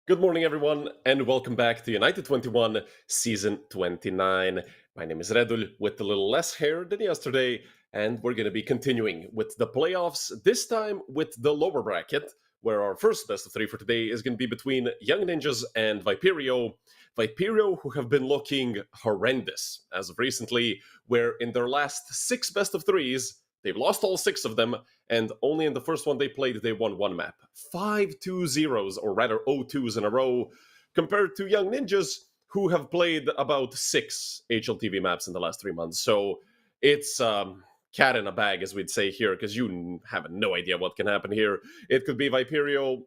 Good morning, everyone, and welcome back to United21 Season 29. My name is Redul, with a little less hair than yesterday, and we're going to be continuing with the playoffs, this time with the lower bracket, where our first best of three for today is going to be between Young Ninjas and Viperio. Viperio, who have been looking horrendous as of recently, where in their last six best of threes, they've lost all six of them, and only in the first one they played, they won one map. 5-2-0s, or rather 0-2s in a row, compared to Young Ninjas, who have played about six HLTV maps in the last 3 months. So it's cat in a bag, as we'd say here, because you have no idea what can happen here. It could be Viperio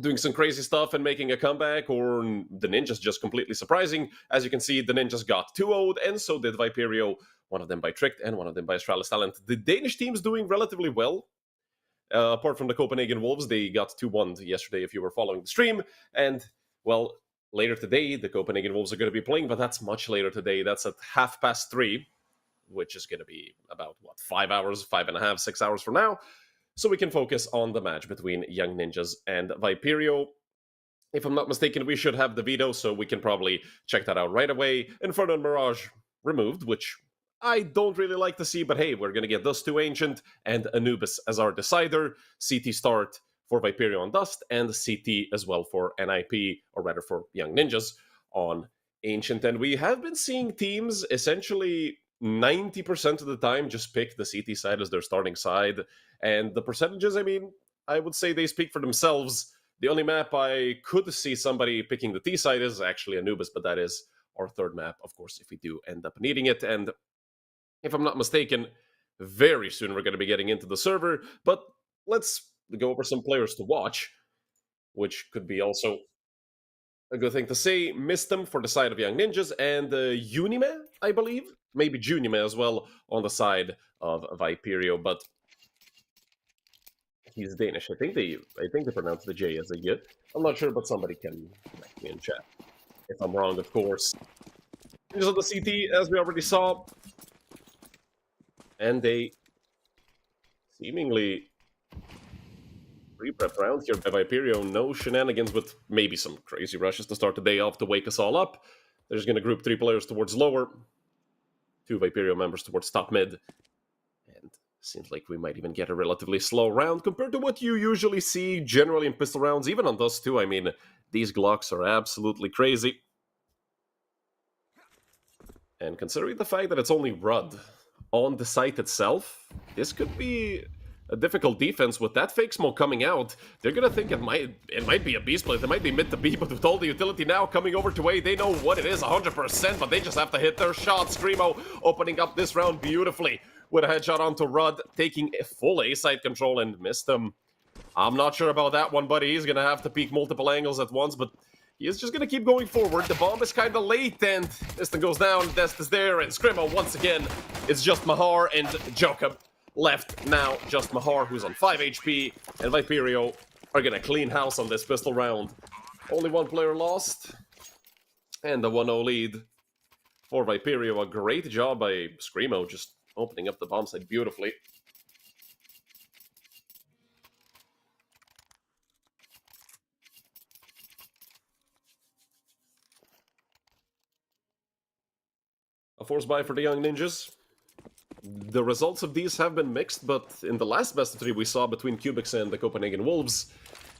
doing some crazy stuff and making a comeback, or the Ninjas just completely surprising. As you can see, the Ninjas got 2-0'd, and so did Viperio, one of them by Tricked and one of them by Astralis Talent. The Danish team's doing relatively well. Apart from the Copenhagen Wolves, they got 2-1 yesterday if you were following the stream. And, well, later today, the Copenhagen Wolves are going to be playing, but that's much later today. That's at 3:30, which is going to be about, 5 hours, 5.5, 6 hours from now. So we can focus on the match between Young Ninjas and Viperio. If I'm not mistaken, we should have the veto, so we can probably check that out right away. Inferno and Mirage removed, which I don't really like to see, but hey, we're going to get Dust 2 Ancient and Anubis as our decider. CT start for Viperio on Dust, and CT as well for NIP, or rather for Young Ninjas on Ancient. And we have been seeing teams essentially 90% of the time just pick the CT side as their starting side. And the percentages, I mean, I would say they speak for themselves. The only map I could see somebody picking the T side is actually Anubis, but that is our third map, of course, if we do end up needing it. And if I'm not mistaken, very soon we're going to be getting into the server. But let's go over some players to watch, which could be also a good thing to say. Mistem for the side of Young Ninjas, and Unime, I believe. Maybe Junime as well on the side of Viperio, but he's Danish. I think they pronounce the J as a Y. I'm not sure, but somebody can correct me in chat if I'm wrong, of course. Here's on the CT, as we already saw, and they seemingly pre-prep round here by Viperio. No shenanigans with maybe some crazy rushes to start the day off to wake us all up. They're just going to group 3 players towards lower, 2 Viperio members towards top mid, and seems like we might even get a relatively slow round compared to what you usually see generally in pistol rounds, even on Dust 2. I mean, these Glocks are absolutely crazy. And considering the fact that it's only Rudd on the site itself, this could be a difficult defense. With that fake smoke coming out, they're gonna think it might be a B split. It might be mid to B, but with all the utility now coming over to A, they know what it is 100%, but they just have to hit their shot. Screamo opening up this round beautifully with a headshot onto Rudd, taking a full A side control and missed him. I'm not sure about that one, buddy. He's gonna have to peek multiple angles at once, but he is just going to keep going forward. The bomb is kind of late, and this thing goes down. Dest is there, and Screamo once again. It's just Mahar and Jacob left now. Just Mahar, who's on 5 HP, and Viperio are going to clean house on this pistol round. Only one player lost, and the 1-0 lead for Viperio. A great job by Screamo, just opening up the bomb site beautifully. A force buy for the Young Ninjas. The results of these have been mixed, but in the last best of 3 we saw between Cubics and the Copenhagen Wolves,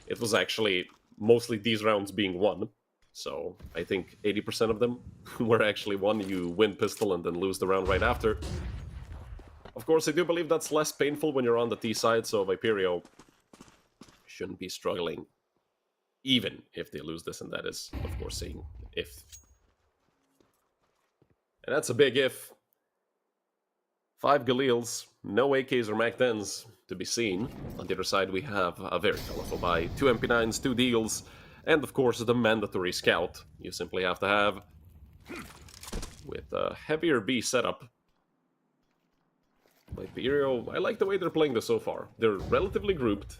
it was actually mostly these rounds being won. So I think 80% of them were actually won. You win pistol and then lose the round right after. Of course, I do believe that's less painful when you're on the T side, so Viperio shouldn't be struggling, even if they lose this, and that is, of course, saying if. And that's a big if. 5 Galils, no AKs or Mac 10s to be seen. On the other side, we have a very colorful buy. 2 MP9s, 2 Deagles, and of course the mandatory Scout you simply have to have with a heavier B setup. Viperio, I like the way they're playing this so far. They're relatively grouped,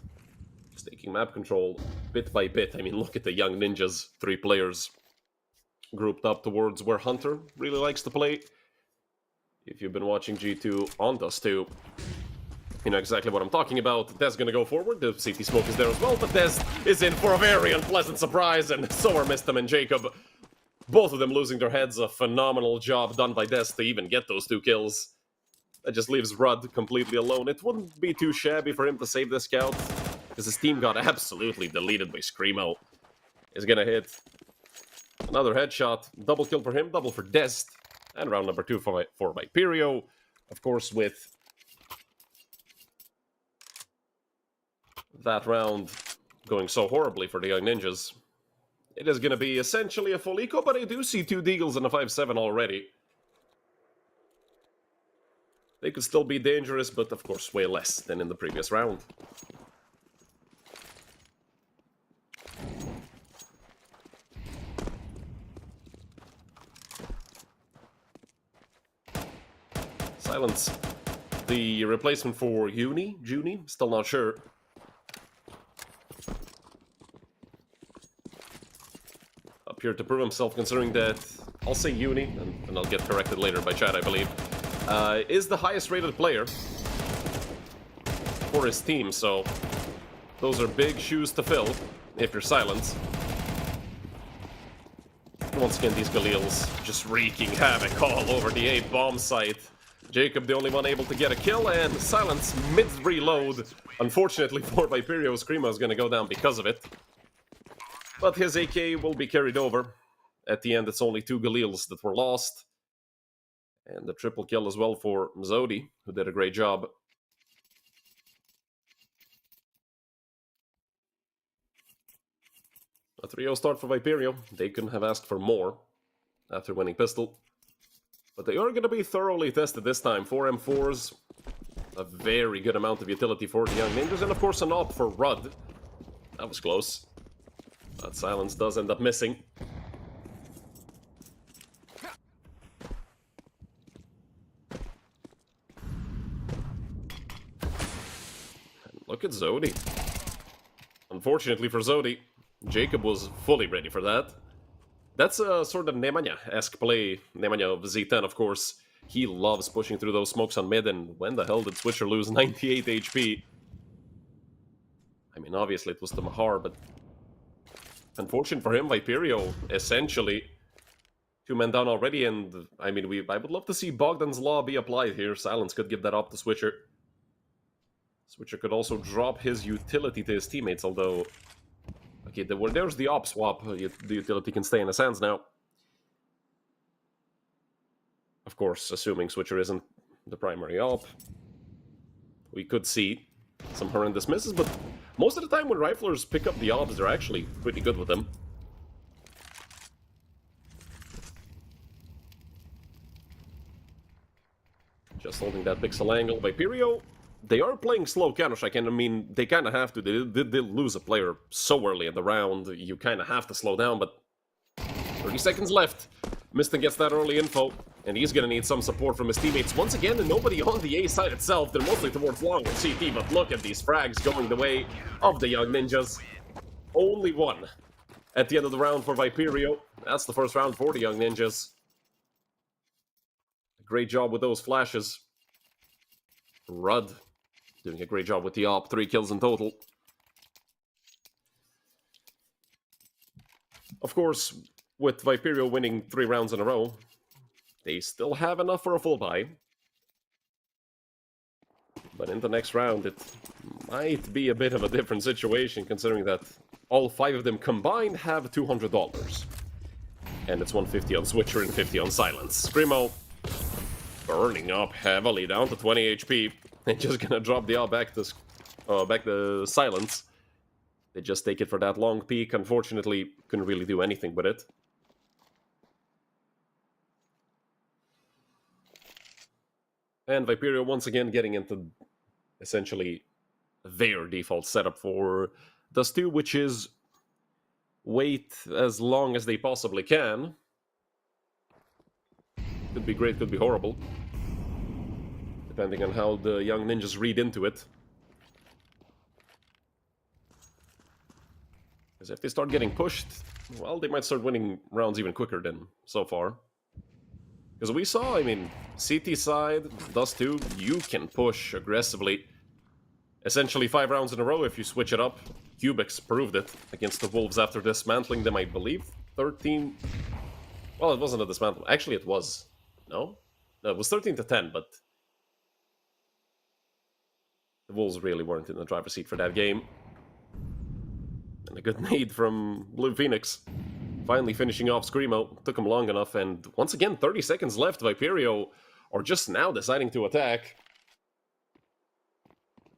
just taking map control bit by bit. I mean, look at the Young Ninjas, 3 players grouped up towards where Hunter really likes to play. If you've been watching G2 on Dust 2, You know exactly what I'm talking about. Des gonna go forward. The CT smoke is there as well, but Des is in for a very unpleasant surprise, and so are Mistem and Jacob. Both of them losing their heads. A phenomenal job done by Des to even get those 2 kills. That just leaves Rudd completely alone. It wouldn't be too shabby for him to save this scout, because his team got absolutely deleted by Screamo. He's gonna hit another headshot. Double kill for him, double for Des. And round number 2 for Viperio. Of course, with that round going so horribly for the Young Ninjas, it is going to be essentially a full eco, but I do see 2 deagles and a 5-7 already. They could still be dangerous, but of course way less than in the previous round. Silence, the replacement for Juni, still not sure. Up here to prove himself, considering that, I'll say Uni, and I'll get corrected later by chat, I believe, is the highest rated player for his team, so those are big shoes to fill if you're Silence. Once again, these Galils just wreaking havoc all over the A bomb site. Jacob, the only one able to get a kill, and Silence mid-reload. Unfortunately for Viperio, Screamo is going to go down because of it. But his AK will be carried over. At the end, it's only 2 Galils that were lost. And the triple kill as well for Zodi, who did a great job. A 3-0 start for Viperio. They couldn't have asked for more after winning pistol. But they are going to be thoroughly tested this time. 4 M4s, a very good amount of utility for the Young Ninjas, and of course an op for Rudd. That was close. But Silence does end up missing. And look at Zodi. Unfortunately for Zodi, Jacob was fully ready for that. That's a sort of Nemanja-esque play. Nemanja of Z10, of course. He loves pushing through those smokes on mid, and when the hell did Switcher lose 98 HP? I mean, obviously it was the Mahar, but unfortunate for him, Viperio, essentially 2 men down already, and I mean, I would love to see Bogdan's Law be applied here. Silence could give that up to Switcher. Switcher could also drop his utility to his teammates, although... Okay, there's the op swap. The utility can stay in his hands now. Of course, assuming Switcher isn't the primary op. We could see some horrendous misses, but most of the time when riflers pick up the ops, they're actually pretty good with them. Just holding that pixel angle. Viperio, they are playing slow Counter-Strike, and I mean, they kind of have to. They did lose a player so early in the round, you kind of have to slow down, but 30 seconds left. Mistin gets that early info, and he's going to need some support from his teammates. Once again, nobody on the A side itself. They're mostly towards long and CT, but look at these frags going the way of the Young Ninjas. Only one at the end of the round for Viperio. That's the first round for the Young Ninjas. Great job with those flashes. Rudd doing a great job with the op. 3 kills in total. Of course, with Viperio winning 3 rounds in a row, they still have enough for a full buy. But in the next round, it might be a bit of a different situation, considering that all 5 of them combined have $200. And it's 150 on Switcher and 50 on Silence. Screamo burning up heavily, down to 20 HP. They're just gonna drop the op back to Silence. They just take it for that long peek. Unfortunately, couldn't really do anything with it. And Viperio once again getting into essentially their default setup for Dust 2, which is wait as long as they possibly can. Could be great, could be horrible, depending on how the Young Ninjas read into it. Because if they start getting pushed, well, they might start winning rounds even quicker than so far. Because we saw, I mean, CT side, Dust 2, you can push aggressively. essentially 5 rounds in a row if you switch it up. Cubics proved it against the Wolves after dismantling them, I believe. 13... Well, it wasn't a dismantle. Actually, it was. No? No, it was 13 to 10, but... the Wolves really weren't in the driver's seat for that game. And a good nade from Blue Phoenix. Finally finishing off Screamo. Took him long enough, and once again, 30 seconds left. Viperio are just now deciding to attack.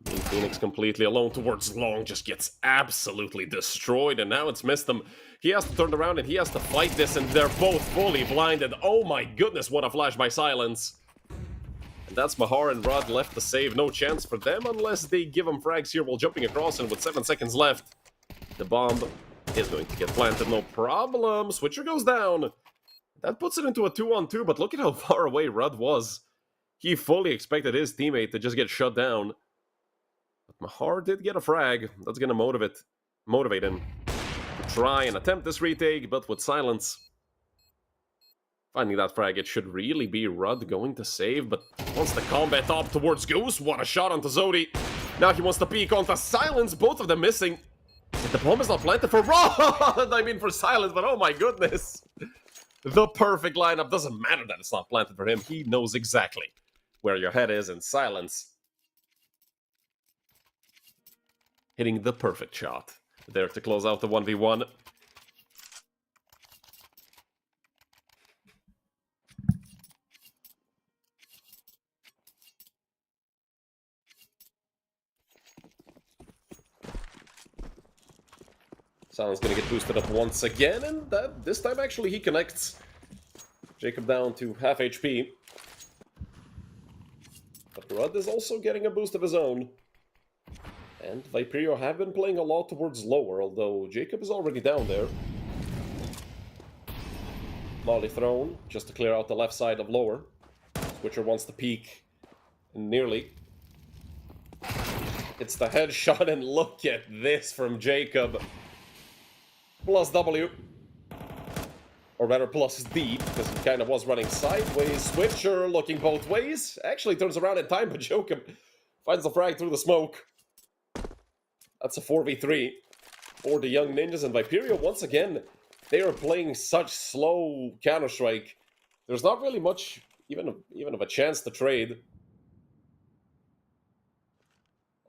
Blue Phoenix completely alone towards long, just gets absolutely destroyed, and now it's missed him. He has to turn around and he has to fight this, and they're both fully blinded. Oh my goodness, what a flash by Silence. And that's Mahar and Rod left to save. No chance for them unless they give him frags here while jumping across, and with 7 seconds left, the bomb is going to get planted, no problem. Switcher goes down. That puts it into a 2-on-2, but look at how far away Rudd was. He fully expected his teammate to just get shut down. But Mahar did get a frag. That's going to motivate him to try and attempt this retake, but with Silence finding that frag, it should really be Rudd going to save, but wants the combat up towards Goose. What a shot onto Zodi. Now he wants to peek onto Silence, both of them missing. But the bomb is not planted for Rudd! I mean for Silence, but oh my goodness. The perfect lineup. Doesn't matter that it's not planted for him. He knows exactly where your head is, and Silence hitting the perfect shot there to close out the 1v1. Silence gonna get boosted up once again, and this time actually he connects. Jacob down to half HP. But Rudd is also getting a boost of his own. And Viperio have been playing a lot towards lower, although Jacob is already down there. Molly thrown, just to clear out the left side of lower. Switcher wants to peek, and nearly. It's the headshot, and look at this from Jacob. Plus W. Or rather, plus D, because he kind of was running sideways. Switcher looking both ways. Actually turns around in time, but Jacob finds the frag through the smoke. That's a 4v3 for the Young Ninjas, and Viperio, once again, they are playing such slow Counter-Strike. There's not really much, even of a chance to trade.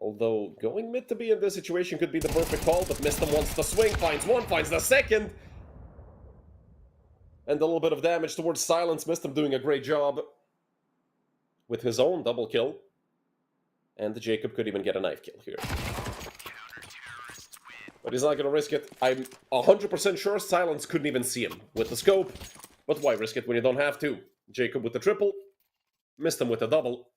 Although, going mid to be in this situation could be the perfect call, but missed him once the swing, finds one, finds the second. And a little bit of damage towards Silence, missed him doing a great job with his own double kill. And Jacob could even get a knife kill here. But he's not going to risk it. I'm 100% sure Silence couldn't even see him with the scope. But why risk it when you don't have to? Jacob with the triple. Missed him with a double.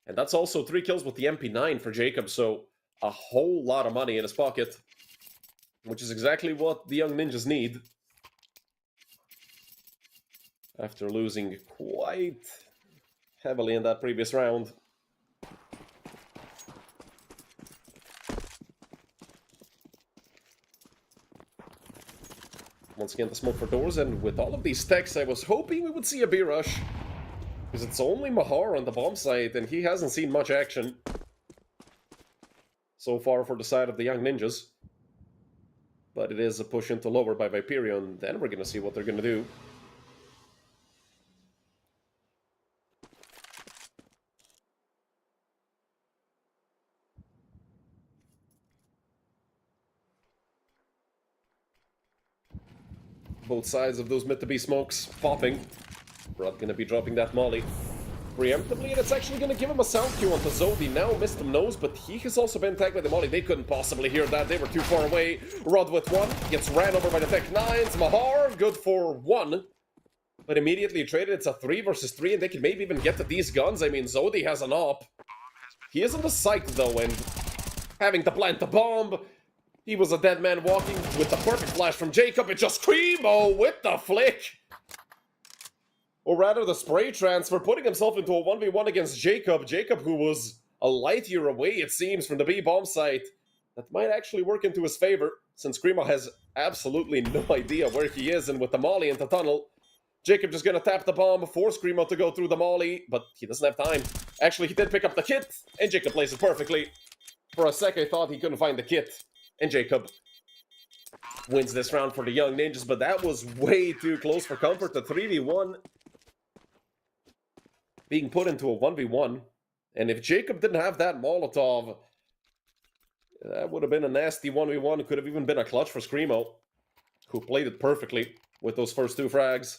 And that's also 3 kills with the MP9 for Jacob, so a whole lot of money in his pocket. Which is exactly what the Young Ninjas need. After losing quite heavily in that previous round. Once again, the smoke for doors, and with all of these techs, I was hoping we would see a B-rush. Because it's only Mahar on the bomb site, and he hasn't seen much action so far for the side of the Young Ninjas. But it is a push into lower by Viperio, and then we're going to see what they're going to do. Both sides of those mid-to-B smokes popping. Rudd gonna be dropping that molly preemptively, and it's actually gonna give him a sound cue onto Zodi. Now missed him nose, but he has also been tagged by the molly. They couldn't possibly hear that. They were too far away. Rudd with one. Gets ran over by the Tech 9s. Mahar, good for one. But immediately traded. It's a 3 versus 3, and they can maybe even get to these guns. I mean, Zodi has an op. He is on the site, though, and having to plant the bomb. He was a dead man walking with the perfect flash from Jacob. It's just Screamo with the flick. Or rather, the spray transfer, putting himself into a 1v1 against Jacob. Jacob, who was a light year away, it seems, from the B-bomb site. That might actually work into his favor, since Screamo has absolutely no idea where he is, and with the molly into tunnel, Jacob just gonna tap the bomb for Screamo to go through the molly, but he doesn't have time. Actually, he did pick up the kit, and Jacob plays it perfectly. For a sec, I thought he couldn't find the kit. And Jacob wins this round for the Young Ninjas, but that was way too close for comfort. The 3v1 being put into a 1v1. And if Jacob didn't have that Molotov, that would have been a nasty 1v1. It could have even been a clutch for Screamo, who played it perfectly with those first two frags.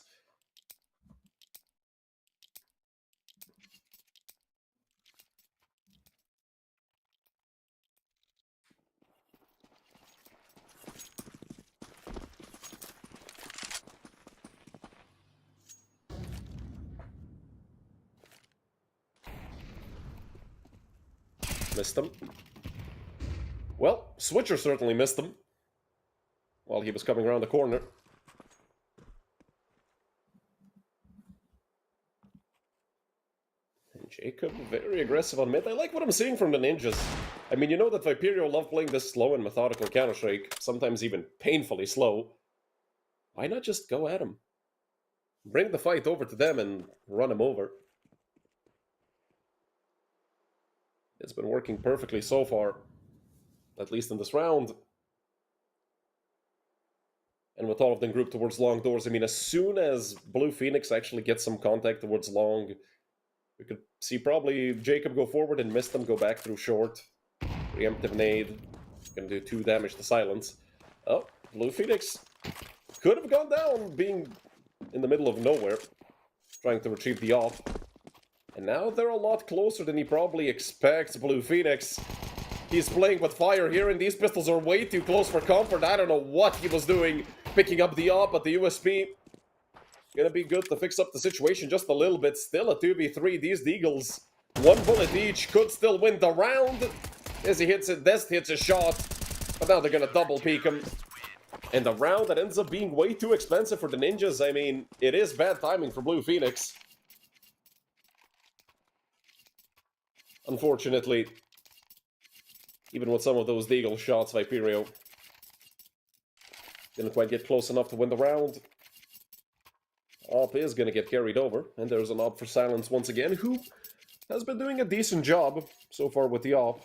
Missed him. Well, Switcher certainly missed him while he was coming around the corner. And Jacob, very aggressive on mid. I like what I'm seeing from the Ninjas. I mean, you know that Viperio love playing this slow and methodical Counter-Strike, sometimes even painfully slow. Why not just go at him? Bring the fight over to them and run him over. It's been working perfectly so far, at least in this round. And with all of them grouped towards long doors, I mean, as soon as Blue Phoenix actually gets some contact towards long, we could see probably Jacob go forward and miss them, go back through short. Preemptive nade. Gonna do 2 damage to silence. Oh, Blue Phoenix could have gone down, being in the middle of nowhere, trying to retrieve the op. And now they're a lot closer than he probably expects, Blue Phoenix. He's playing with fire here, and these pistols are way too close for comfort. I don't know what he was doing, picking up the op at the USP. Gonna be good to fix up the situation just a little bit. Still a 2v3. These Deagles, 1 bullet each, could still win the round. As he hits it, Dest hits a shot. But now they're gonna double peek him. And the round that ends up being way too expensive for the Ninjas. I mean, it is bad timing for Blue Phoenix. Unfortunately, even with some of those Deagle shots, Viperio didn't quite get close enough to win the round. Op is going to get carried over, and there's an op for Silence once again, who has been doing a decent job so far with the op.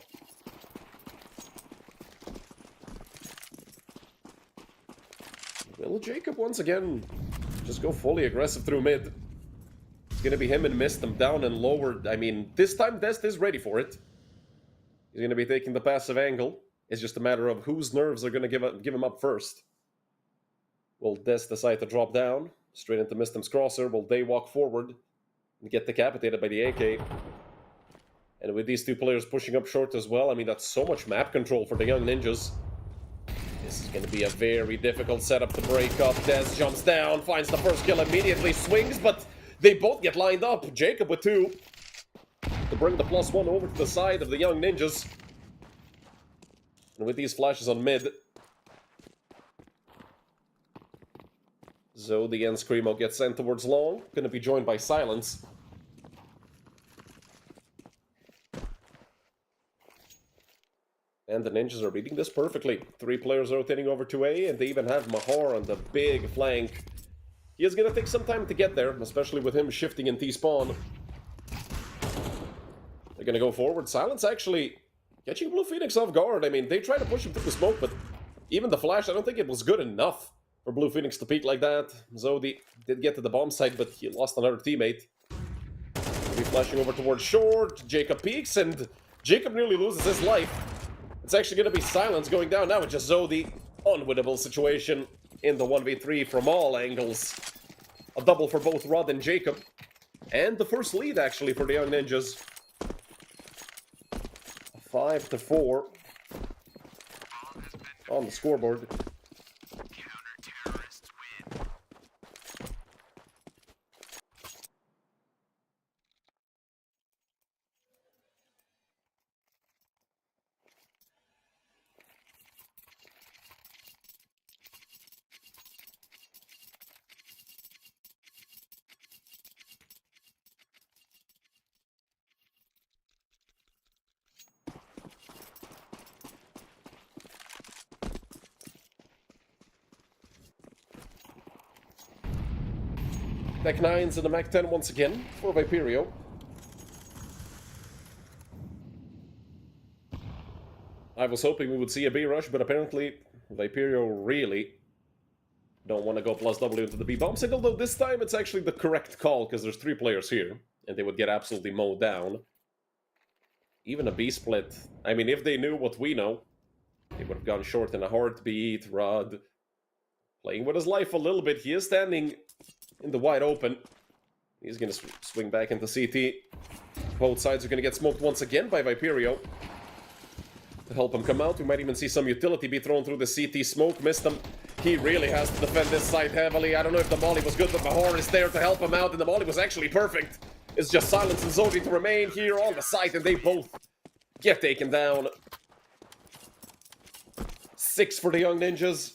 Will Jacob once again just go fully aggressive through mid? It's going to be him and mist them down and lowered. I mean, this time Dest is ready for it. He's going to be taking the passive angle. It's just a matter of whose nerves are going to give him up first. Will Dest decide to drop down straight into Mistem's crosser? Will they walk forward and get decapitated by the AK? And with these two players pushing up short as well, I mean, that's so much map control for the Young Ninjas. This is going to be a very difficult setup to break up. Dez jumps down, finds the first kill immediately, swings, but they both get lined up. Jacob with 2 to bring the +1 over to the side of the Young Ninjas. And with these flashes on mid, Zodi and Screamo get sent towards long. Going to be joined by Silence. And the Ninjas are reading this perfectly. 3 players rotating over to A, and they even have Mahar on the big flank. He is going to take some time to get there, especially with him shifting in T-spawn. They're going to go forward. Silence actually catching Blue Phoenix off guard. I mean, they tried to push him through the smoke, but even the flash, I don't think it was good enough for Blue Phoenix to peek like that. Zodi did get to the bomb site, but he lost another teammate. He'll be flashing over towards short. Jacob peeks, and Jacob nearly loses his life. It's actually going to be Silence going down now with just Zodi. Unwinnable situation in the 1v3 from all angles. A double for both Rod and Jacob. And the first lead, actually, for the Young Ninjas. 5-4 on the scoreboard. Tech 9s and the Mac 10 once again for Viperio. I was hoping we would see a B rush, but apparently Viperio really don't want to go plus W into the B bomb signal, though this time it's actually the correct call, because there's 3 players here, and they would get absolutely mowed down. Even a B split, I mean, if they knew what we know, they would have gone short in a heartbeat. Rod playing with his life a little bit. He is standing in the wide open. He's going to swing back into CT. Both sides are going to get smoked once again by Viperio. To help him come out, we might even see some utility be thrown through the CT smoke. Missed him. He really has to defend this side heavily. I don't know if the molly was good, but Mahor is there to help him out, and the molly was actually perfect. It's just Silence and Zogi to remain here on the site, and they both get taken down. 6 for the Young Ninjas.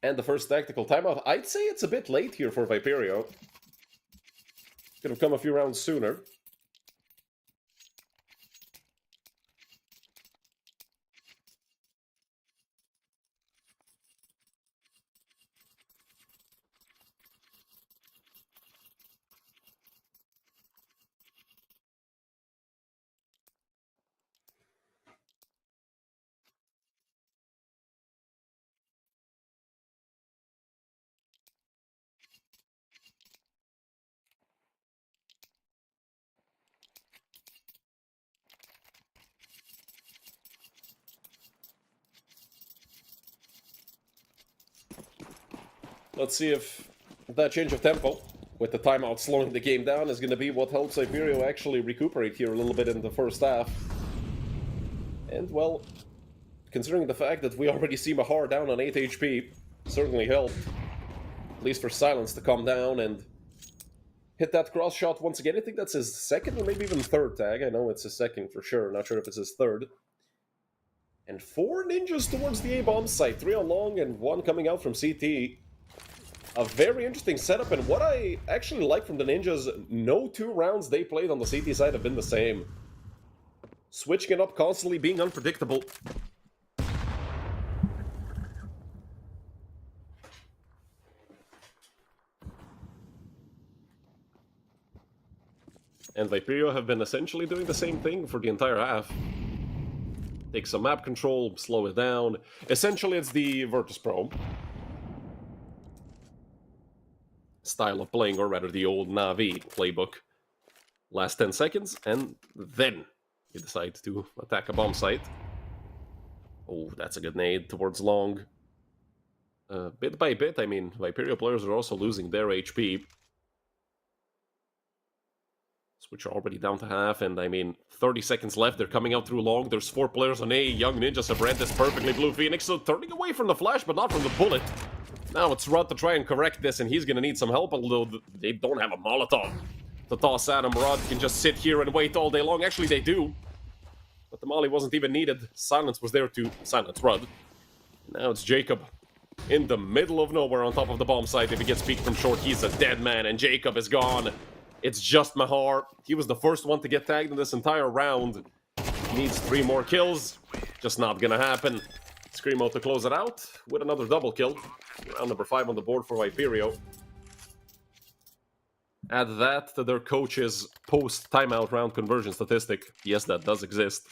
And the first tactical timeout. I'd say it's a bit late here for Viperio. Could have come a few rounds sooner. Let's see if that change of tempo, with the timeout slowing the game down, is going to be what helps Viperio actually recuperate here a little bit in the first half. And, well, considering the fact that we already see Mahar down on 8 HP, certainly helped. At least for Silence to come down and hit that cross shot once again. I think that's his second or maybe even third tag. I know it's his second for sure. Not sure if it's his third. And 4 ninjas towards the A-bomb site. 3 on long and 1 coming out from CT. A very interesting setup, and what I actually like from the ninjas, no 2 rounds they played on the CT side have been the same. Switching it up constantly, being unpredictable. And Viperio have been essentially doing the same thing for the entire half. Take some map control, slow it down. Essentially, it's the Virtus Pro style of playing, or rather the old Na'Vi playbook. Last 10 seconds, and then you decide to attack a bomb site. Oh, that's a good nade towards long. Bit by bit, I mean, Viperio players are also losing their HP. Switch are already down to half, and I mean, 30 seconds left, they're coming out through long. There's 4 players on A. Young Ninjas have read this perfectly. Blue Phoenix, so turning away from the flash, but not from the bullet. Now it's Rod to try and correct this, and he's gonna need some help, although they don't have a Molotov to toss at him. Rod can just sit here and wait all day long. Actually, they do. But the molly wasn't even needed. Silence was there to silence Rod. Now it's Jacob in the middle of nowhere on top of the bomb site. If he gets peeked from short, he's a dead man, and Jacob is gone. It's just Mahar. He was the first one to get tagged in this entire round. He needs 3 more kills. Just not gonna happen. Screamo to close it out with another double kill. Round number 5 on the board for Viperio. Add that to their coach's post-timeout round conversion statistic. Yes, that does exist.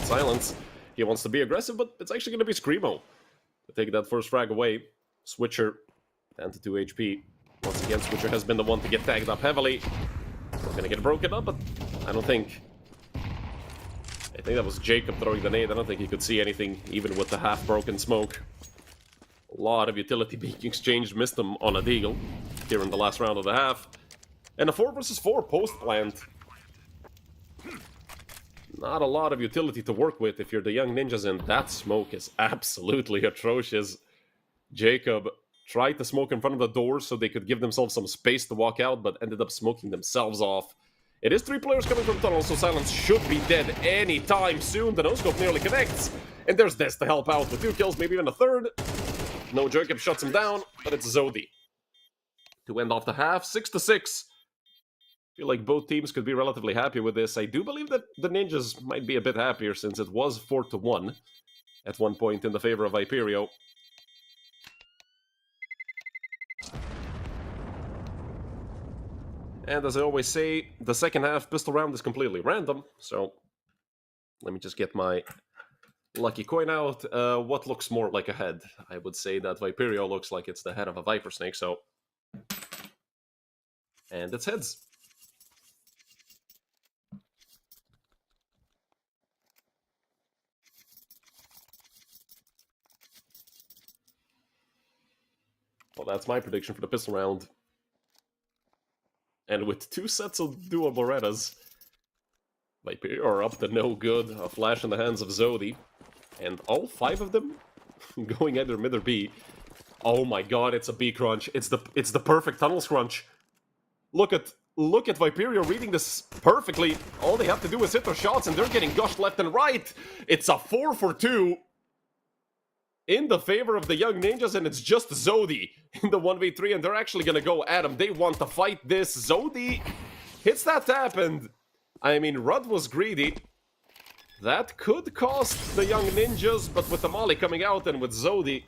Silence. He wants to be aggressive, but it's actually going to be Screamo to take that first frag away. Switcher down to 2 HP. Once again, Switcher has been the one to get tagged up heavily. We're going to get broken up, but I don't think... I think that was Jacob throwing the nade. I don't think he could see anything, even with the half-broken smoke. A lot of utility being exchanged. Missed him on a deagle here in the last round of the half. And a 4 versus 4 post-plant. Not a lot of utility to work with if you're the Young Ninjas, and that smoke is absolutely atrocious. Jacob tried to smoke in front of the doors so they could give themselves some space to walk out, but ended up smoking themselves off It is 3 players coming from tunnel, so Silence should be dead anytime soon. The no-scope nearly connects, and there's Des to help out with 2 kills, maybe even a third. No, Jacob shuts him down, but it's Zodi to end off the half, 6-6. Feel like both teams could be relatively happy with this. I do believe that the Ninjas might be a bit happier since it was 4-1 at one point in the favor of Viperio. And as I always say, the second half pistol round is completely random, so let me just get my lucky coin out. What looks more like a head? I would say that Viperio looks like it's the head of a Viper Snake, so... And it's heads. Well, that's my prediction for the pistol round. And with 2 sets of dual Berettas, Viperio are up to no good. A flash in the hands of Zodi. And all 5 of them going either mid or B. Oh my god, it's a B crunch. It's the perfect tunnel scrunch. Look at Viperio reading this perfectly. All they have to do is hit their shots and they're getting gushed left and right. It's a 4-for-2 in the favor of the Young Ninjas, and it's just Zodi in the 1v3, and they're actually gonna go at him. They want to fight this. Zodi hits that tap, and I mean, Rudd was greedy. That could cost the Young Ninjas, but with the Molly coming out and with Zodi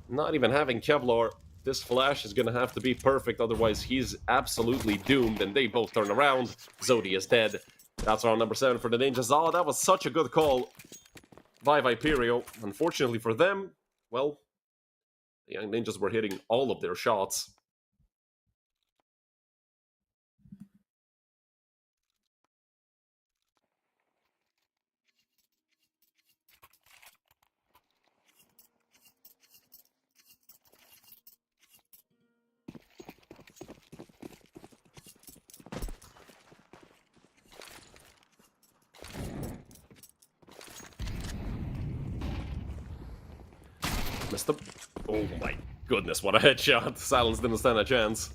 not even having Kevlar, this flash is gonna have to be perfect, otherwise he's absolutely doomed, and they both turn around. Zodi is dead. That's round number 7 for the Ninjas. Oh, that was such a good call by Viperio. Unfortunately for them, well, the Young Ninjas were hitting all of their shots. Missed him. Oh my goodness, what a headshot. Silence didn't stand a chance.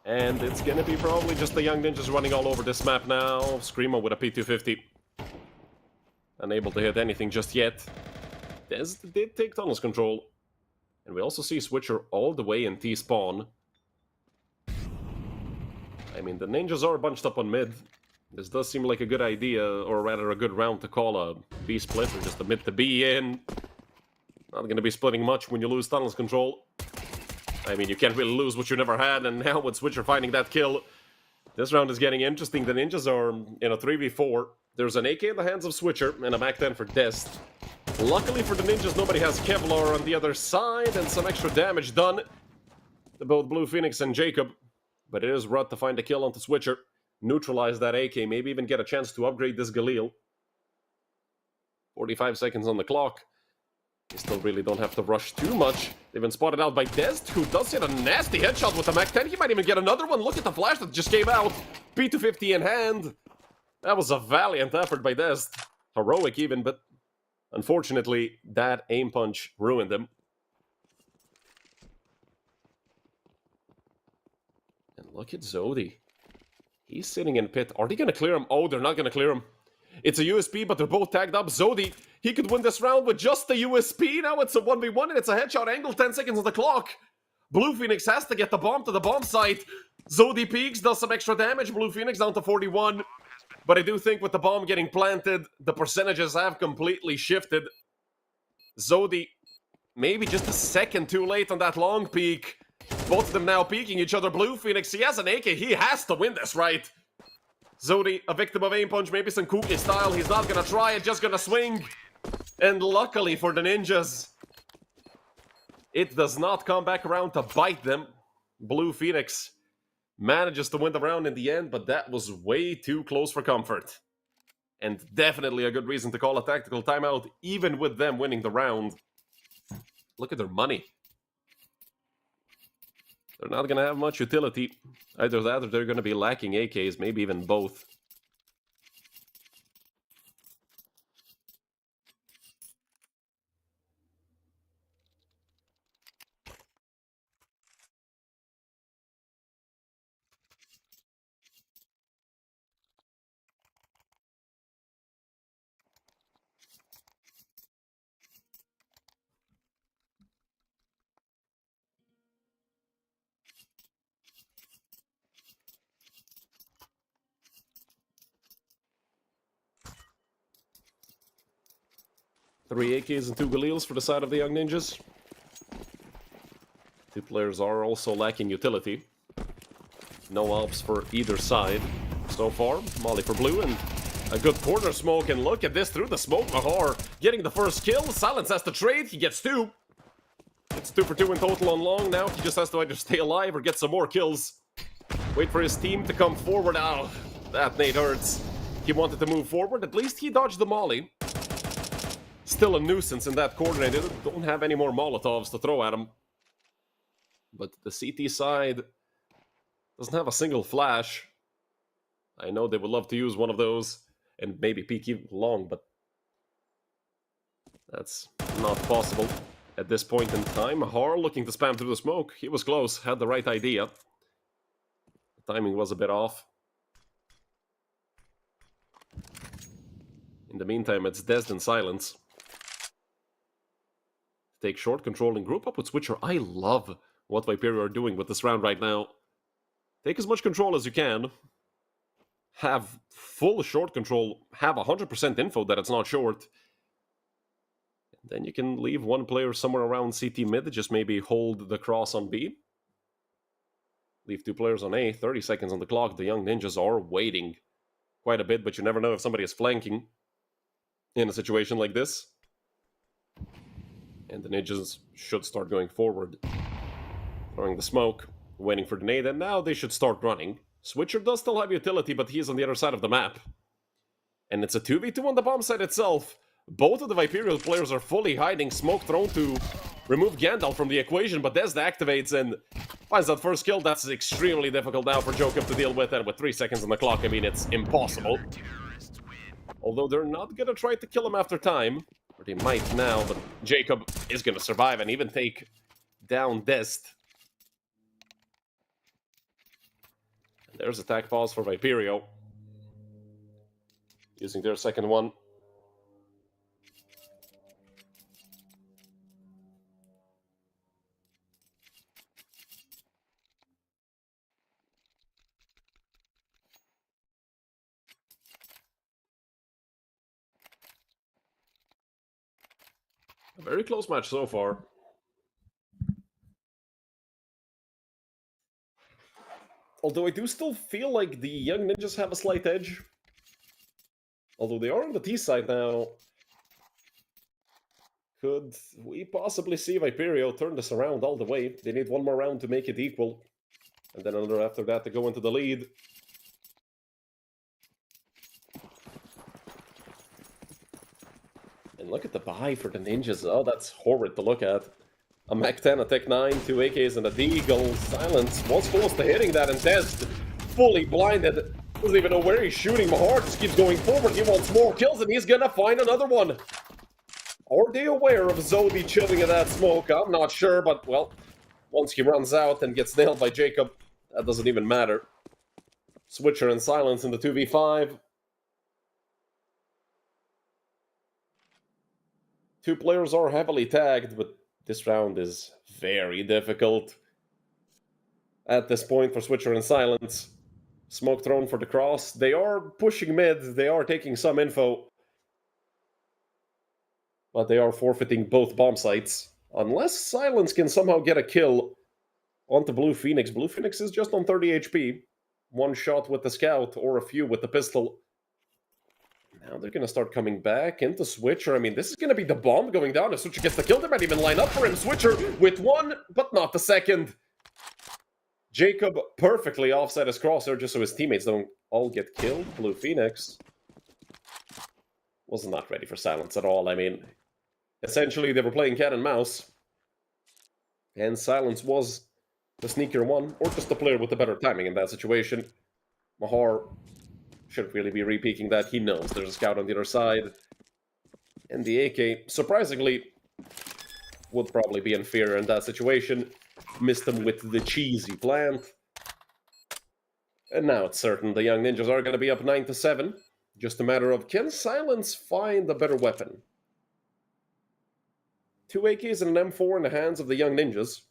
And it's gonna be probably just the Young Ninjas running all over this map now. Screamo with a P250. Unable to hit anything just yet. Des did take tunnels control. And we also see Switcher all the way in T-spawn. I mean, the Ninjas are bunched up on mid. This does seem like a good idea, or rather a good round to call a B split, or just a mid to B in. Not gonna be splitting much when you lose tunnels control. I mean, you can't really lose what you never had, and now with Switcher finding that kill, this round is getting interesting. The Ninjas are in a 3v4. There's an AK in the hands of Switcher, and a MAC-10 for Dest. Luckily for the Ninjas, nobody has Kevlar on the other side, and some extra damage done to both Blue Phoenix and Jacob. But it is Rudd to find a kill onto Switcher. Neutralize that AK, maybe even get a chance to upgrade this Galil. 45 seconds on the clock. They still really don't have to rush too much. They've been spotted out by Dest, who does hit a nasty headshot with the MAC-10. He might even get another one. Look at the flash that just came out. P250 in hand. That was a valiant effort by Dest. Heroic even, but unfortunately, that aim punch ruined him. And look at Zodi. He's sitting in pit. Are they going to clear him? Oh, they're not going to clear him. It's a USP, but they're both tagged up. Zodi, he could win this round with just the USP. Now it's a 1v1, and it's a headshot angle. 10 seconds on the clock. Blue Phoenix has to get the bomb to the bomb site. Zodi peeks, does some extra damage. Blue Phoenix down to 41. But I do think with the bomb getting planted, the percentages have completely shifted. Zodi, maybe just a second too late on that long peek. Both of them now peeking each other. Blue Phoenix, he has an AK. He has to win this, right? Zodi, a victim of aim punch, maybe some kooky style. He's not gonna try it, just gonna swing. And luckily for the Ninjas, it does not come back around to bite them. Blue Phoenix manages to win the round in the end, but that was way too close for comfort. And definitely a good reason to call a tactical timeout, even with them winning the round. Look at their money. They're not going to have much utility. Either that or they're going to be lacking AKs, maybe even both. 3 AKs and 2 Galils for the side of the Young Ninjas. 2 players are also lacking utility. No ops for either side so far. Molly for blue and a good corner smoke. And look at this through the smoke. Mahar getting the first kill. Silence has to trade. He gets 2. It's 2 for 2 in total on long. Now he just has to either stay alive or get some more kills. Wait for his team to come forward. Oh, that nade hurts. He wanted to move forward. At least he dodged the molly. Still a nuisance in that corner. They don't have any more Molotovs to throw at him. But the CT side doesn't have a single flash. I know they would love to use one of those and maybe peek even long, but that's not possible at this point in time. Har looking to spam through the smoke. He was close, had the right idea. The timing was a bit off. In the meantime, it's Desd and Silence. Take short control and group up with Switcher. I love what Viperio are doing with this round right now. Take as much control as you can. Have full short control. Have 100% info that it's not short. And then you can leave one player somewhere around CT mid. Just maybe hold the cross on B. Leave 2 players on A. 30 seconds on the clock. The Young Ninjas are waiting quite a bit, but you never know if somebody is flanking in a situation like this. And the Ninjas should start going forward. Throwing the smoke, waiting for the nade, and now they should start running. Switcher does still have utility, but he is on the other side of the map. And it's a 2v2 on the bomb site itself. Both of the Viperio players are fully hiding. Smoke thrown to remove Gandalf from the equation, but Desd activates and finds that first kill. That's extremely difficult now for Jokup to deal with, and with 3 seconds on the clock, I mean, it's impossible. Although they're not gonna try to kill him after time. Or they might now, but Jacob is gonna survive and even take down Desd. And there's attack pause for Viperio. Using their second one. A very close match so far. Although I do still feel like the Young Ninjas have a slight edge. Although they are on the T side now. Could we possibly see Viperio turn this around all the way? They need one more round to make it equal. And then another after that to go into the lead. And look at the buy for the Ninjas. Oh, that's horrid to look at. A Mac 10, a Tech 9, 2 AKs, and a Deagle. Silence was close to hitting that, and Desd fully blinded. Doesn't even know where he's shooting. Mahar just keeps going forward. He wants more kills, and he's gonna find another one. Are they aware of Zodi chilling in that smoke? I'm not sure, but, well, once he runs out and gets nailed by Jacob, that doesn't even matter. Switcher and Silence in the 2v5. 2 players are heavily tagged, but this round is very difficult. At this point for Switcher and Silence. Smoke thrown for the cross. They are pushing mid. They are taking some info. But they are forfeiting both bomb sites. Unless Silence can somehow get a kill onto Blue Phoenix. Blue Phoenix is just on 30 HP. One shot with the scout or a few with the pistol. Now they're going to start coming back into Switcher. I mean, this is going to be the bomb going down. If Switcher gets the kill, they might even line up for him. Switcher with one, but not the second. Jacob perfectly offset his crosshair just so his teammates don't all get killed. Blue Phoenix was not ready for Silence at all. I mean, essentially they were playing cat and mouse. And Silence was the sneaker one, or just the player with the better timing in that situation. Mahar shouldn't really be re-peeking that. He knows there's a scout on the other side. And the AK, surprisingly, would probably be inferior in that situation. Missed him with the cheesy plant. And now it's certain the Young Ninjas are going to be up 9-7. Just a matter of, can Silence find a better weapon? 2 AKs and an M4 in the hands of the Young Ninjas.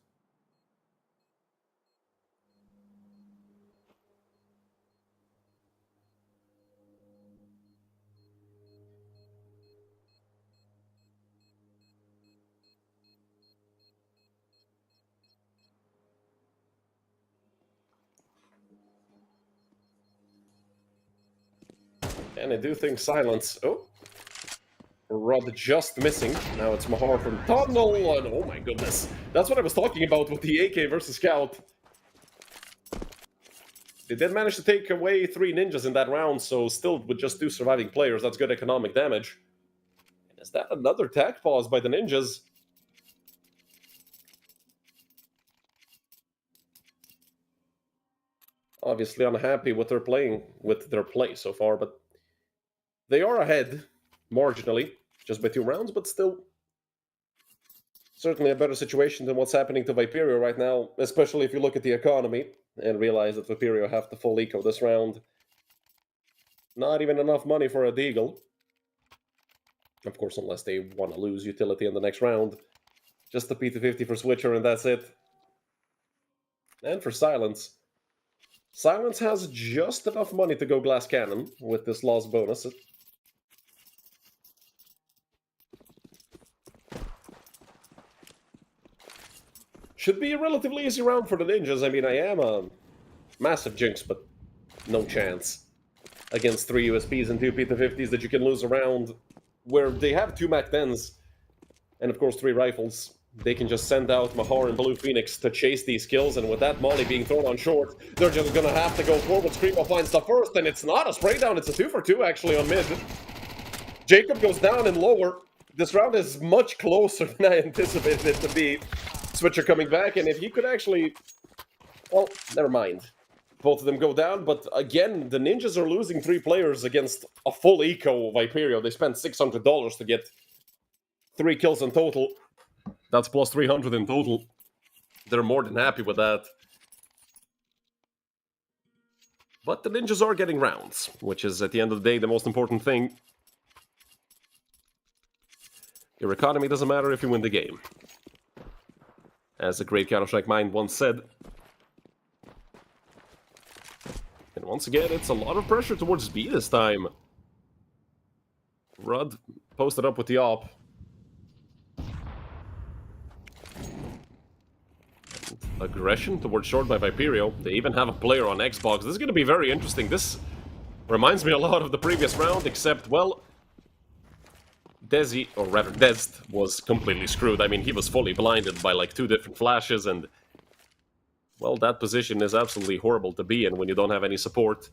And I do think Silence... Oh. Rod just missing. Now it's Mahar from Tunnel, and oh my goodness. That's what I was talking about with the AK versus Scout. They did manage to take away 3 ninjas in that round, so still with just 2 surviving players, that's good economic damage. And is that another tag pause by the ninjas? Obviously unhappy with their play so far, but they are ahead marginally, just by 2 rounds, but still certainly a better situation than what's happening to Viperio right now, especially if you look at the economy and realize that Viperio have the full eco this round. Not even enough money for a Deagle. Of course, unless they want to lose utility in the next round. Just the P250 for Switcher and that's it. And for Silence. Silence has just enough money to go Glass Cannon with this loss bonus. Should be a relatively easy round for the ninjas. I mean, I am a massive jinx, but no chance against 3 USPs and 2 P250s that you can lose a round where they have 2 Mac-10s and, of course, 3 rifles. They can just send out Mahar and Blue Phoenix to chase these kills, and with that molly being thrown on short, they're just gonna have to go forward. Screamo finds the first, and it's not a spray down, it's a 2 for 2 actually on mid. Jacob goes down and lower. This round is much closer than I anticipated it to be. Switcher coming back, and if he could actually... Well, never mind. Both of them go down, but again, the ninjas are losing 3 players against a full eco of Viperio. They spent $600 to get 3 kills in total. That's plus 300 in total. They're more than happy with that. But the ninjas are getting rounds, which is, at the end of the day, the most important thing. Your economy doesn't matter if you win the game. As the great Counter-Strike Mind once said. And once again, it's a lot of pressure towards B this time. Rudd posted up with the op. And aggression towards short by Viperio. They even have a player on Xbox. This is going to be very interesting. This reminds me a lot of the previous round, except, well... Desi, or rather Dest, was completely screwed. I mean, he was fully blinded by like 2 different flashes, and... Well, that position is absolutely horrible to be in when you don't have any support.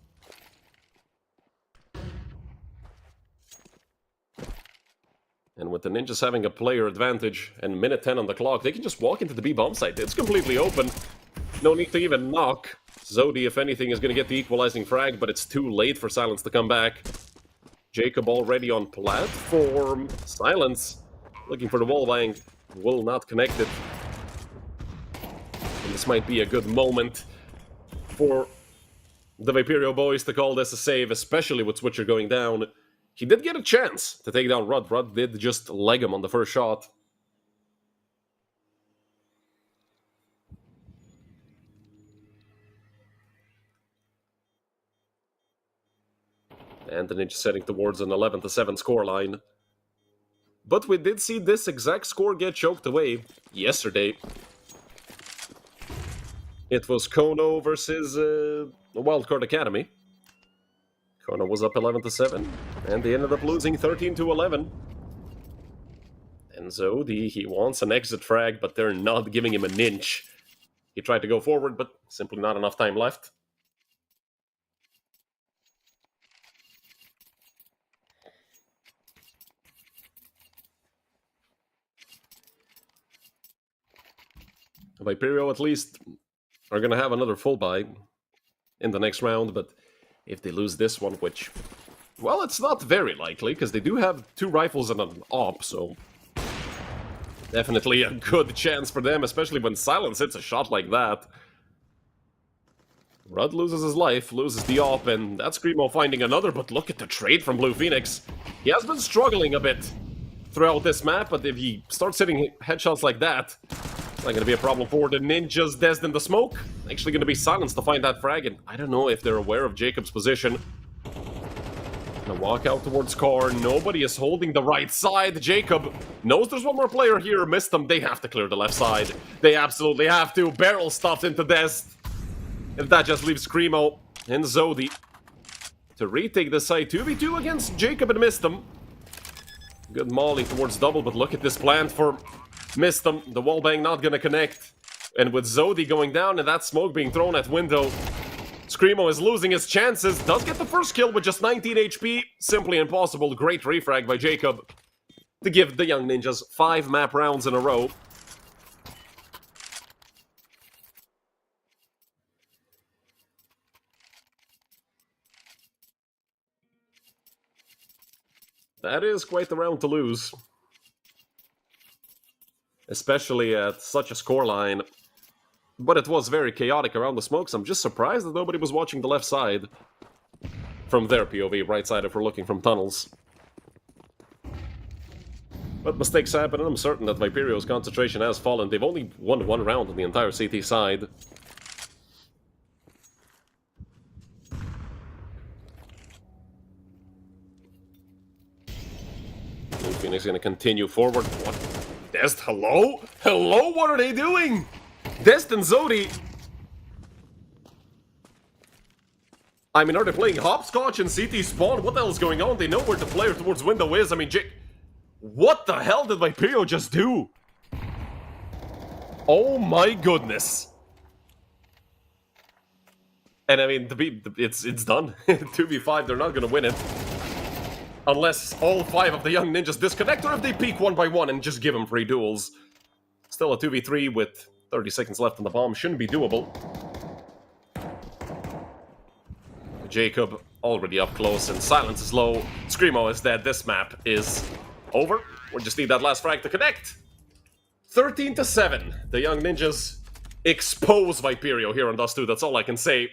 And with the ninjas having a player advantage and minute 10 on the clock, they can just walk into the B bomb site. It's completely open. No need to even knock. Zodi, if anything, is going to get the equalizing frag, but it's too late for Silence to come back. Jacob already on platform. Silence, looking for the wall bang, will not connect it. And this might be a good moment for the Viperio boys to call this a save, especially with Switcher going down. He did get a chance to take down Rudd. Rudd did just leg him on the first shot. And the ninja heading towards an 11-7 scoreline. But we did see this exact score get choked away yesterday. It was Kono versus Wildcard Academy. Kono was up 11-7, and they ended up losing 13-11. And Zodi, he wants an exit frag, but they're not giving him an inch. He tried to go forward, but simply not enough time left. Viperio, at least, are going to have another full buy in the next round, but if they lose this one, which, well, it's not very likely, because they do have 2 rifles and an op, so definitely a good chance for them, especially when Silence hits a shot like that. Rudd loses his life, loses the op, and that's Screamo finding another, but look at the trade from Blue Phoenix. He has been struggling a bit throughout this map, but if he starts hitting headshots like that, it's not going to be a problem for the ninjas. Des in the smoke. Actually going to be Silence to find that frag, and I don't know if they're aware of Jacob's position. Gonna walk out towards car. Nobody is holding the right side. Jacob knows there's one more player here. Missed them. They have to clear the left side. They absolutely have to. Barrel stuffed into Des. If that just leaves Screamo and Zodi. to retake the site. 2v2 against Jacob and missed him. Good molly towards double, but look at this plant for missed him. The wallbang not gonna connect. And with Zodi going down and that smoke being thrown at window, Screamo is losing his chances. Does get the first kill with just 19 HP. Simply impossible. Great refrag by Jacob to give the young ninjas 5 map rounds in a row. That is quite the round to lose. Especially at such a scoreline. But it was very chaotic around the smokes. I'm just surprised that nobody was watching the left side. From their POV, right side if we're looking from tunnels. But mistakes happen, and I'm certain that Viperio's concentration has fallen. They've only won 1 round on the entire CT side. Phoenix is going to continue forward. What? Dest, hello? Hello? What are they doing? Dest and Zodi. I mean, are they playing hopscotch in CT spawn? What the hell is going on? They know where the player towards window is. I mean, what the hell did Viperio just do? Oh my goodness. And I mean, it's done. 2v5, they're not going to win it. Unless all 5 of the young ninjas disconnect, or if they peek 1 by 1 and just give them free duels. Still a 2v3 with 30 seconds left on the bomb. Shouldn't be doable. Jacob already up close and silence is low. Screamo is dead. This map is over. We just need that last frag to connect. 13-7. The young ninjas expose Viperio here on Dust 2. That's all I can say.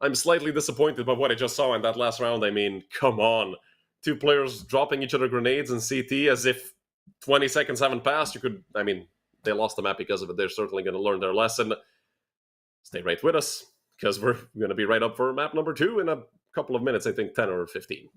I'm slightly disappointed by what I just saw in that last round. I mean, come on. 2 players dropping each other grenades in CT as if 20 seconds haven't passed. You could, I mean, they lost the map because of it. They're certainly going to learn their lesson. Stay right with us, because we're going to be right up for map number 2 in a couple of minutes, I think 10 or 15.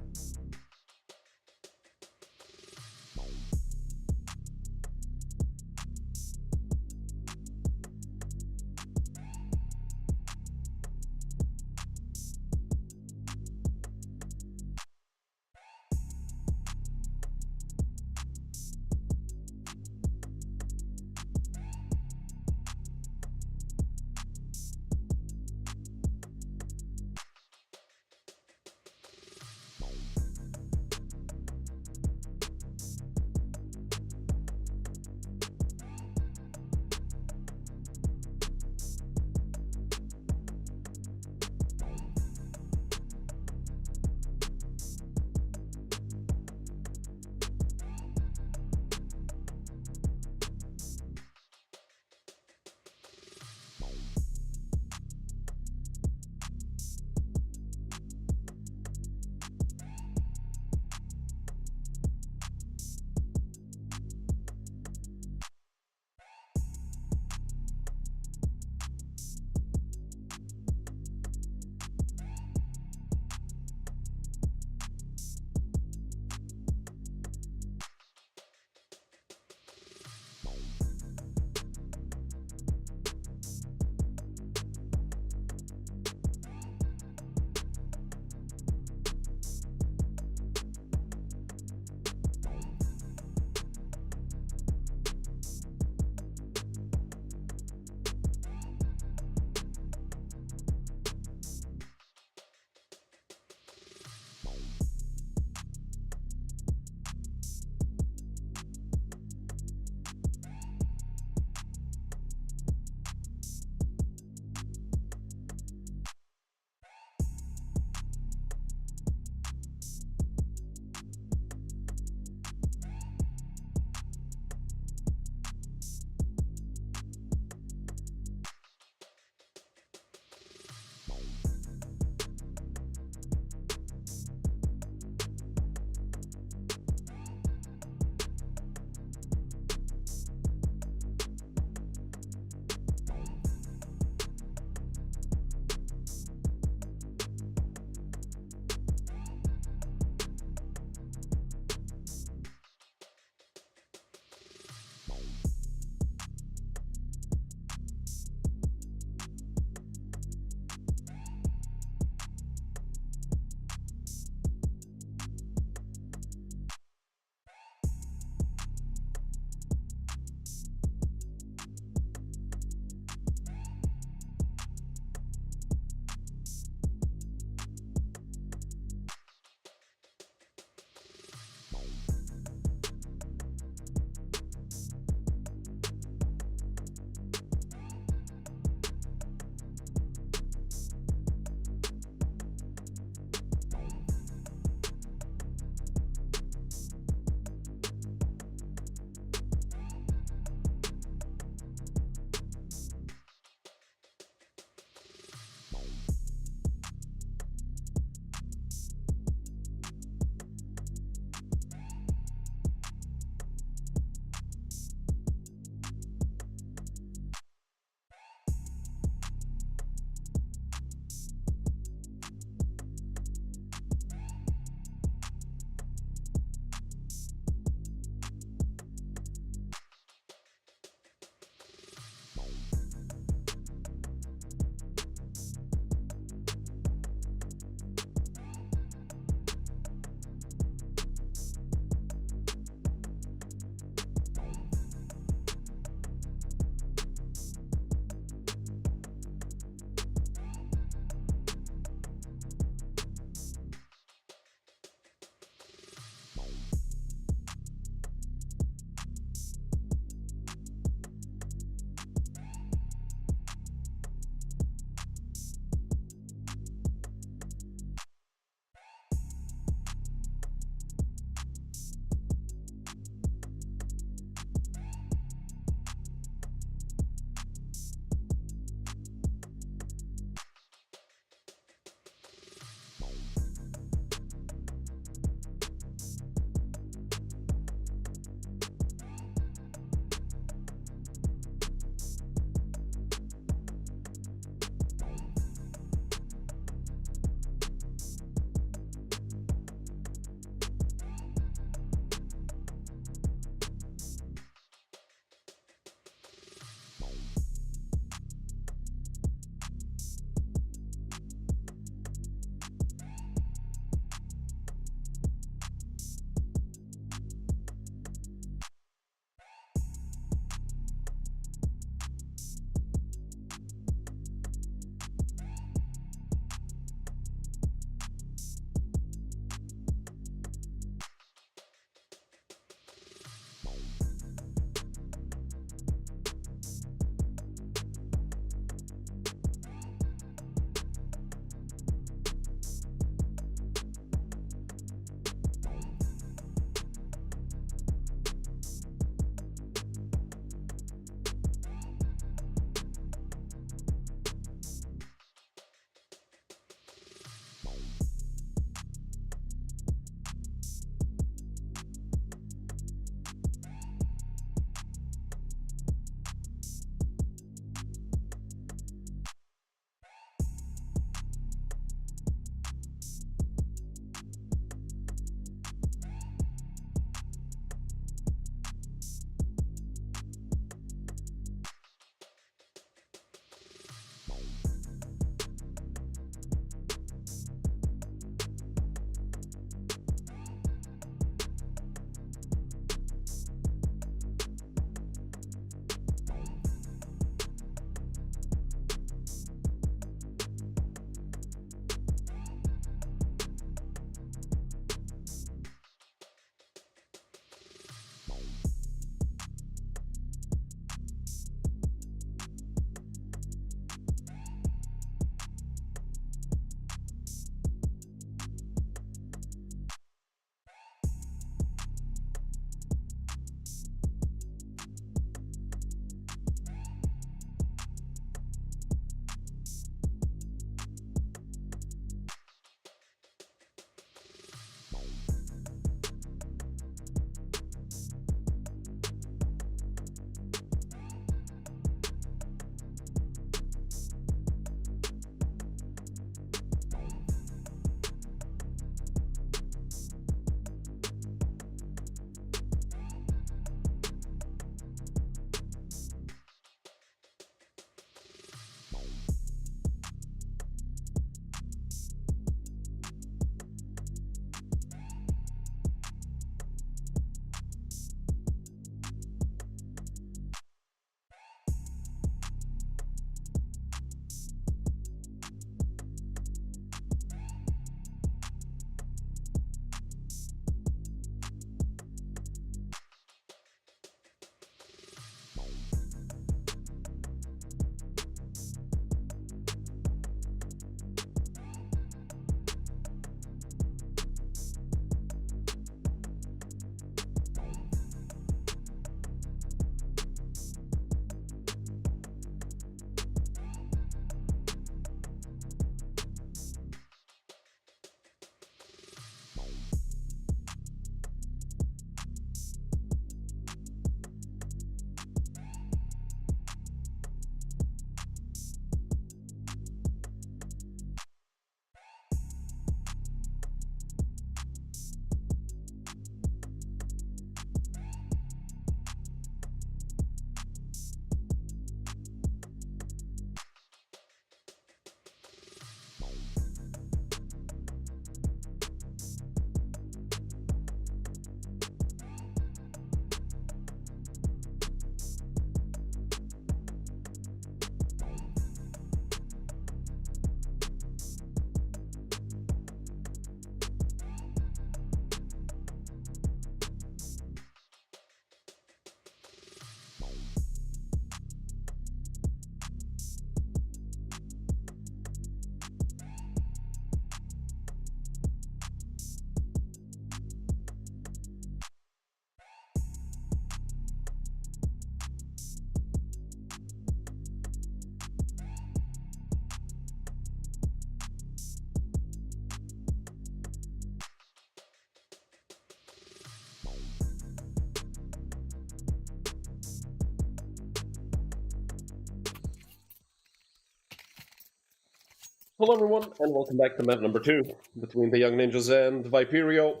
Hello everyone, and welcome back to map number 2, between the Young Ninjas and Viperio.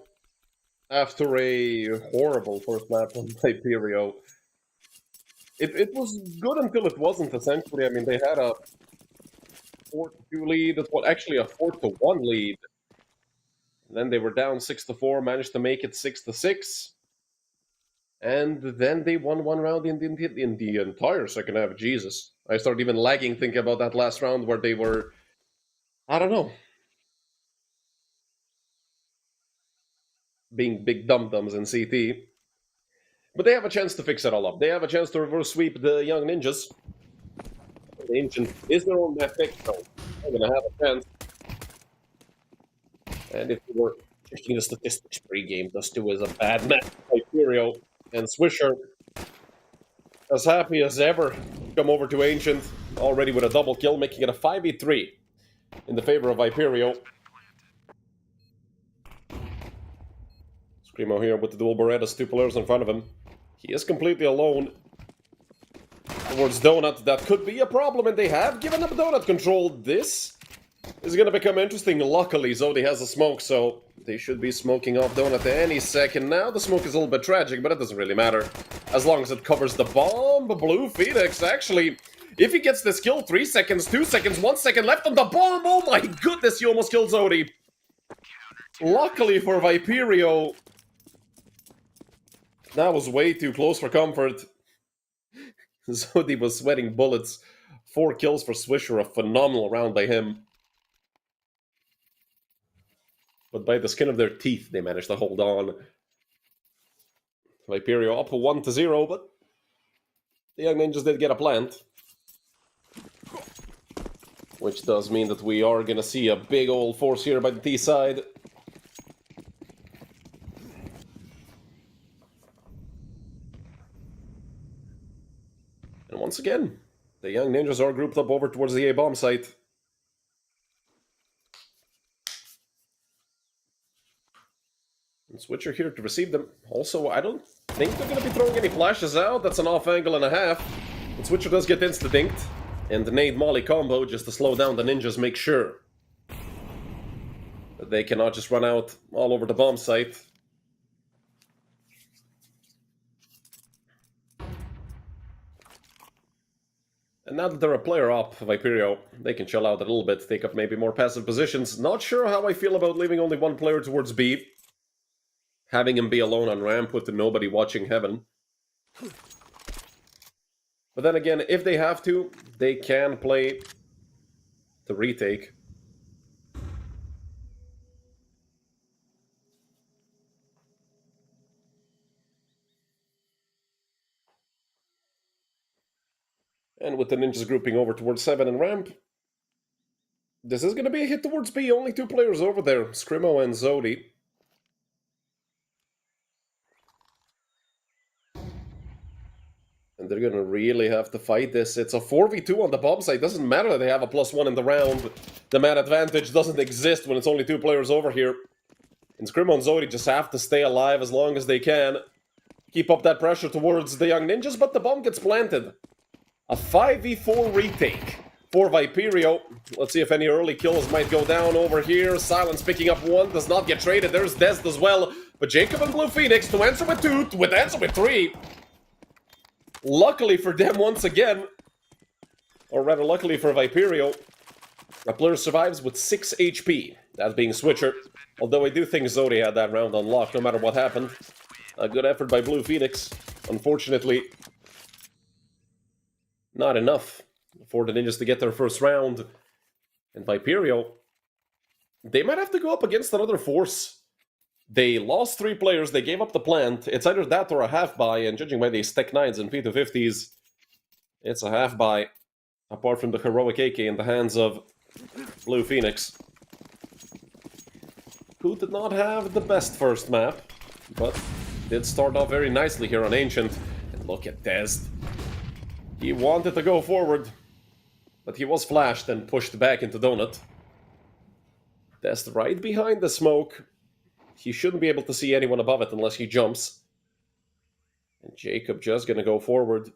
After a horrible first map on Viperio, it was good until it wasn't, essentially. I mean, they had a 4-2 lead, well, actually a 4-1 lead. And then they were down 6-4, managed to make it 6-6. And then they won one round in the entire second half. Jesus. I started even lagging thinking about that last round where they were, I don't know, being big dum-dums in CT. But they have a chance to fix it all up. They have a chance to reverse sweep the Young Ninjas. The Ancient is their own map pick, so they're going to have a chance. And if we were checking the statistics pre-game, this too is a bad match. Viperio and Swisher, as happy as ever, come over to Ancient, already with a double kill, making it a 5v3 in the favor of Viperio. Screamo here with the dual Berettas, 2 players in front of him. He is completely alone towards Donut. That could be a problem, and they have given up Donut control. This is going to become interesting. Luckily, Zodi has a smoke, so they should be smoking off Donut any second now. The smoke is a little bit tragic, but it doesn't really matter, as long as it covers the bomb. Blue Phoenix, actually, if he gets this kill, 3 seconds, 2 seconds, 1 second left on the bomb. Oh my goodness, he almost killed Zodi. Luckily for Viperio, that was way too close for comfort. Zodi was sweating bullets. 4 kills for Swisher, a phenomenal round by him. But by the skin of their teeth, they managed to hold on. Viperio up 1-0, but the Young Ninjas did get a plant. Which does mean that we are going to see a big old force here by the T side. And once again, the Young Ninjas are grouped up over towards the A-bomb site. And Switcher here to receive them. Also, I don't think they're going to be throwing any flashes out. That's an off angle and a half. And Switcher does get insta-dinked. And the nade molly combo just to slow down the ninjas, make sure that they cannot just run out all over the bomb site. And now that they're a player up, Viperio, they can chill out a little bit, take up maybe more passive positions. Not sure how I feel about leaving only one player towards B. Having him be alone on ramp with nobody watching heaven. But then again, if they have to, they can play the retake. And with the ninjas grouping over towards 7 and ramp, this is going to be a hit towards B. Only 2 players over there, Screamo and Zodi. And they're going to really have to fight this. It's a 4v2 on the bomb site. Doesn't matter that they have a +1 in the round. The man advantage doesn't exist when it's only 2 players over here. And Screamo and Zodi just have to stay alive as long as they can. Keep up that pressure towards the Young Ninjas, but the bomb gets planted. A 5v4 retake for Viperio. Let's see if any early kills might go down over here. Silence picking up 1, does not get traded. There's Dest as well. But Jacob and Blue Phoenix to answer with 2, with answer with 3. Luckily for them once again, or rather luckily for Viperio, a player survives with 6 HP, that being Switcher. Although I do think Zodi had that round unlocked no matter what happened. A good effort by Blue Phoenix. Unfortunately, not enough for the Ninjas to get their first round. And Viperio, they might have to go up against another force. They lost 3 players, they gave up the plant. It's either that or a half-buy, and judging by the Stack 9s and P250s, it's a half-buy, apart from the heroic AK in the hands of Blue Phoenix, who did not have the best first map, but did start off very nicely here on Ancient. And look at Dest. He wanted to go forward, but he was flashed and pushed back into Donut. Dest right behind the smoke. He shouldn't be able to see anyone above it unless he jumps. And Jacob just gonna go forward.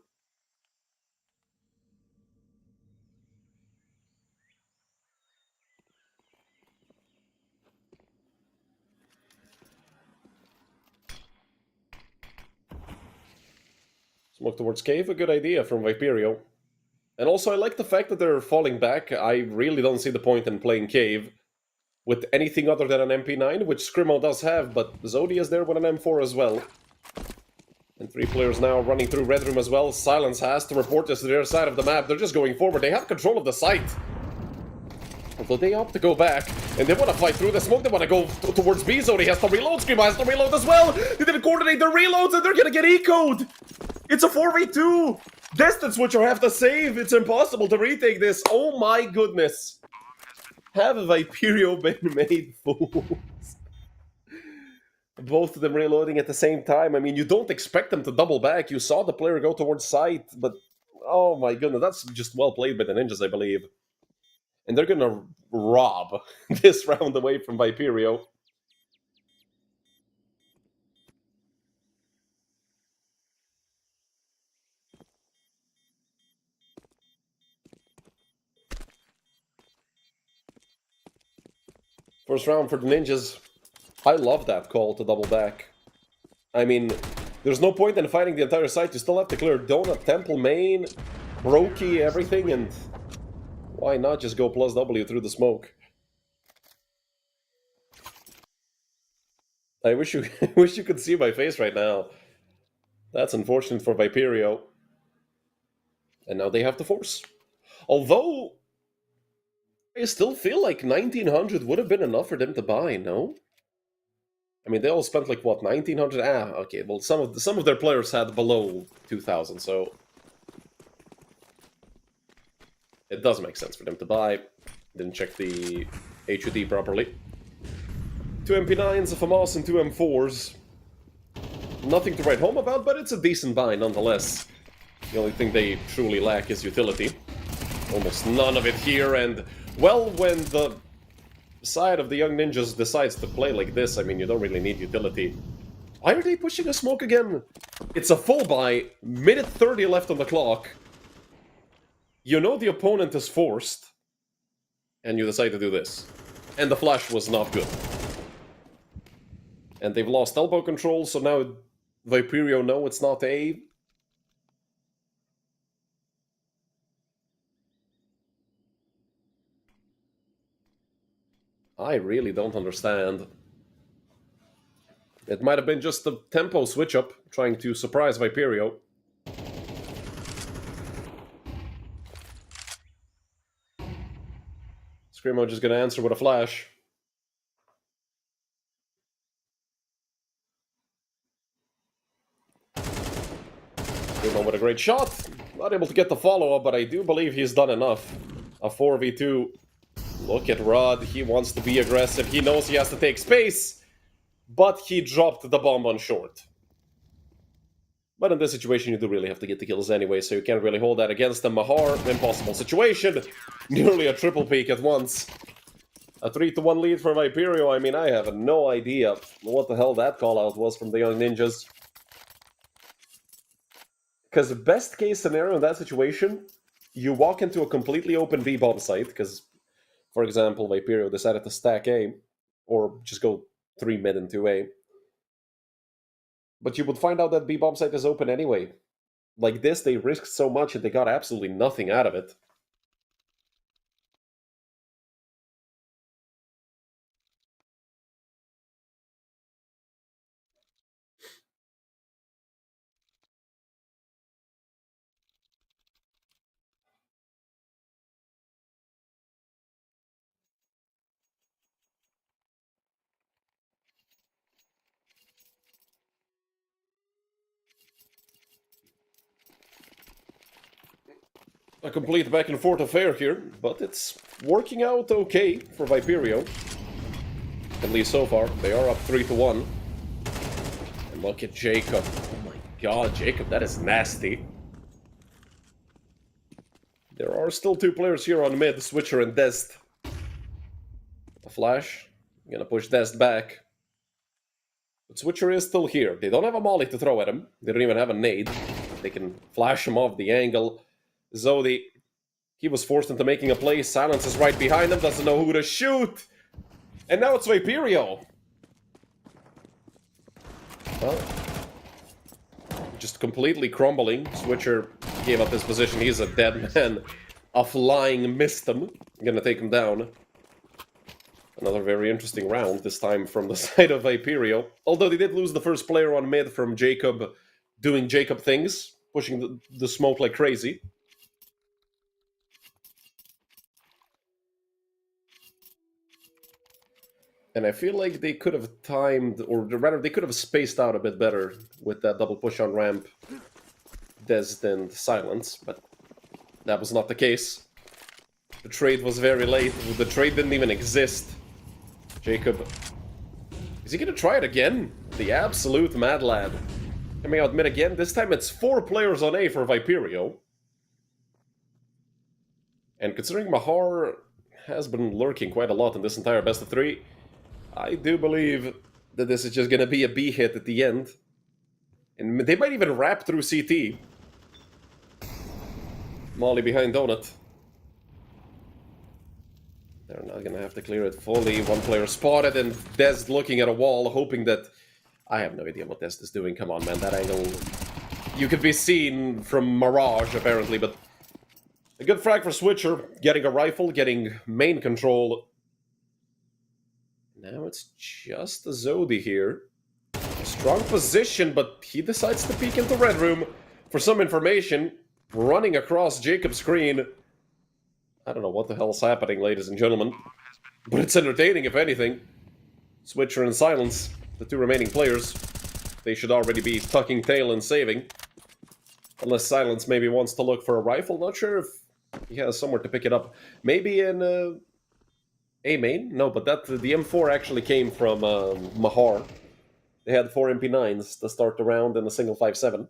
Smoke towards cave, a good idea from Viperio. And also, I like the fact that they're falling back. I really don't see the point in playing cave with anything other than an MP9, which Scrimo does have, but Zodi is there with an M4 as well. And 3 players now running through Red Room as well. Silence has to report this to their side of the map. They're just going forward. They have control of the site. Although they opt to go back, and they want to fight through the smoke. They want to go towards B zone. He has to reload. Scrimo has to reload as well. They didn't coordinate their reloads, and they're going to get ecoed. It's a 4v2. Distance Switcher have to save. It's impossible to retake this. Oh my goodness. Have Viperio been made fools? Both of them reloading at the same time. I mean, you don't expect them to double back. You saw the player go towards site, but oh my goodness, that's just well played by the ninjas, I believe. And they're gonna rob this round away from Viperio. First round for the ninjas. I love that call to double back. I mean, there's no point in fighting the entire site. You still have to clear Donut, Temple, Main, Brokey, everything, and why not just go plus W through the smoke? I wish you wish you could see my face right now. That's unfortunate for Viperio. And now they have to force. Although, I still feel like 1900 would have been enough for them to buy, no? I mean, they all spent like, what, 1900? Ah, okay, well, some of their players had below 2000, so it does make sense for them to buy. Didn't check the HUD properly. 2 MP9s, a FAMAS, and 2 M4s. Nothing to write home about, but it's a decent buy nonetheless. The only thing they truly lack is utility. Almost none of it here, and, well, when the side of the young ninjas decides to play like this, I mean, you don't really need utility. Why are they pushing a smoke again? It's a full buy, minute 30 left on the clock. You know the opponent is forced, and you decide to do this. And the flash was not good. And they've lost elbow control, so now Viperio know it's not A. I really don't understand. It might have been just the tempo switch-up, trying to surprise Viperio. Scrimo just gonna answer with a flash. Scrimo with a great shot. Not able to get the follow-up, but I do believe he's done enough. A 4v2. Look at Rod. He wants to be aggressive. He knows he has to take space. But he dropped the bomb on short. But in this situation, you do really have to get the kills anyway, so you can't really hold that against them. Mahar, impossible situation. Nearly a triple peak at once. A 3-1 lead for Viperio. I mean, I have no idea what the hell that call-out was from the young ninjas. Because the best case scenario in that situation, you walk into a completely open B-bomb site, because, for example, Viperio decided to stack A, or just go 3 mid and 2 A. But you would find out that B-bomb site is open anyway. Like this, they risked so much and they got absolutely nothing out of it. A complete back and forth affair here, but it's working out okay for Viperio. At least so far. They are up 3-1. And look at Jacob. Oh my god, Jacob, that is nasty. There are still 2 players here on mid, Switcher and Dest. A flash. Gonna push Dest back. But Switcher is still here. They don't have a molly to throw at him. They don't even have a nade. They can flash him off the angle. Zodi, he was forced into making a play. Silence is right behind him, doesn't know who to shoot. And now it's Viperio. Well, just completely crumbling. Switcher gave up his position. He's a dead man. A flying missed him. Gonna take him down. Another very interesting round, this time from the side of Viperio. Although they did lose the first player on mid from Jacob doing Jacob things, pushing the smoke like crazy. And I feel like they could have timed, or rather they could have spaced out a bit better with that double push on ramp, Destined Silence, but that was not the case. The trade was very late. The trade didn't even exist. Jacob, is he gonna try it again? The absolute mad lad. Coming out mid again. This time it's 4 players on A for Viperio. And considering Mahar has been lurking quite a lot in this entire best of 3, I do believe that this is just gonna be a B hit at the end. And they might even wrap through CT. Molly behind Donut. They're not gonna have to clear it fully. One player spotted, and Dez looking at a wall, hoping that... I have no idea what Dez is doing. Come on, man. That angle... You could be seen from Mirage, apparently, but... A good frag for Switcher. Getting a rifle, getting main control. Now it's just a Zodi here. Strong position, but he decides to peek into Red Room for some information. Running across Jacob's screen. I don't know what the hell's happening, ladies and gentlemen. But it's entertaining, if anything. Switcher and Silence, the 2 remaining players. They should already be tucking tail and saving. Unless Silence maybe wants to look for a rifle. Not sure if he has somewhere to pick it up. Maybe in A main? No, but that the M4 actually came from Mahar. They had 4 MP9s to start the round in a single 5.7.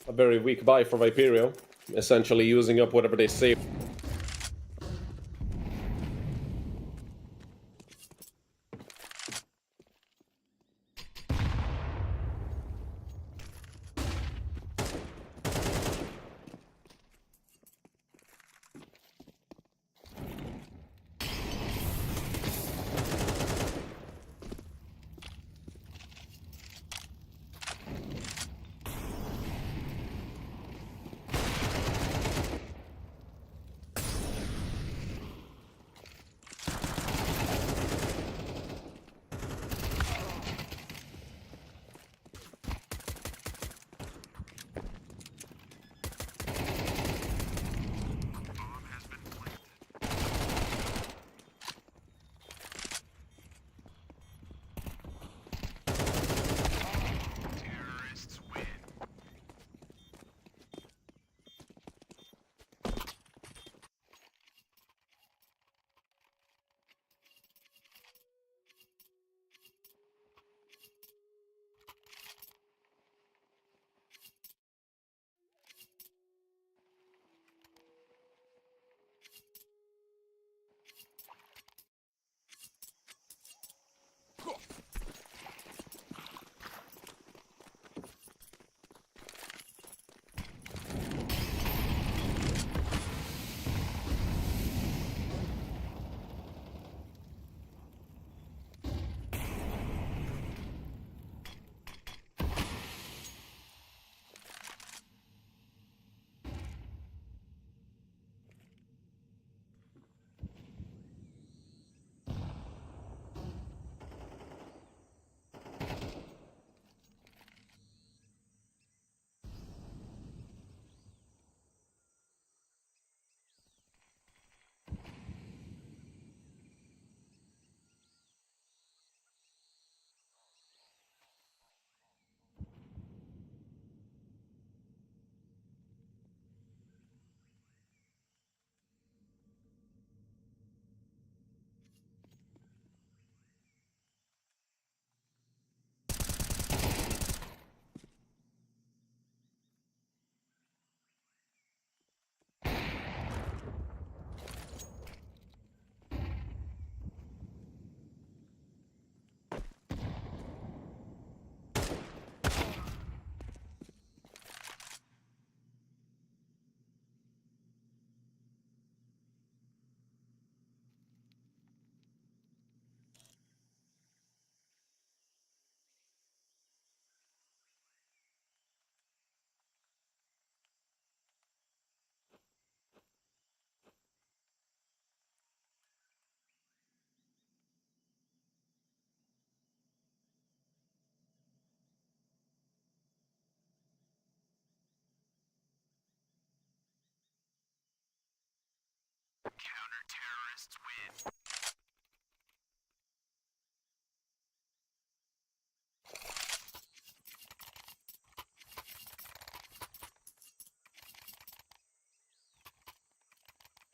A very weak buy for Viperio, essentially using up whatever they save.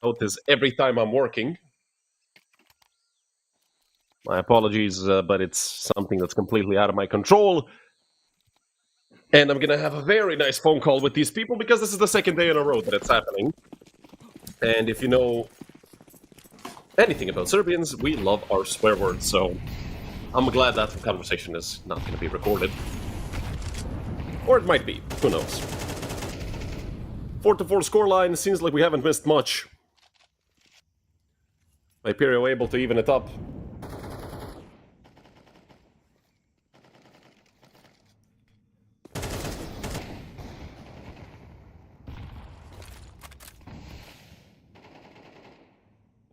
Notice every time I'm working. My apologies, but it's something that's completely out of my control. And I'm gonna have a very nice phone call with these people because this is the second day in a row that it's happening. And if you know anything about Serbians, we love our swear words, so I'm glad that conversation is not gonna be recorded. Or it might be, who knows. 4-4 scoreline, seems like we haven't missed much. Viperio able to even it up.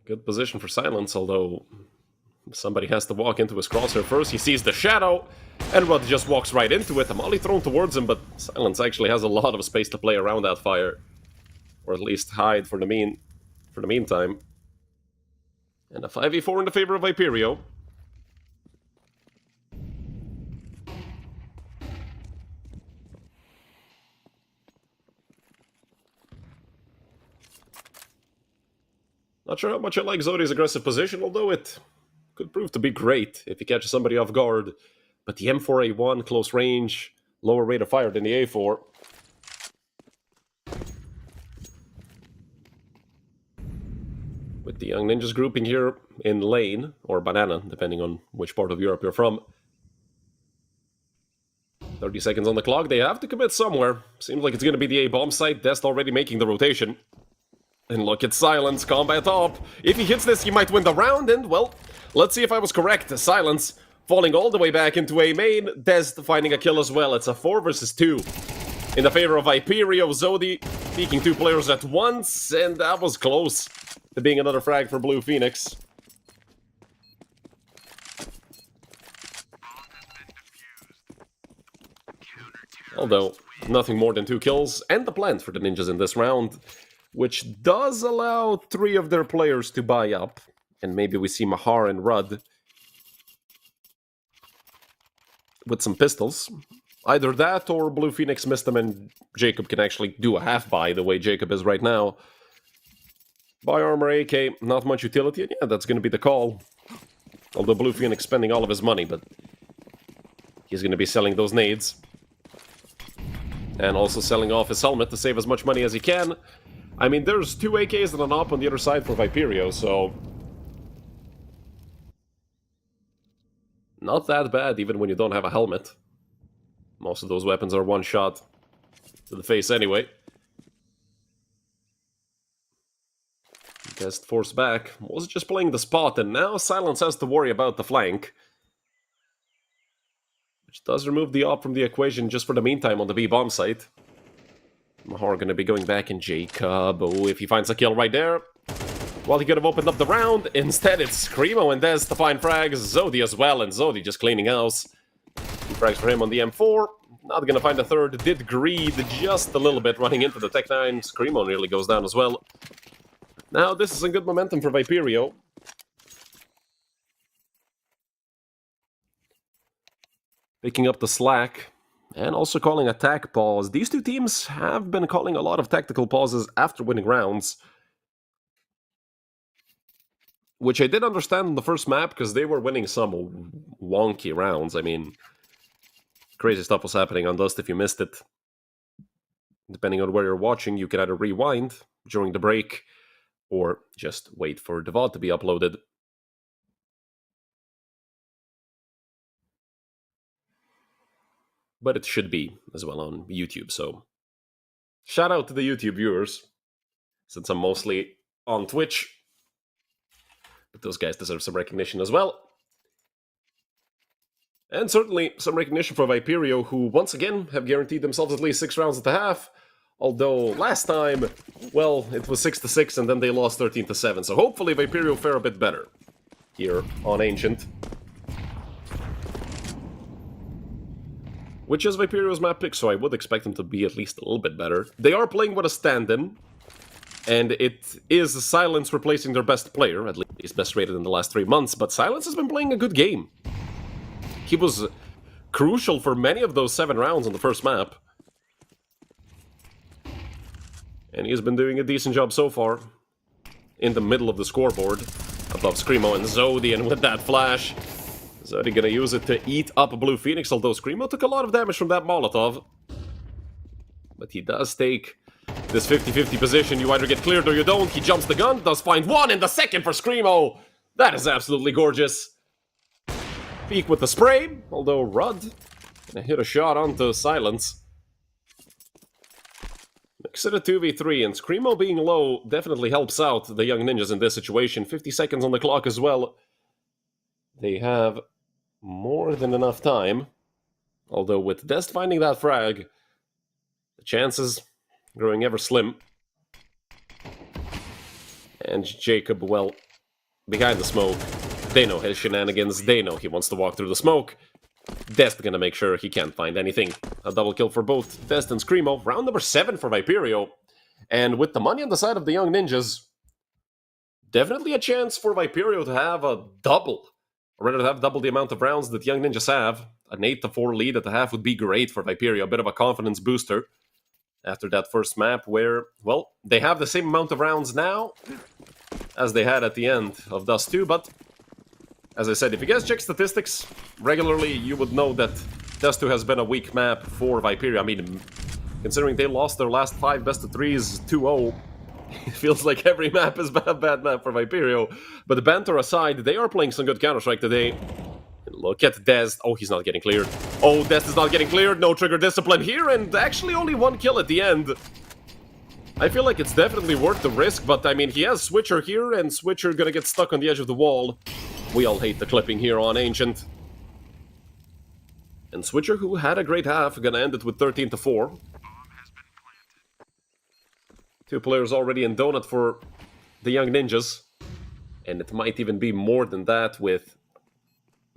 Good position for Silence, although somebody has to walk into his crosshair first. He sees the shadow, and Rud just walks right into it. A molly thrown towards him, but Silence actually has a lot of space to play around that fire. Or at least hide for the meantime. And a 5v4 in the favor of Viperio. Not sure how much I like Zodi's aggressive position, although it could prove to be great if he catches somebody off guard. But the M4A1, close range, lower rate of fire than the A4. With the Young Ninjas grouping here in lane, or banana, depending on which part of Europe you're from. 30 seconds on the clock, they have to commit somewhere. Seems like it's going to be the A-bomb site. Dest already making the rotation. And look at Silence, combat up. If he hits this, he might win the round, and, well, let's see if I was correct. Silence falling all the way back into A main. Dest finding a kill as well. It's a 4 versus 2. In the favor of Viperio, Zodi peeking 2 players at once, and that was close to being another frag for Blue Phoenix. Although, nothing more than 2 kills, and the plant for the Ninjas in this round, which does allow 3 of their players to buy up. And maybe we see Mahar and Rud with some pistols. Either that, or Blue Phoenix missed them and Jacob can actually do a half-buy the way Jacob is right now. Buy armor AK, not much utility, and yeah, that's going to be the call. Although Blue Phoenix spending all of his money, but he's going to be selling those nades. And also selling off his helmet to save as much money as he can. I mean, there's 2 AKs and an op on the other side for Viperio, so not that bad, even when you don't have a helmet. Most of those weapons are one shot to the face anyway. Dest forced back. Was just playing the spot, and now Silence has to worry about the flank. Which does remove the op from the equation just for the meantime on the B-bomb site. Mahar gonna be going back in Jacob. Oh, if he finds a kill right there. Well, he could have opened up the round. Instead, it's Screamo and Dez to find frags. Zodi as well, and Zodi just cleaning house. 2 frags for him on the M4. Not gonna find a third. Did greed just a little bit running into the Tech 9. Screamo nearly goes down as well. Now, this is a good momentum for Viperio. Picking up the slack. And also calling attack pause. These 2 teams have been calling a lot of tactical pauses after winning rounds. Which I did understand in the first map, because they were winning some wonky rounds. I mean, crazy stuff was happening on Dust if you missed it. Depending on where you're watching, you can either rewind during the break, or just wait for the VOD to be uploaded. But it should be as well on YouTube, so shout out to the YouTube viewers, since I'm mostly on Twitch. But those guys deserve some recognition as well. And certainly some recognition for Viperio, who once again have guaranteed themselves at least 6 rounds at the half. Although last time, well, it was 6-6 and then they lost 13-7. So hopefully Viperio fare a bit better here on Ancient. Which is Viperio's map pick, so I would expect them to be at least a little bit better. They are playing with a stand-in. And it is Silence replacing their best player, at least best rated in the last 3 months, but Silence has been playing a good game. He was crucial for many of those 7 rounds on the first map. And he's been doing a decent job so far. In the middle of the scoreboard, above Screamo and Zodi, and with that flash, Zodi gonna use it to eat up Blue Phoenix, although Screamo took a lot of damage from that Molotov. But he does take this 50-50 position. You either get cleared or you don't. He jumps the gun, does find one, and the second for Screamo. That is absolutely gorgeous. Peek with the spray, although Rudd gonna hit a shot onto Silence. Makes it a 2v3, and Screamo being low definitely helps out the Young Ninjas in this situation. 50 seconds on the clock as well. They have more than enough time. Although with Dest finding that frag, the chances growing ever slim. And Jacob, well, behind the smoke. They know his shenanigans, they know he wants to walk through the smoke. Dest gonna make sure he can't find anything. A double kill for both Dest and Screamo. Round number 7 for Viperio. And with the money on the side of the Young Ninjas, definitely a chance for Viperio to have a double. Or rather, to have double the amount of rounds that Young Ninjas have. An 8-4 lead at the half would be great for Viperio. A bit of a confidence booster after that first map where, well, they have the same amount of rounds now as they had at the end of Dust 2, but as I said, if you guys check statistics regularly, you would know that Dust 2 has been a weak map for Viperio. I mean, considering they lost their last 5 best-of-3s 2-0, it feels like every map is a bad map for Viperio. But the banter aside, they are playing some good Counter-Strike today. Look at Dest. Oh, he's not getting cleared. Oh, Dest is not getting cleared. No trigger discipline here, and actually only 1 kill at the end. I feel like it's definitely worth the risk, but I mean, he has Switcher here, and Switcher gonna get stuck on the edge of the wall. We all hate the clipping here on Ancient. And Switcher, who had a great half, gonna end it with 13-4. 2 players already in Donut for the Young Ninjas. And it might even be more than that with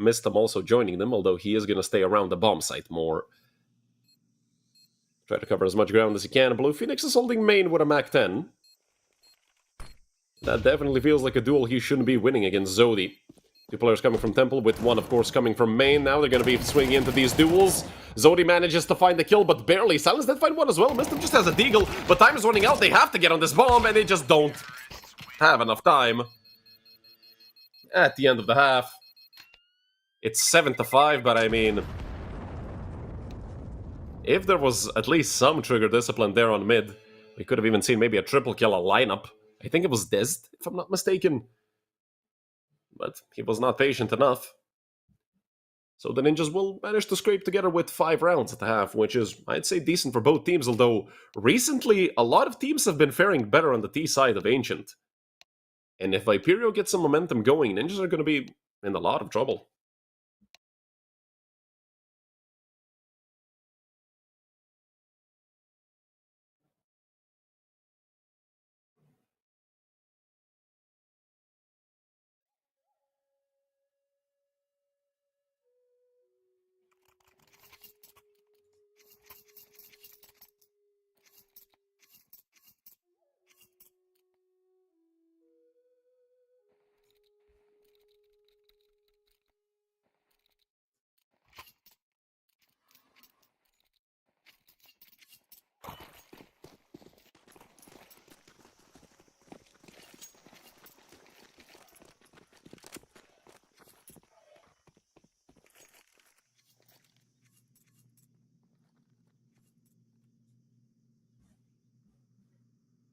Mistam also joining them, although he is gonna stay around the bomb site more. Try to cover as much ground as he can. Blue Phoenix is holding main with a Mac-10. That definitely feels like a duel he shouldn't be winning against Zodi. 2 players coming from Temple, with 1, of course, coming from main. Now they're going to be swinging into these duels. Zodi manages to find the kill, but barely. Silence did find 1 as well. Mistam just has a deagle, but time is running out. They have to get on this bomb, and they just don't have enough time. At the end of the half, it's 7-5, but I mean, if there was at least some trigger discipline there on mid, we could have even seen maybe a triple kill, a lineup. I think it was Dest, if I'm not mistaken. But he was not patient enough. So the Ninjas will manage to scrape together with 5 rounds at the half, which is, I'd say, decent for both teams, although recently a lot of teams have been faring better on the T side of Ancient. And if Viperio gets some momentum going, Ninjas are going to be in a lot of trouble.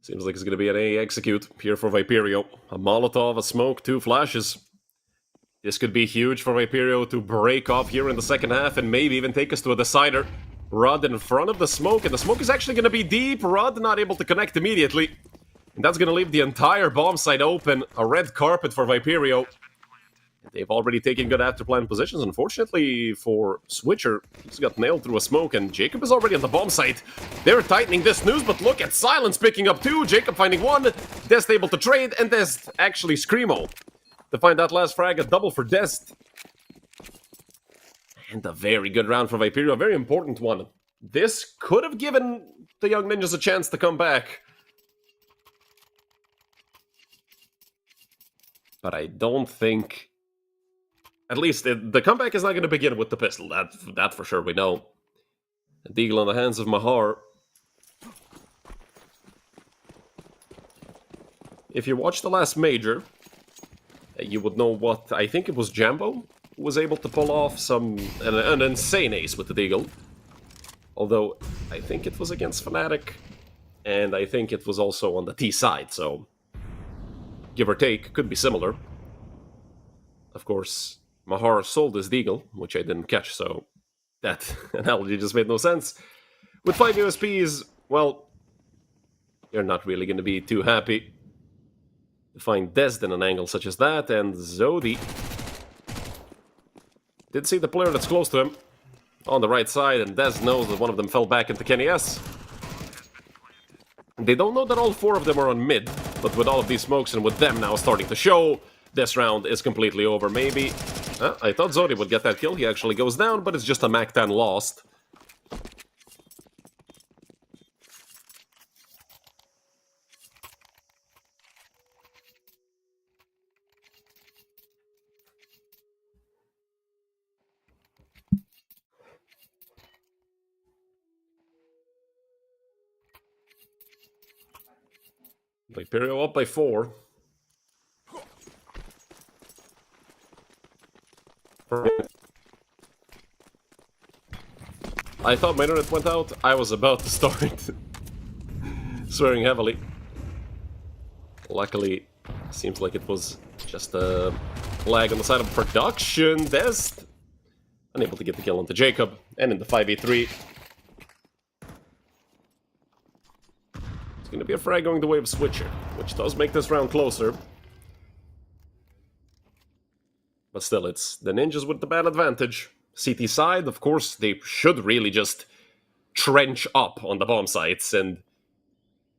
Seems like it's going to be an A execute here for Viperio. A Molotov, a smoke, 2 flashes. This could be huge for Viperio to break off here in the second half and maybe even take us to a decider. Rudd in front of the smoke, and the smoke is actually going to be deep. Rudd not able to connect immediately. And that's going to leave the entire bomb site open. A red carpet for Viperio. They've already taken good after-plan positions. Unfortunately for Switcher, he's got nailed through a smoke, and Jacob is already on the bomb site. They're tightening this news, but look at Silence picking up 2. Jacob finding 1. Dest able to trade, and Dest actually Screamo to find that last frag, a double for Dest. And a very good round for Viperio, a very important one. This could have given the Young Ninjas a chance to come back. But I don't think... At least the comeback is not going to begin with the pistol. That for sure we know. A deagle on the hands of Mahar. If you watched the last major, you would know what... I think it was Jambo who was able to pull off an insane ace with the deagle. Although, I think it was against Fnatic, and I think it was also on the T side, so... Give or take, could be similar. Of course, Mahar sold his deagle, which I didn't catch, so... That analogy just made no sense. With 5 USPs, well... You're not really going to be too happy to find Dezd in an angle such as that, and Zodi did see the player that's close to him on the right side, and Dez knows that one of them fell back into Kenny S. They don't know that all 4 of them are on mid, but with all of these smokes and with them now starting to show, this round is completely over. Maybe... I thought Zodi would get that kill. He actually goes down, but it's just a Mac-10 lost. Viperio up by 4. I thought my internet went out. I was about to start swearing heavily. Luckily, seems like it was just a lag on the side of production. Dest unable to get the kill onto Jacob, and in the 5v3. It's going to be a frag going the way of Switcher, which does make this round closer. But still, it's the ninjas with the bad advantage. CT side, of course, they should really just trench up on the bomb sites and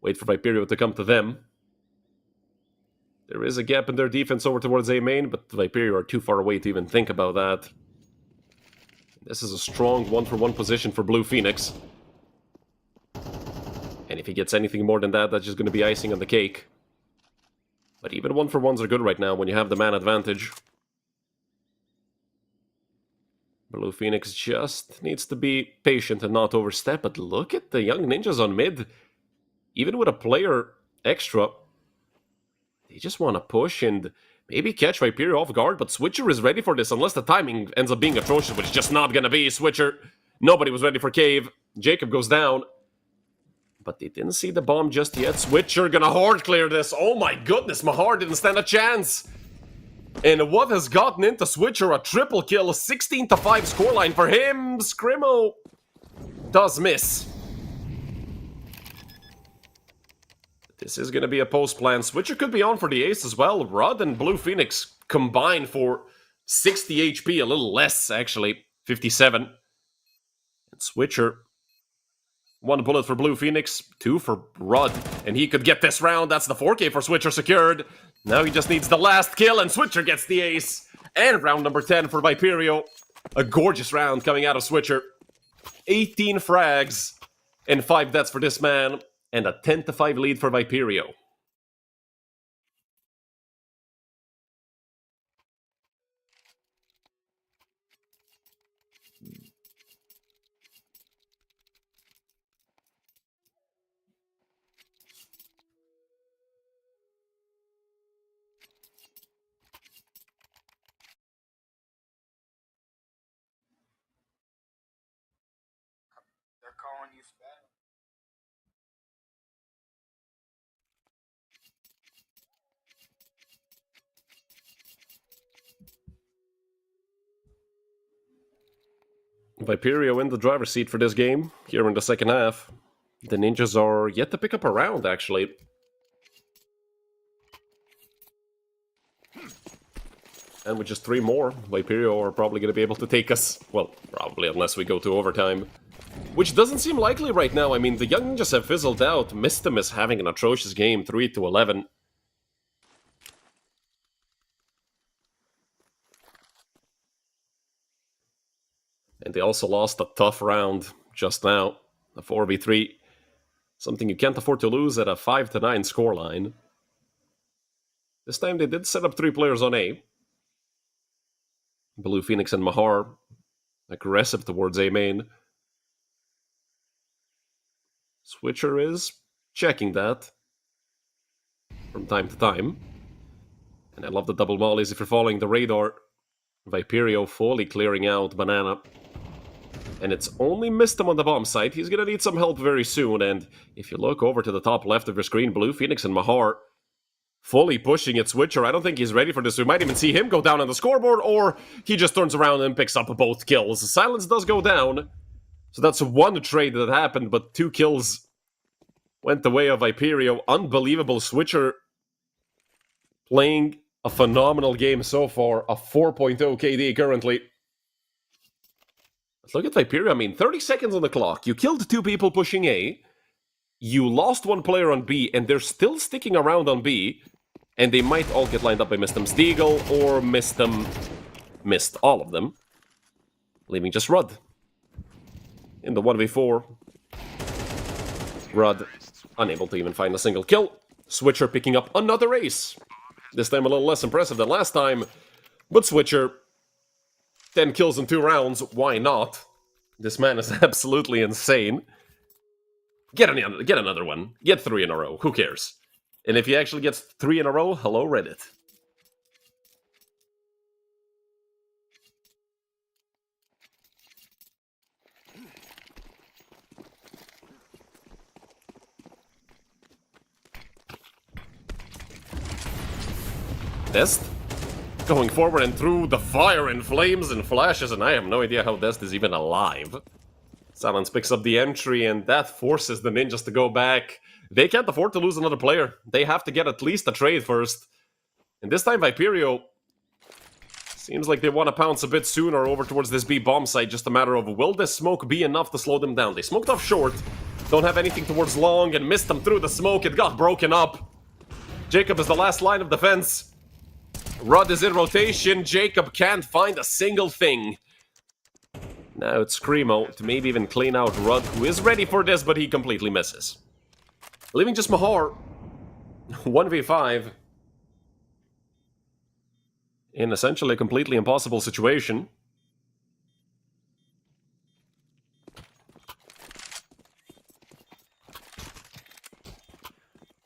wait for Viperio to come to them. There is a gap in their defense over towards A main, but Viperio are too far away to even think about that. This is a strong 1-for-1 position for Blue Phoenix. And if he gets anything more than that, that's just going to be icing on the cake. But even 1-for-1s are good right now when you have the man advantage. Blue Phoenix just needs to be patient and not overstep, but look at the young ninjas on mid. Even with a player extra, they just want to push and maybe catch Viperio off guard, but Switcher is ready for this unless the timing ends up being atrocious, which is just not going to be. Switcher, nobody was ready for Cave. Jacob goes down, but they didn't see the bomb just yet. Switcher gonna horde clear this. Oh my goodness, Mahar didn't stand a chance. And what has gotten into Switcher? A triple kill, a 16-5 scoreline for him. Scrimmo does miss. This is going to be a post-plan. Switcher could be on for the ace as well. Rod and Blue Phoenix combined for 60 HP, a little less actually, 57. And Switcher, 1 bullet for Blue Phoenix, 2 for Rod. And he could get this round. That's the 4K for Switcher secured. Now he just needs the last kill, and Switcher gets the ace. And round number 10 for Viperio. A gorgeous round coming out of Switcher. 18 frags and 5 deaths for this man, and a 10-5 lead for Viperio. They're calling you fat. Viperio in the driver's seat for this game, here in the second half. The ninjas are yet to pick up a round, actually. And with just 3 more, Viperio are probably going to be able to take us. Well, probably, unless we go to overtime. Which doesn't seem likely right now. I mean, the young ninjas have fizzled out. Mistim is having an atrocious game, 3-11. And they also lost a tough round just now. A 4v3. Something you can't afford to lose at a 5-9 scoreline. This time they did set up 3 players on A. Blue Phoenix and Mahar aggressive towards A main. Switcher is checking that from time to time. And I love the double mollies if you're following the radar. Viperio fully clearing out Banana. And it's only missed him on the bomb site. He's gonna need some help very soon. And if you look over to the top left of your screen, Blue Phoenix and Mahar fully pushing at Switcher. I don't think he's ready for this. We might even see him go down on the scoreboard, or he just turns around and picks up both kills. The silence does go down. So that's one trade that happened, but 2 kills went the way of Viperio. Unbelievable. Switcher playing a phenomenal game so far. A 4.0 KD currently. But look at Viperio. I mean, 30 seconds on the clock. You killed 2 people pushing A. You lost 1 player on B, and they're still sticking around on B. And they might all get lined up by Missed Steagle, or missed all of them. Leaving just Rudd. In the 1v4. Rudd unable to even find a single kill. Switcher picking up another ace. This time a little less impressive than last time. But Switcher, 10 kills in 2 rounds. Why not? This man is absolutely insane. Get another one. Get 3 in a row. Who cares? And if he actually gets 3 in a row, hello Reddit. Dest going forward and through the fire and flames and flashes, and I have no idea how Dest is even alive. Silence picks up the entry, and that forces the ninjas to go back. They can't afford to lose another player. They have to get at least a trade first. And this time Viperio seems like they want to pounce a bit sooner over towards this B bomb site. Just a matter of, will this smoke be enough to slow them down? They smoked off short, don't have anything towards long, and missed them through the smoke. It got broken up. Jacob is the last line of defense. Rudd is in rotation. Jacob can't find a single thing. Now it's Screamo to maybe even clean out Rudd, who is ready for this, but he completely misses. Leaving just Mahar. 1v5. In essentially a completely impossible situation.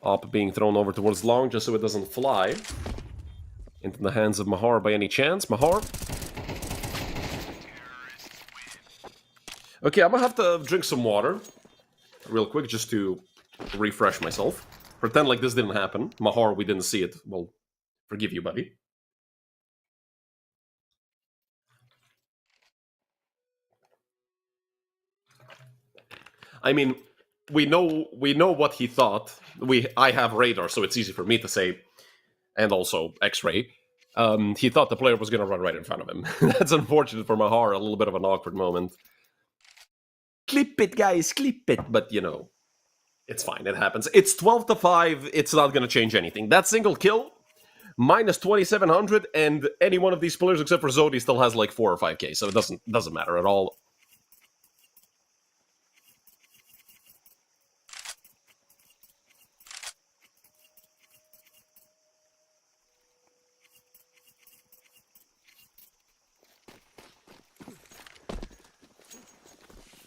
Op being thrown over towards long just so it doesn't fly into the hands of Mahar by any chance. Mahar. Okay, I'm gonna have to drink some water real quick just to refresh myself. Pretend like this didn't happen. Mahar, we didn't see it. Well, forgive you, buddy. I mean, we know what he thought. I have radar, so it's easy for me to say, and also X-ray. He thought the player was going to run right in front of him. That's unfortunate for Mahar. A little bit of an awkward moment. Clip it, guys, clip it. But you know, it's fine. It happens. It's 12-5. It's not going to change anything. That single kill, minus 2,700, and any one of these players except for Zodi still has like 4 or 5k. So it doesn't matter at all.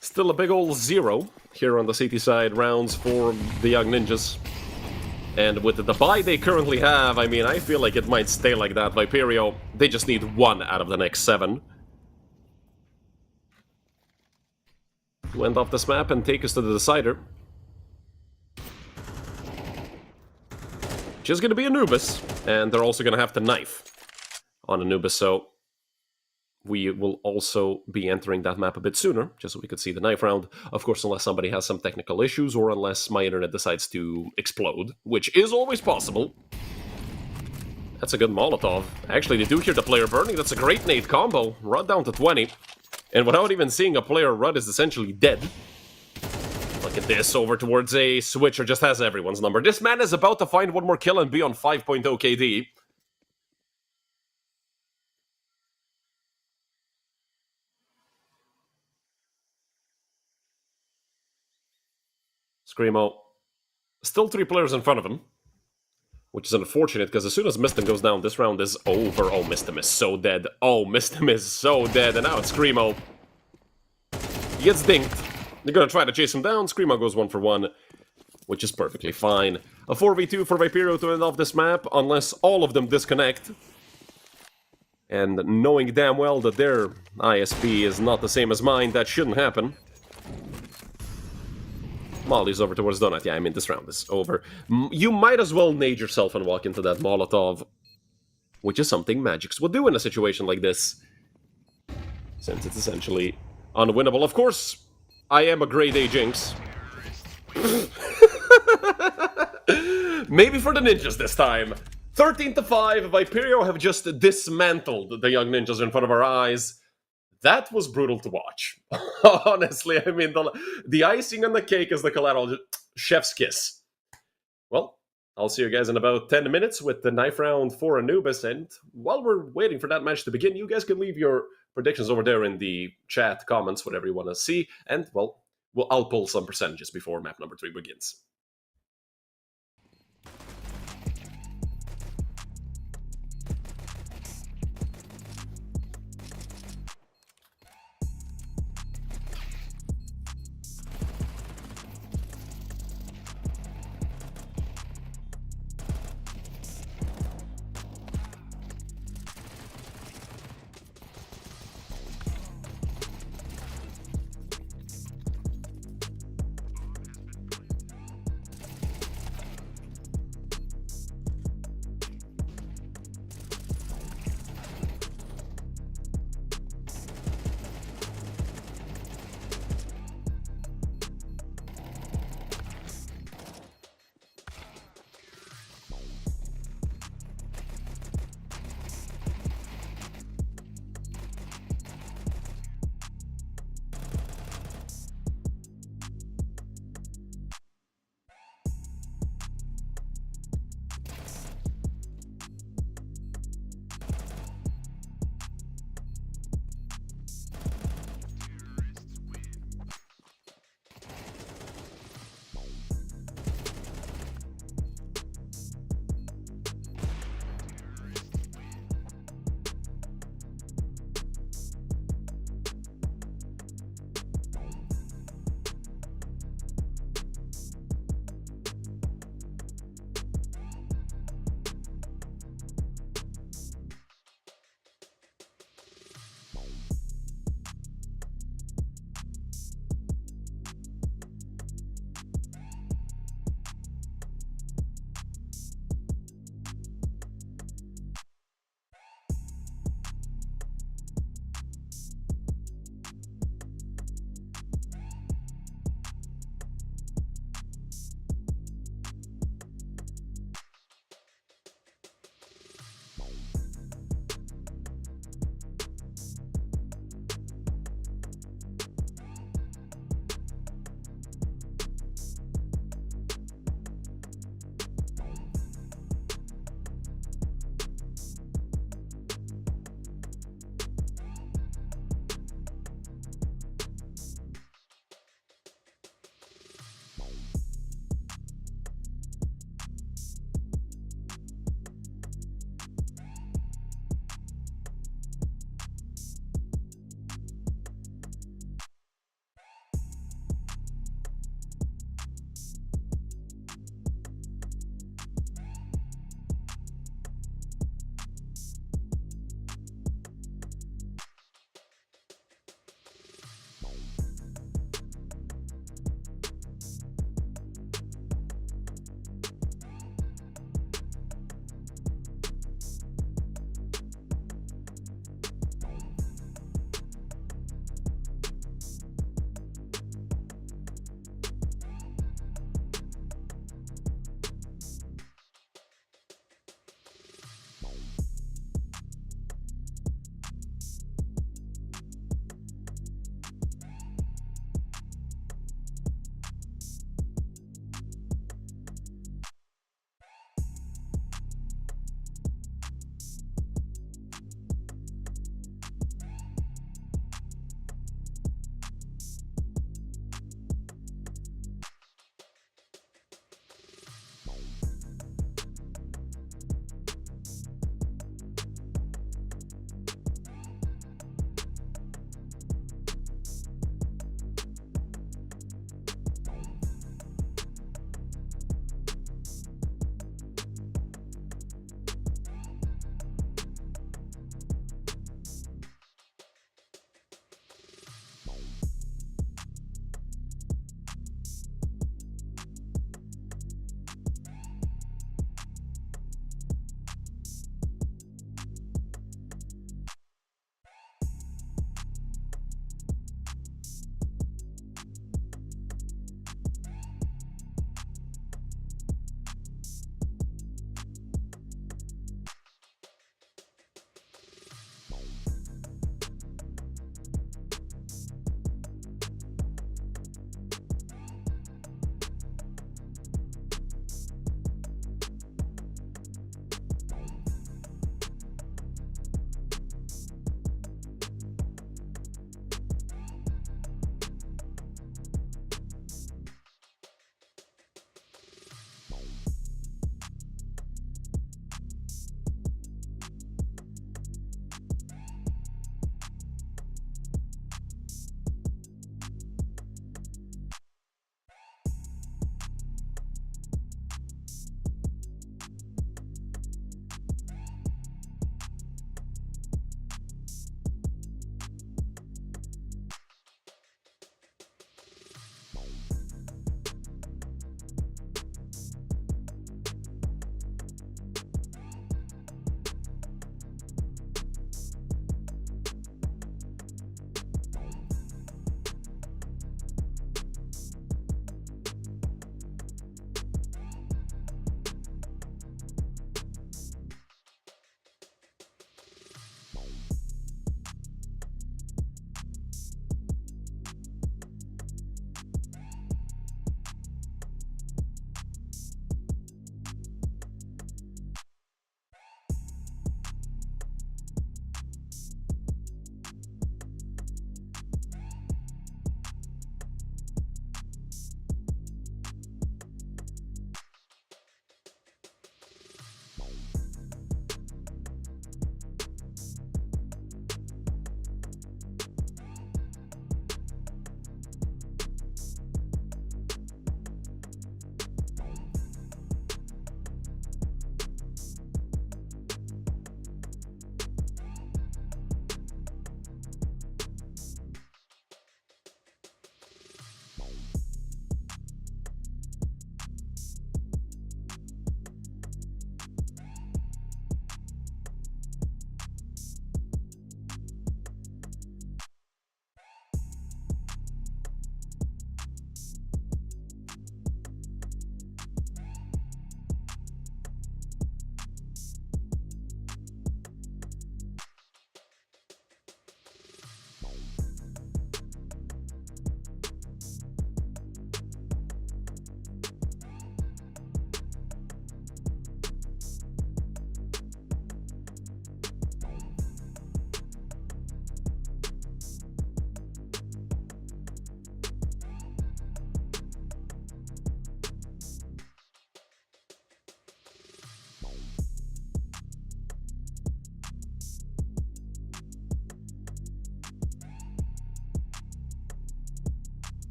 Still a big old 0 here on the CT side rounds for the Young Ninjas. And with the bye they currently have, I mean, I feel like it might stay like that. Viperio, they just need 1 out of the next 7. To end off this map and take us to the decider. Which is going to be Anubis. And they're also going to have to knife on Anubis, so we will also be entering that map a bit sooner, just so we could see the knife round. Of course, unless somebody has some technical issues, or unless my internet decides to explode, which is always possible. That's a good Molotov. Actually, they do hear the player burning. That's a great nade combo. Rudd down to 20. And without even seeing a player, Rudd is essentially dead. Look at this, over towards a Switcher, just has everyone's number. This man is about to find 1 more kill and be on 5.0 KD. Screamo. Still 3 players in front of him. which is unfortunate, because as soon as Mistim goes down, this round is over. Oh, Mistim is so dead. Oh, Mistim is so dead, and now it's Screamo. He gets dinked. They're gonna try to chase him down. Screamo goes 1 for 1, which is perfectly fine. A 4v2 for Viperio to end off this map, unless all of them disconnect. And knowing damn well that their ISP is not the same as mine, that shouldn't happen. Molly's over towards Donut. Yeah, I mean, this round is over. You might as well nade yourself and walk into that Molotov, which is something Magix would do in a situation like this, since it's essentially unwinnable. Of course, I am a grade A Jinx. Maybe for the ninjas this time. 13-5, Viperio have just dismantled the young ninjas in front of our eyes. That was brutal to watch. Honestly, I mean, the icing on the cake is the collateral. Chef's kiss. Well, I'll see you guys in about 10 minutes with the knife round for Anubis. And while we're waiting for that match to begin, you guys can leave your predictions over there in the chat, comments, whatever you want to see. And, well, I'll pull some percentages before map number 3 begins.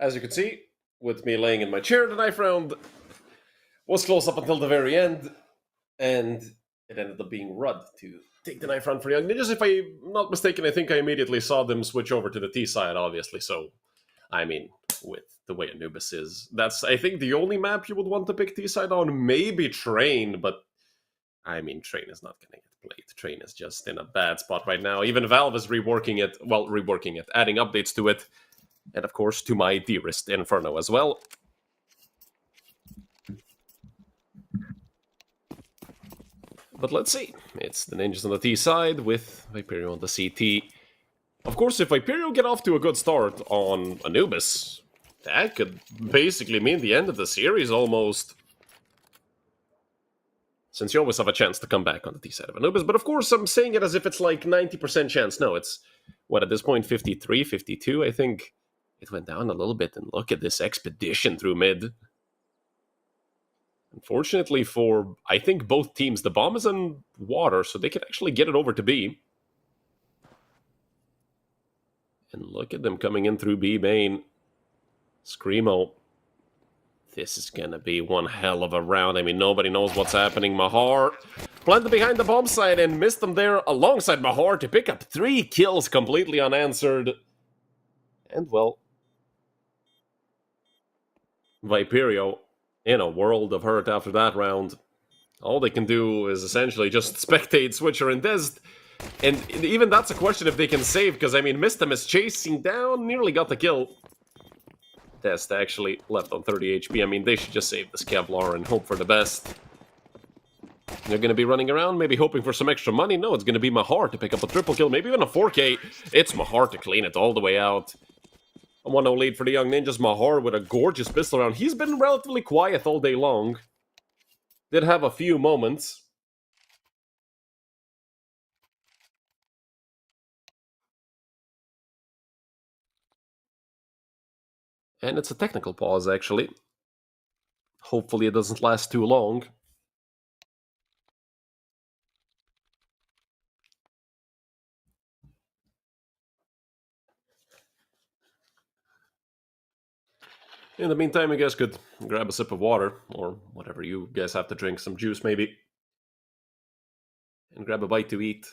As you can see, with me laying in my chair, the knife round was close up until the very end, and it ended up being Rudd to take the knife round for Young Ninjas. If I'm not mistaken, I think I immediately saw them switch over to the T side, obviously, so, I mean, with the way Anubis is, that's, I think, the only map you would want to pick T side on. Maybe Train, but, I mean, Train is not going to get played. Train is just in a bad spot right now. Even Valve is reworking it, adding updates to it, and of course, to my dearest Inferno as well. But let's see. It's the Ninjas on the T side with Viperio on the CT. Of course, if Viperio get off to a good start on Anubis, that could basically mean the end of the series almost. Since you always have a chance to come back on the T side of Anubis. But of course, I'm saying it as if it's like 90% chance. No, it's, what, at this point, 53, 52, I think. It went down a little bit, and look at this expedition through mid. Unfortunately for, I think, both teams, the bomb is in water, so they can actually get it over to B. And look at them coming in through B main. Screamo. This is gonna be one hell of a round. I mean, nobody knows what's happening. Mahar planted behind the bomb site and missed them there alongside Mahar to pick up 3 kills completely unanswered. And, well, Viperio in a world of hurt after that round. All they can do is essentially just spectate Switcher and Dest. And even that's a question if they can save, because, I mean, Mistem is chasing down, nearly got the kill. Dest actually left on 30 HP. I mean, they should just save this Kevlar and hope for the best. They're going to be running around, maybe hoping for some extra money. No, it's going to be Mahar to pick up a triple kill, maybe even a 4K. It's Mahar to clean it all the way out. A 1-0 lead for the Young Ninjas. Mahar with a gorgeous pistol round. He's been relatively quiet all day long. Did have a few moments. And it's a technical pause, actually. Hopefully it doesn't last too long. In the meantime, you guys could grab a sip of water, or whatever you guys have to drink, some juice maybe. And grab a bite to eat.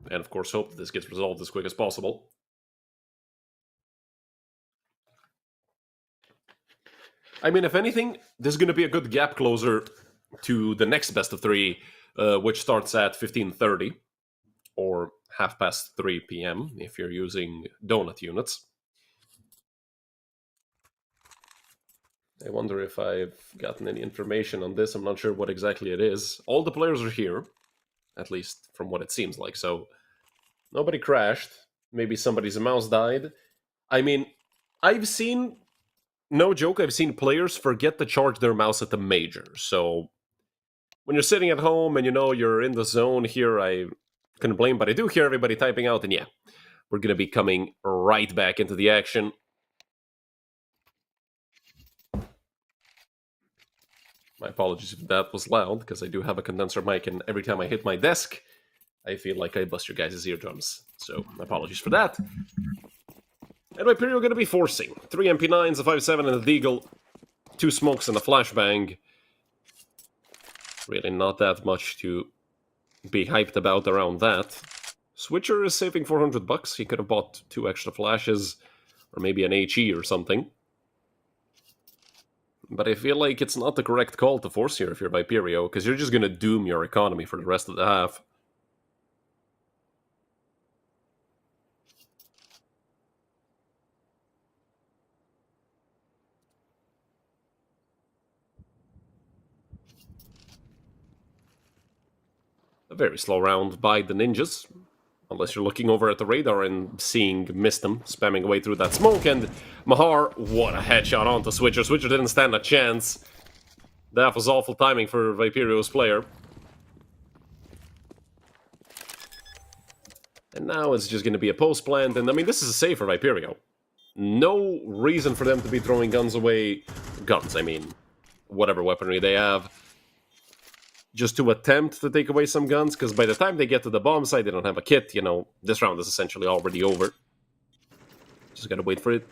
And of course hope that this gets resolved as quick as possible. I mean, if anything, this is going to be a good gap closer to the next best of 3, which starts at 15:30, or 3:30 p.m. if you're using donut units. I wonder if I've gotten any information on this. I'm not sure what exactly it is. All the players are here, at least from what it seems like. So nobody crashed. Maybe somebody's mouse died. I mean, I've seen, no joke, I've seen players forget to charge their mouse at the major. So when you're sitting at home and you know you're in the zone here, I couldn't blame, but I do hear everybody typing out. And yeah, we're going to be coming right back into the action. My apologies if that was loud, because I do have a condenser mic, and every time I hit my desk, I feel like I bust your guys' eardrums. So, my apologies for that. And Viperio going to be forcing 3 MP9s, a 5.7, and a Deagle, 2 smokes, and a flashbang. Really not that much to be hyped about around that. Switcher is saving $400. He could have bought 2 extra flashes, or maybe an HE or something. But I feel like it's not the correct call to force here if you're Viperio, because you're just going to doom your economy for the rest of the half. A very slow round by the Ninjas. Unless you're looking over at the radar and seeing Mistem spamming away through that smoke. And Mahar, what a headshot onto Switcher. Switcher didn't stand a chance. That was awful timing for Viperio's player. And now it's just going to be a post plant. And I mean, this is a save for Viperio. No reason for them to be throwing guns away. Guns, I mean, whatever weaponry they have. Just to attempt to take away some guns, because by the time they get to the bomb site, they don't have a kit. You know, this round is essentially already over. Just gotta wait for it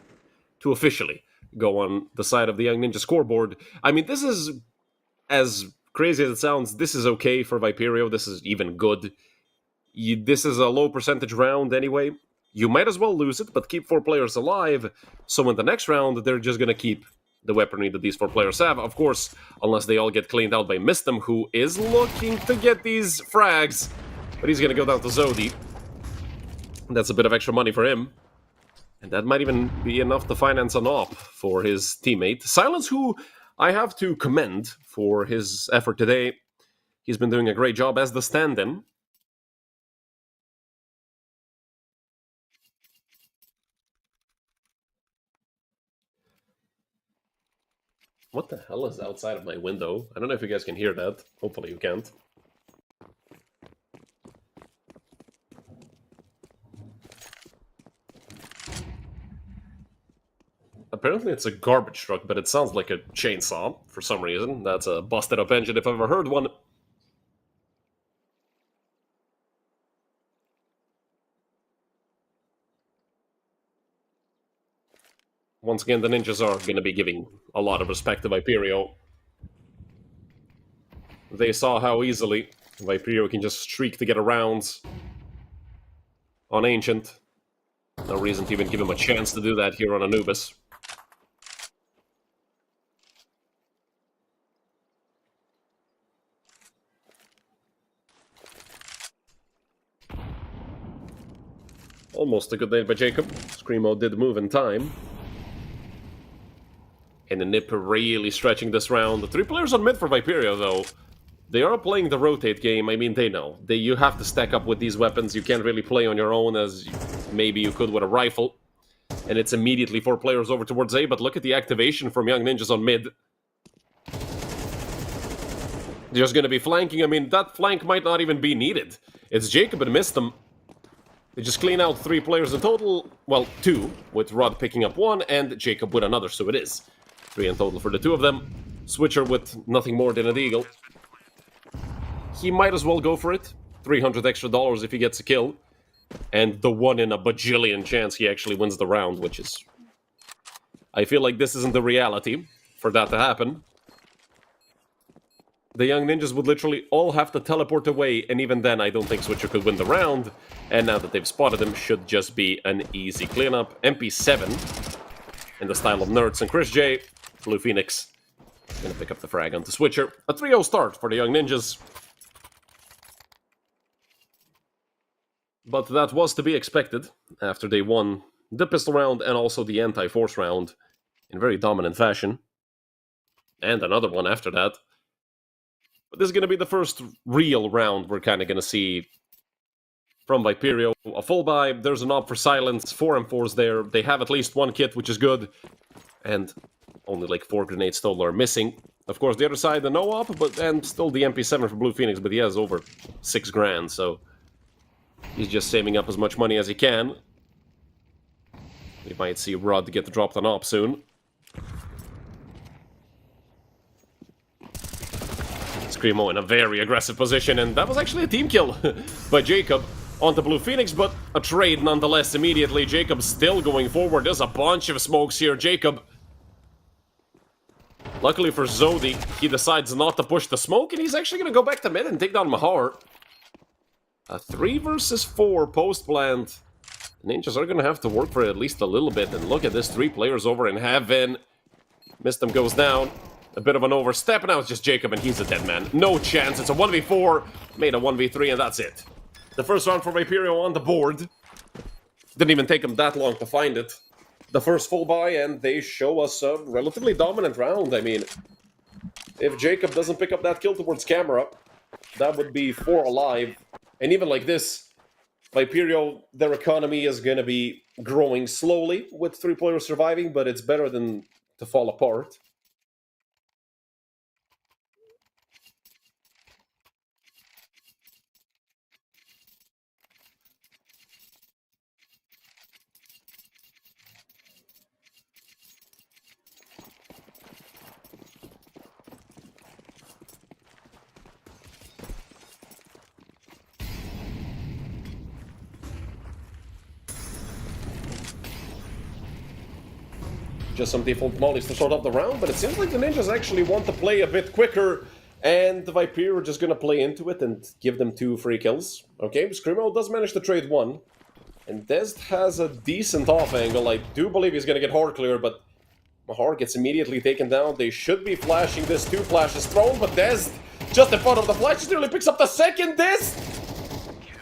to officially go on the side of the Young Ninja scoreboard. I mean, this is, as crazy as it sounds, this is okay for Viperio. This is even good. This is a low percentage round anyway. You might as well lose it, but keep 4 players alive. So in the next round, they're just going to keep the weaponry that these 4 players have. Of course, unless they all get cleaned out by Mistem, who is looking to get these frags. But he's going to go down to Zodi. That's a bit of extra money for him. And that might even be enough to finance an op for his teammate. Silence, who I have to commend for his effort today. He's been doing a great job as the stand-in. What the hell is outside of my window? I don't know if you guys can hear that. Hopefully you can't. Apparently it's a garbage truck, but it sounds like a chainsaw for some reason. That's a busted up engine if I've ever heard one. Once again, the ninjas are going to be giving a lot of respect to Viperio. They saw how easily Viperio can just streak to get around on Ancient. No reason to even give him a chance to do that here on Anubis. Almost a good nade by Jacob. Screamo did move in time. And the Nip really stretching this round. The 3 players on mid for Viperio, though. They are playing the rotate game. I mean, they know. You have to stack up with these weapons. You can't really play on your own as maybe you could with a rifle. And it's immediately 4 players over towards A, but look at the activation from Young Ninjas on mid. They're just going to be flanking. I mean, that flank might not even be needed. It's Jacob and Mistem. They just clean out 3 players in total. Well, 2, with Rod picking up 1, and Jacob with another, so it is 3 in total for the 2 of them. Switcher with nothing more than a deagle. He might as well go for it. $300 extra if he gets a kill. And the 1 in a bajillion chance he actually wins the round, which is... I feel like this isn't the reality for that to happen. The Young Ninjas would literally all have to teleport away, and even then I don't think Switcher could win the round. And now that they've spotted him, should just be an easy cleanup. MP7 in the style of Nerds and Chris J. Blue Phoenix gonna pick up the frag onto Switcher. A 3-0 start for the Young Ninjas. But that was to be expected after they won the pistol round and also the anti-force round in very dominant fashion. And another one after that. But this is going to be the first real round we're kind of going to see from Viperio. A full buy, there's an op for Silence, 4 M4s there. They have at least 1 kit, which is good. And only like 4 grenades total are missing. Of course, the other side, the no op, and still the MP7 for Blue Phoenix, but he has over 6 grand, so he's just saving up as much money as he can. We might see Rod get dropped on op soon. Screamo in a very aggressive position, and that was actually a team kill by Jacob onto Blue Phoenix, but a trade nonetheless immediately. Jacob still going forward. There's a bunch of smokes here. Jacob, luckily for Zodi, he decides not to push the smoke, and he's actually going to go back to mid and take down Mahar. A 3 versus 4 post-plant. Ninjas are going to have to work for it at least a little bit, and look at this, 3 players over in heaven. Mistem goes down. A bit of an overstep, now it's just Jacob, and he's a dead man. No chance, it's a 1v4, made a 1v3, and that's it. The first round for Viperio on the board. Didn't even take him that long to find it. The first full buy, and they show us a relatively dominant round. I mean, if Jacob doesn't pick up that kill towards camera, that would be 4 alive. And even like this, Viperio, their economy is going to be growing slowly with 3 players surviving, but it's better than to fall apart. Just some default mollies to start off the round, but it seems like the Ninjas actually want to play a bit quicker, and the Viperio are just going to play into it and give them 2 free kills. Okay, Screamo does manage to trade 1, and Dest has a decent off angle. I do believe he's going to get hard clear, but Mahar gets immediately taken down. They should be flashing this. 2 flashes thrown, but Dest, just in front of the flash, nearly picks up the second Dest!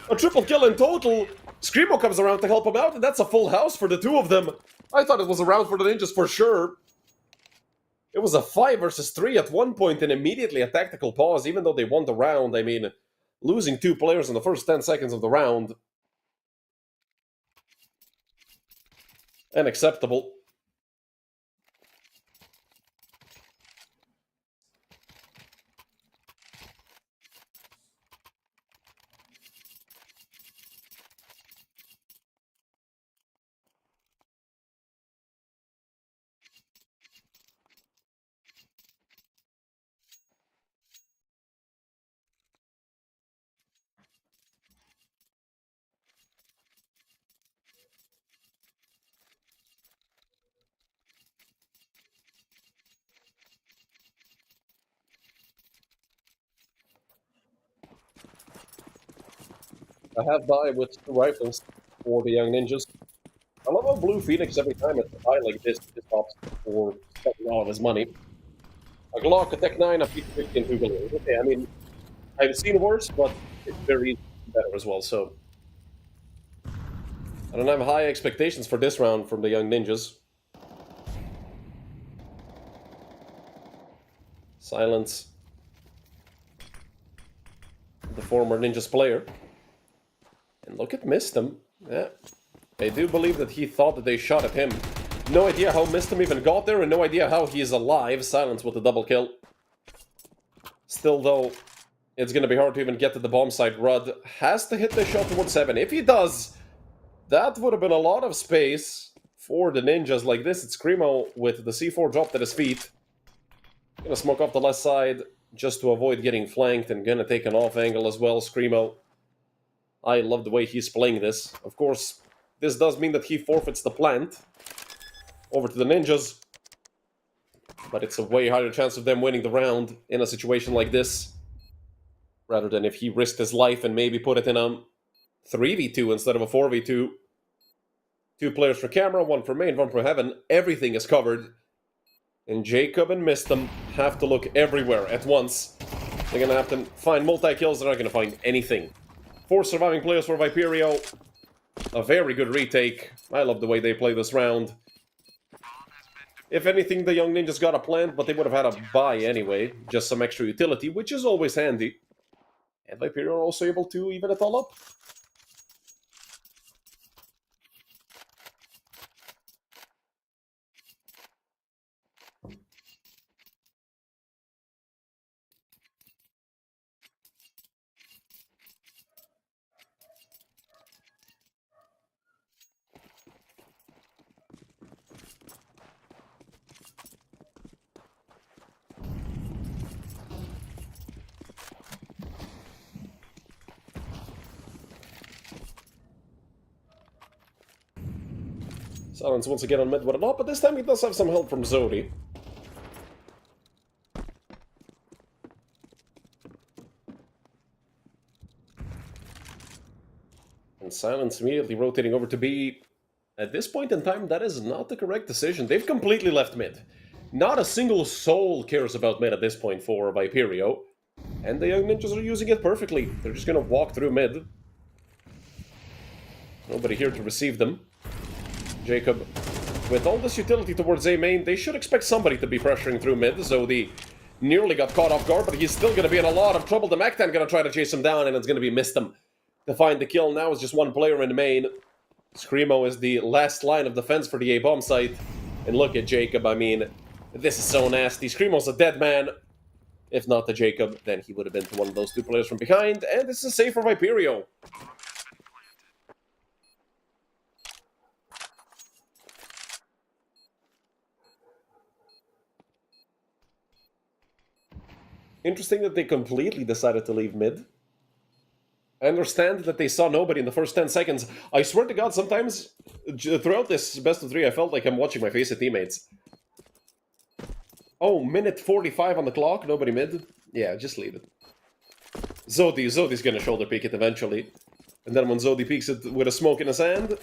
A triple kill in total. Screamo comes around to help him out, and that's a full house for the 2 of them. I thought it was a round for the Ninjas for sure. It was a 5 versus 3 at one point, and immediately a tactical pause, even though they won the round. I mean, losing 2 players in the first 10 seconds of the round. Unacceptable. I have buy with 2 rifles for the young Ninjas. I love how Blue Phoenix, every time it's a buy like this, he just opts for spending all of his money. A Glock, a Tech 9, a P50, and 2 Galleons. Okay, I mean, I've seen worse, but it's very easy to do better as well, so... I don't have high expectations for this round from the young Ninjas. Silence the former Ninjas player. And look at Mistem. Yeah. I do believe that he thought that they shot at him. No idea how Mistem even got there, and no idea how he is alive. Silence with the double kill. Still, though, it's going to be hard to even get to the bomb site. Rudd has to hit the shot towards 7. If he does, that would have been a lot of space for the Ninjas. Like this, it's Screamo with the C4 dropped at his feet. Gonna smoke off the left side just to avoid getting flanked, and gonna take an off angle as well. Screamo, I love the way he's playing this. Of course, this does mean that he forfeits the plant over to the Ninjas, but it's a way higher chance of them winning the round in a situation like this, rather than if he risked his life and maybe put it in a 3v2 instead of a 4v2. 2 players for camera, 1 for main, 1 for heaven. Everything is covered. And Jacob and Mistem have to look everywhere at once. They're going to have to find multi-kills. They're not going to find anything. 4 surviving players for Viperio. A very good retake. I love the way they play this round. If anything, the young Ninjas got a plant, but they would have had a buy anyway. Just some extra utility, which is always handy. And Viperio are also able to even it all up. Silence once again on mid with a lot, but this time he does have some help from Zodi. And Silence immediately rotating over to B. At this point in time, that is not the correct decision. They've completely left mid. Not a single soul cares about mid at this point for Viperio. And the young Ninjas are using it perfectly. They're just gonna walk through mid. Nobody here to receive them. Jacob, with all this utility towards A main, they should expect somebody to be pressuring through mid. Zodi nearly got caught off guard, but he's still going to be in a lot of trouble. The Mactan going to try to chase him down, and it's going to be Mistem to find the kill. Now it's just 1 player in the main. Screamo is the last line of defense for the A-bomb site. And look at Jacob, I mean, this is so nasty. Screamo's a dead man. If not the Jacob, then he would have been to one of those 2 players from behind. And this is safe for Viperio. Interesting that they completely decided to leave mid. I understand that they saw nobody in the first 10 seconds. I swear to God, sometimes throughout this best of 3, I felt like I'm watching my face at teammates. Oh, minute 45 on the clock, nobody mid? Yeah, just leave it. Zodi's gonna shoulder peek it eventually. And then when Zodi peeks it with a smoke in his hand,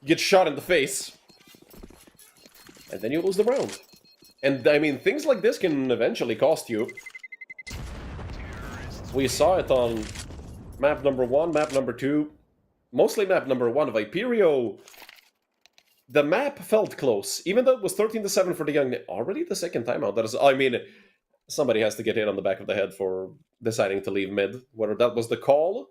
you get shot in the face. And then you lose the round. And, I mean, things like this can eventually cost you. We saw it on map number 1, map number 2. Mostly map number 1, Viperio. The map felt close. Even though it was 13-7 for the young... Already the second timeout. That is, I mean, somebody has to get hit on the back of the head for deciding to leave mid. Whether that was the call,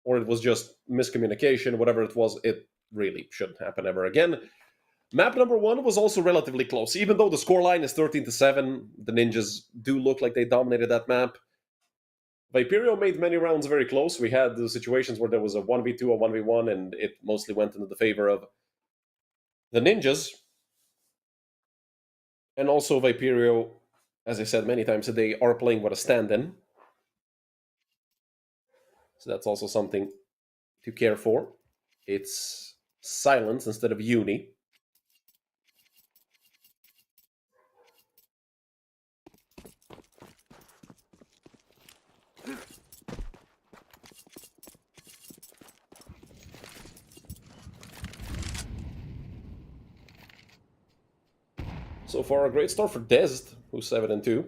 or it was just miscommunication, whatever it was, it really shouldn't happen ever again. Map number 1 was also relatively close. Even though the scoreline is 13-7, the Ninjas do look like they dominated that map. Viperio made many rounds very close. We had the situations where there was a 1v2 or 1v1, and it mostly went into the favor of the Ninjas. And also Viperio, as I said many times today, are playing with a stand-in. So that's also something to care for. It's Silence instead of Uni. So far, a great start for Dezd, who's 7-2.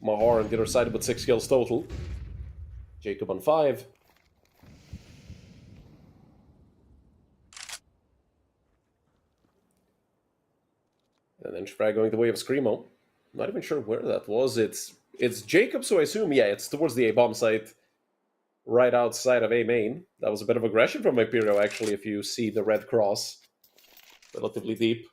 Mahar on the other side with 6 kills total. Jacob on 5. And then Frag going the way of Screamo. Not even sure where that was. It's Jacob, so I assume, yeah, it's towards the A-bomb site. Right outside of A main. That was a bit of aggression from Viperio, actually, if you see the red cross. Relatively deep.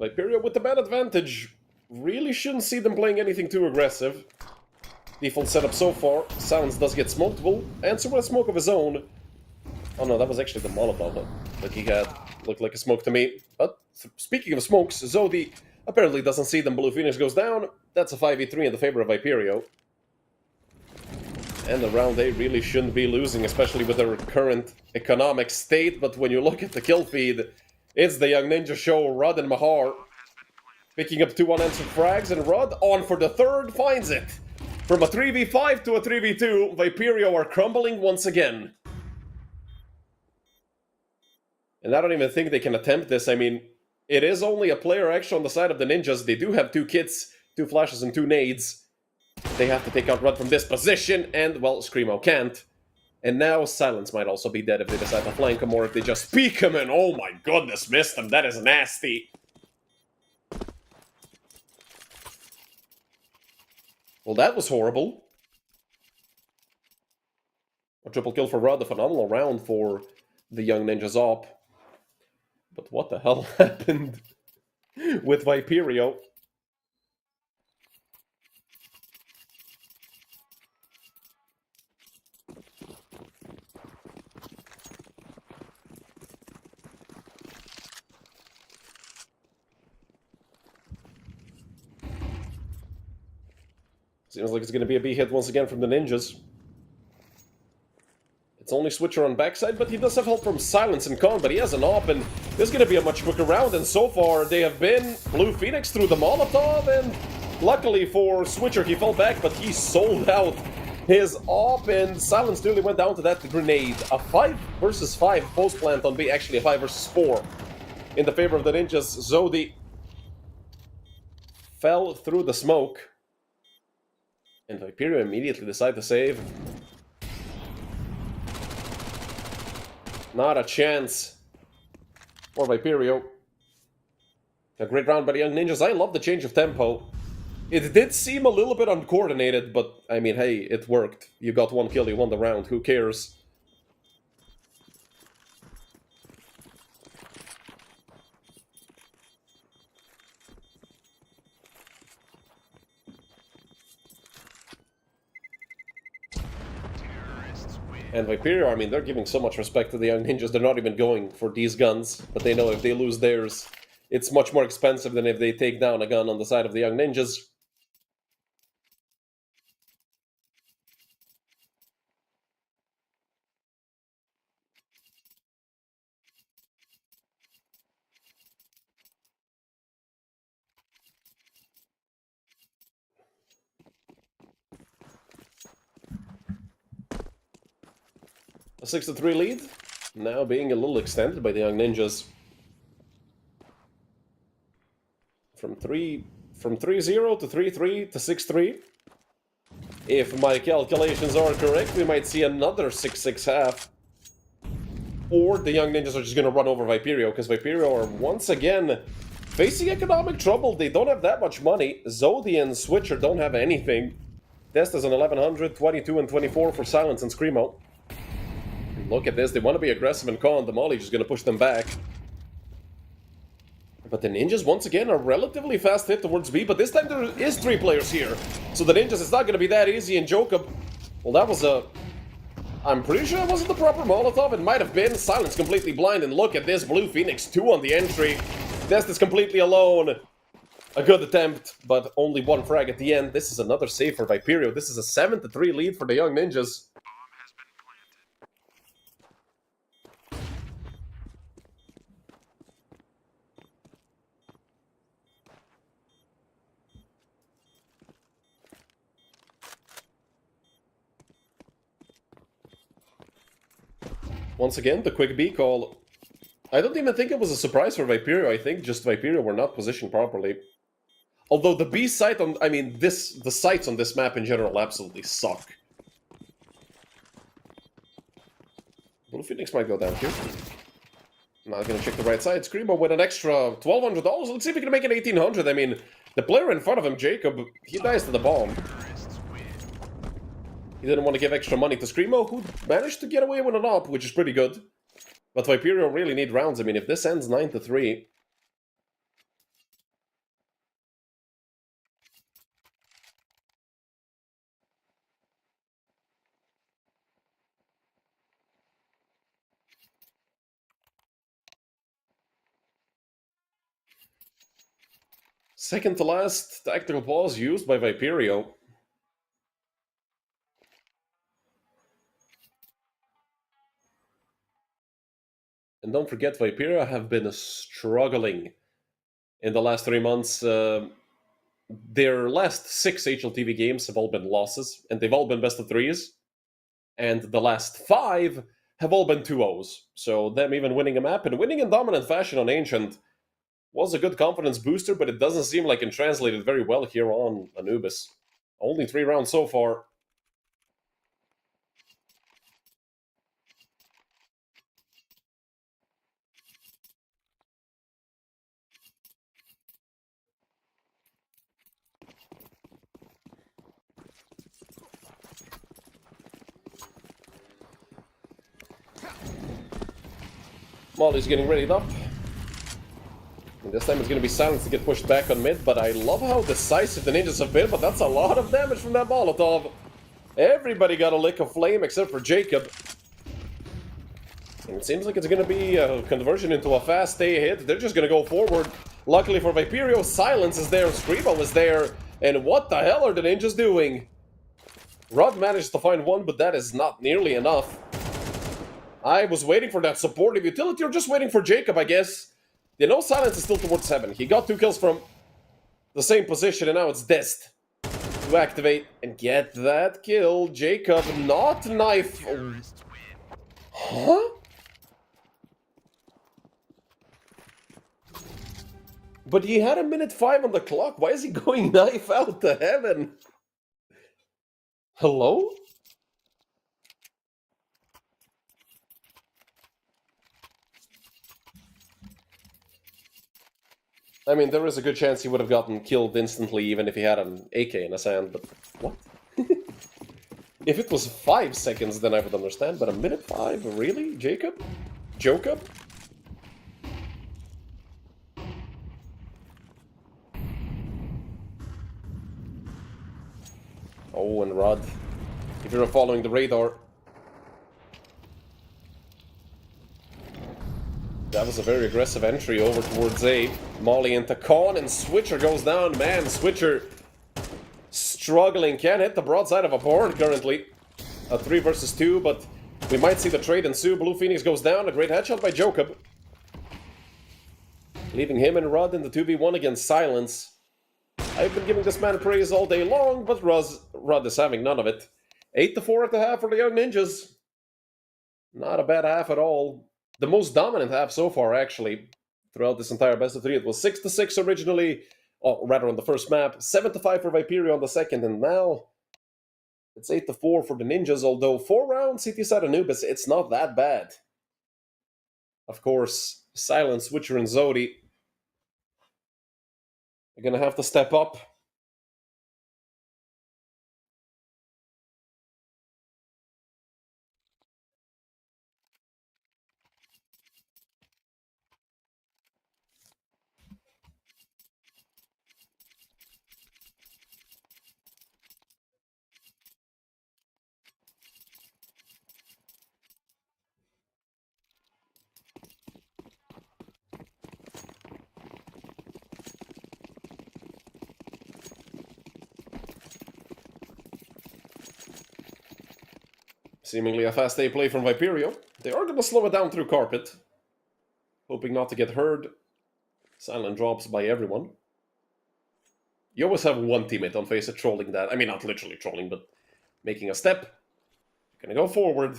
Viperio with the man advantage. Really shouldn't see them playing anything too aggressive. Default setup so far. Silence does get smoked. Will answer with a smoke of his own. Oh no, that was actually the Molotov that he had. Looked like a smoke to me. But speaking of smokes, Zodi apparently doesn't see them. Blue Phoenix goes down. That's a 5v3 in the favor of Viperio. And the round A really shouldn't be losing, especially with their current economic state. But when you look at the kill feed, it's the Young Ninja show, Rod and Mahar. Picking up 2 unanswered frags, and Rod, on for the third, finds it. From a 3v5 to a 3v2, Viperio are crumbling once again. And I don't even think they can attempt this. I mean, it is only a player extra on the side of the Ninjas. They do have 2 kits, 2 flashes, and 2 nades. They have to take out Rod from this position, and, well, Screamo can't. And now Silence might also be dead if they decide to flank him, or if they just peek him, and oh my goodness, missed him. That is nasty. Well, that was horrible. A triple kill for Rod, a phenomenal round for the Young Ninjas op. But what the hell happened with Viperio? Seems like it's going to be a B hit once again from the Ninjas. It's only Switcher on backside, but he does have help from Silence and Con, but he has an op, and this is going to be a much quicker round, and so far they have been Blue Phoenix through the Molotov, and luckily for Switcher, he fell back, but he sold out his op, and Silence nearly went down to that grenade. A 5 versus 5 post-plant on B, actually a 5 versus 4 in the favor of the Ninjas. Zodi fell through the smoke. And Viperio immediately decided to save. Not a chance for Viperio. A great round by the Young Ninjas. I love the change of tempo. It did seem a little bit uncoordinated, but I mean, hey, it worked. You got 1 kill, you won the round, who cares? And Viperio, I mean, they're giving so much respect to the Young Ninjas, they're not even going for these guns, but they know if they lose theirs, it's much more expensive than if they take down a gun on the side of the Young Ninjas. A 6-3 lead, now being a little extended by the Young Ninjas. From 3-0 to 3-3 to 6-3. If my calculations are correct, we might see another 6-6 half. Or the Young Ninjas are just going to run over Viperio, because Viperio are once again facing economic trouble. They don't have that much money. Zodi and Switcher don't have anything. Dest is on 1100, 22 and 24 for Silence and Screamo. Look at this, they want to be aggressive and Con. The Molly just going to push them back. But the Ninjas, once again, are relatively fast hit towards B, but this time there is 3 players here. So the Ninjas, it's not going to be that easy, and Jacob, well, that was a... I'm pretty sure it wasn't the proper Molotov, it might have been. Silence completely blind, and look at this, Blue Phoenix 2 on the entry. Dest is completely alone. A good attempt, but only 1 frag at the end. This is another save for Viperio. This is a 7-3 lead for the Young Ninjas. Once again, the quick B call. I don't even think it was a surprise for Viperio. I think just Viperio were not positioned properly. Although the B site on... I mean, the sites on this map in general absolutely suck. Blue Phoenix might go down here. Not gonna check the right side. Screamo with an extra $1,200. Let's see if we can make it 1,800. I mean, the player in front of him, Jacob, he dies to the bomb. He didn't want to give extra money to Screamo, who managed to get away with an op, which is pretty good. But Viperio really need rounds. I mean, if this ends 9-3... Second to last tactical pause used by Viperio. And don't forget, Viperio have been struggling in the last 3 months. Their last 6 HLTV games have all been losses, and they've all been best of 3s. And the last 5 have all been 2-0s. So them even winning a map and winning in dominant fashion on Ancient was a good confidence booster, but it doesn't seem like it translated very well here on Anubis. Only 3 rounds so far. Molly's getting readied up. And this time it's going to be Silence to get pushed back on mid, but I love how decisive the Ninjas have been, but that's a lot of damage from that Molotov. Everybody got a lick of flame except for Jacob. And it seems like it's going to be a conversion into a fast stay hit. They're just going to go forward. Luckily for Viperio, Silence is there, Screamo is there, and what the hell are the Ninjas doing? Rod managed to find one, but that is not nearly enough. I was waiting for that supportive utility, or just waiting for Jacob, I guess. You know, Silence is still towards 7. He got 2 kills from the same position, and now it's Dest to activate and get that kill. Jacob, not knife. Huh? But he had a minute 5 on the clock. Why is he going knife out to heaven? Hello? I mean, there is a good chance he would have gotten killed instantly even if he had an AK in his hand, but what? If it was 5 seconds, then I would understand, but a minute 5? Really? Jacob? Jacob? Oh, and Rod. If you're following the radar. That was a very aggressive entry over towards A. Molly into Con, and Switcher goes down. Man, Switcher struggling. Can't hit the broadside of a board currently. A 3 versus 2, but we might see the trade ensue. Blue Phoenix goes down. A great headshot by Jacob, leaving him and Rod in the 2v1 against Silence. I've been giving this man praise all day long, but Rod is having none of it. 8-4 at the half for the Young Ninjas. Not a bad half at all. The most dominant half so far, actually, throughout this entire best of three. It was 6-6 originally, or rather on the first map, 7-5 for Viperio on the second, and now it's 8-4 for the Ninjas, although 4 rounds CT side Anubis, it's not that bad. Of course, Silent, Switcher, and Zodi are gonna have to step up. Seemingly a fast A play from Viperio. They are going to slow it down through carpet. Hoping not to get heard. Silent drops by everyone. You always have one teammate on face trolling that. I mean, not literally trolling, but making a step. Gonna go forward.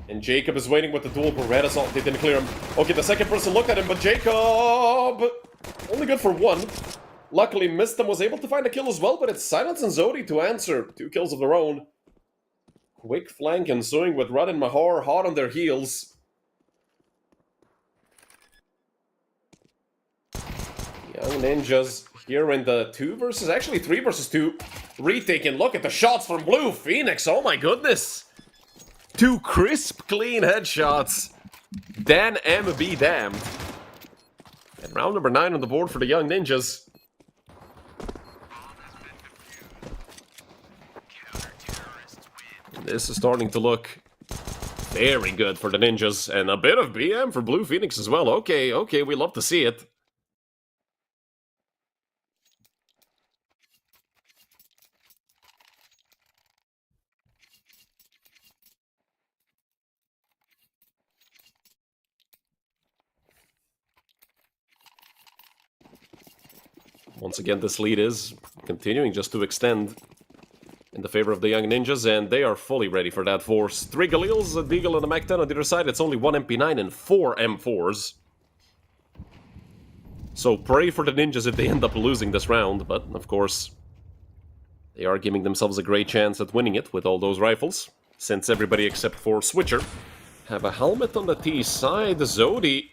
And Jacob is waiting with the duel for Red Assault. They didn't clear him. Okay, the second person looked at him, but Jacob! Only good for one. Luckily, Mistem was able to find a kill as well, but it's Silence and Zodi to answer. 2 kills of their own. Quick flank ensuing with Rud and Mahar hot on their heels. Young Ninjas here in the 2 versus, actually 3 versus 2 retake, and look at the shots from Blue Phoenix, oh my goodness! 2 crisp, clean headshots. Dan M be damned. And round number 9 on the board for the Young Ninjas. This is starting to look very good for the Ninjas, and a bit of BM for Blue Phoenix as well. Okay, we love to see it. Once again, this lead is continuing just to extend in the favor of the Young Ninjas, and they are fully ready for that force. 3 Galils, a Deagle, and a Mac 10 on the other side. It's only 1 MP9 and 4 M4s. So pray for the Ninjas if they end up losing this round, but of course, they are giving themselves a great chance at winning it with all those rifles, since everybody except for Switcher have a helmet on the T side. Zodi,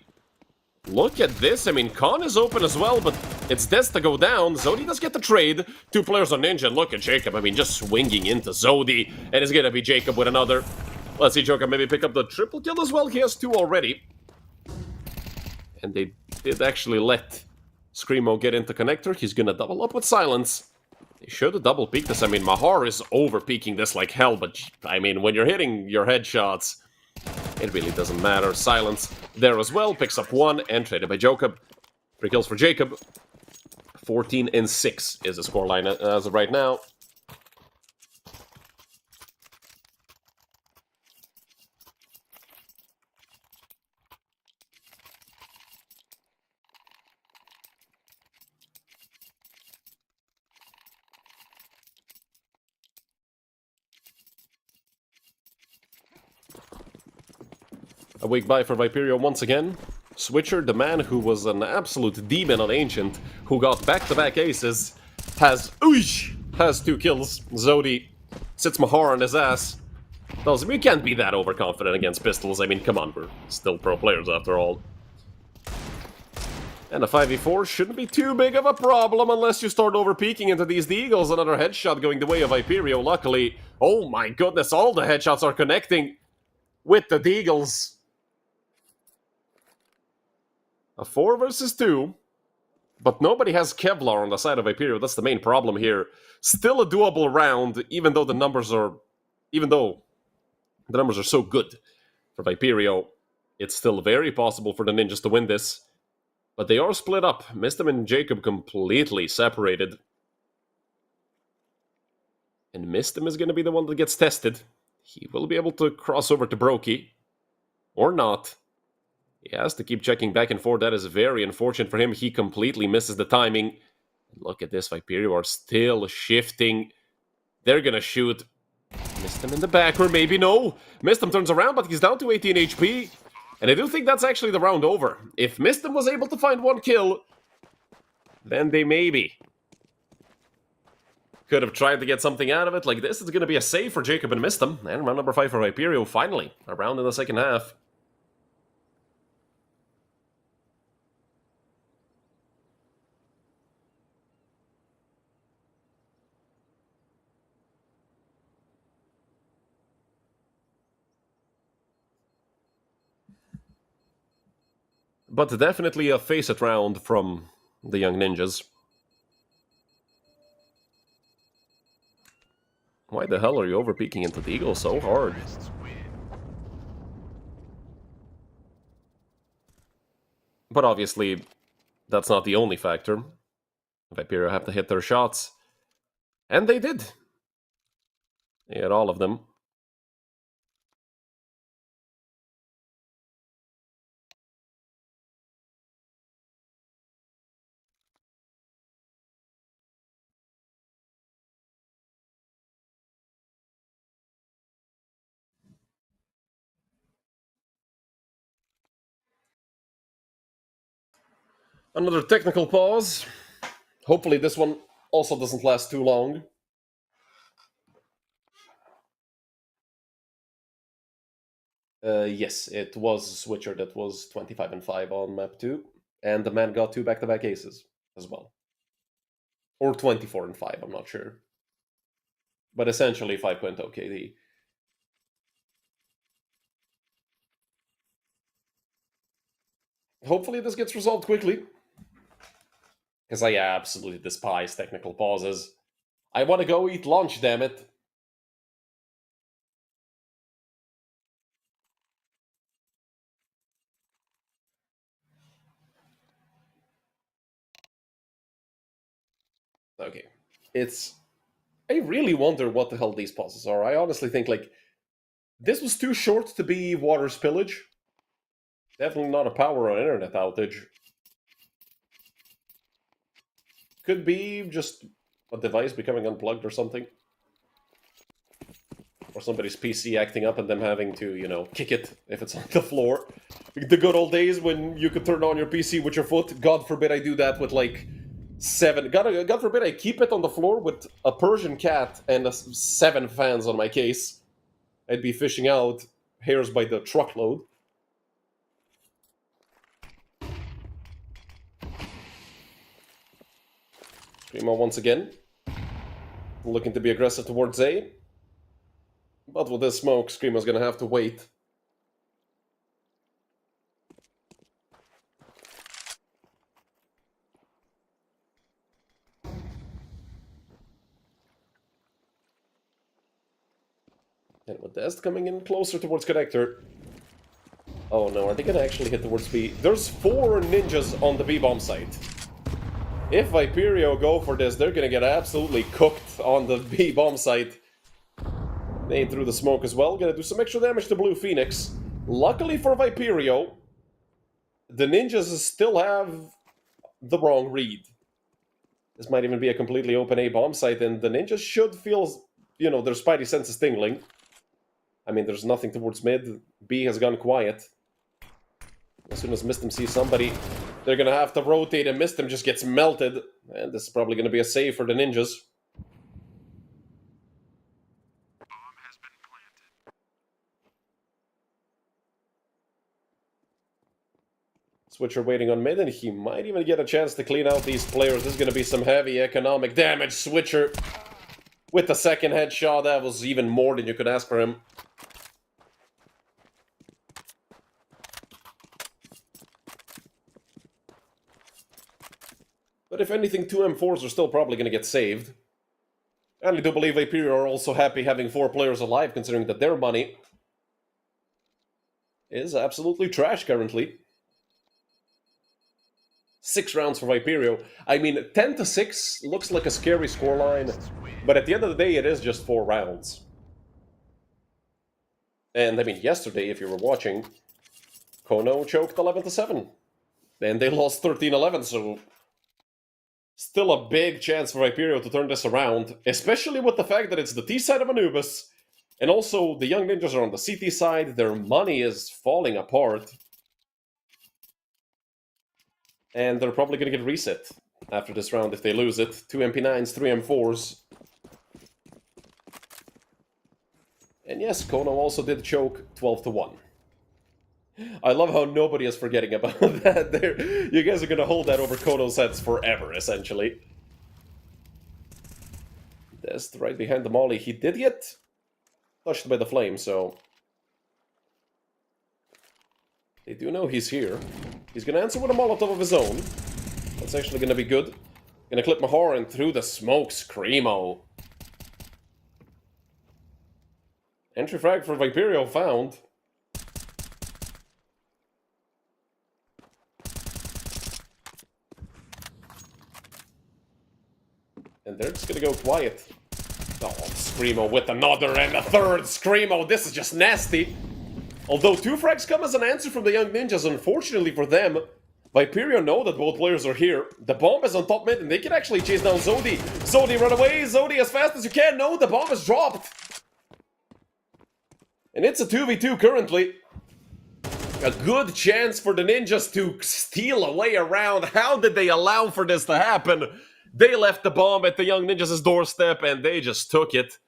look at this. I mean, Khan is open as well, but it's Des to go down. Zodi does get the trade. 2 players on Ninja. Look at Jacob. I mean, just swinging into Zodi. And it's going to be Jacob with another. Let's see Jacob maybe pick up the triple kill as well. He has 2 already. And they did actually let Screamo get into connector. He's going to double up with Silence. They should have double peeked this. I mean, Mahar is over peeking this like hell, but I mean, when you're hitting your headshots, it really doesn't matter. Silence there as well. Picks up 1 and traded by Jacob. 3 kills for Jacob. 14 and 6 is the scoreline as of right now. A weak bye for Viperio once again. Switcher, the man who was an absolute demon on Ancient, who got back-to-back aces, has 2 kills. Zodi sits Mahar on his ass. Tells him you can't be that overconfident against pistols. I mean, come on, we're still pro players after all. And a 5v4 shouldn't be too big of a problem unless you start over-peeking into these Deagles. Another headshot going the way of Viperio, luckily. Oh my goodness, all the headshots are connecting with the Deagles. A 4 versus 2, but nobody has Kevlar on the side of Viperio. That's the main problem here. Still a doable round, even though the numbers are so good for Viperio. It's still very possible for the Ninjas to win this, but they are split up. Mistem and Jacob completely separated, and Mistem is going to be the one that gets tested. He will be able to cross over to Brokey, or not. He has to keep checking back and forth. That is very unfortunate for him. He completely misses the timing. Look at this. Viperio are still shifting. They're going to shoot Missed him in the back, or maybe no. Missed him turns around, but he's down to 18 HP. And I do think that's actually the round over. If Missed him was able to find one kill, then they maybe could have tried to get something out of it. Like this is going to be a save for Jacob and Missed him. And round number 5 for Viperio, finally. A round in the second half. But definitely a face-it round from the young ninjas. Why the hell are you over-peeking into the Eagle so hard? But obviously, that's not the only factor. Viperio have to hit their shots. And they did. They had all of them. Another technical pause. Hopefully this one also doesn't last too long. Yes, it was Switcher that was 25-5 on map 2. And the man got 2 back-to-back aces as well. Or 24-5, I'm not sure. But essentially 5.0 KD. Hopefully this gets resolved quickly. Because I absolutely despise technical pauses. I want to go eat lunch, damn it. Okay. I really wonder what the hell these pauses are. I honestly think, like, this was too short to be water spillage. Definitely not a power or internet outage. Could be just a device becoming unplugged or something. Or somebody's PC acting up and them having to, you know, kick it if it's on the floor. The good old days when you could turn on your PC with your foot. God forbid I do that with, like, 7... God forbid I keep it on the floor with a Persian cat and 7 fans on my case. I'd be fishing out hairs by the truckload. Screamo once again. Looking to be aggressive towards A. But with this smoke, Screamo's gonna have to wait. And with Dest coming in closer towards Connector. Oh no, are they gonna actually hit towards B? There's 4 ninjas on the B-bomb site. If Viperio go for this, they're gonna get absolutely cooked on the B-bomb site. They threw the smoke as well, gonna do some extra damage to Blue Phoenix. Luckily for Viperio, the ninjas still have the wrong read. This might even be a completely open A-bomb site, and the ninjas should feel, you know, their spidey senses tingling. I mean, there's nothing towards mid. B has gone quiet. As soon as Mistem sees somebody, they're gonna have to rotate, and Mistem just gets melted. And this is probably gonna be a save for the ninjas. Switcher waiting on mid, and he might even get a chance to clean out these players. This is gonna be some heavy economic damage. Switcher with the second headshot. That was even more than you could ask for him. But if anything, 2 M4s are still probably going to get saved. And I do believe Viperio are also happy having 4 players alive, considering that their money is absolutely trash currently. 6 rounds for Viperio. I mean, 10-6 looks like a scary scoreline, but at the end of the day, it is just 4 rounds. And I mean, yesterday, if you were watching, Kono choked 11-7. And they lost 13-11, so still a big chance for Viperio to turn this around, especially with the fact that it's the T side of Anubis, And also, the Young Ninjas are on the CT side. Their money is falling apart. And they're probably going to get reset after this round if they lose it. 2 MP9s, 3 M4s. And yes, Kono also did choke 12-1. I love how nobody is forgetting about that. You guys are going to hold that over Kono's heads forever, essentially. That's right behind the molly. He did get touched by the flame, so they do know he's here. He's going to answer with a Molotov of his own. That's actually going to be good. Going to clip Mahar and through the smoke, Screamo. Entry frag for Viperio found. And they're just going to go quiet. Oh, Screamo with another and a third Screamo. This is just nasty. Although 2 frags come as an answer from the Young Ninjas, unfortunately for them, Viperio know that both players are here. The bomb is on top mid and they can actually chase down Zodi. Zodi, run away! Zodi, as fast as you can! No, the bomb is dropped! And it's a 2v2 currently. A good chance for the Ninjas to steal a way around. How did they allow for this to happen? They left the bomb at the Young Ninjas' doorstep and they just took it.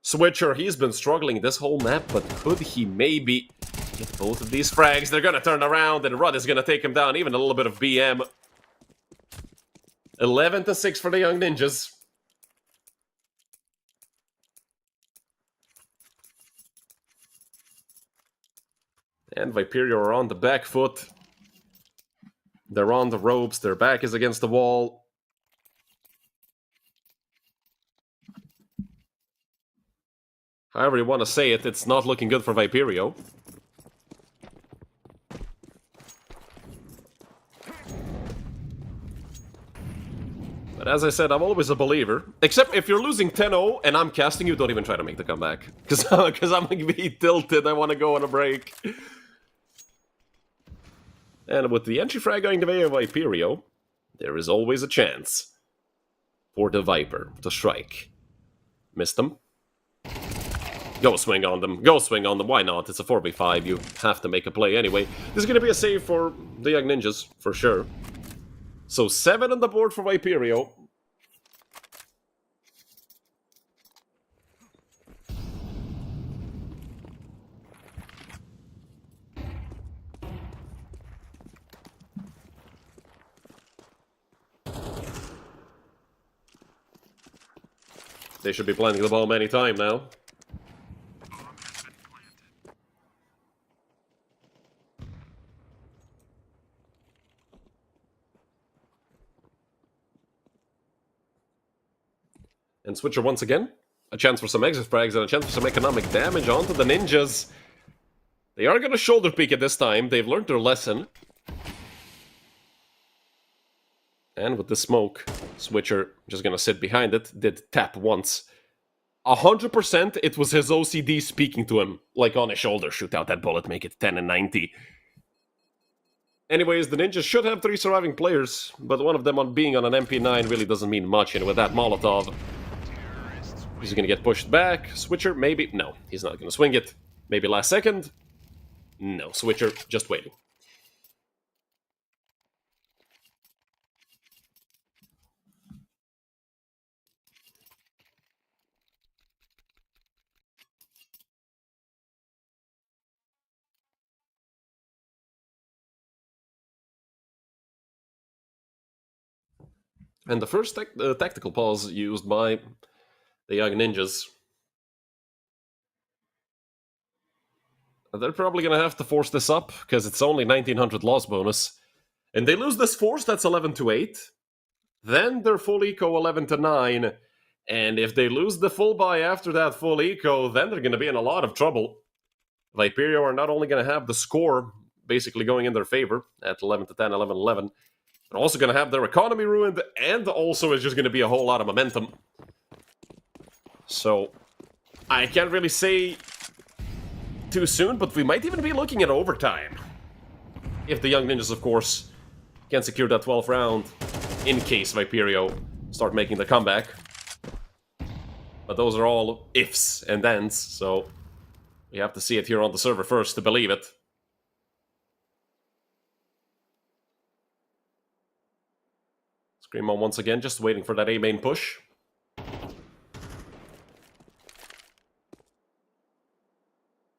Switcher, he's been struggling this whole map, but could he maybe get both of these frags? They're gonna turn around and Rudd is gonna take him down, even a little bit of BM. 11-6 for the Young Ninjas. And Viperio are on the back foot. They're on the ropes, their back is against the wall. However you want to say it, it's not looking good for Viperio. But as I said, I'm always a believer. Except if you're losing 10-0 and I'm casting you, don't even try to make the comeback. Because I'm going to be tilted, I want to go on a break. And with the entry frag going the way of Viperio, there is always a chance for the Viper to strike. Missed them. Go swing on them. Go swing on them. Why not? It's a 4v5. You have to make a play anyway. This is going to be a save for the Young Ninjas, for sure. So 7 on the board for Viperio. They should be planting the bomb any time now. And Switcher once again. A chance for some exit frags and a chance for some economic damage onto the Ninjas. They are going to shoulder peek at this time. They've learned their lesson. And with the smoke, Switcher just going to sit behind it. Did tap once. 100% it was his OCD speaking to him. Like on his shoulder. Shoot out that bullet, make it 10 and 90. Anyways, the Ninjas should have 3 surviving players. But one of them on being on an MP9 really doesn't mean much. And with that Molotov, he's going to get pushed back. Switcher, maybe. No, he's not going to swing it. Maybe last second. No, Switcher, just waiting. And the first tactical pause used by the Young Ninjas. They're probably going to have to force this up, because it's only 1900 loss bonus. And they lose this force, that's 11-8. Then they're full eco 11-9. And if they lose the full buy after that full eco, then they're going to be in a lot of trouble. Viperio are not only going to have the score basically going in their favor at 11-10, 11-11, they're also going to have their economy ruined, and also it's just going to be a whole lot of momentum. So, I can't really say too soon, but we might even be looking at overtime. If the Young Ninjas, of course, can secure that 12th round, in case Viperio start making the comeback. But those are all ifs and thens, so we have to see it here on the server first to believe it. Screamo once again, just waiting for that A main push.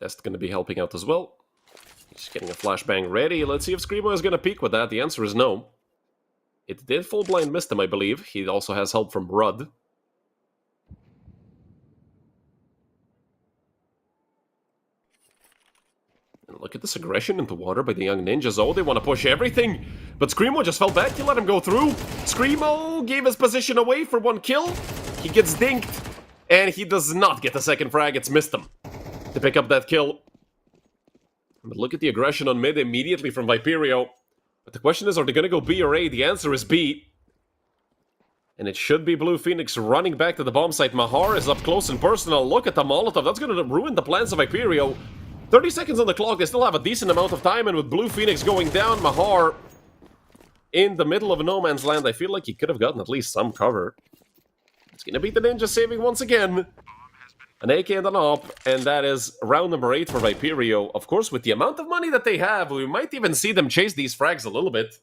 That's going to be helping out as well. He's getting a flashbang ready. Let's see if Screamo is going to peek with that. The answer is no. It did full blind mist him, I believe. He also has help from Rudd. And look at this aggression into water by the young ninjas. Oh, they want to push everything. But Screamo just fell back. He let him go through. Screamo gave his position away for one kill. He gets dinked. And he does not get the second frag. It's missed him to pick up that kill. But look at the aggression on mid immediately from Viperio. But the question is, are they going to go B or A? The answer is B. And it should be Blue Phoenix running back to the bomb site. Mahar is up close and personal. Look at the Molotov. That's going to ruin the plans of Viperio. 30 seconds on the clock. They still have a decent amount of time. And with Blue Phoenix going down, Mahar in the middle of no man's land, I feel like he could have gotten at least some cover. It's going to be the Ninja saving once again. An AK and an AWP, and that is round number 8 for Viperio. Of course, with the amount of money that they have, we might even see them chase these frags a little bit.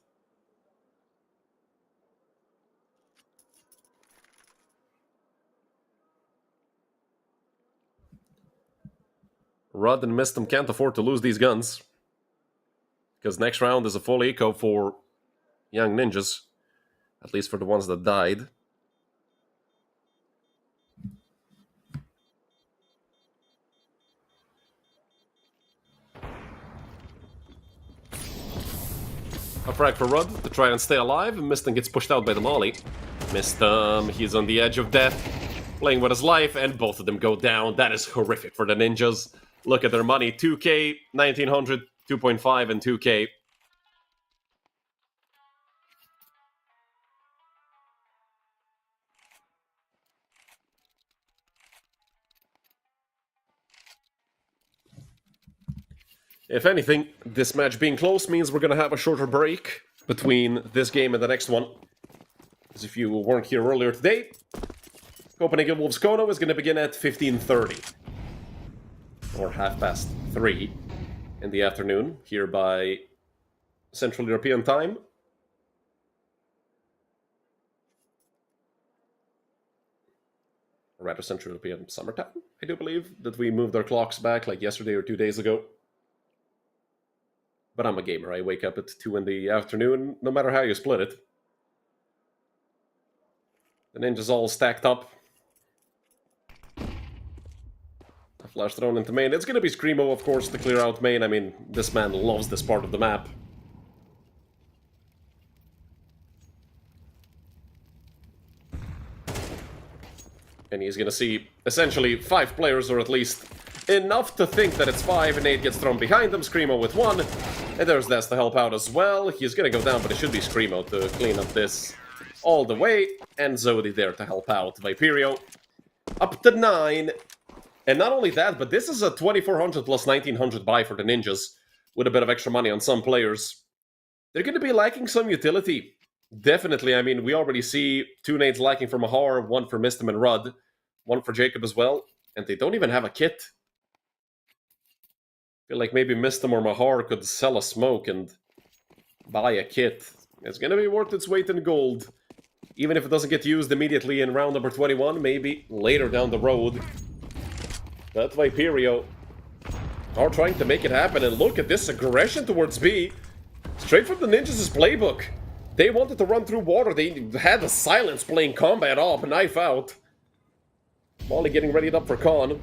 Rudd and Mistum can't afford to lose these guns. Because next round is a full eco for young ninjas. At least for the ones that died. A frag for Rudd to try and stay alive, and Mistum gets pushed out by the molly. Mistum, he's on the edge of death, playing with his life, and both of them go down. That is horrific for the ninjas. Look at their money, 2k, 1900, 2.5, and 2k. If anything, this match being close means we're going to have a shorter break between this game and the next one. Because if you weren't here earlier today, Copenhagen Wolves Kono is going to begin at 15:30. Or 3:30 in the afternoon, here by Central European time. Or rather, Central European summertime, I do believe, that we moved our clocks back like yesterday or 2 days ago. But I'm a gamer. I wake up at 2 in the afternoon, no matter how you split it. The ninjas all stacked up. A flash thrown into main. It's going to be Screamo, of course, to clear out main. I mean, this man loves this part of the map. And he's going to see, essentially, 5 players, or at least enough to think that it's 5, and 8 gets thrown behind them. Screamo with 1. And there's Des to help out as well. He's going to go down, but it should be Screamo to clean up this all the way. And Zodi there to help out. Viperio up to 9. And not only that, but this is a 2400 plus 1900 buy for the ninjas. With a bit of extra money on some players. They're going to be lacking some utility. Definitely, I mean, we already see 2 nades lacking for Mahar, 1 for Mistum and Rudd. 1 for Jacob as well. And they don't even have a kit. I feel like maybe Mistum or Mahar could sell a smoke and buy a kit. It's going to be worth its weight in gold. Even if it doesn't get used immediately in round number 21, maybe later down the road. But Viperio are trying to make it happen. And look at this aggression towards B. Straight from the ninjas' playbook. They wanted to run through water. They had the silence playing combat up, knife out. Molly getting readied up for con.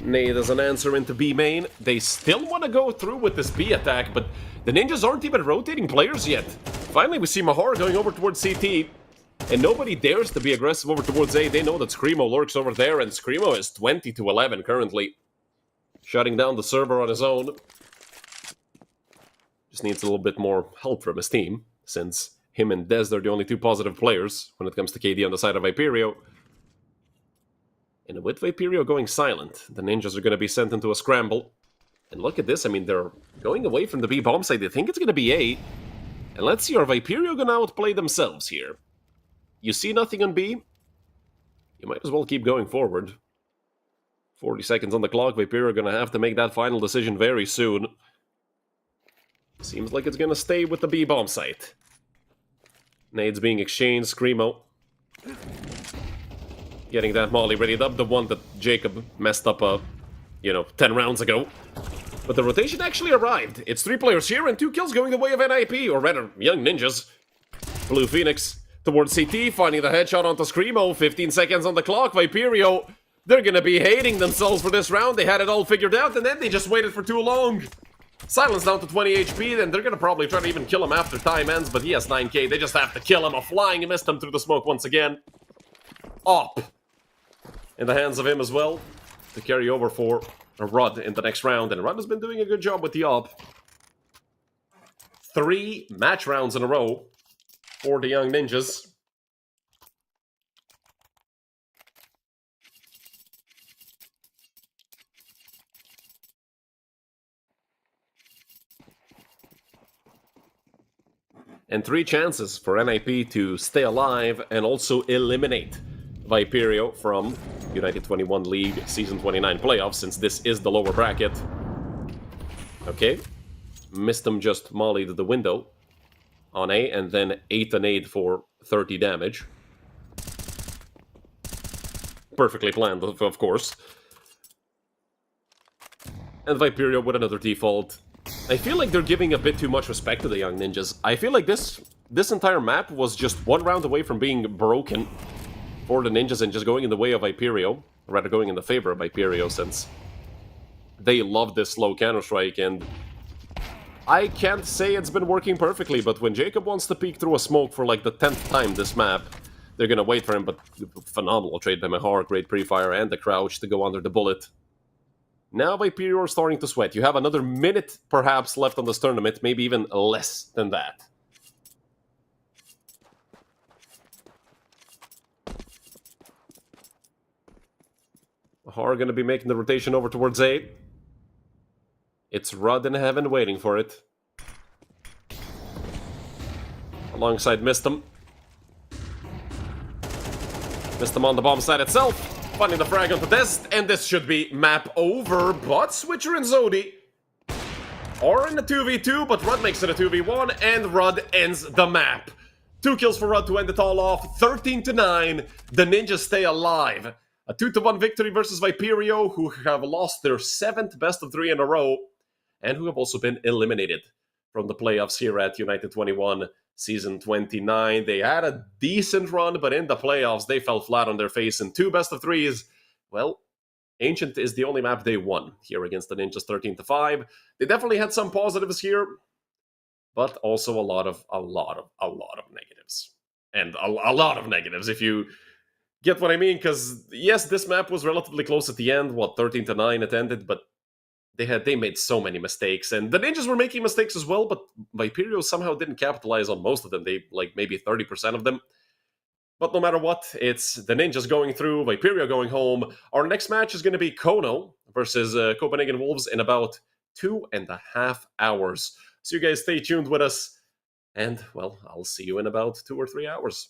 Nade as an answer into B main. They still want to go through with this B attack, but the ninjas aren't even rotating players yet. Finally, we see Mahar going over towards CT, and nobody dares to be aggressive over towards A. They know that Screamo lurks over there, and Screamo is 20-11 currently. Shutting down the server on his own. Just needs a little bit more help from his team, since him and Dez are the only 2 positive players when it comes to KD on the side of Viperio. And with Viperio going silent, the ninjas are going to be sent into a scramble. And look at this, I mean, they're going away from the B bomb site. They think it's going to be A. And let's see, are Viperio gonna outplay themselves here? You see nothing on B? You might as well keep going forward. 40 seconds on the clock. Viperio gonna have to make that final decision very soon. Seems like it's gonna stay with the B bomb site. Nades being exchanged. Screamo getting that molly readied up. The one that Jacob messed up, 10 rounds ago. But the rotation actually arrived. It's 3 players here and 2 kills going the way of NIP, or rather, Young Ninjas. Blue Phoenix towards CT, finding the headshot onto Screamo. 15 seconds on the clock. Viperio, they're gonna be hating themselves for this round. They had it all figured out, and then they just waited for too long. Silence down to 20 HP, then they're gonna probably try to even kill him after time ends, but he has 9k. They just have to kill him. A flying missed him through the smoke once again. Up in the hands of him as well to carry over for Rudd in the next round, and Rudd has been doing a good job with the op. 3 match rounds in a row for the Young Ninjas. And 3 chances for NIP to stay alive and also eliminate Viperio from United21 League Season 29 playoffs, since this is the lower bracket. Okay. Missed him, just mollied the window on A, and then ate a nade for 30 damage. Perfectly planned, of course. And Viperio with another default. I feel like they're giving a bit too much respect to the Young Ninjas. I feel like this entire map was just 1 round away from being broken for the Ninjas and just going in the way of Viperio. Or rather, going in the favor of Viperio, since they love this slow Counter-Strike, and I can't say it's been working perfectly, but when Jacob wants to peek through a smoke for like the 10th time this map, they're gonna wait for him, but phenomenal trade by Mahar, great pre-fire, and the crouch to go under the bullet. Now Viperio are starting to sweat. You have another minute, perhaps, left on this tournament, maybe even less than that. Mahar gonna be making the rotation over towards A. It's Rudd in heaven waiting for it. Alongside Mistum. Mistum on the bomb site itself. Finding the frag onto this, and this should be map over, but Switcher and Zodi are in the 2v2, but Rudd makes it a 2v1, and Rudd ends the map. 2 kills for Rudd to end it all off, 13-9, the Ninjas stay alive. A 2-1 victory versus Viperio, who have lost their 7th best of 3 in a row, and who have also been eliminated from the playoffs here at United21 Season 29. They had a decent run, but in the playoffs, they fell flat on their face in 2 best of 3s. Well, Ancient is the only map they won here against the Ninjas, 13-5. They definitely had some positives here, but also a lot of negatives. And a lot of negatives, if you get what I mean, because yes, this map was relatively close at the end, 13-9 it ended, but they made so many mistakes, and the Ninjas were making mistakes as well, but Viperio somehow didn't capitalize on most of them. They, like, maybe 30% of them. But no matter what, it's the Ninjas going through, Viperio going home. Our next match is going to be Kono versus Copenhagen Wolves in about 2.5 hours. So you guys stay tuned with us, and, well, I'll see you in about 2 or 3 hours.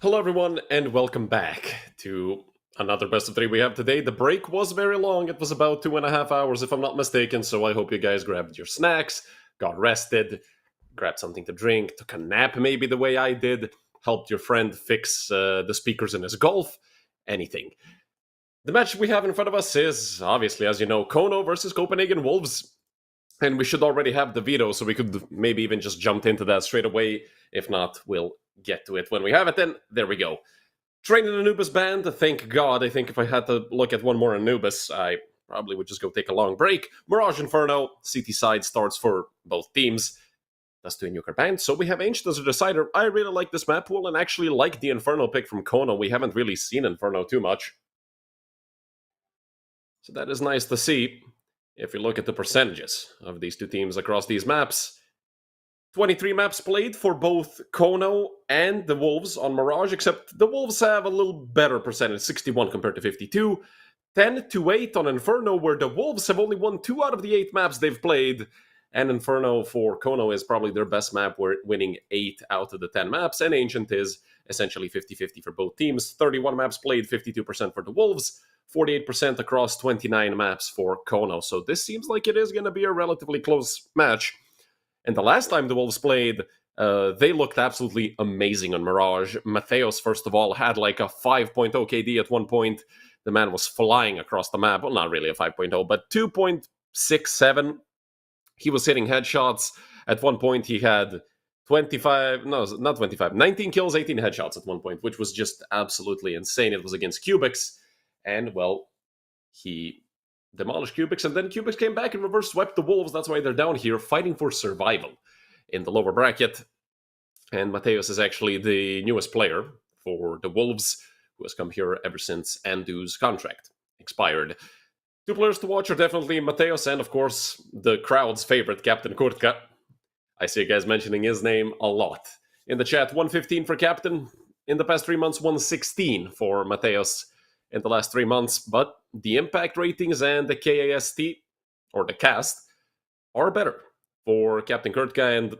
Hello, everyone, and welcome back to another best of three we have today. The break was very long. It was about 2.5 hours, if I'm not mistaken, so I hope you guys grabbed your snacks, got rested, grabbed something to drink, took a nap maybe the way I did, helped your friend fix the speakers in his Golf, anything. The match we have in front of us is, obviously, as you know, Kono versus Copenhagen Wolves. And we should already have the veto, so we could maybe even just jump into that straight away. If not, we'll get to it when we have it. Then there we go. Training Anubis band, thank God. I think if I had to look at one more Anubis, I probably would just go take a long break. Mirage Inferno, CT side starts for both teams. That's to a nuker band. So we have Ancient as a decider. I really like this map pool and actually like the Inferno pick from Kono. We haven't really seen Inferno too much. So that is nice to see. If you look at the percentages of these two teams across these maps, 23 maps played for both Kono and the Wolves on Mirage, except the Wolves have a little better percentage, 61 compared to 52. 10-8 on Inferno, where the Wolves have only won 2 out of the 8 maps they've played, and Inferno for Kono is probably their best map, winning 8 out of the 10 maps, and Ancient is essentially 50-50 for both teams. 31 maps played, 52% for the Wolves, 48% across 29 maps for Kono. So this seems like it is going to be a relatively close match. And the last time the Wolves played, they looked absolutely amazing on Mirage. Mateos, first of all, had like a 5.0 KD at one point. The man was flying across the map. Well, not really a 5.0, but 2.67. He was hitting headshots. At one point, he had 19 kills, 18 headshots at one point, which was just absolutely insane. It was against Cubics. And, well, he demolished Cubics, and then Cubics came back and reverse swept the Wolves. That's why they're down here, fighting for survival in the lower bracket. And Mateos is actually the newest player for the Wolves, who has come here ever since Andu's contract expired. Two players to watch are definitely Mateos and, of course, the crowd's favorite, Captain Kurtka. I see you guys mentioning his name a lot. In the chat, 115 for Captain. In the past 3 months, 116 for Mateos in the last 3 months, but the impact ratings and the KAST, or the cast, are better for Captain Kurtka. And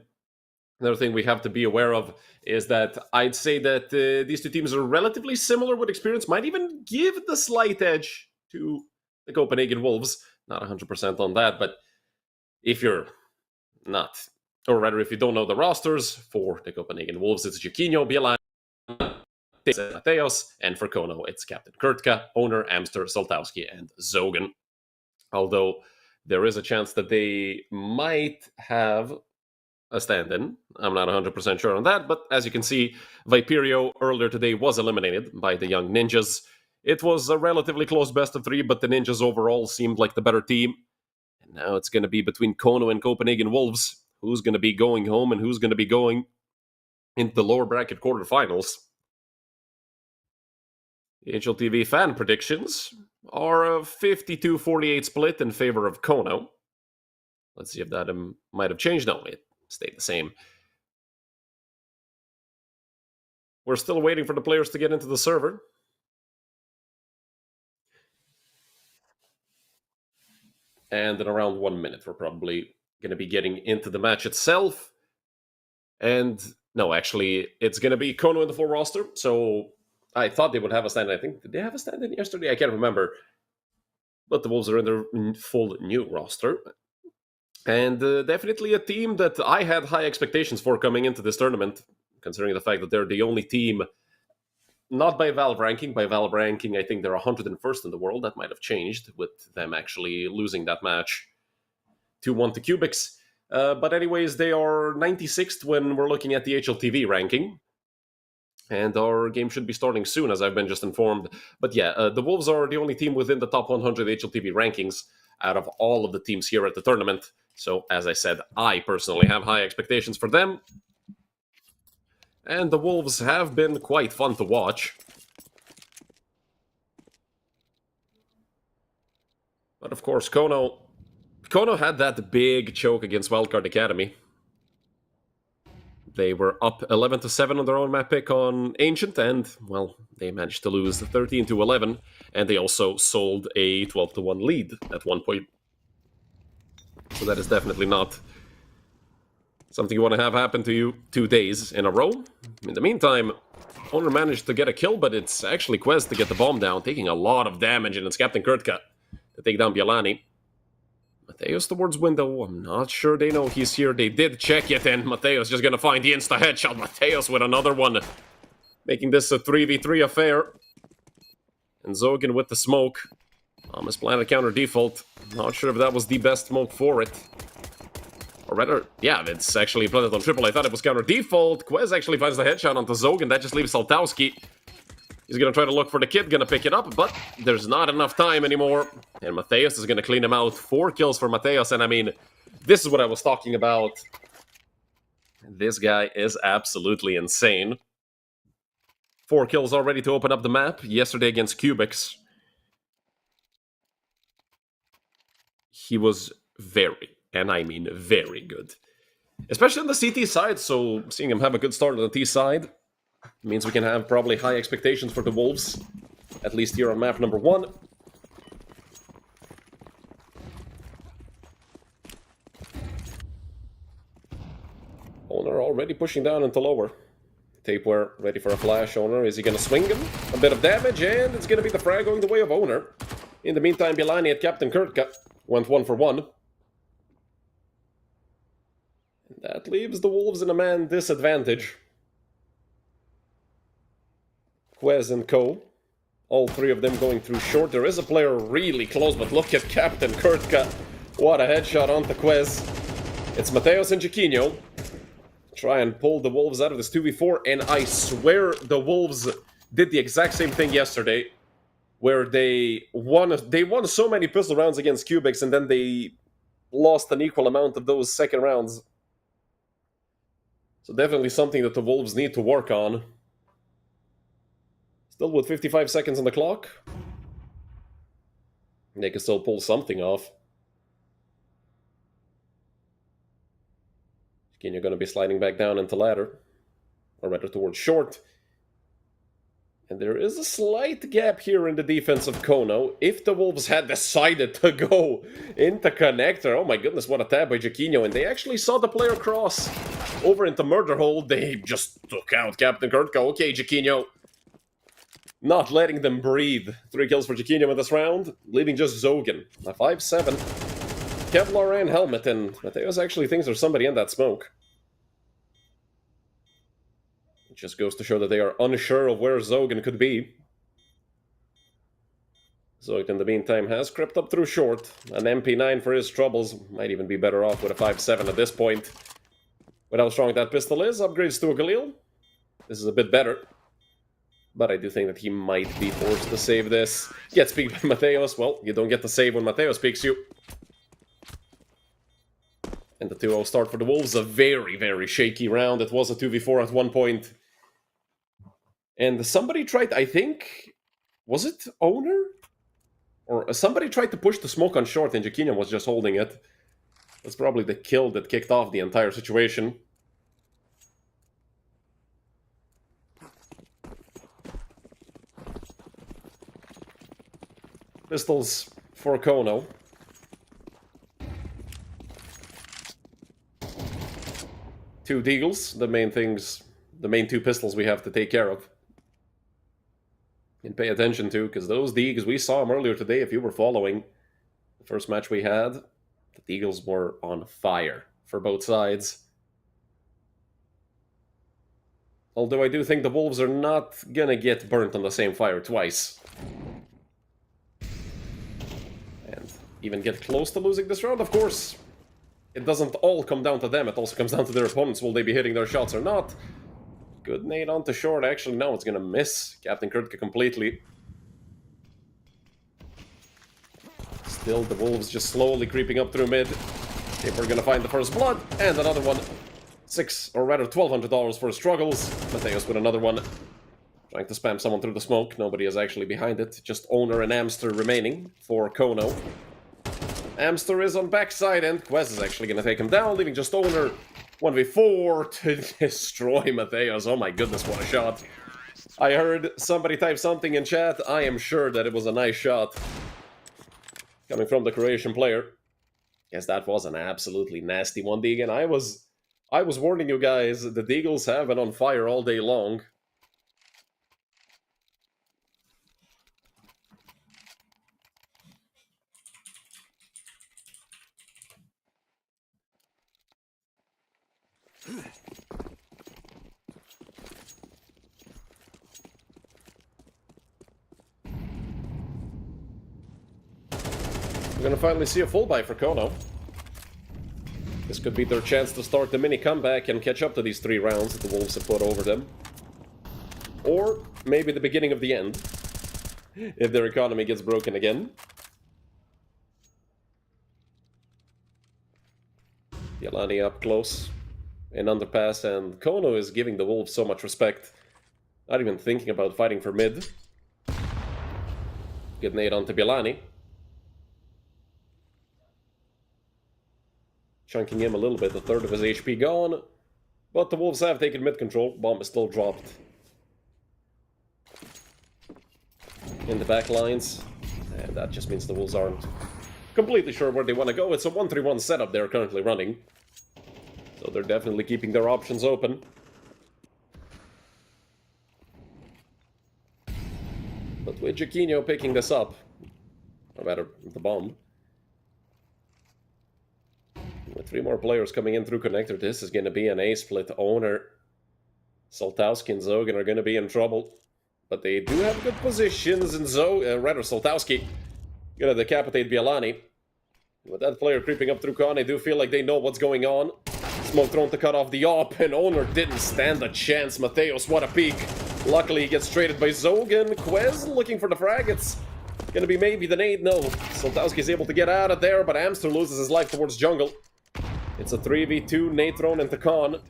another thing we have to be aware of is that I'd say that these two teams are relatively similar with experience, might even give the slight edge to the Copenhagen Wolves. Not 100% on that, but if you're not, or rather if you don't know the rosters, for the Copenhagen Wolves, it's Juquinho, Bielan, Mateos, and for Kono, it's Captain Kurtka, Owner, Amster, Soltowski, and Zogan. Although there is a chance that they might have a stand-in. I'm not 100% sure on that, but as you can see, Viperio earlier today was eliminated by the Young Ninjas. It was a relatively close best of 3, but the Ninjas overall seemed like the better team. And now it's going to be between Kono and Copenhagen Wolves. Who's going to be going home and who's going to be going into the lower bracket quarterfinals. The HLTV fan predictions are a 52-48 split in favor of Kono. Let's see if that might have changed. No, it stayed the same. We're still waiting for the players to get into the server. And in around 1 minute, we're probably going to be getting into the match itself. And no, actually, it's going to be Kono in the full roster. So I thought they would have a stand-in. I think, did they have a stand-in yesterday? I can't remember. But the Wolves are in their full new roster. And definitely a team that I had high expectations for coming into this tournament, considering the fact that they're the only team, not by Valve ranking. By Valve ranking, I think they're 101st in the world. That might have changed with them actually losing that match 2-1 to Cubics. But anyways, they are 96th when we're looking at the HLTV ranking. And our game should be starting soon, as I've been just informed. But yeah, the Wolves are the only team within the top 100 HLTV rankings out of all of the teams here at the tournament. So, as I said, I personally have high expectations for them. And the Wolves have been quite fun to watch. But of course, Kono had that big choke against Wildcard Academy. They were up 11-7 on their own map pick on Ancient, and, well, they managed to lose 13-11, and they also sold a 12-1 lead at one point. So that is definitely not something you want to have happen to you 2 days in a row. In the meantime, Owner managed to get a kill, but it's actually Quest to get the bomb down, taking a lot of damage, and it's Captain Kurtka to take down Bielani. Mateos towards window. I'm not sure they know he's here. They did check it, and Mateos just gonna find the insta headshot. Mateos with another one, making this a 3v3 affair. And Zogan with the smoke. Thomas planted counter default. Not sure if that was the best smoke for it. Or rather, yeah, it's actually planted on triple. I thought it was counter default. Quez actually finds the headshot onto Zogan. That just leaves Saltowski. He's gonna try to look for the kid, gonna pick it up, but there's not enough time anymore. And Mateos is gonna clean him out. 4 kills for Mateos, and I mean, this is what I was talking about. This guy is absolutely insane. 4 kills already to open up the map. Yesterday against Cubics, he was very, and I mean very good. Especially on the CT side, so seeing him have a good start on the T side means we can have probably high expectations for the Wolves, at least here on map number 1. Owner already pushing down into lower. Tapeware ready for a flash. Owner, is he going to swing him? A bit of damage, and it's going to be the frag going the way of Owner. In the meantime, Bielani at Captain Kurtka went 1 for 1. That leaves the Wolves in a man disadvantage. Quez and Co. All 3 of them going through short. There is a player really close, but look at Captain Kurtka. What a headshot onto Quez. It's Mateos and Jaquinho. Try and pull the Wolves out of this 2v4, and I swear the Wolves did the exact same thing yesterday, where they won so many pistol rounds against Cubics, and then they lost an equal amount of those second rounds. So definitely something that the Wolves need to work on. Still with 55 seconds on the clock. They can still pull something off. Again, you're going to be sliding back down into ladder. Or rather towards short. And there is a slight gap here in the defense of Kono. If the Wolves had decided to go into connector, oh my goodness, what a tab by Jaquinho. And they actually saw the player cross over into murder hole. They just took out Captain Kurtka. Okay, Jaquinho. Not letting them breathe. 3 kills for Jaquinho in this round, leaving just Zogan. A 5-7. Kevlar and helmet, and Mateos actually thinks there's somebody in that smoke. It just goes to show that they are unsure of where Zogan could be. Zogan, in the meantime, has crept up through short. An MP9 for his troubles. Might even be better off with a 5-7 at this point. With how strong that pistol is, upgrades to a Galil. This is a bit better. But I do think that he might be forced to save this. Gets peeked by Mateos. Well, you don't get to save when Mateos peeks you. And the 2-0 start for the Wolves. A very, very shaky round. It was a 2v4 at one point. And somebody tried, I think... Was it Owner? Or somebody tried to push the smoke on short and Jaquinho was just holding it. That's probably the kill that kicked off the entire situation. Pistols for Kono. Two Deagles, the main 2 pistols we have to take care of. And pay attention to, because those Deags, we saw them earlier today if you were following the first match we had. The Deagles were on fire for both sides. Although I do think the Wolves are not gonna get burnt on the same fire twice. And even get close to losing this round, of course. It doesn't all come down to them, it also comes down to their opponents. Will they be hitting their shots or not? Good nade onto short. Actually, no, it's gonna miss Captain Kurtka completely. Still, the Wolves just slowly creeping up through mid. If we're gonna find the first blood, and another one. $1,200 for struggles. Mateos with another one. Trying to spam someone through the smoke. Nobody is actually behind it. Just Owner and Amster remaining for Kono. Amster is on backside, and Quez is actually gonna take him down, leaving just Owner 1v4 to destroy Mateos. Oh my goodness, what a shot. I heard somebody type something in chat. I am sure that it was a nice shot. Coming from the Croatian player. Yes, that was an absolutely nasty one, Deegan. I was warning you guys, the Deagles have been on fire all day long. We're gonna finally see a full buy for Kono. This could be their chance to start the mini comeback and catch up to these 3 rounds that the Wolves have put over them. Or maybe the beginning of the end, if their economy gets broken again. Yalani up close in underpass, and Kono is giving the Wolves so much respect. Not even thinking about fighting for mid. Get nade onto Bialani. Chunking him a little bit, a third of his HP gone. But the Wolves have taken mid control. Bomb is still dropped in the back lines. And that just means the Wolves aren't completely sure where they want to go. It's a 1-3-1 setup they're currently running. So they're definitely keeping their options open. But with Jaquinho picking this up, or rather, the bomb, with 3 more players coming in through connector, this is going to be an A-split. Owner, Soltowski and Zogan are going to be in trouble. But they do have good positions, and Soltowski gonna decapitate Bialani. With that player creeping up through con, I do feel like they know what's going on. Smoke thrown to cut off the op, and Owner didn't stand a chance. Mateos, what a peek. Luckily, he gets traded by Zogan. Quez looking for the frag. It's gonna be maybe the nade. No, Soltowski's able to get out of there, but Amster loses his life towards jungle. It's a 3v2, nade thrown into con.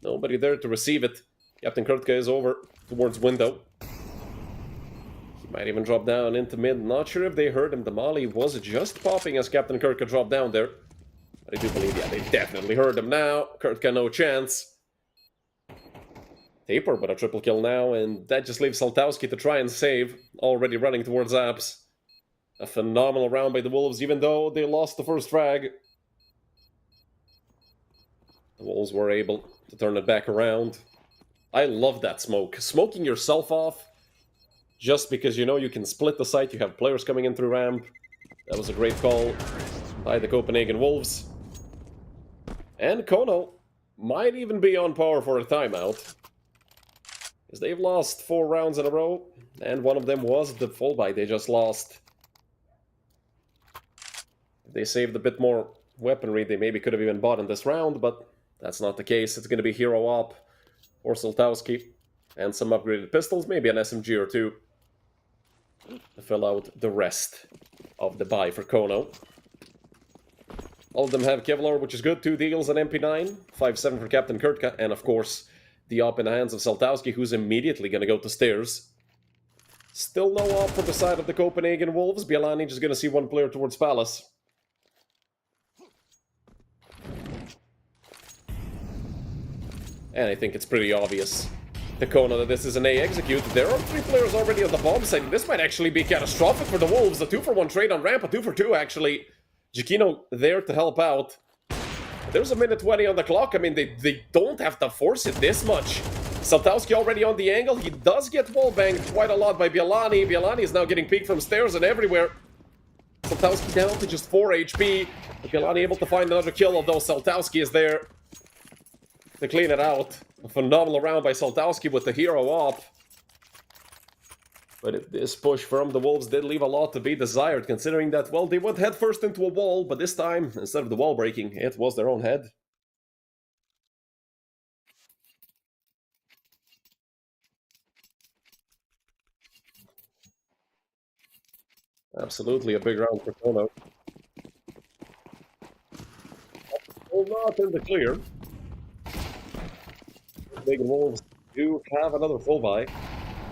Nobody there to receive it. Captain Kurtka is over towards window. He might even drop down into mid. Not sure if they heard him. The molly was just popping as Captain Kurtka dropped down there. But I do believe, yeah, they definitely heard him now. Kurtka, no chance. Taper, but a triple kill now, and that just leaves Soltowski to try and save. Already running towards apps. A phenomenal round by the Wolves, even though they lost the first frag. The Wolves were able to turn it back around. I love that smoke. Smoking yourself off just because you know you can split the site. You have players coming in through ramp. That was a great call by the Copenhagen Wolves. And Kono might even be on par for a timeout, because they've lost 4 rounds in a row, and one of them was the full buy they just lost. If they saved a bit more weaponry, they maybe could have even bought in this round, but that's not the case. It's going to be Hero Op or Soltowski, and some upgraded pistols, maybe an SMG or 2, to fill out the rest of the buy for Kono. All of them have Kevlar, which is good, 2 deals and MP9, 5-7 for Captain Kurtka, and of course, the op in the hands of Soltowski, who's immediately going to go to stairs. Still no op for the side of the Copenhagen Wolves. Bialani just going to see 1 player towards Palace. And I think it's pretty obvious to Kono that this is an A execute. There are 3 players already on the bomb side. This might actually be catastrophic for the Wolves. A 2-for-1 trade on ramp, a 2-for-2 actually. Jaquinho there to help out. There's a minute 20 on the clock. I mean, they don't have to force it this much. Soltowski already on the angle. He does get wallbanged quite a lot by Bialani. Bialani is now getting peeked from stairs and everywhere. Soltowski down to just 4 HP. Bialani able to find another kill, although Soltowski is there to clean it out. A phenomenal round by Soltowski with the hero op. But this push from the Wolves did leave a lot to be desired, considering that, well, they went head first into a wall, but this time, instead of the wall breaking, it was their own head. Absolutely a big round for Kono. Still not in the clear. Big Wolves do have another full buy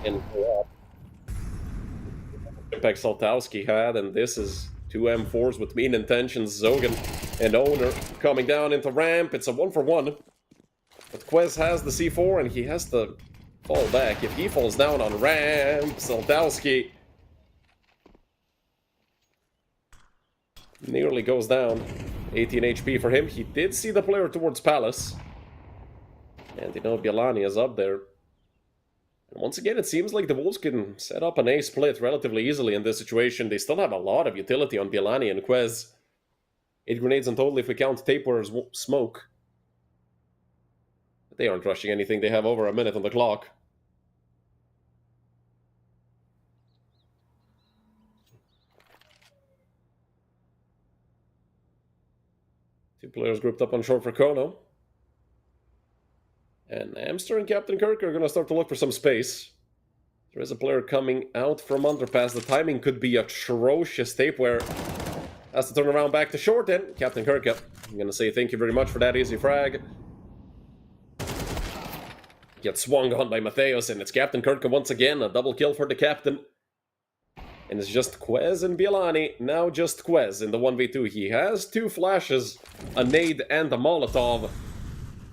in co-op. Impact Soltowski had, and this is 2 M4s with mean intentions. Zogan and Owner coming down into ramp. It's a 1-for-1. But Quez has the C4 and he has to fall back. If he falls down on ramp, Soltowski nearly goes down. 18 HP for him. He did see the player towards Palace. And you know, Bialani is up there. And once again, it seems like the Wolves can set up an A split relatively easily in this situation. They still have a lot of utility on Bialani and Quez. 8 grenades in total if we count Taper's smoke. they aren't rushing anything. They have over a minute on the clock. Two players grouped up on short for Kono. And Amster and Captain Kirk are going to start to look for some space. There is a player coming out from underpass. The timing could be atrocious. Tapeware has to turn around back to short, and Captain Kirk, I'm going to say thank you very much for that easy frag. Gets swung on by Mattheos, and it's Captain Kirk once again. A double kill for the captain. And it's just Quez and Bielani. Now just Quez in the 1v2. He has two flashes, a nade and a Molotov.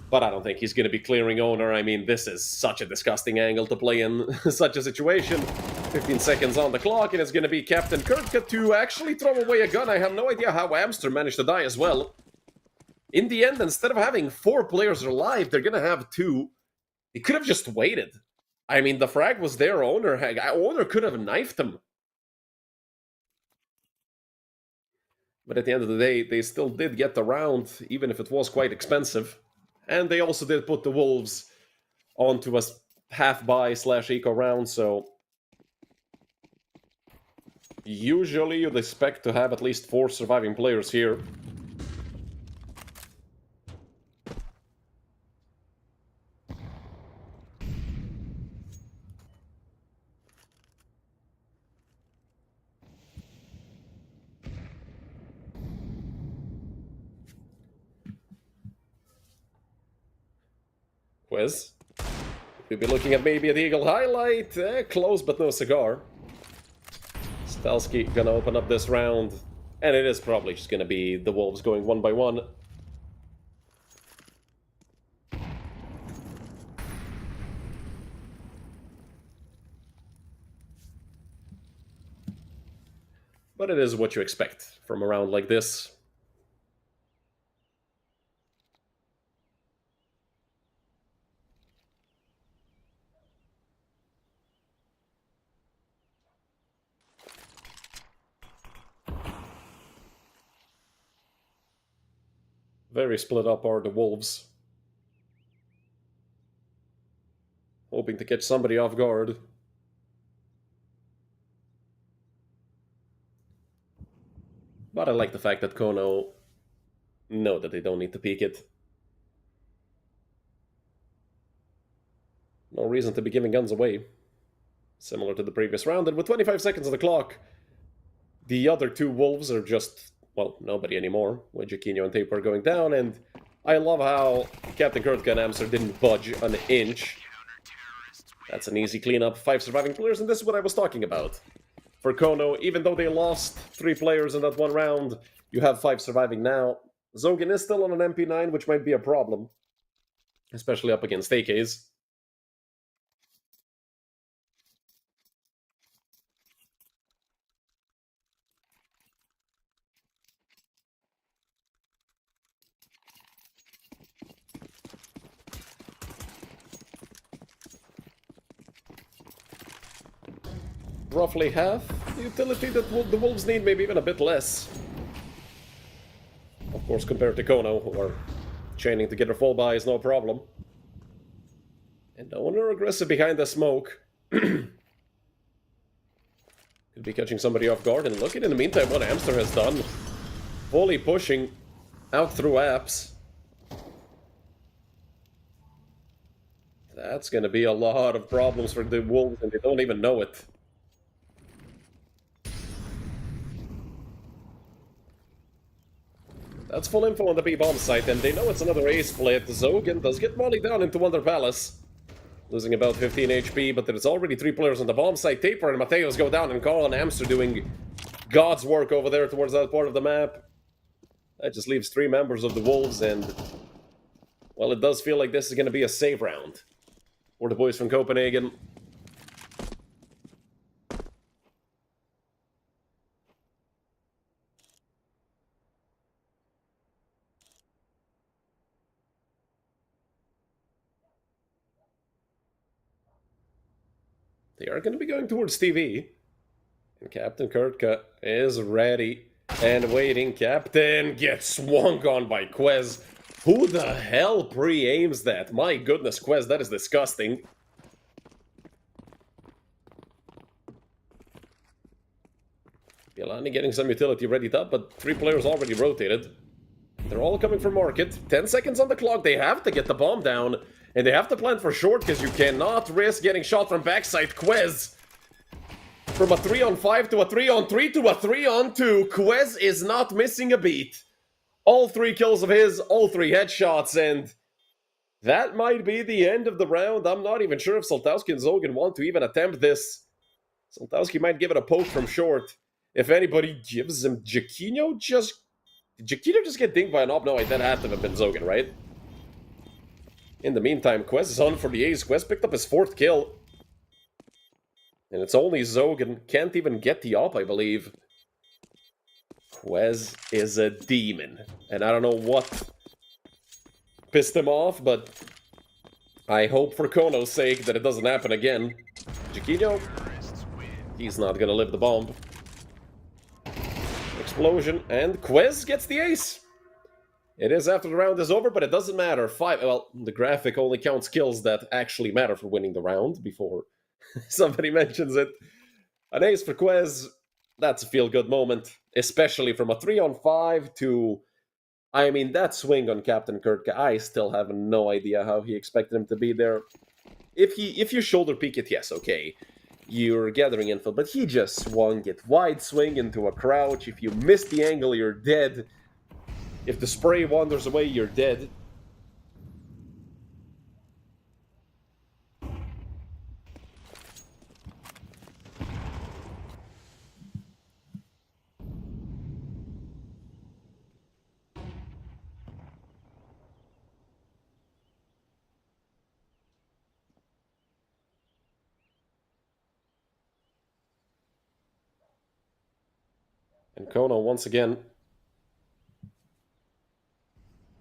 But I don't think he's going to be clearing owner. I mean, this is such a disgusting angle to play in such a situation. 15 seconds on the clock, and it's going to be Captain Kirk to actually throw away a gun. I have no idea how Amster managed to die as well. In the end, instead of having 4 players alive, they're going to have 2. He could have just waited. I mean, the frag was there. Owner could have knifed him. But at the end of the day, they still did get the round, even if it was quite expensive. And they also did put the Wolves onto a half-buy/eco round, so usually you'd expect to have at least 4 surviving players here. Quiz. We'll be looking at maybe an Eagle highlight. Close, but no cigar. Stalski gonna open up this round. And it is probably just gonna be the Wolves going 1 by 1. But it is what you expect from a round like this. Very split up are the Wolves. Hoping to catch somebody off guard. But I like the fact that Kono know that they don't need to peek it. No reason to be giving guns away. Similar to the previous round, and with 25 seconds on the clock, the other 2 Wolves are just, well, nobody anymore, with Jaquinho and Taper going down, and I love how Captain Kurtka and Amster didn't budge an inch. That's an easy cleanup. 5 surviving players, and this is what I was talking about. For Kono, even though they lost 3 players in that one round, you have 5 surviving now. Zogan is still on an MP9, which might be a problem, especially up against AKs. Roughly half the utility that the Wolves need, maybe even a bit less. Of course, compared to Kono, who are chaining together full buys, no problem. And Owner aggressive behind the smoke. Could be catching somebody off guard, and look at in the meantime what Amster has done. Fully pushing out through apps. That's gonna be a lot of problems for the Wolves, and they don't even know it. That's full info on the B-bomb site, and they know it's another A split. Zogan does get molly down into Wonder Palace. Losing about 15 HP, but there's already 3 players on the bomb site. Taper and Mattheos go down, and Carl and Amster doing God's work over there towards that part of the map. That just leaves 3 members of the Wolves, and well, it does feel like this is going to be a save round for the boys from Copenhagen. They are going to be going towards TV. And Captain Kurtka is ready and waiting. Captain gets swung on by Quez. Who the hell pre-aims that? My goodness, Quest, that is disgusting. Bielani getting some utility readied up, but 3 players already rotated. They're all coming for market. 10 seconds on the clock. They have to get the bomb down. And they have to plan for short because you cannot risk getting shot from backside. Quez. From a 3-on-5 to a 3-on-3 to a 3-on-2. Quez is not missing a beat. All 3 kills of his, all 3 headshots, and that might be the end of the round. I'm not even sure if Soltowski and Zogan want to even attempt this. Soltowski might give it a poke from short. If anybody gives him Jaquino, did Jaquino just get dinged by an op? No, that had to have been Zogan, right? In the meantime, Quez is on for the ace. Quez picked up his 4th kill. And it's only Zogan. Can't even get the op, I believe. Quez is a demon. And I don't know what pissed him off, but I hope for Kono's sake that it doesn't happen again. Jaquino, he's not gonna live the bomb. Explosion, and Quez gets the ace. It is after the round is over, but it doesn't matter. Well, the graphic only counts kills that actually matter for winning the round before somebody mentions it. An ace for Quez, that's a feel-good moment, especially from a 3-on-5 to... I mean, that swing on Captain Kirk, I still have no idea how he expected him to be there. If you shoulder peek it, yes, okay. You're gathering info, but he just swung it. Wide swing into a crouch. If you miss the angle, you're dead. If the spray wanders away, you're dead. And Kono, once again,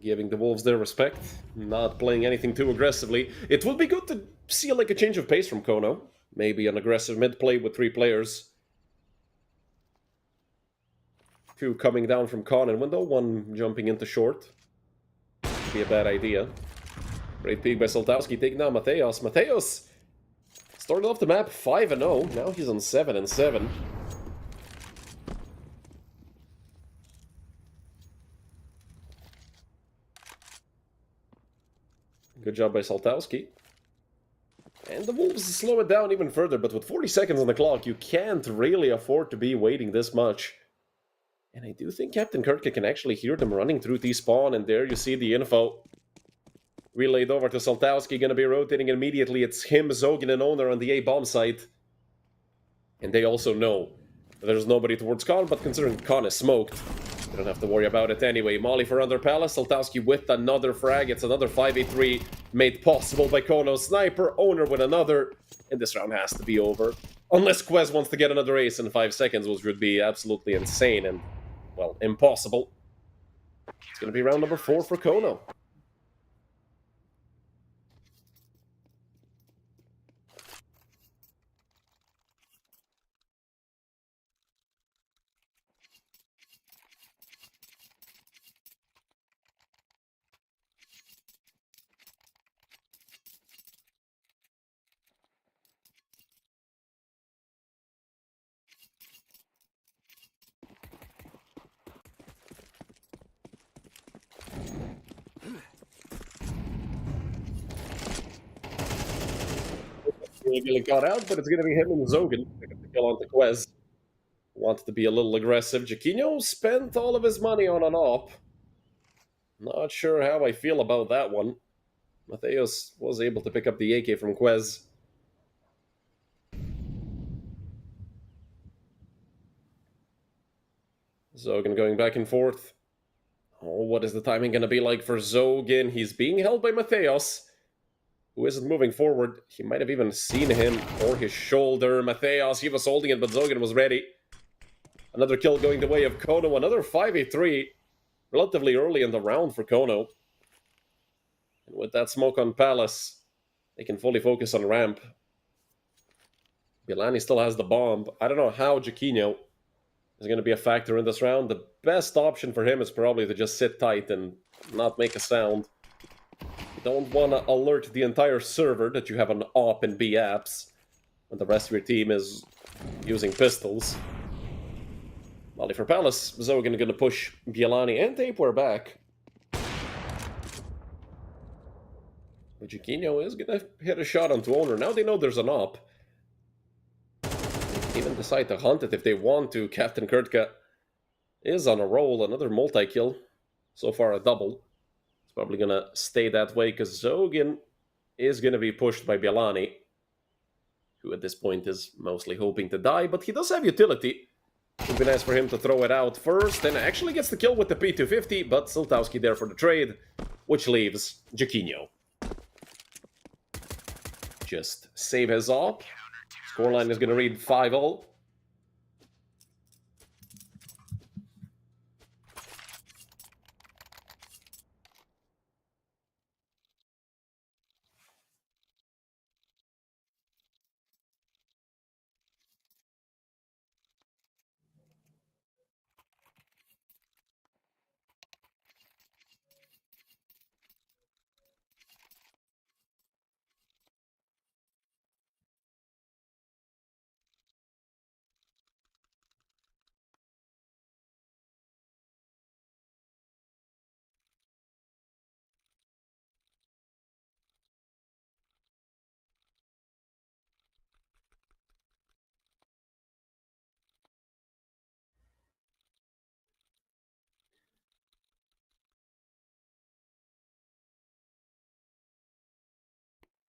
giving the Wolves their respect, not playing anything too aggressively. It would be good to see like a change of pace from Kono. Maybe an aggressive mid-play with 3 players. 2 coming down from con and window, 1 jumping into short. Be a bad idea. Great peek by Soltowski, taking down Mateos. Mateos started off the map 5-0, now he's on 7-7. Good job by Soltowski. And the Wolves slow it down even further, but with 40 seconds on the clock, you can't really afford to be waiting this much. And I do think Captain Kirk can actually hear them running through T-spawn, and there you see the info. Relayed over to Soltowski, gonna be rotating immediately. It's him, Zogan, and Owner on the A-bomb site. And they also know there's nobody towards Con, but considering Con is smoked, you don't have to worry about it anyway. Molly for Under Palace, Soltowski with another frag. It's another 5v3 made possible by Kono's sniper. Owner with another, and this round has to be over. Unless Quez wants to get another ace in 5 seconds, which would be absolutely insane and, well, impossible. It's going to be round number 4 for Kono. Really got out, but it's going to be him and Zogan picking the kill onto Quez. Wants to be a little aggressive. Jaquino spent all of his money on an op. Not sure how I feel about that one. Mateos was able to pick up the AK from Quez. Zogan going back and forth. Oh, what is the timing going to be like for Zogan? He's being held by Mateos, who isn't moving forward. He might have even seen him or his shoulder. Mateos, he was holding it, but Zogan was ready. Another kill going the way of Kono. Another 5v3 relatively early in the round for Kono. And with that smoke on Palace, they can fully focus on ramp. Bielani still has the bomb. I don't know how Jaquino is going to be a factor in this round. The best option for him is probably to just sit tight and not make a sound. You don't want to alert the entire server that you have an AWP and B apps when the rest of your team is using pistols. Molly for Palace. Zogan going to push Bielani and Tapewear back. But Chiquinho is going to hit a shot onto Owner. Now they know there's an AWP. They even decide to hunt it if they want to. Captain Kurtka is on a roll. Another multi-kill. So far a double. It's probably going to stay that way because Zogan is going to be pushed by Bielani, who at this point is mostly hoping to die. But he does have utility. It would be nice for him to throw it out first, and actually gets the kill with the P250, but Siltowski there for the trade, which leaves Chiquinho. Just save his AWP. Scoreline is going to read 5-0.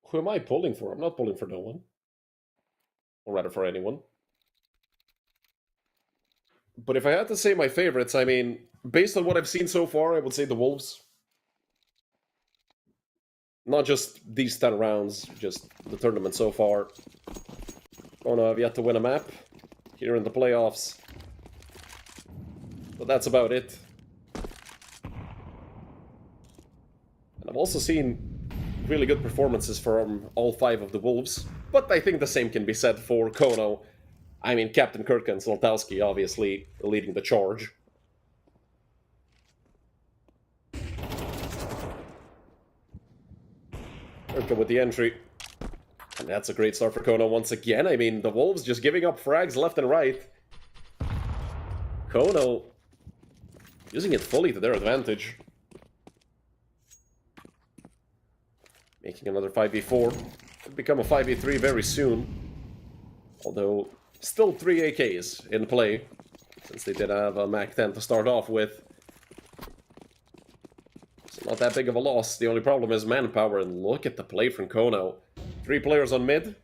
Who am I pulling for? I'm not pulling for no one. Or rather for anyone. But if I had to say my favorites, I mean, based on what I've seen so far, I would say the Wolves. Not just these 10 rounds, just the tournament so far. Kono have yet to win a map here in the playoffs. But that's about it. And I've also seen really good performances from all 5 of the Wolves. But I think the same can be said for Kono. I mean, Captain Kurtka and Zoltowski obviously leading the charge. Kurtka with the entry. And that's a great start for Kono once again. I mean, the Wolves just giving up frags left and right. Kono using it fully to their advantage. Making another 5v4. Could become a 5v3 very soon. Although, still 3 AKs in play, since they did have a MAC-10 to start off with. So not that big of a loss. The only problem is manpower, and look at the play from Kono. 3 players on mid.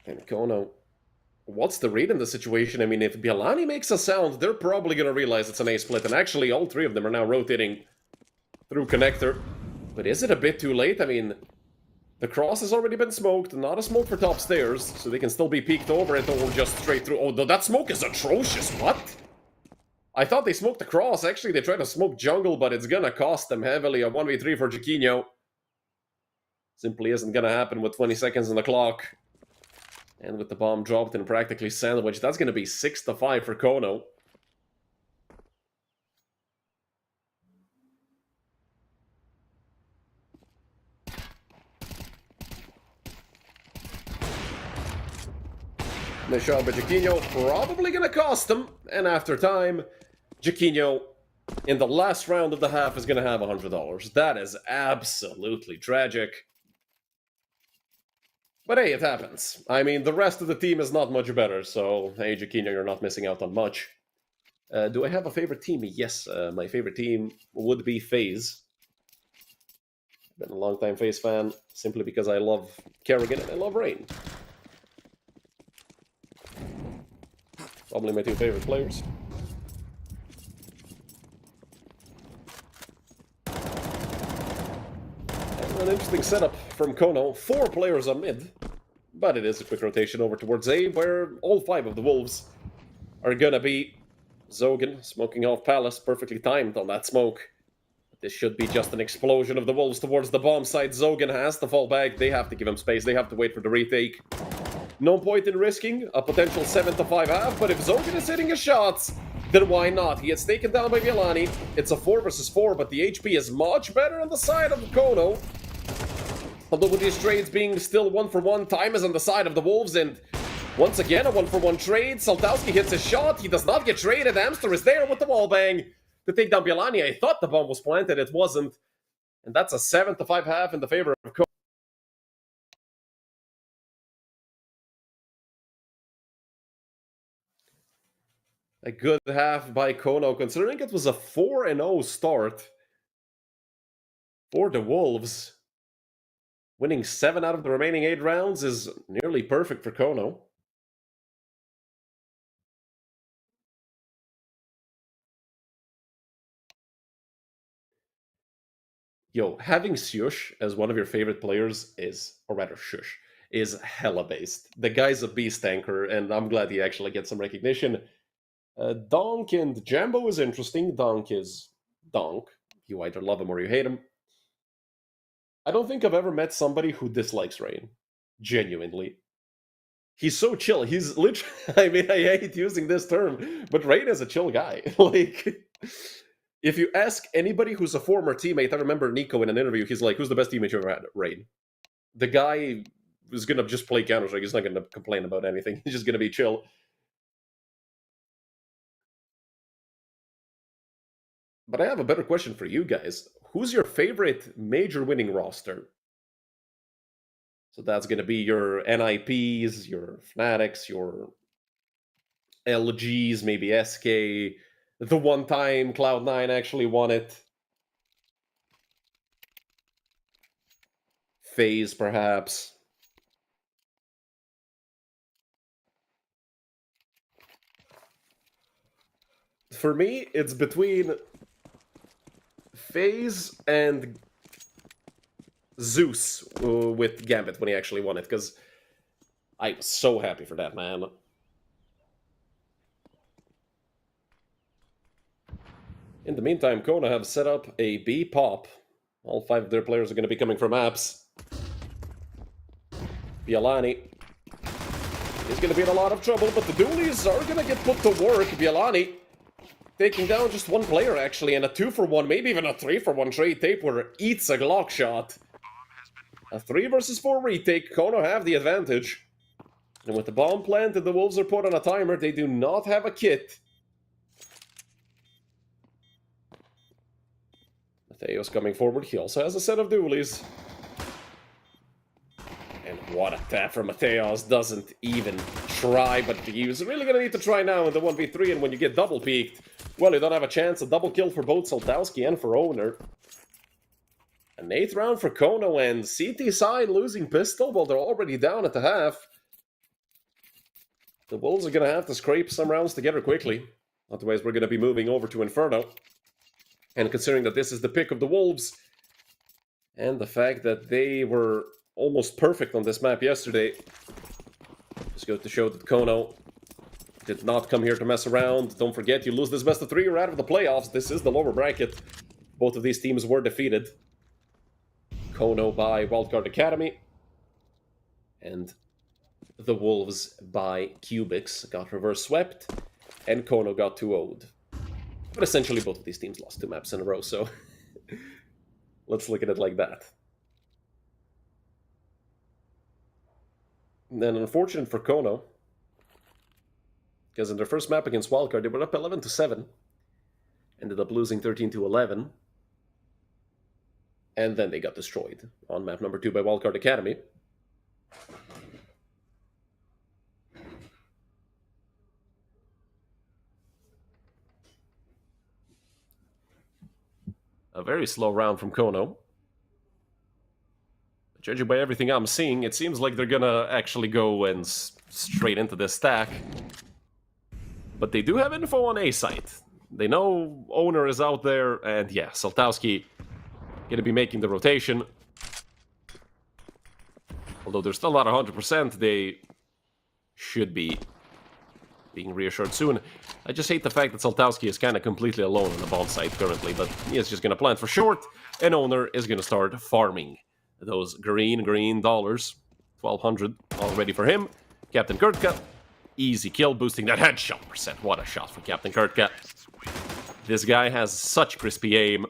And Kono, what's the read in the situation? I mean, if Bielani makes a sound, they're probably going to realize it's an A-split, and actually all 3 of them are now rotating through connector. But is it a bit too late? I mean, the cross has already been smoked, not a smoke for top stairs, so they can still be peeked over it or just straight through. Oh, that smoke is atrocious, what? I thought they smoked the cross, actually they tried to smoke jungle, but it's gonna cost them heavily. A 1v3 for Chiquinho. Simply isn't gonna happen with 20 seconds on the clock. And with the bomb dropped and practically sandwiched, that's gonna be 6-5 for Kono. The shot by Chiquinho probably gonna cost him, and after time, Chiquinho in the last round of the half is gonna have $100. That is absolutely tragic. But hey, it happens. I mean, the rest of the team is not much better, so hey, Chiquinho, you're not missing out on much. Do I have a favorite team? Yes, my favorite team would be FaZe. Been a long time FaZe fan, simply because I love Kerrigan and I love Rain. Probably my 2 favorite players. And an interesting setup from Kono. 4 players on mid. But it is a quick rotation over towards A, where all 5 of the Wolves are gonna be. Zogan smoking off Palace, perfectly timed on that smoke. This should be just an explosion of the Wolves towards the bomb site. Zogan has to fall back. They have to give him space. They have to wait for the retake. No point in risking a potential 7-5 half, but if Zogan is hitting his shots, then why not? He gets taken down by Violani. It's a 4 versus 4, but the HP is much better on the side of Kono. Although with these trades being still 1-for-1, time is on the side of the Wolves, and once again a 1-for-1 trade. Saltowski hits his shot. He does not get traded. Amster is there with the wallbang to take down Violani. I thought the bomb was planted. It wasn't. And that's a 7-5 half in the favor of Kono. A good half by Kono, considering it was a 4-0 start for the Wolves. Winning 7 out of the remaining 8 rounds is nearly perfect for Kono. Yo, having Syush as one of your favorite players is, or rather Shush, is hella based. The guy's a beast tanker, and I'm glad he actually gets some recognition. Donk and Jambo is interesting. Donk is Donk. You either love him or you hate him. I don't think I've ever met somebody who dislikes Rain. Genuinely. He's so chill. He's literally, I mean, I hate using this term, but Rain is a chill guy. Like, if you ask anybody who's a former teammate, I remember Nico in an interview, he's like, who's the best teammate you ever had? Rain. The guy is going to just play Counter-Strike. He's not going to complain about anything. He's just going to be chill. But I have a better question for you guys. Who's your favorite major winning roster? So that's going to be your NIPs, your Fnatics, your LGs, maybe SK. The one time Cloud9 actually won it. FaZe, perhaps. For me, it's between FaZe and Zeus with Gambit when he actually won it, because I was so happy for that, man. In the meantime, Kona have set up a B pop. All 5 of their players are going to be coming from apps. Bialani is going to be in a lot of trouble, but the dualies are going to get put to work. Bialani taking down just one player, actually, and a 2-for-1, maybe even a 3-for-1 trade. Tapewater eats a Glock shot. A 3 versus 4 retake. Kono have the advantage. And with the bomb planted, the Wolves are put on a timer. They do not have a kit. Mateo's coming forward. He also has a set of dualies. And what a tap from Mateos. Doesn't even try, but he's really going to need to try now in the 1v3. And when you get double peaked, well, you don't have a chance. A double kill for both Saltowski and for Owner. An 8th round for Kono, and CT side losing pistol while they're already down at the half. The Wolves are going to have to scrape some rounds together quickly. Otherwise, we're going to be moving over to Inferno. And considering that this is the pick of the Wolves, and the fact that they were almost perfect on this map yesterday, just goes to show that Kono did not come here to mess around. Don't forget, you lose this best of 3, you're out of the playoffs. This is the lower bracket. Both of these teams were defeated. Kono by Wildcard Academy, and the Wolves by Cubics got reverse swept, and Kono got 2-0'd. But essentially both of these teams lost 2 maps in a row, so let's look at it like that. And then unfortunate for Kono, because in their first map against Wildcard, they were up 11-7. Ended up losing 13-11. And then they got destroyed on map number 2 by Wildcard Academy. A very slow round from Kono. Judging by everything I'm seeing, it seems like they're gonna actually go and straight into this stack. But they do have info on A site. They know Owner is out there, and yeah, Saltowski gonna be making the rotation. Although they're still not 100%, they should be being reassured soon. I just hate the fact that Saltowski is kind of completely alone on the bomb site currently, but he is just going to plant for short, and Owner is going to start farming those green dollars. 1,200 already for him. Captain Kurtka, easy kill, boosting that headshot percent. What a shot for Captain Kurtka. This guy has such crispy aim.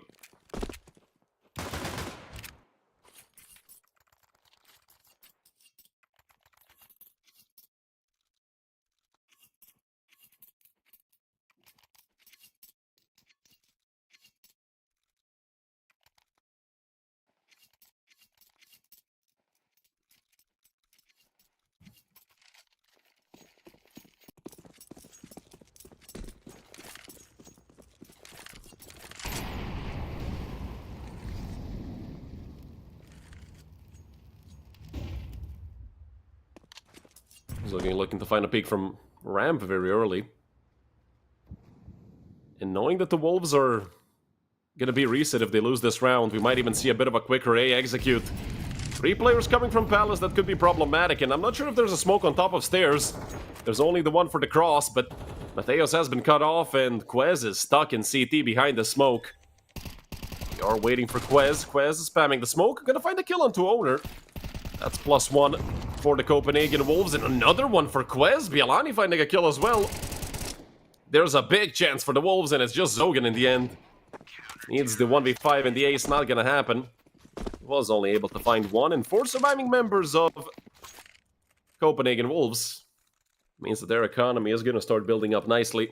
He's looking to find a peek from ramp very early. And knowing that the Wolves are gonna be reset if they lose this round, we might even see a bit of a quicker A execute. 3 players coming from Palace, that could be problematic, and I'm not sure if there's a smoke on top of stairs. There's only the one for the cross, but Mateos has been cut off, and Quez is stuck in CT behind the smoke. We are waiting for Quez. Quez is spamming the smoke. Gonna find a kill onto Owner. That's +1 for the Copenhagen Wolves, and another one for Quez. Bialani finding a kill as well. There's a big chance for the Wolves, and it's just Zogan in the end. Needs the 1v5, and the ace not gonna happen. Was only able to find 1, and 4 surviving members of Copenhagen Wolves. Means that their economy is gonna start building up nicely.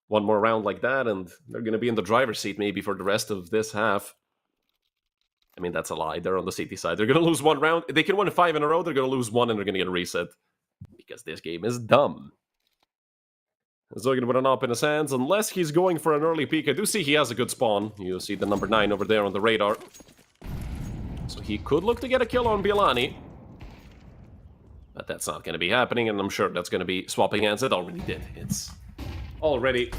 One more round like that, and they're gonna be in the driver's seat maybe for the rest of this half. I mean, that's a lie. They're on the CT side. They're gonna lose 1 round. They can win 5 in a row, they're gonna lose 1, and they're gonna get a reset. Because this game is dumb. Zogan with an op in his hands, unless he's going for an early peek. I do see he has a good spawn. You see the number 9 over there on the radar. So he could look to get a kill on Bialani. But that's not going to be happening, and I'm sure that's going to be swapping hands. It already did. It's already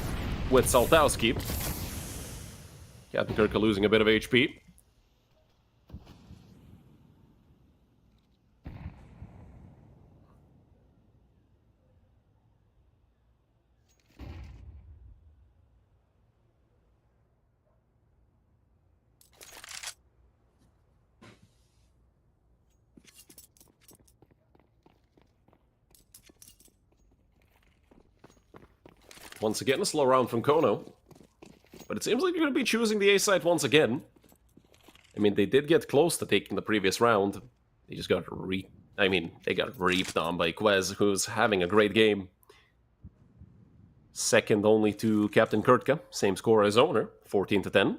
with Saltowski. Captain Kurtka losing a bit of HP. Once again, a slow round from Kono. But it seems like they're going to be choosing the A side once again. I mean, they did get close to taking the previous round. They just got they got reaped on by Quez, who's having a great game. Second only to Captain Kurtka. Same score as Owner, 14-10.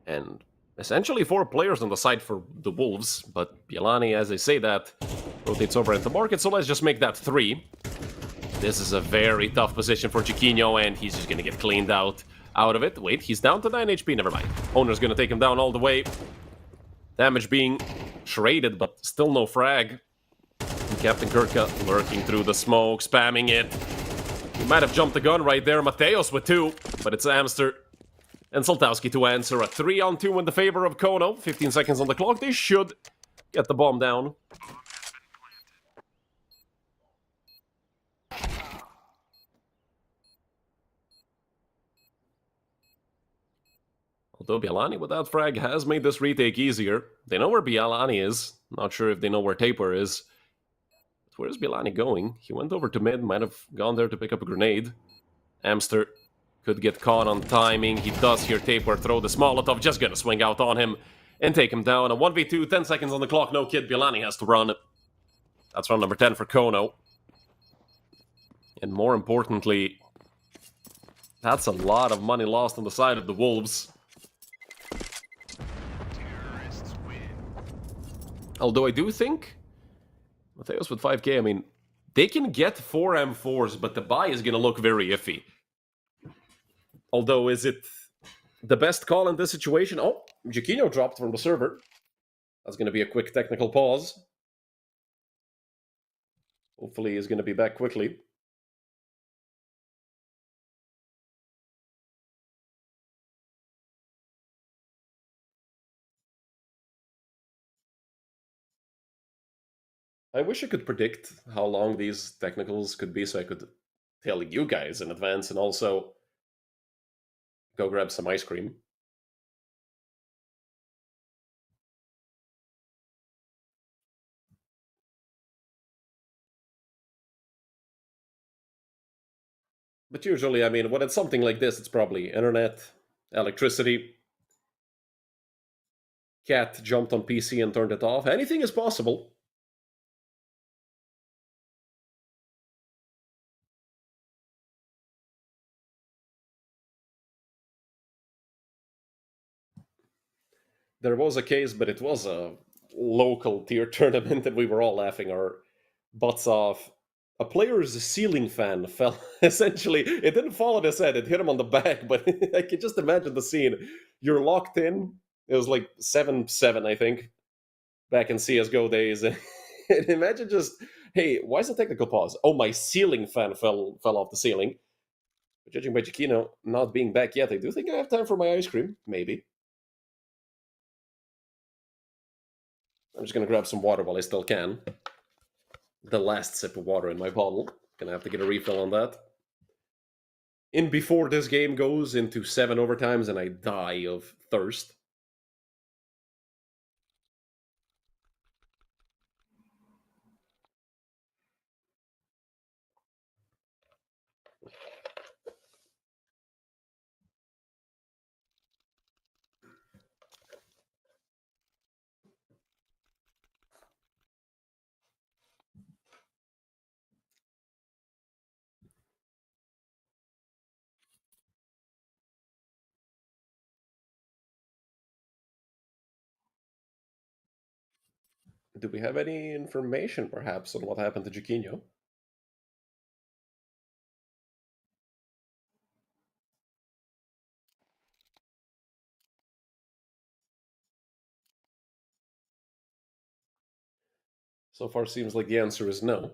And essentially 4 players on the side for the Wolves, but Bialani, as I say that, rotates over into market, so let's just make that 3. This is a very tough position for Chiquinho, and he's just gonna get cleaned out of it. Wait, he's down to 9 HP, never mind. Owner's gonna take him down all the way. Damage being traded, but still no frag. And Captain Kurtka lurking through the smoke, spamming it. He might have jumped the gun right there. Mateos with 2, but it's Amster and Saltowski to answer. A 3-on-2 in the favor of Kono. 15 seconds on the clock. They should get the bomb down. Although Bialani without frag has made this retake easier. They know where Bialani is. Not sure if they know where Taper is. But where's Bialani going? He went over to mid, might have gone there to pick up a grenade. Amster could get caught on timing. He does hear Taper throw the Molotov, just gonna swing out on him and take him down. A 1v2, 10 seconds on the clock, no kid. Bialani has to run. That's round number 10 for Kono. And more importantly, that's a lot of money lost on the side of the Wolves. Although I do think Mateos with 5k, I mean, they can get 4 M4s, but the buy is going to look very iffy. Although, is it the best call in this situation? Oh, Chiquinho dropped from the server. That's going to be a quick technical pause. Hopefully he's going to be back quickly. I wish I could predict how long these technicals could be so I could tell you guys in advance and also go grab some ice cream. But usually, I mean, when it's something like this, it's probably internet, electricity, cat jumped on PC and turned it off. Anything is possible. There was a case, but it was a local tier tournament, and we were all laughing our butts off. A player's ceiling fan fell. Essentially, it didn't fall on his head; it hit him on the back. But I can just imagine the scene. You're locked in. It was like 7-7, I think, back in CS:GO days. And imagine just, hey, why is the technical pause? Oh, my ceiling fan fell off the ceiling. But judging by Chiquino not being back yet, I do think I have time for my ice cream. Maybe. I'm just gonna grab some water while I still can. The last sip of water in my bottle. Gonna have to get a refill on that. In before this game goes into 7 overtimes and I die of thirst. Do we have any information, perhaps, on what happened to Chiquino? So far, seems like the answer is no.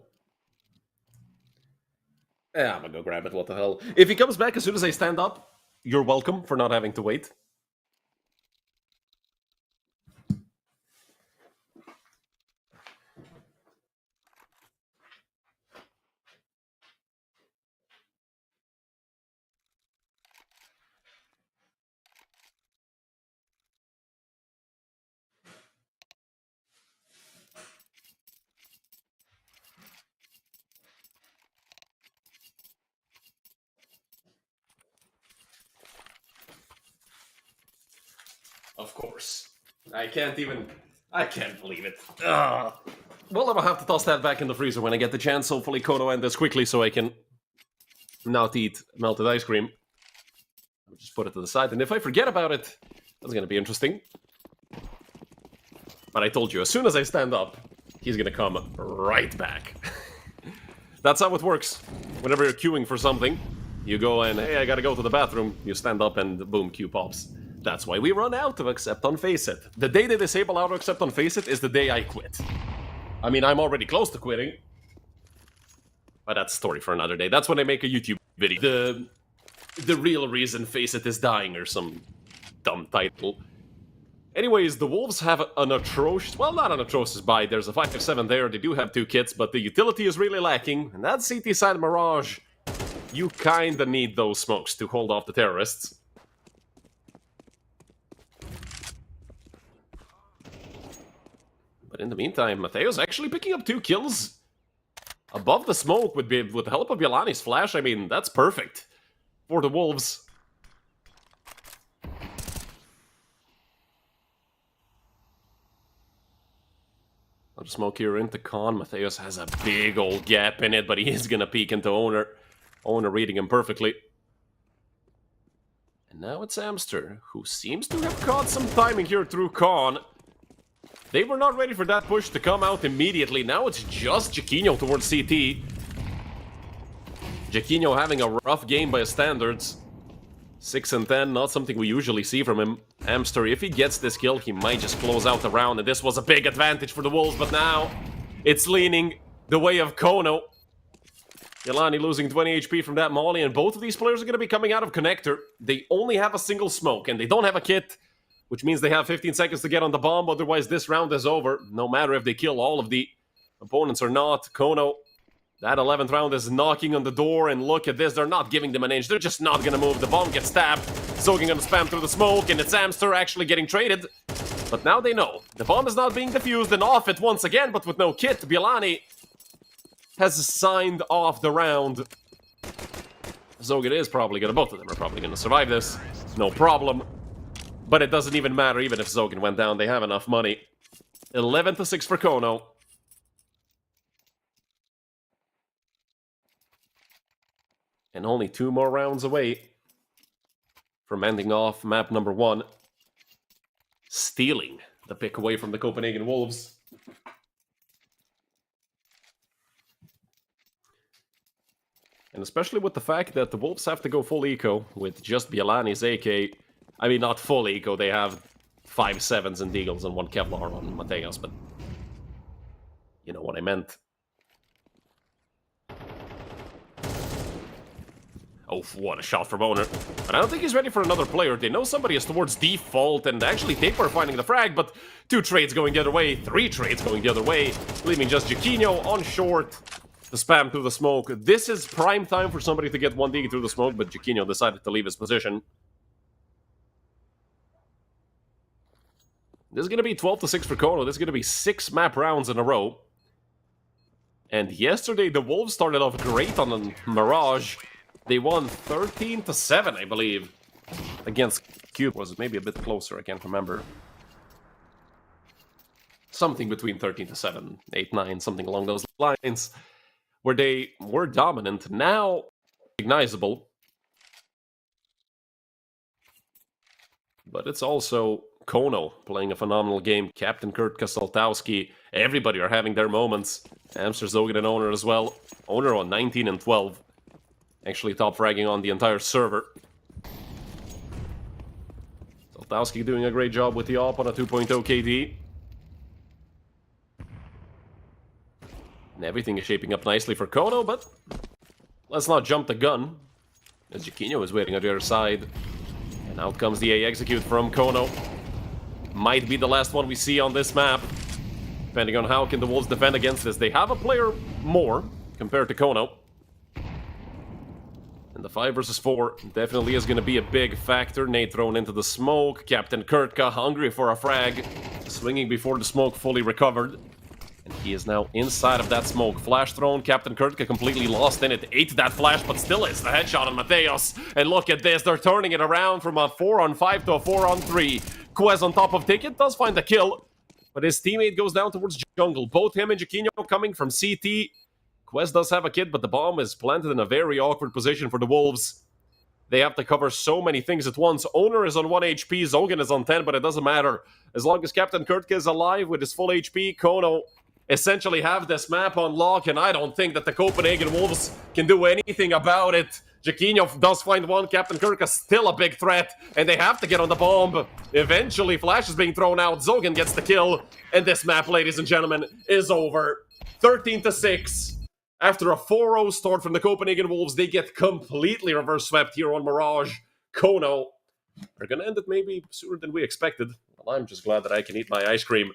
Yeah, I'm gonna go grab it, what the hell. If he comes back as soon as I stand up, you're welcome for not having to wait. Of course. I can't believe it. Ugh. Well, I'll have to toss that back in the freezer when I get the chance. Hopefully, Kono end this quickly so I can not eat melted ice cream. I'll just put it to the side. And if I forget about it, that's going to be interesting. But I told you, as soon as I stand up, he's going to come right back. That's how it works. Whenever you're queuing for something, you go and, hey, I got to go to the bathroom. You stand up and boom, queue pops. That's why we run out of Accept on Faceit. The day they disable auto Accept on Faceit is the day I quit. I mean, I'm already close to quitting. But that's a story for another day. That's when I make a YouTube video. The real reason Faceit is dying or some dumb title. Anyways, the Wolves have an atrocious... Well, not an atrocious buy. There's a 5-7 there. They do have 2 kits, but the utility is really lacking. And that CT side Mirage, you kinda need those smokes to hold off the terrorists. But in the meantime, Mateo's actually picking up 2 kills above the smoke with the help of Yelani's flash. I mean, that's perfect for the Wolves. I'll just smoke here into Con. Mateos has a big old gap in it, but he is gonna peek into Owner. Owner reading him perfectly. And now it's Amster, who seems to have caught some timing here through Con. They were not ready for that push to come out immediately. Now it's just Chiquino towards CT. Chiquino having a rough game by his standards. 6 and 10, not something we usually see from him. Amster, if he gets this kill, he might just close out the round. And this was a big advantage for the Wolves, but now it's leaning the way of Kono. Yelani losing 20 HP from that molly, and both of these players are going to be coming out of connector. They only have a single smoke, and they don't have a kit, which means they have 15 seconds to get on the bomb. Otherwise, this round is over, no matter if they kill all of the Opponents are not. Kono, that 11th round is knocking on the door, and look at this. They're not giving them an inch. They're just not going to move. The bomb gets stabbed. Zogan going to spam through the smoke, and it's Amster actually getting traded. But now they know. The bomb is not being defused, and off it once again, but with no kit. Bielani has signed off the round. Zogan is probably going to... Both of them are probably going to survive this. No problem. But it doesn't even matter, even if Zogan went down. They have enough money. 11-6 for Kono. And only 2 more rounds away from ending off map number 1. Stealing the pick away from the Copenhagen Wolves. And especially with the fact that the Wolves have to go full eco with just Bielani's AK. I mean, not full eco, they have 5 7s and Deagles and 1 Kevlar on Mateos, but you know what I meant. Oh, what a shot from Owner. But I don't think he's ready for another player. They know somebody is towards default, and actually they were finding the frag, but 2 trades going the other way, 3 trades going the other way, leaving just Jaquinho on short to spam through the smoke. This is prime time for somebody to get 1 dig through the smoke, but Jaquinho decided to leave his position. This is going to be 12-6 for Kono. This is going to be 6 map rounds in a row. And yesterday the Wolves started off great on the Mirage. They won 13-7, I believe, against Cube. Was it maybe a bit closer? I can't remember. Something between 13-7, 8-9, something along those lines, where they were dominant. Now, recognizable. But it's also Kono playing a phenomenal game. Captain Kurt Kasaltowski. Everybody are having their moments. Amster, Zogan, and Owner as well. Owner on 19 and 12. Actually top fragging on the entire server. Saltowski doing a great job with the op on a 2.0 KD. And everything is shaping up nicely for Kono, but let's not jump the gun, as Jaquinho is waiting on the other side. And out comes the A execute from Kono. Might be the last one we see on this map. Depending on how can the Wolves defend against this. They have a player more compared to Kono. And the 5 versus 4 definitely is going to be a big factor. Nade thrown into the smoke. Captain Kurtka hungry for a frag. Swinging before the smoke fully recovered. And he is now inside of that smoke. Flash thrown. Captain Kurtka completely lost in it. Ate that flash, but still is the headshot on Mateos. And look at this. They're turning it around from a 4-on-5 to a 4-on-3. Quez on top of Ticket does find the kill. But his teammate goes down towards jungle. Both him and Jaquinho coming from CT. Quez does have a kid, but the bomb is planted in a very awkward position for the Wolves. They have to cover so many things at once. Owner is on 1 HP, Zogan is on 10, but it doesn't matter. As long as Captain Kurtka is alive with his full HP, Kono essentially have this map on lock, and I don't think that the Copenhagen Wolves can do anything about it. Jaquinho does find one, Captain Kurtka still a big threat, and they have to get on the bomb. Eventually, Flash is being thrown out, Zogan gets the kill, and this map, ladies and gentlemen, is over. 13-6. After a 4-0 start from the Copenhagen Wolves, they get completely reverse swept here on Mirage. Kono are going to end it maybe sooner than we expected. Well, I'm just glad that I can eat my ice cream.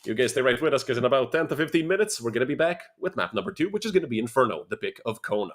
You guys stay right with us, because in about 10 to 15 minutes, we're going to be back with map number 2, which is going to be Inferno, the pick of Kono.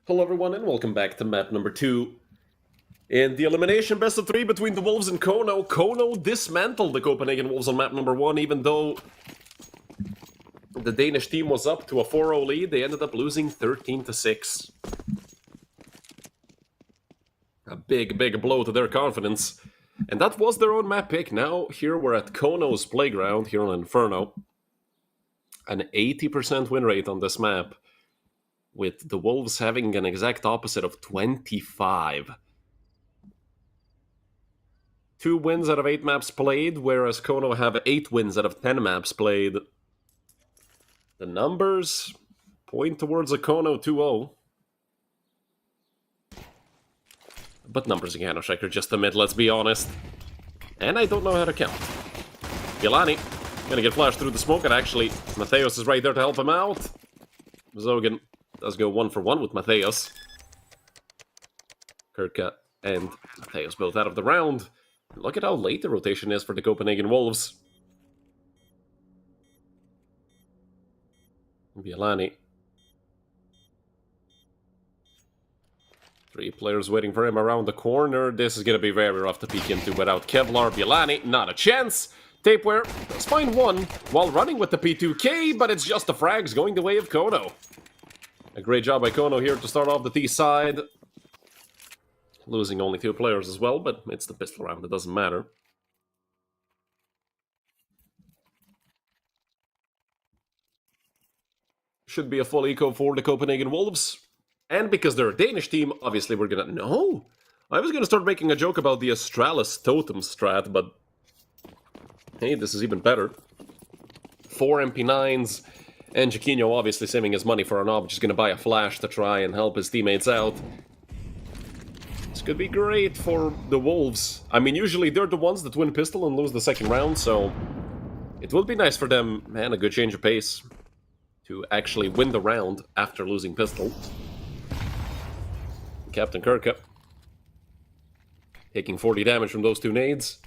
Hello everyone and welcome back to map number 2. In the elimination best of 3 between the Wolves and Kono, Kono dismantled the Copenhagen Wolves on map number 1, even though the Danish team was up to a 4-0 lead. They ended up losing 13-6. A big blow to their confidence. And that was their own map pick. Now here we're at Kono's playground here on Inferno. An 80% win rate on this map, with the Wolves having an exact opposite of 25. 2 wins out of 8 maps played, whereas Kono have 8 wins out of 10 maps played. The numbers point towards a Kono 2-0. But numbers again are just a mid, let's be honest. And I don't know how to count. Gilani gonna get flashed through the smoke, and actually Matthäus is right there to help him out. Zogan does go 1-for-1 with Matthäus. Kurtka and Matthäus both out of the round. Look at how late the rotation is for the Copenhagen Wolves. Bielani. 3 players waiting for him around the corner. This is going to be very rough to peek into without Kevlar. Bielani, not a chance. Tapeware does find 1 while running with the P2K, but it's just the frags going the way of Kono. A great job by Kono here to start off the T side. Losing only 2 players as well, but it's the pistol round, it doesn't matter. Should be a full eco for the Copenhagen Wolves. And because they're a Danish team, obviously we're gonna... No! I was gonna start making a joke about the Astralis Totem strat, but... Hey, this is even better. 4 MP9s, and Jaquinho obviously saving his money for Anubis, just gonna buy a flash to try and help his teammates out. This could be great for the Wolves. I mean, usually they're the ones that win pistol and lose the second round, so... It will be nice for them, man, a good change of pace. To actually win the round after losing pistol. Captain Kurtka taking 40 damage from those 2 nades.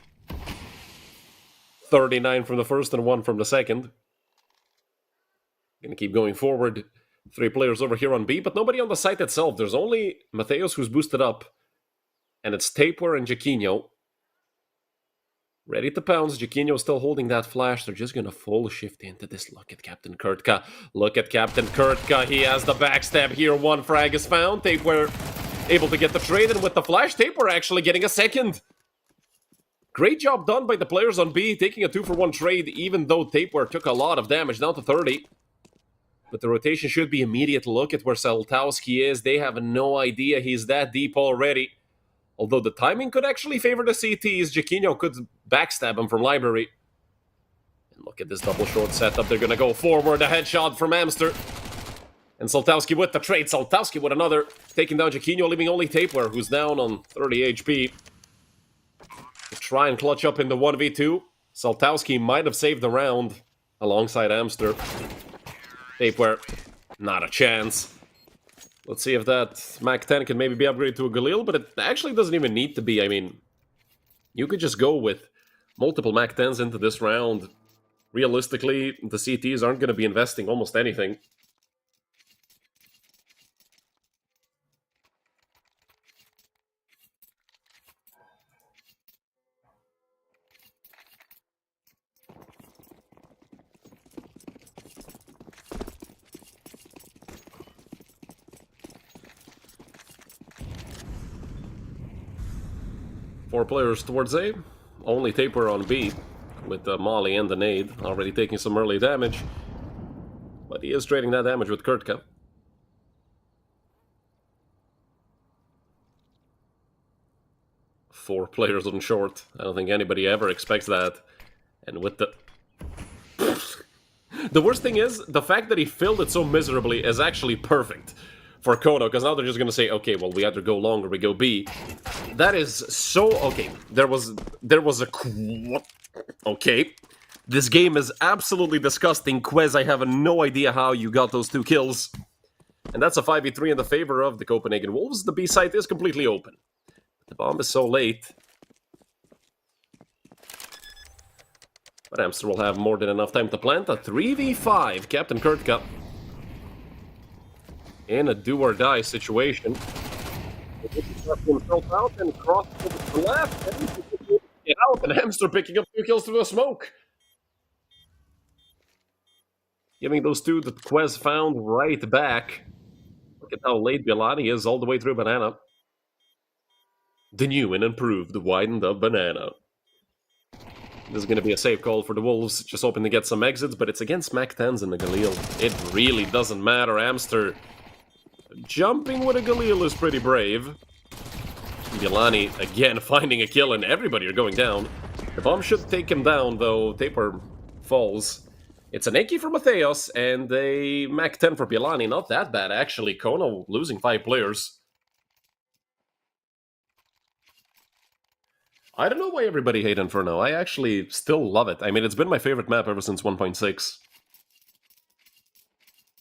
39 from the first and 1 from the second. Gonna keep going forward. 3 players over here on B, but nobody on the site itself. There's only Matthäus who's boosted up. And it's Tapeware and Jaquinho. Ready to pounce. Jaquinho still holding that flash. They're just gonna full shift into this. Look at Captain Kurtka. Look at Captain Kurtka. He has the backstab here. 1 frag is found. Tapeware able to get the trade, and with the flash, Tapeware actually getting a second. Great job done by the players on B, taking a 2-for-1 trade, even though Tapeware took a lot of damage, down to 30. But the rotation should be immediate. Look at where Saltowski is. They have no idea he's that deep already. Although the timing could actually favor the CTs, Jaquinho could backstab him from library. And look at this double short setup. They're going to go forward. A headshot from Amster. And Saltowski with the trade. Saltowski with another. Taking down Jaquinho, leaving only Tapeware, who's down on 30 HP. To try and clutch up in the 1v2. Saltowski might have saved the round alongside Amster. Tapeware, not a chance. Let's see if that Mac 10 can maybe be upgraded to a Galil, but it actually doesn't even need to be. I mean, you could just go with multiple Mac 10s into this round. Realistically, the CTs aren't going to be investing almost anything. Four players towards A, only Tapeware on B, with the Molly and the nade, already taking some early damage. But he is trading that damage with Kurtka. Four players on short. I don't think anybody ever expects that. And with the... The worst thing is, the fact that he filled it so miserably is actually perfect for Kono, because now they're just going to say, okay, well, we either go long or we go B. That is so... Okay, there was a... Okay. This game is absolutely disgusting. Quez, I have no idea how you got those 2 kills. And that's a 5v3 in the favor of the Copenhagen Wolves. The B site is completely open. The bomb is so late. But Amster will have more than enough time to plant a 3v5. Captain Kurtka in a do-or-die situation. Himself out and cross to the left, and get out, and Hamster picking up 2 kills through the smoke. Giving those 2 that Quez found right back. Look at how late Bielani is all the way through Banana. The new and improved widened up Banana. This is going to be a safe call for the Wolves, just hoping to get some exits, but it's against Mac-10s and the Galil. It really doesn't matter. Hamster jumping with a Galil is pretty brave. Bielani, again, finding a kill, and everybody are going down. The bomb should take him down, though. Taper falls. It's an Eki for Mateos, and a Mac-10 for Bielani. Not that bad, actually. Kono losing 5 players. I don't know why everybody hate Inferno. I actually still love it. I mean, it's been my favorite map ever since 1.6.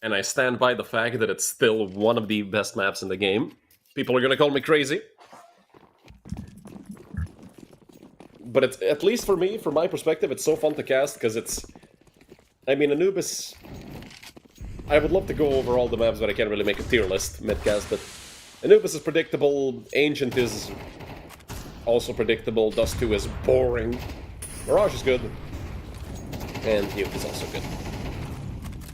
And I stand by the fact that it's still one of the best maps in the game. People are gonna call me crazy. But it's, at least for me, from my perspective, it's so fun to cast, because it's... I mean, Anubis... I would love to go over all the maps, but I can't really make a tier list mid-cast, but... Anubis is predictable, Ancient is also predictable, Dust 2 is boring, Mirage is good, and Nuke is also good.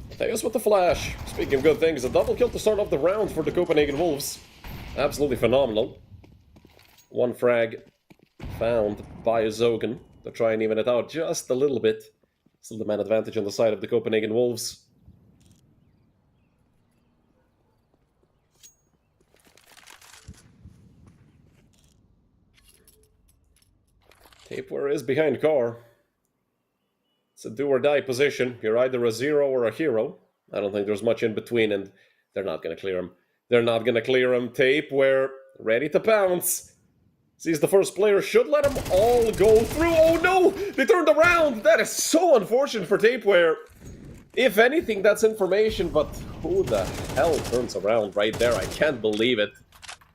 Mateos with the flash. Speaking of good things, a double kill to start off the round for the Copenhagen Wolves. Absolutely phenomenal. 1 frag found by Zogan to try and even it out just a little bit. Still the man advantage on the side of the Copenhagen Wolves. Tapeware is behind car. It's a do-or-die position. You're either a 0 or a hero. I don't think there's much in between, and they're not going to clear him. They're not going to clear him. Tapeware, ready to pounce. Sees the first player, should let them all go through. Oh no! They turned around! That is so unfortunate for Tapeware. If anything, that's information, but who the hell turns around right there? I can't believe it.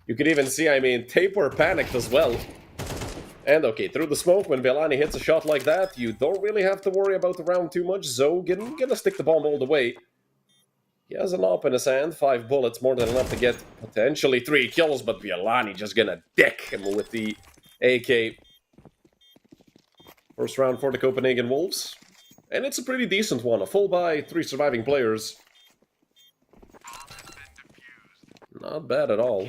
You could even see, I mean, Tapeware panicked as well. And okay, through the smoke, when Bielani hits a shot like that, you don't really have to worry about the round too much. Zogan gonna stick the bomb all the way. He has an op in his hand, 5 bullets, more than enough to get potentially 3 kills, but Bielani just gonna deck him with the AK. First round for the Copenhagen Wolves. And it's a pretty decent one, a full buy, 3 surviving players. Not bad at all.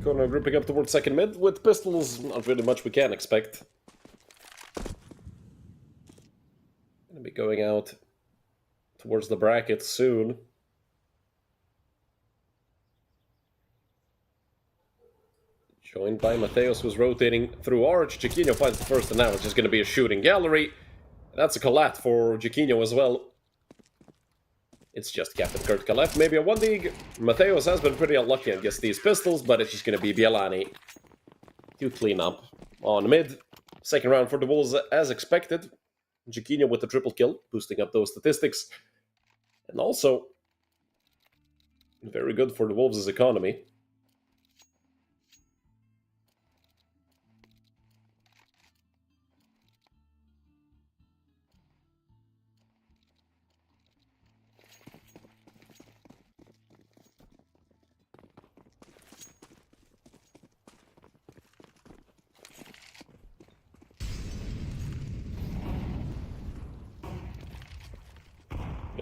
Kono grouping up towards second mid. With pistols, not really much we can expect. Gonna be going out towards the bracket soon. Joined by Mateos, who's rotating through Arch. Jaquinho finds the first, and now it's just gonna be a shooting gallery. That's a collat for Jaquinho as well. It's just Captain Kurtka left. Maybe a 1-dig. Mateos has been pretty unlucky against these pistols, but it's just going to be Bielani to clean up on mid. Second round for the Wolves as expected. Jaquinho with the triple kill, boosting up those statistics. And also, very good for the Wolves' economy.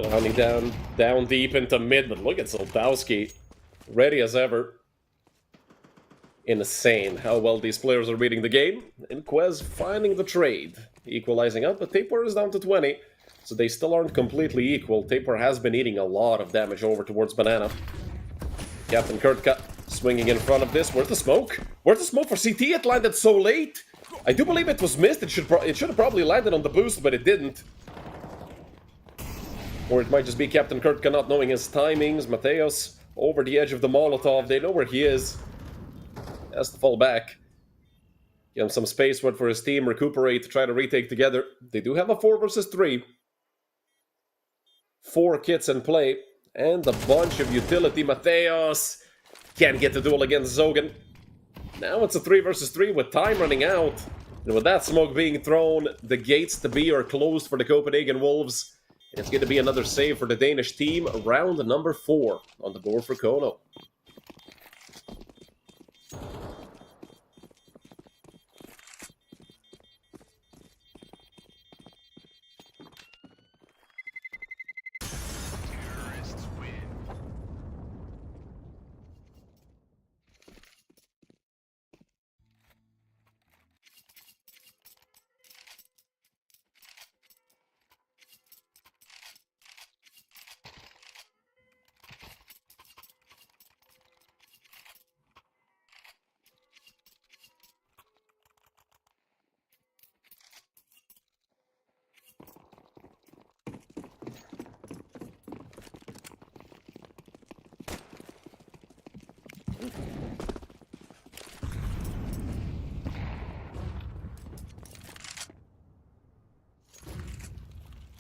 Hunting down deep into mid, but look at Soldowski. Ready as ever. Insane how well these players are reading the game. And Quez finding the trade. Equalizing up, but Tapeware is down to 20. So they still aren't completely equal. Tapeware has been eating a lot of damage over towards Banana. Captain Kurtka Swinging in front of this. Where's the smoke? Where's the smoke for CT? It landed so late. I do believe it was missed. It should have probably landed on the boost, but it didn't. Or it might just be Captain Kurtka not knowing his timings. Mateos over the edge of the Molotov. They know where he is. He has to fall back. Give him some space for his team. Recuperate to try to retake together. They do have a 4 versus 3. 4 kits in play. And a bunch of utility. Mateos can't get the duel against Zogan. Now it's a 3 versus 3 with time running out. And with that smoke being thrown, the gates to B are closed for the Copenhagen Wolves. It's going to be another save for the Danish team. Round number 4 on the board for Kono.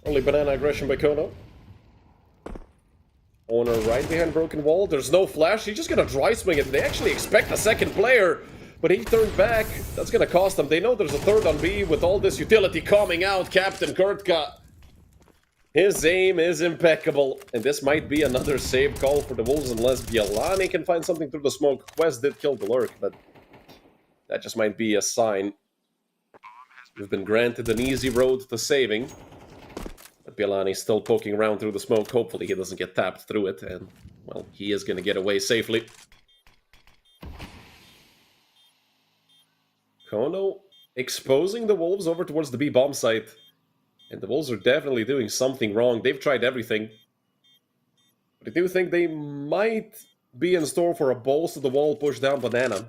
Only banana aggression by Kono. Owner right behind broken wall. There's no flash. He's just gonna dry swing it. They actually expect a second player, but he turned back. That's gonna cost them. They know there's a third on B with all this utility coming out. Captain Kurtka. His aim is impeccable, and this might be another save call for the Wolves unless Bialani can find something through the smoke. Quest did kill the lurk, but that just might be a sign. We've been granted an easy road to saving. But Bialani's still poking around through the smoke. Hopefully he doesn't get tapped through it, and, well, he is going to get away safely. Kono exposing the Wolves over towards the B bomb site. And the Wolves are definitely doing something wrong. They've tried everything. But I do think they might be in store for a balls to the wall push down banana.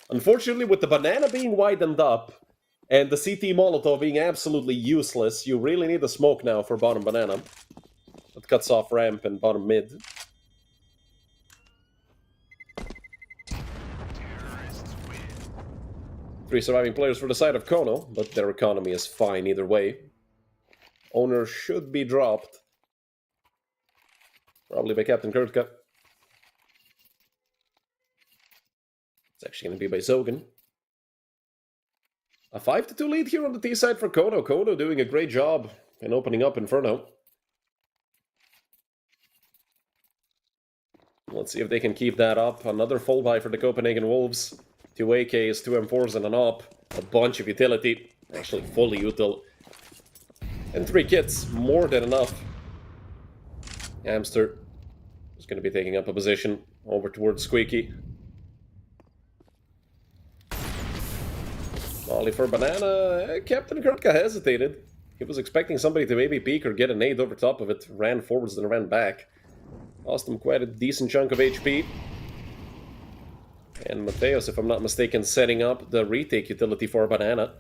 Unfortunately, with the banana being widened up, and the CT Molotov being absolutely useless, you really need a smoke now for bottom banana. That cuts off ramp and bottom mid. Three surviving players for the side of Kono, but their economy is fine either way. Owner should be dropped. Probably by Captain Kurtka. It's actually going to be by Zogan. A 5-2 lead here on the T side for Kono. Kono doing a great job in opening up Inferno. Let's see if they can keep that up. Another full buy for the Copenhagen Wolves. 2 AKs, 2 M4s and an op. A bunch of utility. Actually fully util. And 3 kits. More than enough. Hamster is going to be taking up a position over towards Squeaky. Molly for banana. Captain Kurtka hesitated. He was expecting somebody to maybe peek or get a nade over top of it. Ran forwards and ran back. Lost him quite a decent chunk of HP. And Mateos, if I'm not mistaken, setting up the retake utility for banana.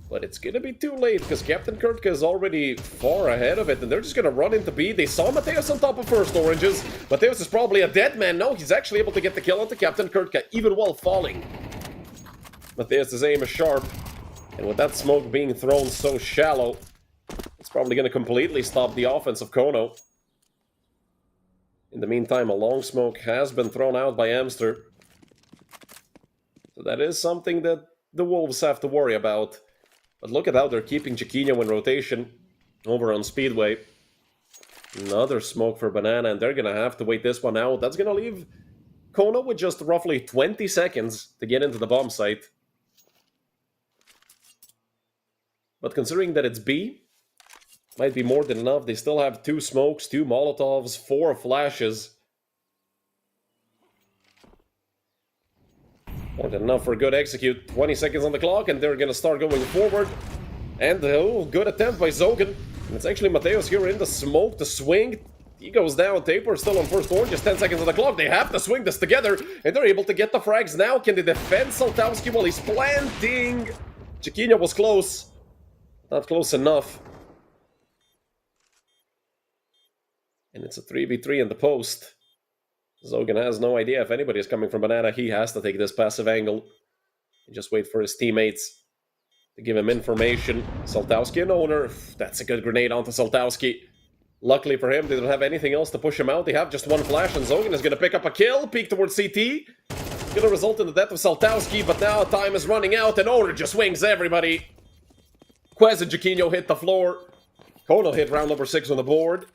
But it's gonna be too late, because Captain Kurtka is already far ahead of it, and they're just gonna run into B. They saw Mateos on top of first oranges. Mateos is probably a dead man. No, he's actually able to get the kill onto Captain Kurtka, even while falling. Mateos' aim is sharp, and with that smoke being thrown so shallow, it's probably gonna completely stop the offense of Kono. In the meantime, a long smoke has been thrown out by Amster. So that is something that the Wolves have to worry about. But look at how they're keeping Chiquinho in rotation over on Speedway. Another smoke for banana, and they're going to have to wait this one out. That's going to leave Kono with just roughly 20 seconds to get into the bomb site. But considering that it's B, might be more than enough. They still have 2 smokes, 2 Molotovs, 4 flashes. More than enough for a good execute. 20 seconds on the clock, and they're going to start going forward. And, oh, good attempt by Zogan. And it's actually Mateos here in the smoke to swing. He goes down. Taper still on first orange. Just 10 seconds on the clock. They have to swing this together, and they're able to get the frags now. Can they defend Saltowski while he's planting? Chiquinho was close. Not close enough. And it's a 3v3 in the post. Zogan has no idea if anybody is coming from Banana. He has to take this passive angle. And just wait for his teammates to give him information. Saltowski an owner. That's a good grenade onto Saltowski. Luckily for him, they don't have anything else to push him out. They have just one flash, and Zogan is going to pick up a kill. Peek towards CT. Going to result in the death of Saltowski, but now time is running out, and owner just swings everybody. Quez and Chiquinho hit the floor. Kono hit round number 6 on the board,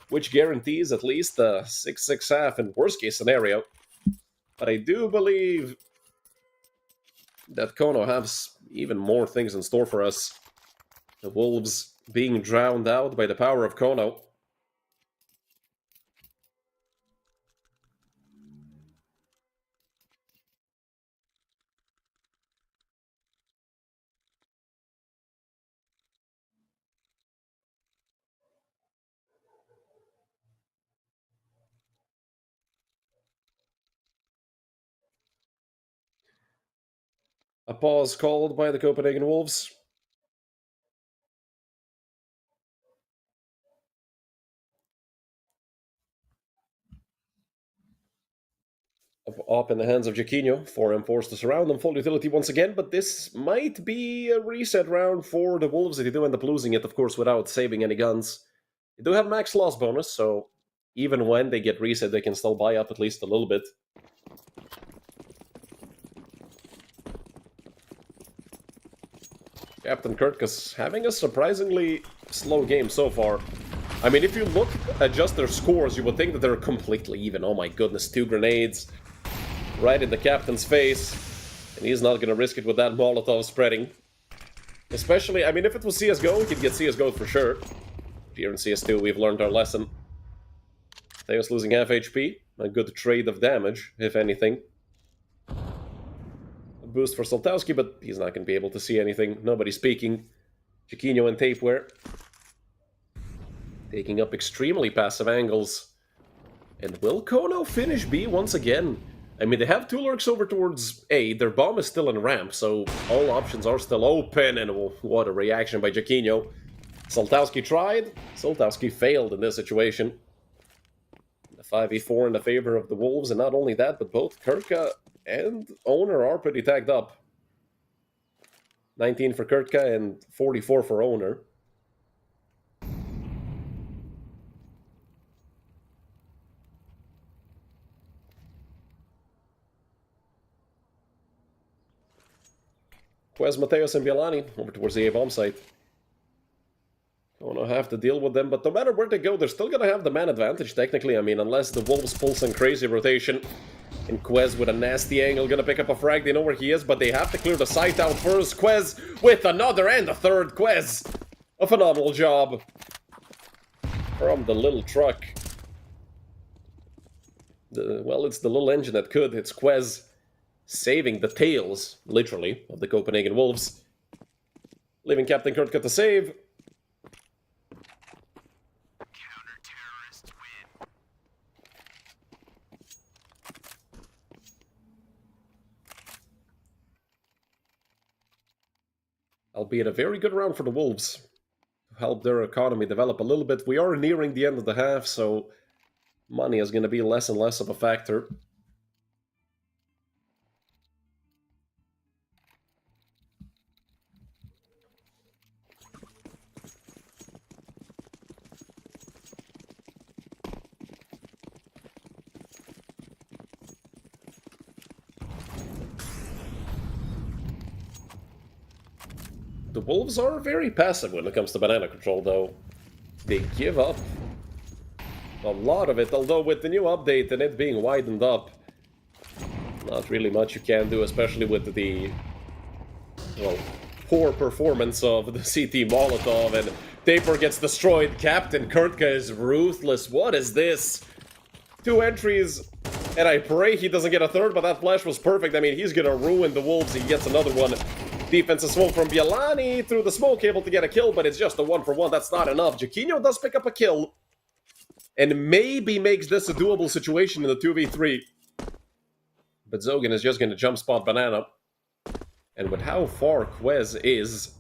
which guarantees at least a 6-6 half in worst case scenario. But I do believe that Kono has even more things in store for us. The Wolves being drowned out by the power of Kono. A pause called by the Copenhagen Wolves. Up in the hands of Chiquinho. 4M forced to surround them. Full utility once again, but this might be a reset round for the Wolves. They do end up losing it, of course, without saving any guns. They do have max loss bonus, so even when they get reset, they can still buy up at least a little bit. Captain Kurtka's having a surprisingly slow game so far. I mean, if you look at just their scores, you would think that they're completely even. Oh my goodness, 2 grenades right in the captain's face. And he's not going to risk it with that Molotov spreading. Especially, I mean, if it was CSGO, we could get CSGO for sure. Here in CS2, we've learned our lesson. Theos losing half HP. A good trade of damage, if anything. A boost for Saltowski, but he's not going to be able to see anything. Nobody speaking. Chiquinho and Tapeware taking up extremely passive angles. And will Kono finish B once again? I mean, they have 2 lurks over towards A. Their bomb is still in ramp, so all options are still open. And what a reaction by Chiquinho. Saltowski tried. Saltowski failed in this situation. The 5v4 in the favor of the Wolves, and not only that, but both Kurtka and Owner are pretty tagged up. 19 for Kurtka and 44 for Owner. Quez, Mateos, and Bielani over towards the A-bomb site. Don't have to deal with them, but no matter where they go, they're still gonna have the man advantage, technically. I mean, unless the Wolves pull some crazy rotation. And Quez with a nasty angle, gonna pick up a frag. They know where he is, but they have to clear the site out first. Quez with another and a third. Quez, a phenomenal job from the little truck. Well, it's the little engine that could. It's Quez saving the tails, literally, of the Copenhagen Wolves. Leaving Captain Kurtka to save. Albeit a very good round for the Wolves to help their economy develop a little bit. We are nearing the end of the half, so money is going to be less and less of a factor. The Wolves are very passive when it comes to banana control, though. They give up a lot of it, although with the new update and it being widened up, not really much you can do, especially with the, well, poor performance of the CT Molotov, and Taper gets destroyed. Captain Kurtka is ruthless. What is this? 2 entries, and I pray he doesn't get a third, but that flash was perfect. I mean, he's gonna ruin the Wolves. He gets another one. Defensive smoke from Bielani through the smoke, able to get a kill, but it's just a 1-for-1. That's not enough. Chiquinho does pick up a kill. and maybe makes this a doable situation in the 2v3. But Zogan is just going to jump spot Banana. And with how far Quez is,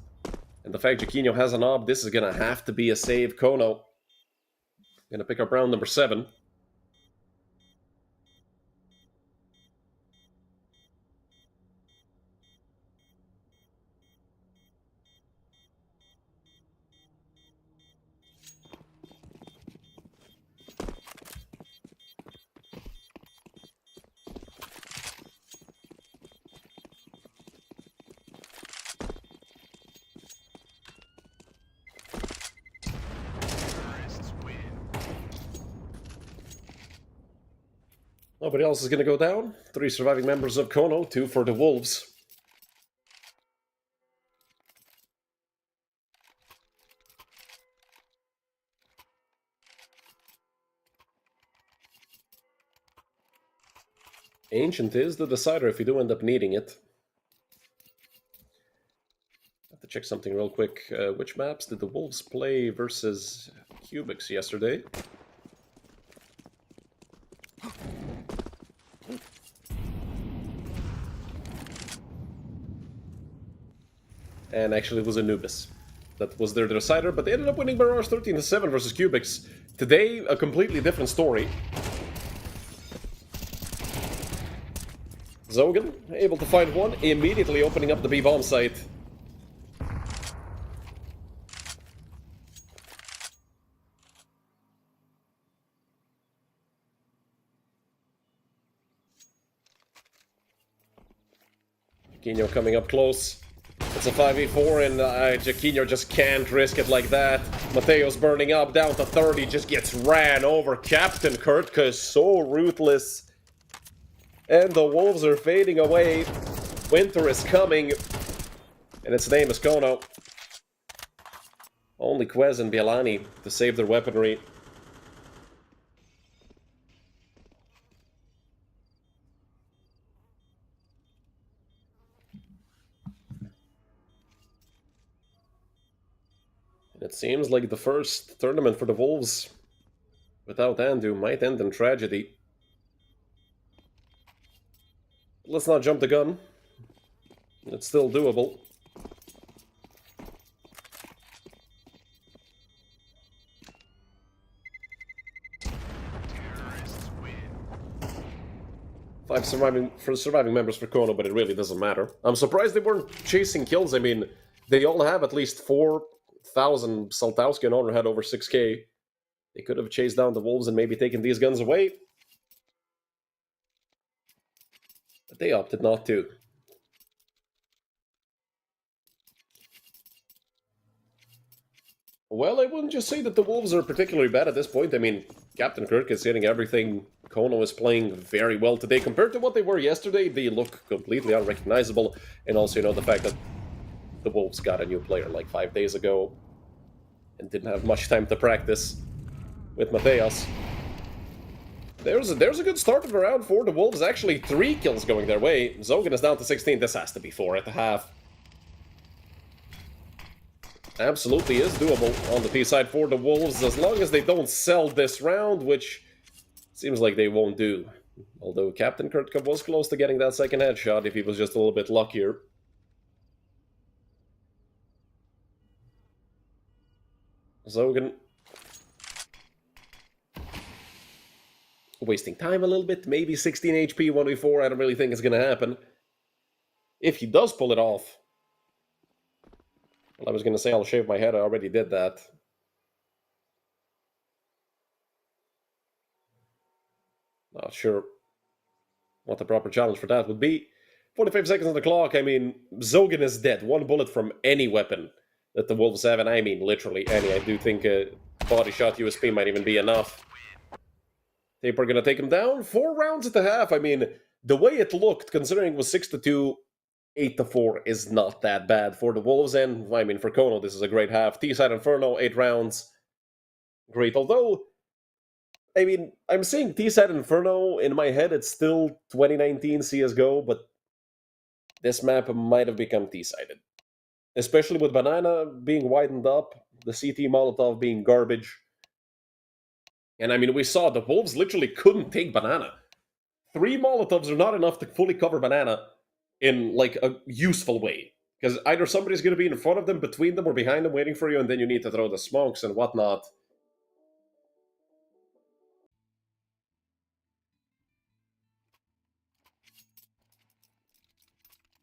and the fact Jaquinho has an ob, this is going to have to be a save. Kono going to pick up round number 7. Nobody else is going to go down. 3 surviving members of Kono, 2 for the Wolves. Ancient is the decider if you do end up needing it. I have to check something real quick. Which maps did the Wolves play versus Cubics yesterday? And actually it was Anubis that was their decider, but they ended up winning Mirage 13-7 versus Cubics. Today, a completely different story. Zogan, able to find one, immediately opening up the B-bomb site. Jaquinho coming up close. It's a 5v4 and Jaquinho just can't risk it like that. Mateo's burning up, down to 30, just gets ran over. Captain Kurtka is so ruthless. And the Wolves are fading away. Winter is coming. And its name is Kono. Only Quez and Bielani to save their weaponry. It seems like the first tournament for the Wolves without Andu might end in tragedy. Let's not jump the gun. It's still doable. Five surviving members for Kono, but it really doesn't matter. I'm surprised they weren't chasing kills. I mean, they all have at least 4,000. Saltowski and Honor had over 6k. They could have chased down the Wolves and maybe taken these guns away. But they opted not to. Well, I wouldn't just say that the Wolves are particularly bad at this point. I mean, Captain Kirk is hitting everything. Kono is playing very well today. Compared to what they were yesterday, they look completely unrecognizable. And also, you know, the fact that the Wolves got a new player like 5 days ago and didn't have much time to practice with Mateos. There's a good start of the round for the Wolves. Actually, 3 kills going their way. Zogan is down to 16. This has to be 4 at the half. Absolutely is doable on the T side for the Wolves, as long as they don't sell this round, which seems like they won't do. Although Captain Kurtka was close to getting that second headshot if he was just a little bit luckier. Zogan wasting time a little bit, maybe 16 HP 1v4, I don't really think it's gonna happen. If he does pull it off. Well, I was gonna say I'll shave my head, I already did that. Not sure what the proper challenge for that would be. 45 seconds on the clock, I mean, Zogan is dead. 1 bullet from any weapon that the Wolves have, and I mean literally any. I do think a body shot USP might even be enough. Taper gonna take him down. 4 rounds at the half. I mean, the way it looked, considering it was 6-2, 8-4, is not that bad for the Wolves. And, I mean, for Kono, this is a great half. T-side Inferno, 8 rounds. Great. Although, I mean, I'm seeing T-side Inferno in my head. It's still 2019 CSGO, but this map might have become T-sided. Especially with Banana being widened up, the CT Molotov being garbage. And I mean, we saw the Wolves literally couldn't take banana. 3 Molotovs are not enough to fully cover banana in like a useful way. Because either somebody's going to be in front of them, between them, or behind them waiting for you, and then you need to throw the smokes and whatnot.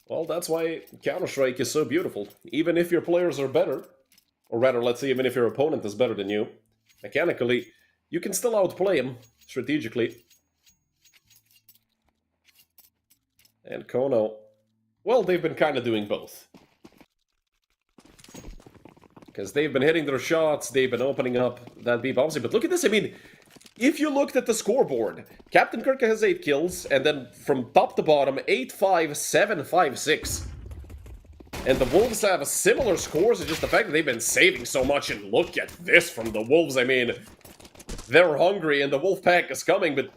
Well, that's why Counter-Strike is so beautiful. Even if your players are better, or rather, let's say even if your opponent is better than you, mechanically, you can still outplay him strategically. And Kono, well, they've been kind of doing both. Because they've been hitting their shots, they've been opening up that B bombs. But look at this, I mean, if you looked at the scoreboard, Captain Kirk has 8 kills, and then from top to bottom, 8-5, 7-5, 6. And the Wolves have similar scores, it's just the fact that they've been saving so much, and look at this from the Wolves, I mean, they're hungry and the Wolf Pack is coming, but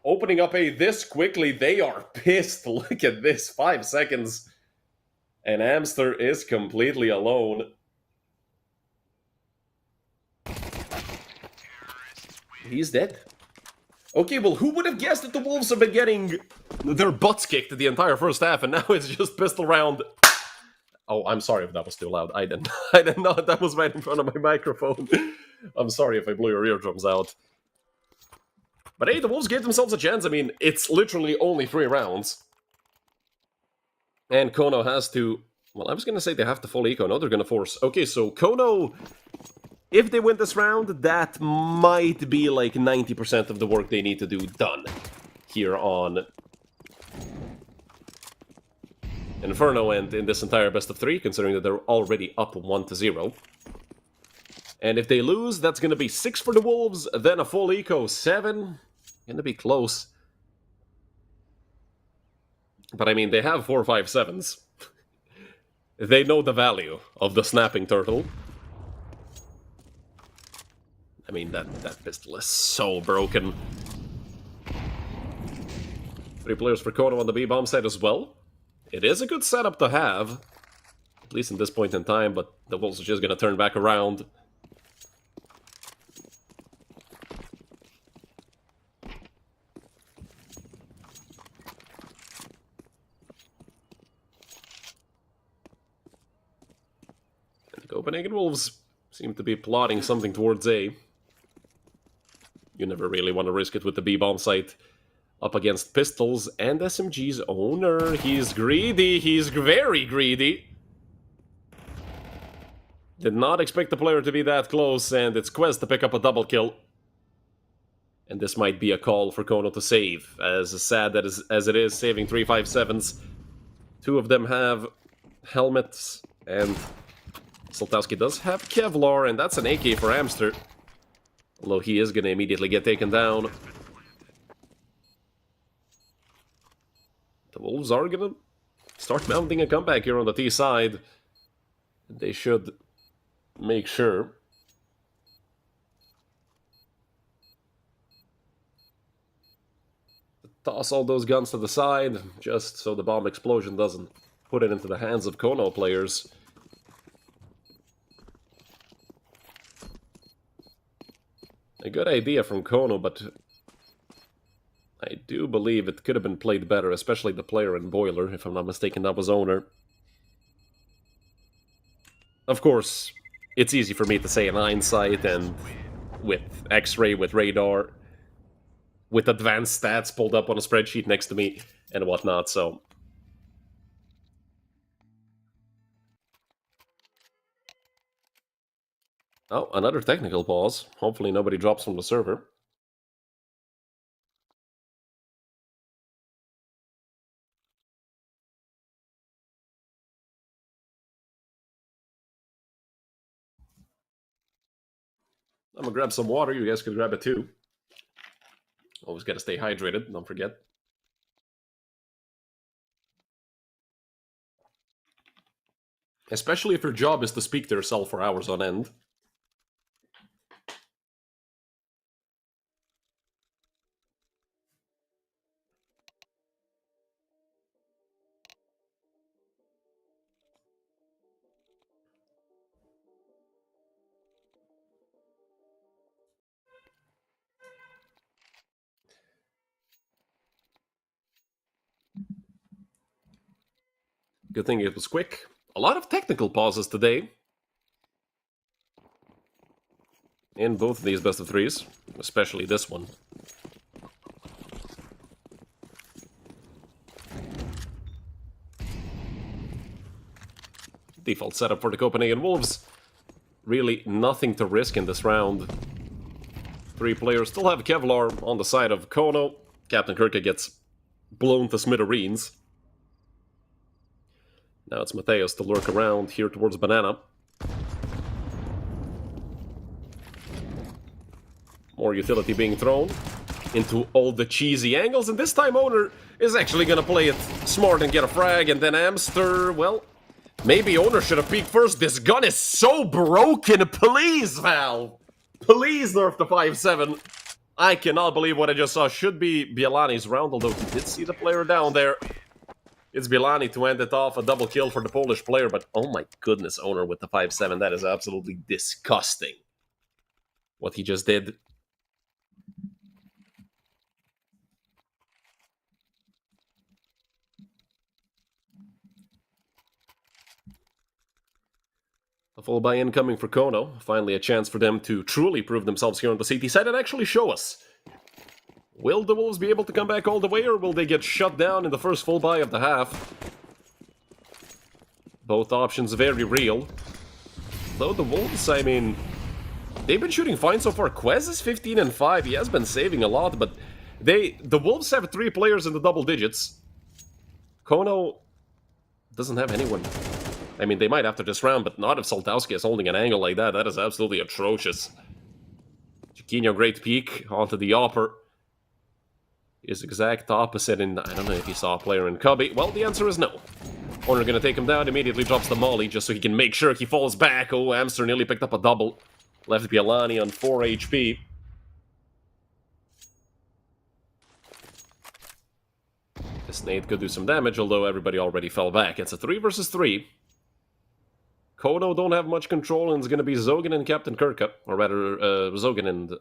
opening up A this quickly, they are pissed. Look at this, 5 seconds. And Amster is completely alone. He's dead. Okay, well, who would have guessed that the Wolves have been getting their butts kicked the entire first half, and now it's just pistol round. Oh, I'm sorry if that was too loud. I didn't know that was right in front of my microphone. I'm sorry if I blew your eardrums out. But hey, the Wolves gave themselves a chance. I mean, it's literally only 3 rounds. And Kono has to... Well, I was going to say they have to full eco. No, they're going to force... Okay, so Kono... If they win this round, that might be like 90% of the work they need to do done here on Inferno and in this entire best of 3, considering that they're already up 1-0. And if they lose, that's going to be 6 for the Wolves, then a full eco, 7. Going to be close. But I mean, they have 4, 5, 7s. They know the value of the snapping turtle. I mean, that pistol is so broken. 3 players for Kono on the B-bomb side as well. It is a good setup to have, at least in this point in time, but the Wolves are just going to turn back around. And the Copenhagen Wolves seem to be plotting something towards A. You never really want to risk it with the B-bomb site up against pistols and SMG's owner. He's greedy. He's very greedy. Did not expect the player to be that close, and it's Quest to pick up a double kill. And this might be a call for Kono to save, as sad as it is, saving 357s. 2 of them have helmets, and Soltowski does have Kevlar, and that's an AK for Amster. Although he is going to immediately get taken down. The Wolves are going to start mounting a comeback here on the T side. They should make sure. Toss all those guns to the side, just so the bomb explosion doesn't put it into the hands of Kono players. A good idea from Kono, but I do believe it could have been played better, especially the player in Boiler, if I'm not mistaken, that was owner. Of course, it's easy for me to say in hindsight, and with X-ray, with radar, with advanced stats pulled up on a spreadsheet next to me, and whatnot, so... Oh, another technical pause. Hopefully nobody drops from the server. I'm gonna grab some water, you guys could grab it too. Always gotta stay hydrated, don't forget. Especially if your job is to speak to yourself for hours on end. Good thing it was quick. A lot of technical pauses today. In both of these best of threes, especially this one. Default setup for the Copenhagen Wolves. Really nothing to risk in this round. 3 players still have Kevlar on the side of Kono. Captain Kirka gets blown to smithereens. Now it's Mateos to lurk around here towards Banana. More utility being thrown into all the cheesy angles, and this time Owner is actually gonna play it smart and get a frag, and then Amster, well, maybe Owner should have peeked first. This gun is so broken, please, Valve! Please nerf the 5-7. I cannot believe what I just saw. Should be Bielani's round, although he did see the player down there. It's Bielani to end it off, a double kill for the Polish player, but oh my goodness, Owner with the 5-7, that is absolutely disgusting. What he just did. A full buy-in coming for Kono. Finally a chance for them to truly prove themselves here on the CT side and actually show us. Will the Wolves be able to come back all the way, or will they get shut down in the first full buy of the half? Both options very real. Though the Wolves, I mean, they've been shooting fine so far. Quez is 15 and 5. He has been saving a lot, but the Wolves have 3 players in the double digits. Kono doesn't have anyone. I mean, they might after this round, but not if Soltowski is holding an angle like that. That is absolutely atrocious. Chiquinho, great peek onto the upper. His exact opposite, and I don't know if he saw a player in Cubby. Well, the answer is no. Owner gonna take him down, immediately drops the molly just so he can make sure he falls back. Oh, Amster nearly picked up a double. Left Bielani on 4 HP. This nade could do some damage, although everybody already fell back. It's a 3 versus 3. Kono don't have much control, and it's going to be Zogan and Captain Kirka. Or rather, Zogan and...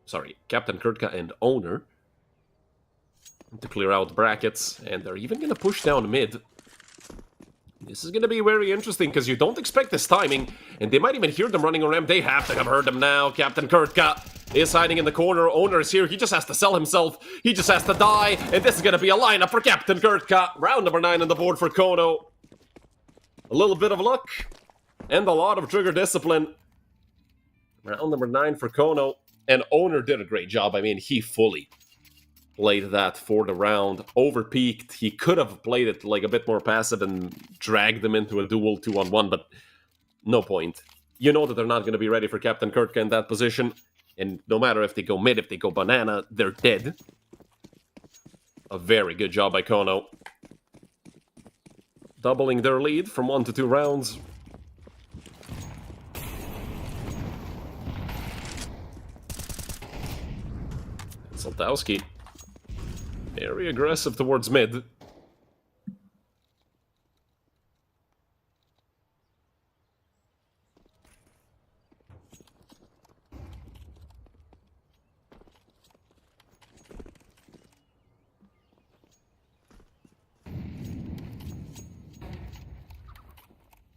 Sorry, Captain Kirka and Owner. To clear out brackets, and they're even going to push down mid. This is going to be very interesting, because you don't expect this timing, and they might even hear them running around. They have to have heard them now. Captain Kirka is hiding in the corner. Owner is here. He just has to sell himself. He just has to die, and this is going to be a lineup for Captain Kirka. Round number 9 on the board for Kono. A little bit of luck. And a lot of trigger discipline. Round number 9 for Kono. And Owner did a great job. I mean, he fully played that for the round. Overpeaked. He could have played it like a bit more passive and dragged them into a duel 2-on-1, but no point. You know that they're not going to be ready for Captain Kirka in that position. And no matter if they go mid, if they go banana, they're dead. A very good job by Kono. Doubling their lead from 1 to 2 rounds. Soltowski, very aggressive towards mid.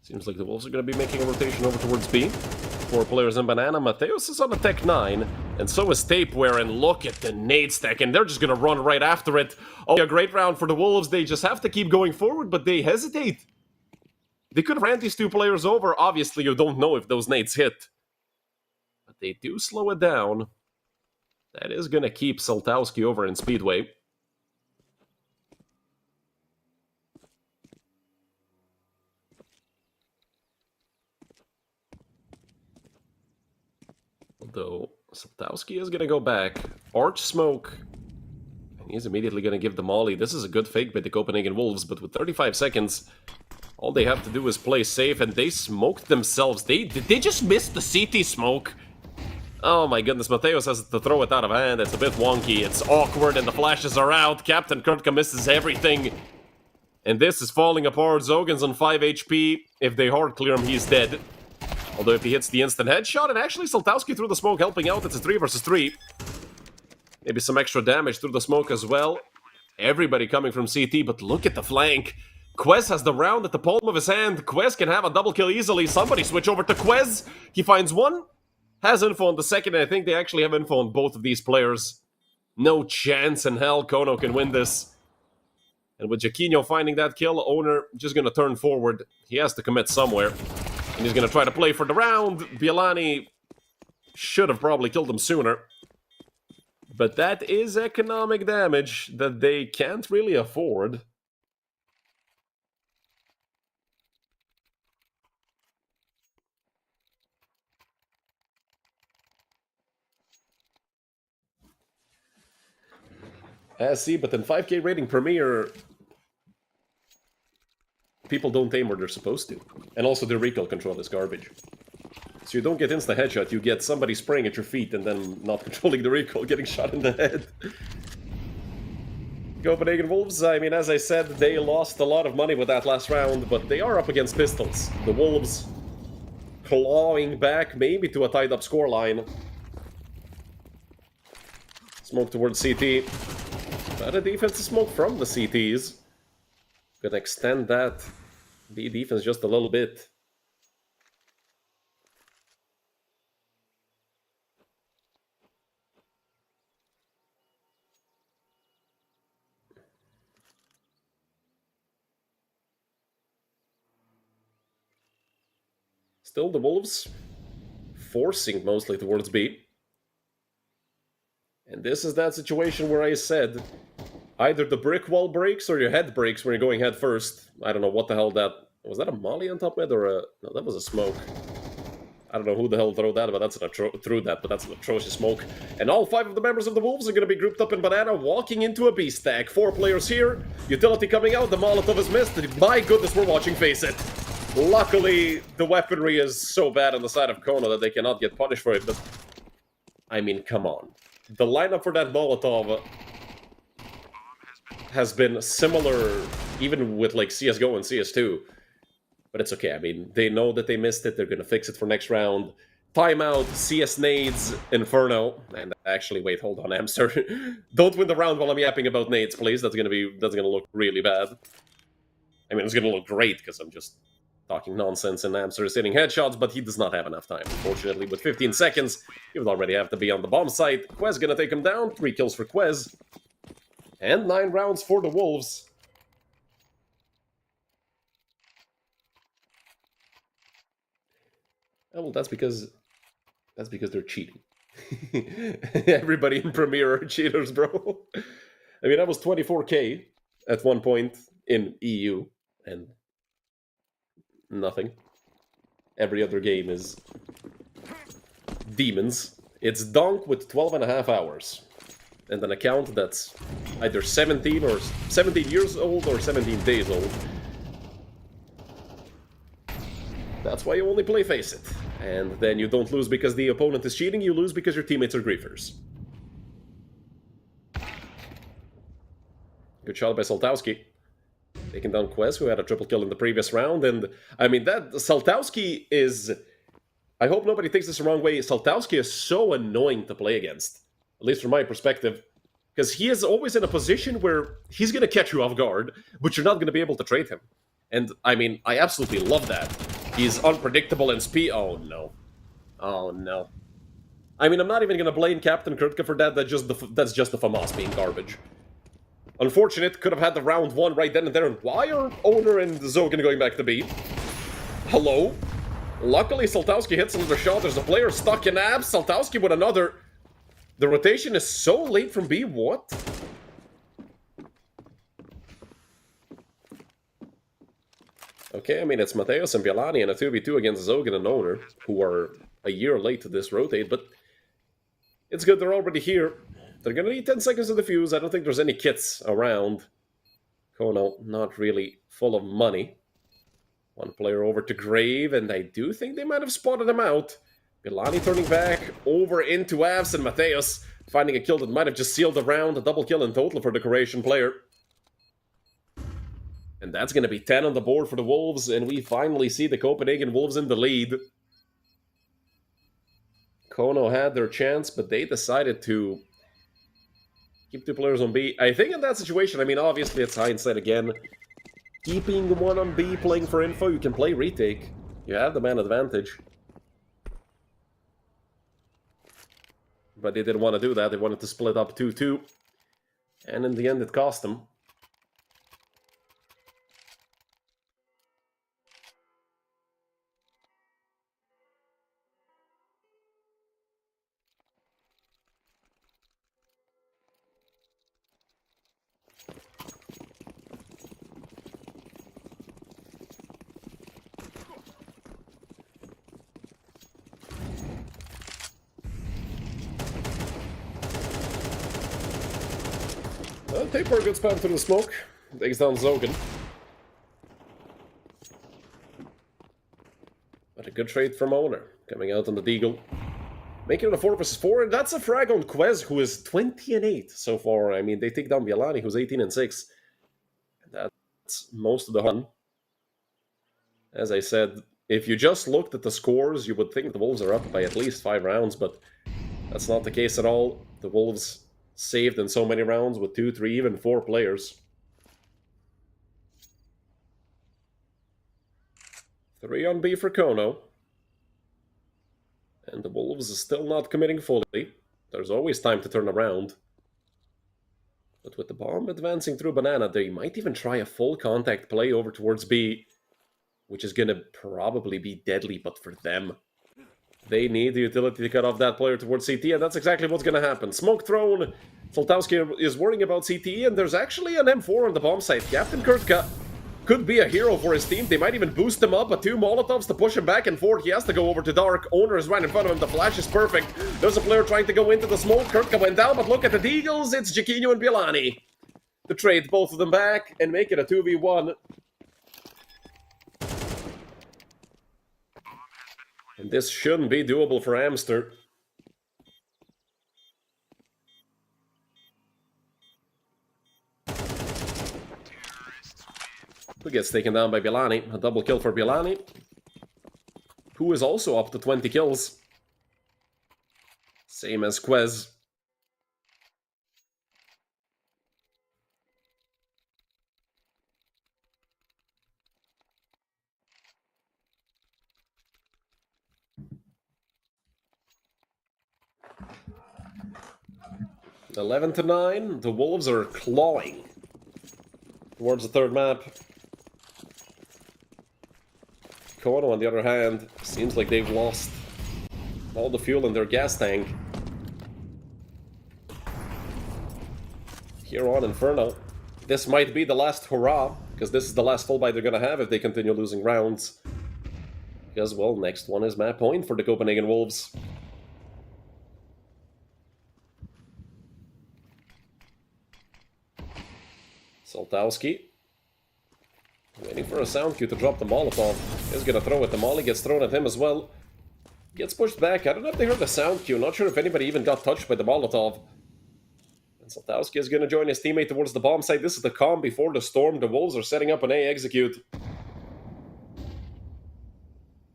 Seems like the Wolves are going to be making a rotation over towards B. 4 players in banana. Mateos is on a tech 9, and so is Tapeware, and look at the nade stack, and they're just gonna run right after it. Oh, a great round for the Wolves. They just have to keep going forward, but they hesitate. They could have ran these 2 players over. Obviously, you don't know if those nades hit. But they do slow it down. That is gonna keep Soltowski over in Speedway. Although, Soltowski is going to go back. Arch smoke. And he's immediately going to give the molly. This is a good fake by the Copenhagen Wolves, but with 35 seconds, all they have to do is play safe, and they smoked themselves. Did they just miss the CT smoke? Oh my goodness, Mateos has to throw it out of hand. It's a bit wonky, it's awkward, and the flashes are out. Captain Kirka misses everything. And this is falling apart. Zogan's on 5 HP. If they hard clear him, he's dead. Although if he hits the instant headshot, and actually Soltowski through the smoke helping out, it's a 3 versus 3. Maybe some extra damage through the smoke as well. Everybody coming from CT, but look at the flank. Quez has the round at the palm of his hand. Quez can have a double kill easily. Somebody switch over to Quez. He finds one. Has info on the second, and I think they actually have info on both of these players. No chance in hell Kono can win this. And with Jaquinho finding that kill, Owner just going to turn forward. He has to commit somewhere. And he's going to try to play for the round. Bielani should have probably killed him sooner. But that is economic damage that they can't really afford. See, but in 5K rating Premier, people don't aim where they're supposed to. And also the recoil control is garbage. So you don't get insta headshot, you get somebody spraying at your feet and then not controlling the recoil, getting shot in the head. Copenhagen Wolves, I mean, as I said, they lost a lot of money with that last round, but they are up against Pistols. The Wolves clawing back, maybe to a tied-up scoreline. Smoke towards CT. Better defensive smoke from the CTs. Gonna extend that B defense just a little bit. Still the Wolves forcing mostly towards B. And this is that situation where I said either the brick wall breaks or your head breaks when you're going head first. I don't know what the hell that... Was that a molly on top mid or a... No, that was a smoke. I don't know who the hell threw that, but that's an atrocious smoke. And all 5 of the members of the Wolves are going to be grouped up in Banana, walking into a B stack. 4 players here. Utility coming out. The Molotov is missed. My goodness, we're watching Face It. Luckily, the weaponry is so bad on the side of Kona that they cannot get punished for it, but... I mean, come on. The lineup for that Molotov has been similar, even with, like, CSGO and CS2. But it's okay, I mean, they know that they missed it, they're gonna fix it for next round. Timeout, CS nades, Inferno. And actually, wait, hold on, Hamster. Don't win the round while I'm yapping about nades, please. That's gonna look really bad. I mean, it's gonna look great, because I'm just talking nonsense and Hamster is hitting headshots, but he does not have enough time. Unfortunately, with 15 seconds, he would already have to be on the bomb site. Quez gonna take him down, 3 kills for Quez. And 9 rounds for the Wolves. Oh, well, that's because they're cheating. Everybody in Premier are cheaters, bro. I mean, I was 24k at one point in EU, and nothing. Every other game is demons. It's Donk with 12.5 hours. And an account that's either 17 years old or 17 days old. That's why you only play Face It. And then you don't lose because the opponent is cheating, you lose because your teammates are griefers. Good shot by Saltowski. Taking down Quez, who had a triple kill in the previous round. And, I mean, that Saltowski is... I hope nobody takes this the wrong way. Saltowski is so annoying to play against. At least from my perspective. Because he is always in a position where he's going to catch you off guard, but you're not going to be able to trade him. And, I mean, I absolutely love that. He's unpredictable in speed. Oh, no. Oh, no. I mean, I'm not even going to blame Captain Kurtka for that. That's just the FAMAS being garbage. Unfortunate. Could have had the round 1 right then and there. And why are Owner and Zogan going back to B? Hello? Luckily, Saltowski hits another shot. There's a player stuck in abs. Saltowski with another. The rotation is so late from B. What? Okay, I mean, it's Mateos and Bielani and a 2v2 against Zogan and Owner, who are a year late to this rotate, but it's good they're already here. They're gonna need 10 seconds to defuse. I don't think there's any kits around. Kono, not really full of money. One player over to Grave, and I do think they might have spotted him out. Bielani turning back over into Avs, and Mateos finding a kill that might have just sealed the round. A double kill in total for the Croatian player. And that's going to be 10 on the board for the Wolves, and we finally see the Copenhagen Wolves in the lead. Kono had their chance, but they decided to keep 2 players on B. I think in that situation, I mean, obviously it's hindsight again. keeping one on B, playing for info. You can play retake. You have the man advantage. But they didn't want to do that. They wanted to split up 2-2. And in the end, it cost them. Taper gets spam through the smoke. Takes down Zogan. But a good trade from Owner. Coming out on the Deagle. Making it a 4 versus 4. And that's a frag on Quez, who is 20-8 so far. I mean, they take down Bialani, who's 18-6. That's most of the run. As I said, if you just looked at the scores, you would think the Wolves are up by at least 5 rounds. But that's not the case at all. The Wolves saved in so many rounds with 2, 3, even 4 players. 3 on B for Kono. And the Wolves is still not committing fully. There's always time to turn around. But with the bomb advancing through Banana, they might even try a full contact play over towards B, which is going to probably be deadly, but for them. They need the utility to cut off that player towards CT, and that's exactly what's going to happen. Smoke thrown. Soltowski is worrying about CT, and there's actually an M4 on the bomb site. Captain Kurtka could be a hero for his team. They might even boost him up, but 2 Molotovs to push him back and forth. He has to go over to Dark. Owner is right in front of him. The flash is perfect. There's a player trying to go into the smoke. Kurtka went down, but look at the Deagles. It's Jaquinho and Bialani to trade both of them back and make it a 2v1. And this shouldn't be doable for Amster. Who gets taken down by Bialani. A double kill for Bialani, who is also up to 20 kills. Same as Quez. (11-9). The Wolves are clawing towards the third map. Kono, on the other hand, seems like they've lost all the fuel in their gas tank. Here on Inferno, this might be the last hurrah, because this is the last full buy they're going to have if they continue losing rounds. Because, well, next one is map point for the Copenhagen Wolves. Soltowski waiting for a sound cue to drop the Molotov. He's gonna throw it. The Molly gets thrown at him as well. Gets pushed back. I don't know if they heard the sound cue. Not sure if anybody even got touched by the Molotov. And Soltowski is gonna join his teammate towards the bomb site. This is the calm before the storm. The Wolves are setting up an A execute.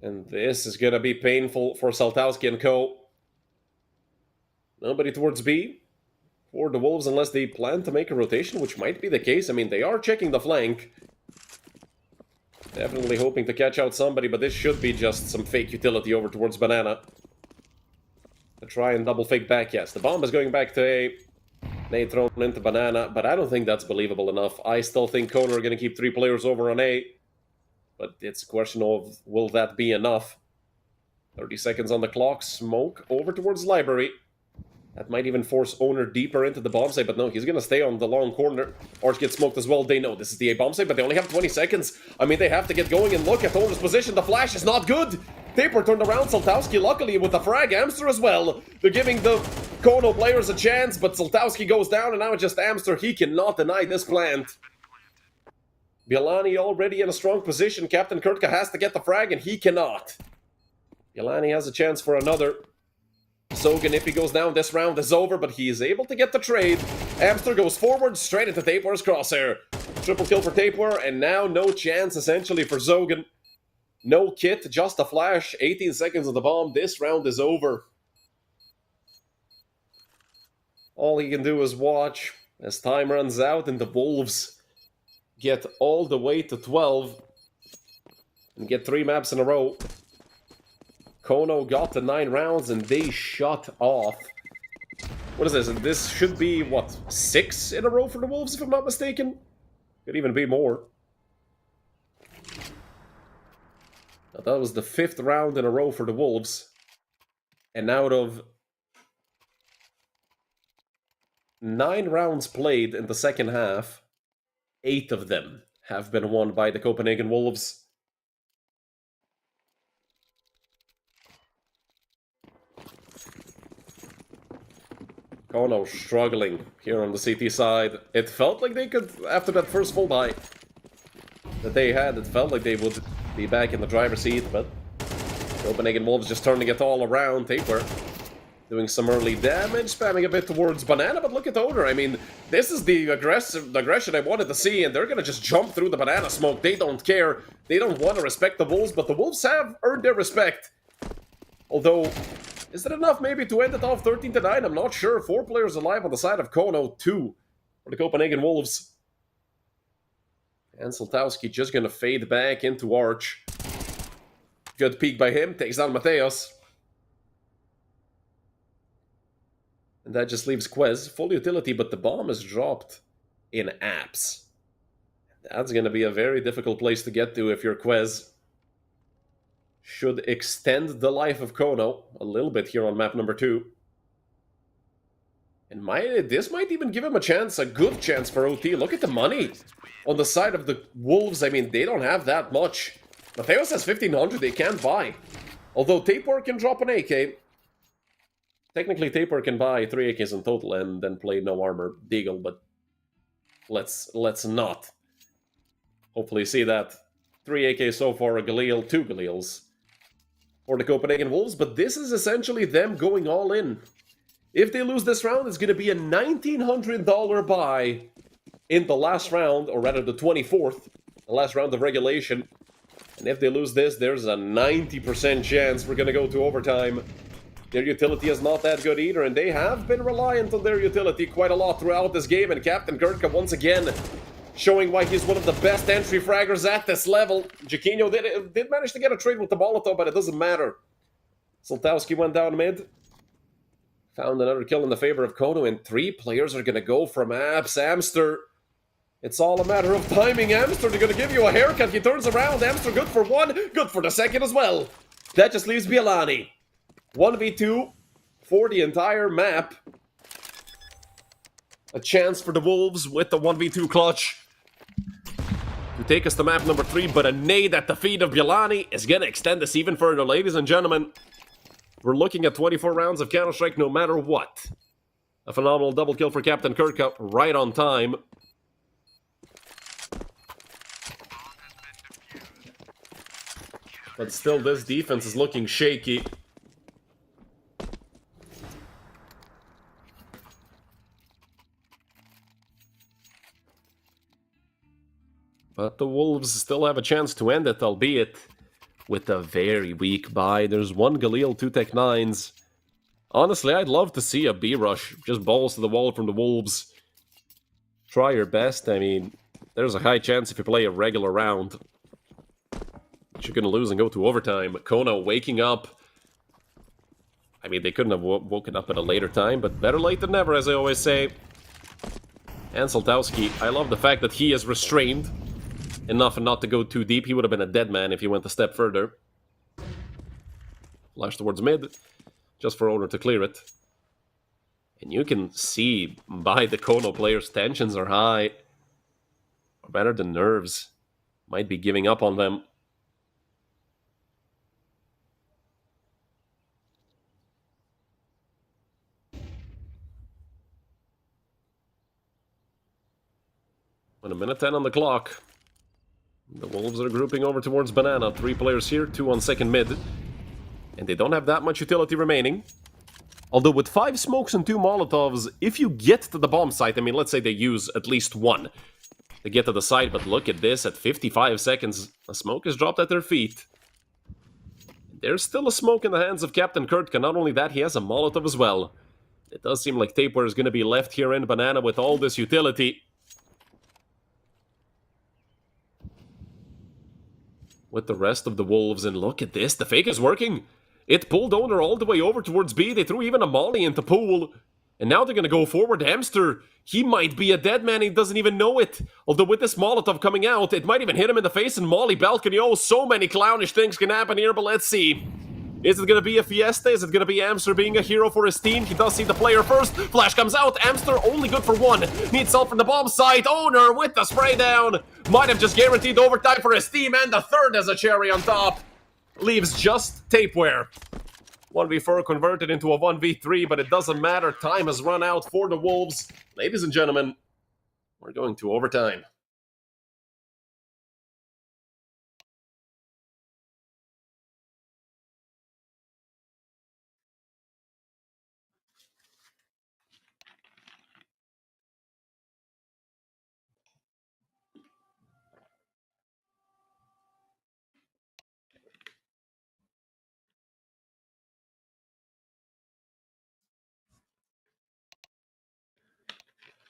And this is gonna be painful for Soltowski and co. Nobody towards B for the Wolves unless they plan to make a rotation, which might be the case. I mean, they are checking the flank. Definitely hoping to catch out somebody, but this should be just some fake utility over towards Banana. To try and double fake back, yes. The bomb is going back to A. Nade thrown into Banana, but I don't think that's believable enough. I still think Kono are going to keep 3 players over on A. But it's a question of, will that be enough? 30 seconds on the clock. Smoke over towards Library. That might even force Owner deeper into the bomb site, but no, he's going to stay on the long corner. Or get smoked as well. They know this is the A bomb site, but they only have 20 seconds. I mean, they have to get going and look at Owner's position. The flash is not good. Taper turned around. Soltowski, luckily, with the frag. Amster as well. They're giving the Kono players a chance, but Soltowski goes down, and now it's just Amster. He cannot deny this plant. Bialani already in a strong position. Captain Kurtka has to get the frag, and he cannot. Bialani has a chance for another. Zogan, if he goes down, this round is over, but he is able to get the trade. Amster goes forward, straight into Tapeware's crosshair. Triple kill for Tapeware, and now no chance, essentially, for Zogan. No kit, just a flash. 18 seconds of the bomb. This round is over. All he can do is watch as time runs out, and the Wolves get all the way to 12 and get 3 maps in a row. Kono got the 9 rounds and they shut off. What is this? This should be, what, 6 in a row for the Wolves, if I'm not mistaken? Could even be more. Now, that was the 5th round in a row for the Wolves. And out of 9 rounds played in the second half, 8 of them have been won by the Copenhagen Wolves. Kono struggling here on the CT side. It felt like they could, after that first full buy that they had, it felt like they would be back in the driver's seat, but Copenhagen Wolves just turning it all around. Taper doing some early damage, spamming a bit towards Banana, but look at Oder. I mean, this is the aggression I wanted to see, and they're gonna just jump through the banana smoke. They don't care. They don't want to respect the Wolves, but the Wolves have earned their respect. Although, is it enough maybe to end it off 13-9? I'm not sure. 4 players alive on the side of Kono, 2 for the Copenhagen Wolves. And Soltowski just gonna fade back into Arch. Good peek by him, takes down Mateos. And that just leaves Quez. Full utility, but the bomb is dropped in apps. That's gonna be a very difficult place to get to if you're Quez. Should extend the life of Kono a little bit here on map number 2. And this might even give him a chance, a good chance for OT. Look at the money on the side of the Wolves. I mean, they don't have that much. Mateos has 1,500, they can't buy. Although Taper can drop an AK. Technically, Taper can buy 3 AKs in total and then play no armor Deagle, but let's not. Hopefully see that. 3 AKs so far, a Galil, 2 Galils for the Copenhagen Wolves, but this is essentially them going all in. If they lose this round, it's going to be a $1,900 buy in the last round, or rather the 24th, the last round of regulation. And if they lose this, there's a 90% chance we're going to go to overtime. Their utility is not that good either, and they have been reliant on their utility quite a lot throughout this game, and Captain Gertka once again showing why he's one of the best entry fraggers at this level. Jaquinho did manage to get a trade with the Molotov, but it doesn't matter. Soltowski went down mid. Found another kill in the favor of Kono, and 3 players are going to go from Abs. Amster, it's all a matter of timing. Amster, they're going to give you a haircut. He turns around. Amster good for 1, good for the second as well. That just leaves Bielani. 1v2 for the entire map. A chance for the Wolves with the 1v2 clutch to take us to map number 3, but a nade at the feet of Bielani is going to extend this even further, ladies and gentlemen. We're looking at 24 rounds of Counter-Strike no matter what. A phenomenal double kill for Captain Kirka, right on time. But still, this defense is looking shaky. But the Wolves still have a chance to end it, albeit with a very weak buy. There's 1 Galil, 2 Tech 9s. Honestly, I'd love to see a B-rush. Just balls to the wall from the Wolves. Try your best. I mean, there's a high chance if you play a regular round you're going to lose and go to overtime. Kono waking up. I mean, they couldn't have woken up at a later time, but better late than never, as I always say. And Soltowski, I love the fact that he is restrained enough and not to go too deep. He would have been a dead man if he went a step further. Flash towards mid, just for Owner to clear it. And you can see by the Kono players, tensions are high. Or better, the nerves might be giving up on them. With a minute 10 on the clock. The Wolves are grouping over towards Banana. 3 players here, 2 on second mid. And they don't have that much utility remaining. Although with 5 smokes and 2 Molotovs, if you get to the bomb site, I mean, let's say they use at least 1 to get to the site, but look at this, at 55 seconds, a smoke is dropped at their feet. There's still a smoke in the hands of Captain Kurtka. Not only that, he has a Molotov as well. It does seem like Taper is going to be left here in Banana with all this utility. with the rest of the Wolves. And look at this, the fake is working. It pulled Owner all the way over towards B. They threw even a molly into pool. And now they're going to go forward. Hamster, he might be a dead man. He doesn't even know it. Although with this Molotov coming out, it might even hit him in the face and molly balcony. Oh, so many clownish things can happen here, but let's see. Is it going to be a fiesta? Is it going to be Amster being a hero for his team? He does see the player first. Flash comes out. Amster only good for one. Needs help from the bomb site. Owner with the spray down. Might have just guaranteed overtime for his team. And the third as a cherry on top. Leaves just tapeware. 1v4 converted into a 1v3, but it doesn't matter. Time has run out for the Wolves. Ladies and gentlemen, we're going to overtime.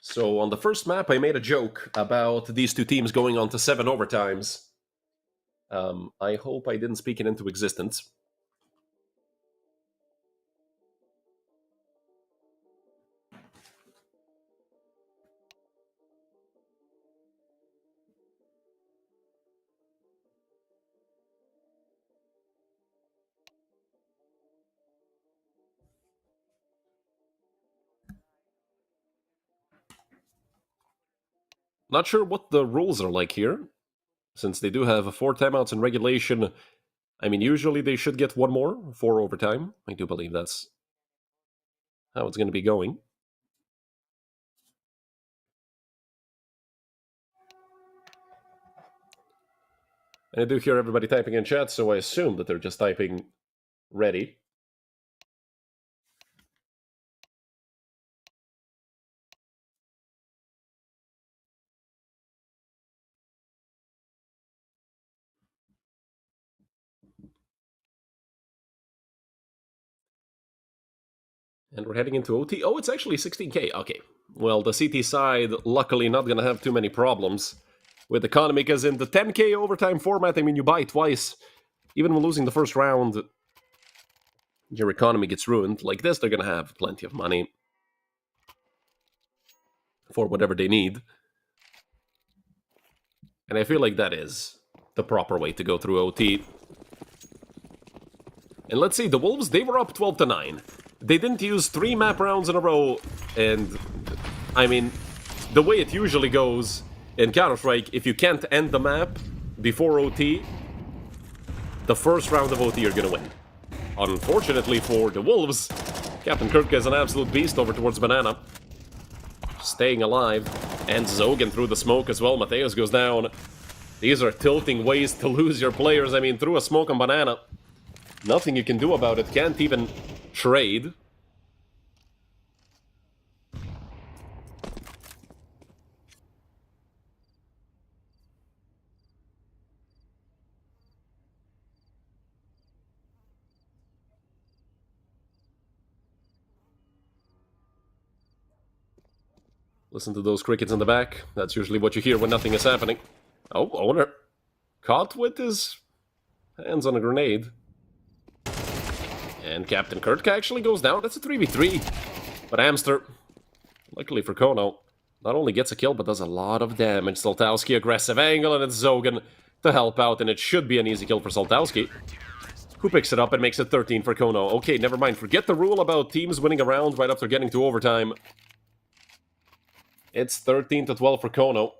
So on the first map, I made a joke about these two teams going on to 7 overtimes. I hope I didn't speak it into existence. Not sure what the rules are like here, since they do have 4 timeouts in regulation. I mean, usually they should get 1 more for overtime. I do believe that's how it's going to be going. And I do hear everybody typing in chat, so I assume that they're just typing ready. And we're heading into OT. Oh, it's actually 16k. Okay. Well, the CT side, luckily, not going to have too many problems with economy, because in the 10k overtime format, I mean, you buy twice. Even when losing the first round, your economy gets ruined. Like this, they're going to have plenty of money for whatever they need. And I feel like that is the proper way to go through OT. And let's see, the Wolves, they were up 12-9. They didn't use 3 map rounds in a row, and I mean, the way it usually goes in Counter-Strike, if you can't end the map before OT, the first round of OT you're gonna win. Unfortunately for the Wolves, Captain Kirk is an absolute beast over towards Banana. Staying alive, and Zogan through the smoke as well. Mateus goes down. These are tilting ways to lose your players. I mean, through a smoke on Banana, nothing you can do about it. Can't even trade. Listen to those crickets in the back. That's usually what you hear when nothing is happening. Oh, Owner. Caught with his hands on a grenade. And Captain Kurtka actually goes down. That's a 3v3. But Amster, luckily for Kono, not only gets a kill, but does a lot of damage. Soltowski, aggressive angle, and it's Zogan to help out, and it should be an easy kill for Soltowski, who picks it up and makes it 13 for Kono. Okay, never mind. Forget the rule about teams winning a round right after getting to overtime. It's 13-12 for Kono.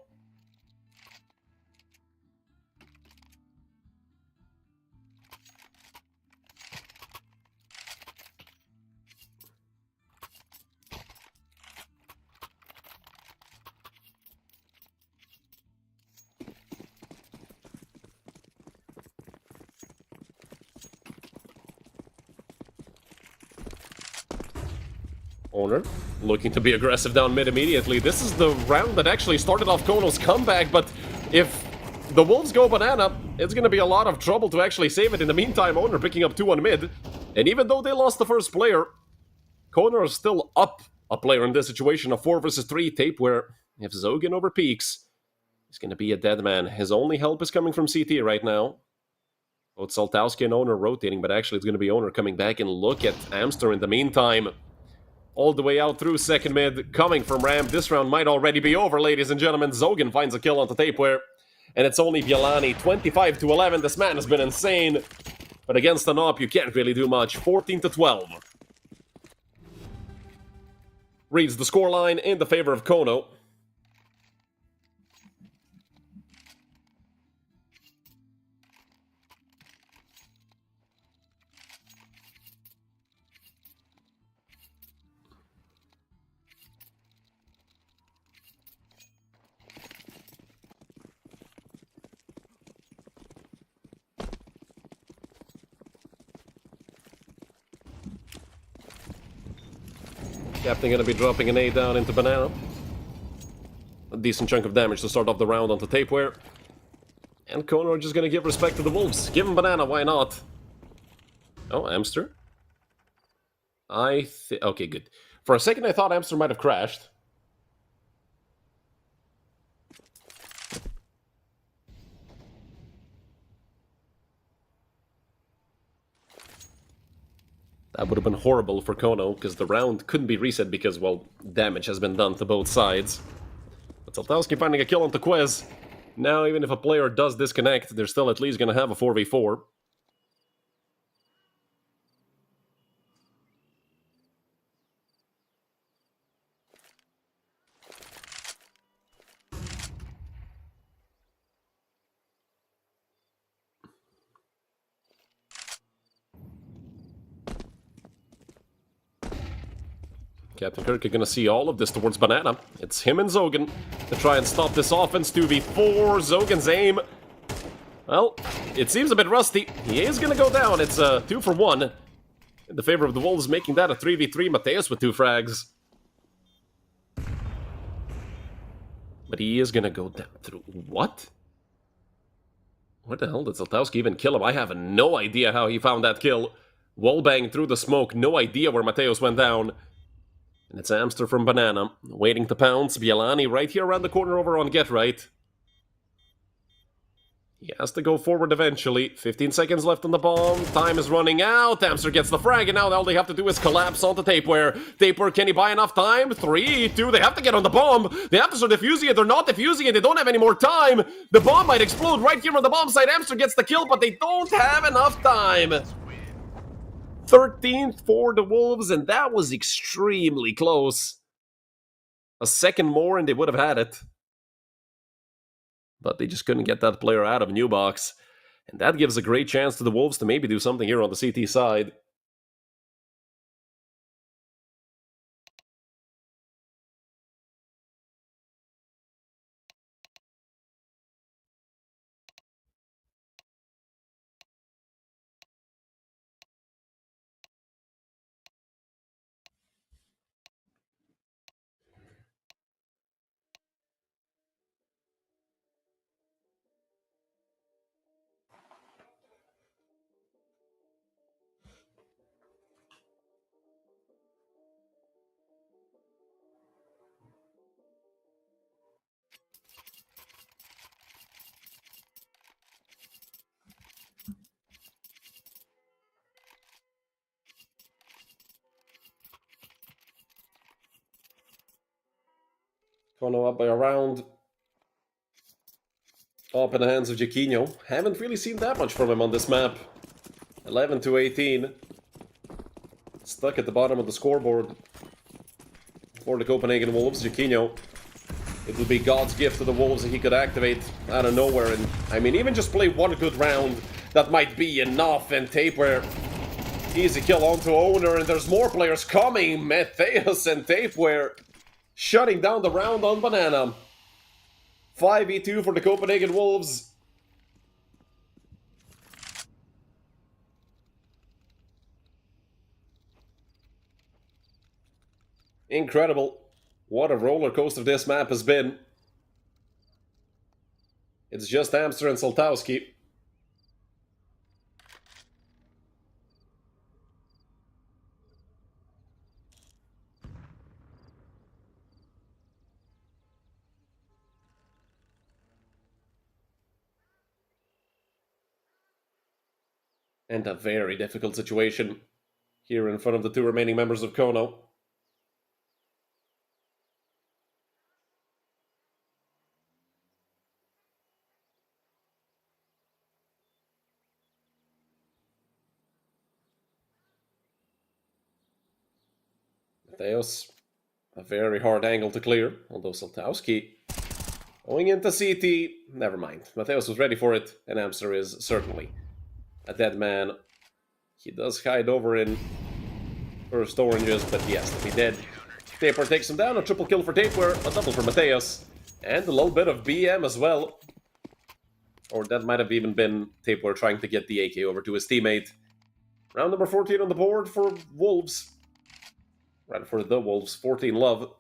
Owner looking to be aggressive down mid immediately. This is the round that actually started off Kono's comeback, but if the Wolves go banana, it's going to be a lot of trouble to actually save it. In the meantime, Owner picking up 2 on mid, and even though they lost the first player, Kono is still up a player in this situation, a 4 versus 3 tape where if Zogan over peaks, he's going to be a dead man. His only help is coming from CT right now. Both Saltowski and Owner rotating, but actually it's going to be Owner coming back and look at Amster in the meantime. All the way out through second mid, coming from ramp. This round might already be over, ladies and gentlemen. Zogan finds a kill onto Tapeware, and it's only Bielani, 25-11. This man has been insane, but against an op, you can't really do much. 14-12. Reads the scoreline in the favor of Kono. Captain gonna be dropping an A down into Banana. A decent chunk of damage to start off the round onto Tapeware. And Kono are just gonna give respect to the Wolves. Give him Banana, why not? Oh, Amster? Okay, good. For a second I thought Amster might have crashed. That would have been horrible for Kono, because the round couldn't be reset because, well, damage has been done to both sides. But Saltowski finding a kill onto Quez. Now, even if a player does disconnect, they're still at least going to have a 4v4. Captain Kirk are going to see all of this towards Banana. It's him and Zogan to try and stop this offense. 2v4, Zogan's aim. Well, it seems a bit rusty. He is going to go down. It's a 2 for 1. In the favor of the Wolves, making that a 3v3. Mateus with 2 frags. But he is going to go down through... What? Where the hell did Saltowski even kill him? I have no idea how he found that kill. Wallbang through the smoke. No idea where Mateus went down. And it's Amster from Banana, waiting to pounce. Bielani right here around the corner over on Get Right. He has to go forward eventually. 15 seconds left on the bomb. Time is running out. Amster gets the frag, and now all they have to do is collapse onto Tapeware. Tapeware, can he buy enough time? 3, 2, they have to get on the bomb. They have to start defusing it. They're not defusing it. They don't have any more time. The bomb might explode right here on the bomb site. Amster gets the kill, but they don't have enough time. 13th for the Wolves, and that was extremely close. A second more and they would have had it. But they just couldn't get that player out of New Box. And that gives a great chance to the Wolves to maybe do something here on the CT side. Kono up by a round. Up in the hands of Jaquinho. Haven't really seen that much from him on this map. 11-18. Stuck at the bottom of the scoreboard for the Copenhagen Wolves. Jaquinho. It would be God's gift to the Wolves that he could activate out of nowhere. And I mean, even just play one good round, that might be enough. And Tapeware, easy kill onto Owner. And there's more players coming. Mateus and Tapeware shutting down the round on Banana. 5v2 for the Copenhagen Wolves. Incredible. What a roller coaster this map has been. It's just Amster and Saltowski. And a very difficult situation here in front of the two remaining members of Kono. Mateos, a very hard angle to clear, although Saltowski going into CT, never mind. Mateos was ready for it, and Amster is certainly a dead man. He does hide over in first oranges, but yes, to be dead. Taper takes him down, a triple kill for Taper, a double for Mateos, and a little bit of BM as well. Or that might have even been Taper trying to get the AK over to his teammate. Round number 14 on the board for Wolves. Right for the Wolves, 14 love.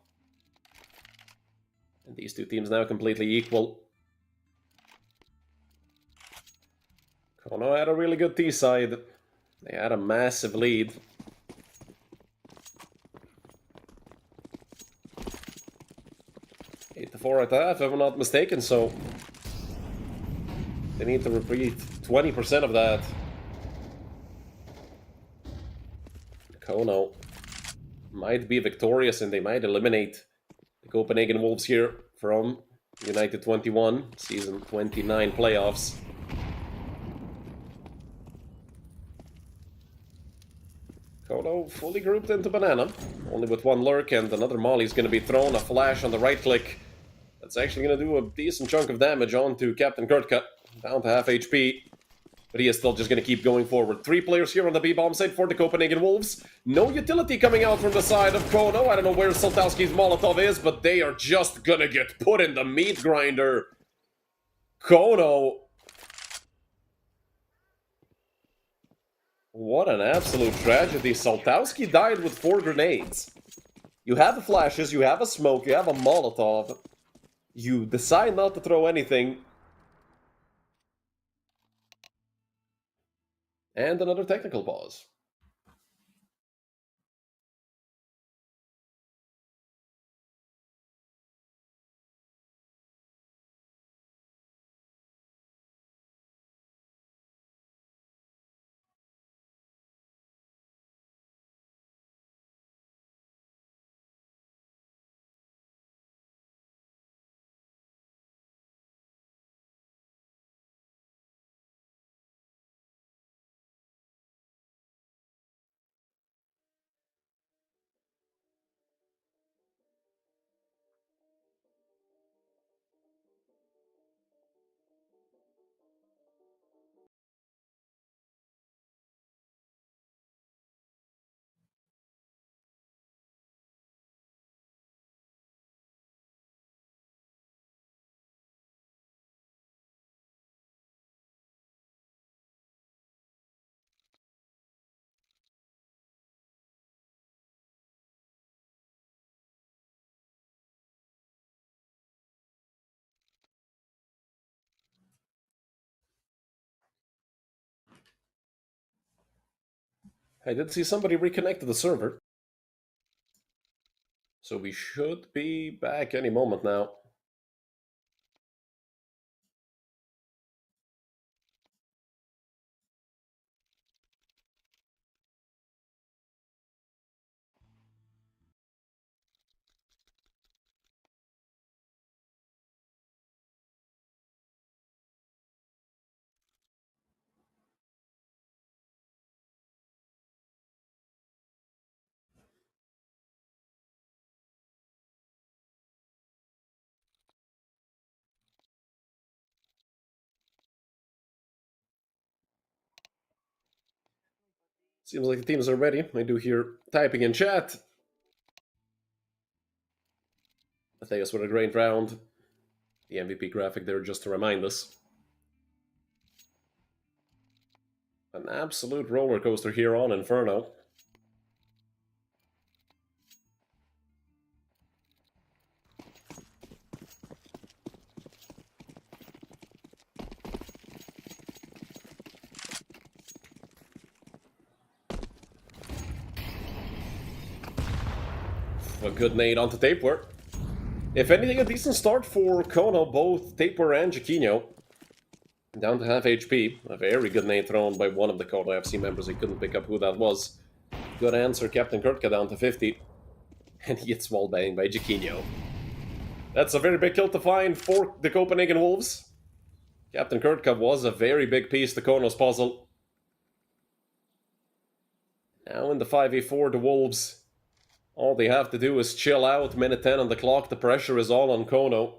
And these two teams now completely equal. Kono had a really good T side. They had a massive lead. Eight to 4 at half, if I'm not mistaken, so they need to repeat 20% of that. Kono might be victorious and they might eliminate the Copenhagen Wolves here from United21 Season 29 playoffs. Kono fully grouped into Banana, only with one lurk, and another Molly's going to be thrown. A flash on the right click. That's actually going to do a decent chunk of damage onto Captain Kurtka, down to half HP. But he is still just going to keep going forward. 3 players here on the B-bomb side for the Copenhagen Wolves. No utility coming out from the side of Kono. I don't know where Saltowski's Molotov is, but they are just going to get put in the meat grinder. Kono. What an absolute tragedy. Saltowski died with 4 grenades. You have the flashes, you have a smoke, you have a Molotov. You decide not to throw anything. And another technical pause. I did see somebody reconnect to the server. So we should be back any moment now. Seems like the teams are ready. I do hear typing in chat. Matthias with a great round. The MVP graphic there just to remind us. An absolute roller coaster here on Inferno. A good nade onto Taper. If anything, a decent start for Kono, both Taper and Jaquinho. down to half HP. A very good nade thrown by one of the Kodo FC members. He couldn't pick up who that was. Good answer, Captain Kurtka down to 50. And he gets wallbanged by Jaquinho. That's a very big kill to find for the Copenhagen Wolves. Captain Kurtka was a very big piece to Kono's puzzle. Now in the 5v4, the Wolves, all they have to do is chill out. Minute 10 on the clock. The pressure is all on Kono.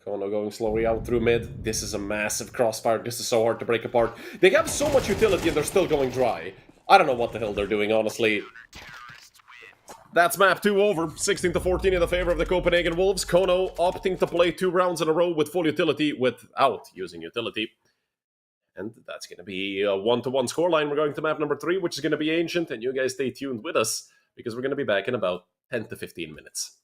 Kono going slowly out through mid. This is a massive crossfire. This is so hard to break apart. They have so much utility and they're still going dry. I don't know what the hell they're doing, honestly. That's map 2 over. 16 to 14 in the favor of the Copenhagen Wolves. Kono opting to play 2 rounds in a row with full utility without using utility. And that's going to be a 1-1 scoreline. We're going to map number 3, which is going to be Ancient. And you guys stay tuned with us because we're going to be back in about 10 to 15 minutes.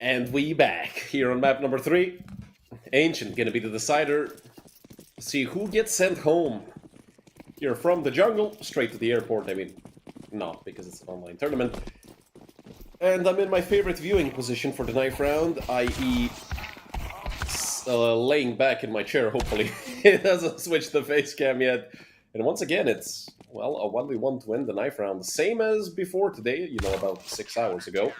And we back here on map number 3. Ancient gonna be the decider. See who gets sent home. Here from the jungle, straight to the airport. I mean, not because it's an online tournament. And I'm in my favorite viewing position for the knife round, i.e. laying back in my chair, hopefully. It hasn't switched the face cam yet. And once again, it's, well, a 1v1 to win the knife round. Same as before today, you know, about 6 hours ago.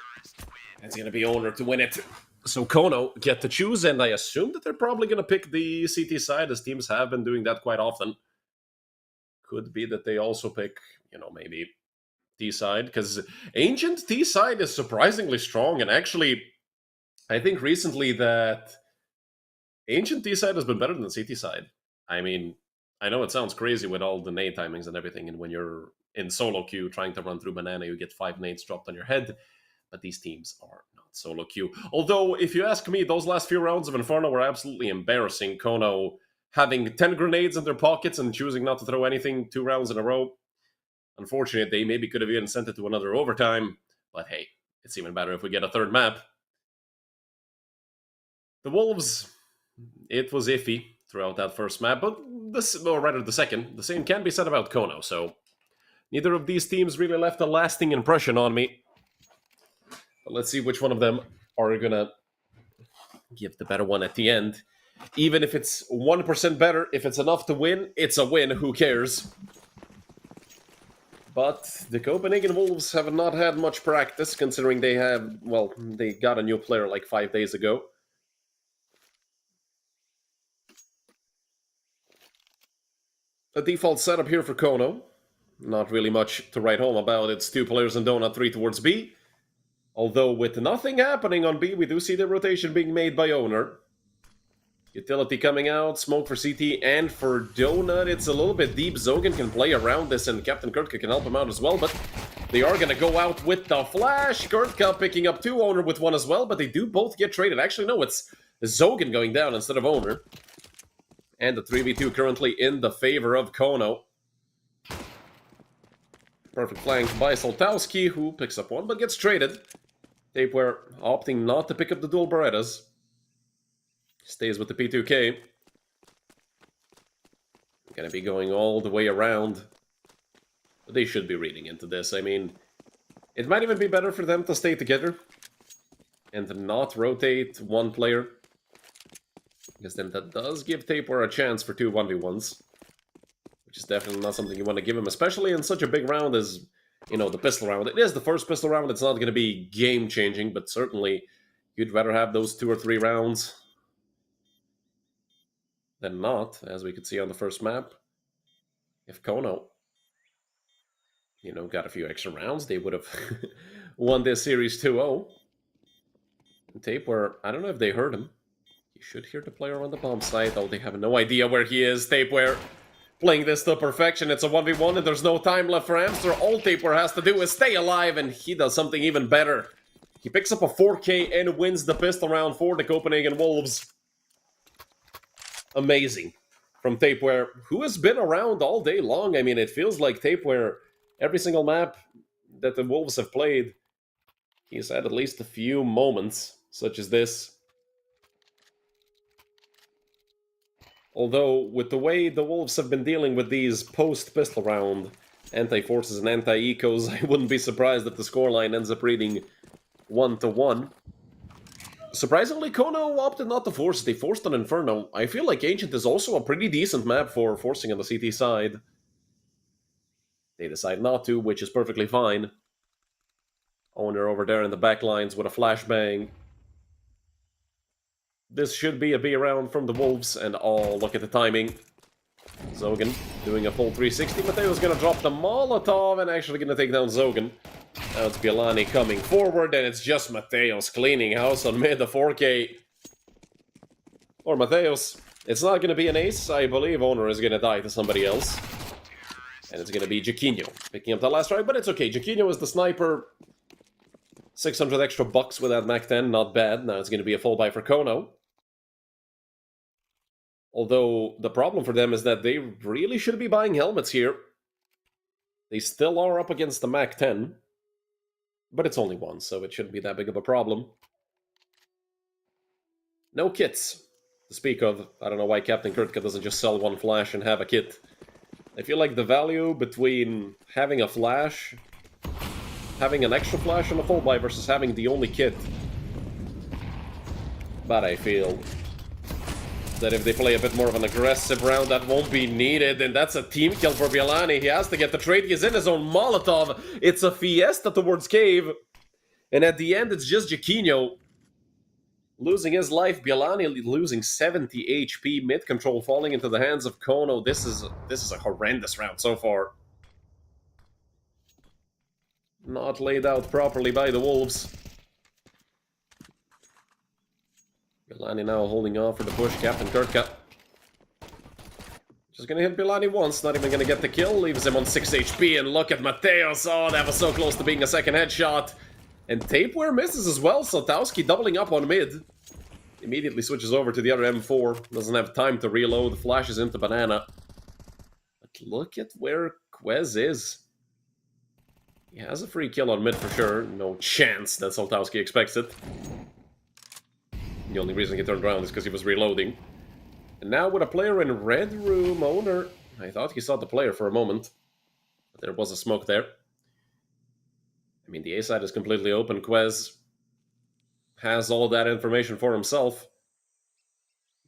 It's going to be Owner to win it. So Kono get to choose, and I assume that they're probably going to pick the CT side, as teams have been doing that quite often. Could be that they also pick, you know, maybe T side, because Ancient T side is surprisingly strong, and actually, I think recently that Ancient T side has been better than the CT side. I mean, I know it sounds crazy with all the nade timings and everything, and when you're in solo queue trying to run through banana, you get 5 nades dropped on your head. But these teams are not solo queue. Although, if you ask me, those last few rounds of Inferno were absolutely embarrassing. Kono having 10 grenades in their pockets and choosing not to throw anything 2 rounds in a row. Unfortunate, they maybe could have even sent it to another overtime. But hey, it's even better if we get a third map. The Wolves, it was iffy throughout that first map, but or rather the second. The same can be said about Kono, so neither of these teams really left a lasting impression on me. But let's see which one of them are gonna give the better one at the end. Even if it's 1% better, if it's enough to win, it's a win, who cares? But the Copenhagen Wolves have not had much practice, considering they have, well, they got a new player like 5 days ago. A default setup here for Kono. Not really much to write home about. It's 2 players in Donut, 3 towards B. Although with nothing happening on B, we do see the rotation being made by Owner. Utility coming out, smoke for CT and for Donut. It's a little bit deep. Zogan can play around this, and Captain Kurtka can help him out as well, but they are going to go out with the flash. Kurtka picking up 2, Owner with 1 as well, but they do both get traded. Actually, no, it's Zogan going down instead of Owner. And the 3v2 currently in the favor of Kono. Perfect flank by Soltowski, who picks up 1, but gets traded. Tapeware opting not to pick up the dual Berettas. Stays with the P2K. Gonna be going all the way around. But they should be reading into this. I mean, it might even be better for them to stay together and to not rotate one player. Because then that does give Tapeware a chance for 2 1v1s. Which is definitely not something you want to give him, especially in such a big round as, you know, the pistol round. It is the first pistol round. It's not going to be game-changing, but certainly you'd rather have those 2 or 3 rounds than not, as we could see on the first map. If Kono, you know, got a few extra rounds, they would have won this series 2-0. And Tapeware, I don't know if they heard him. You should hear the player on the bomb site. Oh, they have no idea where he is. Tapeware playing this to perfection. It's a 1v1 and there's no time left for Hamster. All Tapeware has to do is stay alive, and he does something even better. He picks up a 4K and wins the pistol round for the Copenhagen Wolves. Amazing. From Tapeware, who has been around all day long. I mean, it feels like Tapeware, every single map that the Wolves have played, he's had at least a few moments, such as this. Although, with the way the Wolves have been dealing with these post-pistol round anti-forces and anti-ecos, I wouldn't be surprised if the scoreline ends up reading 1-1. Surprisingly, Kono opted not to force. They forced an Inferno. I feel like Ancient is also a pretty decent map for forcing on the CT side. They decide not to, which is perfectly fine. Owner over there in the back lines with a flashbang. This should be a B round from the Wolves, and oh, look at the timing. Zogan doing a full 360. Mateo's going to drop the Molotov and actually going to take down Zogan. Now it's Bielani coming forward, and it's just Mateos cleaning house on mid, the 4K. Or Mateos. It's not going to be an ace. I believe Owner is going to die to somebody else. And it's going to be Jaquinho picking up the last try, but it's okay. Jaquinho is the sniper. 600 extra bucks with that Mac 10, not bad. Now it's going to be a full buy for Kono. Although, the problem for them is that they really should be buying helmets here. They still are up against the Mac 10. But it's only 1, so it shouldn't be that big of a problem. No kits to speak of. I don't know why Captain Kurtka doesn't just sell one flash and have a kit. I feel like the value between having a flash, having an extra flash on a full buy versus having the only kit. But I feel that if they play a bit more of an aggressive round, that won't be needed, and that's a team kill for Bielani. He has to get the trade. He's in his own Molotov. It's a fiesta towards Cave. And at the end, it's just Jaquinho losing his life. Bielani losing 70 HP. Mid control falling into the hands of Kono. This is a horrendous round so far. Not laid out properly by the Wolves. Bielani now holding on for the push. Captain Kurtka just gonna hit Bielani once, not even gonna get the kill. Leaves him on 6 HP, and look at Mateos. Oh, that was so close to being a second headshot. And Tapeware misses as well. Soltowski doubling up on mid. Immediately switches over to the other M4. Doesn't have time to reload. Flashes into Banana. But look at where Quez is. He has a free kill on mid for sure. No chance that Soltowski expects it. The only reason he turned around is because he was reloading. And now with a player in red room, owner. I thought he saw the player for a moment. But there was a smoke there. I mean, the A side is completely open. Quez has all that information for himself.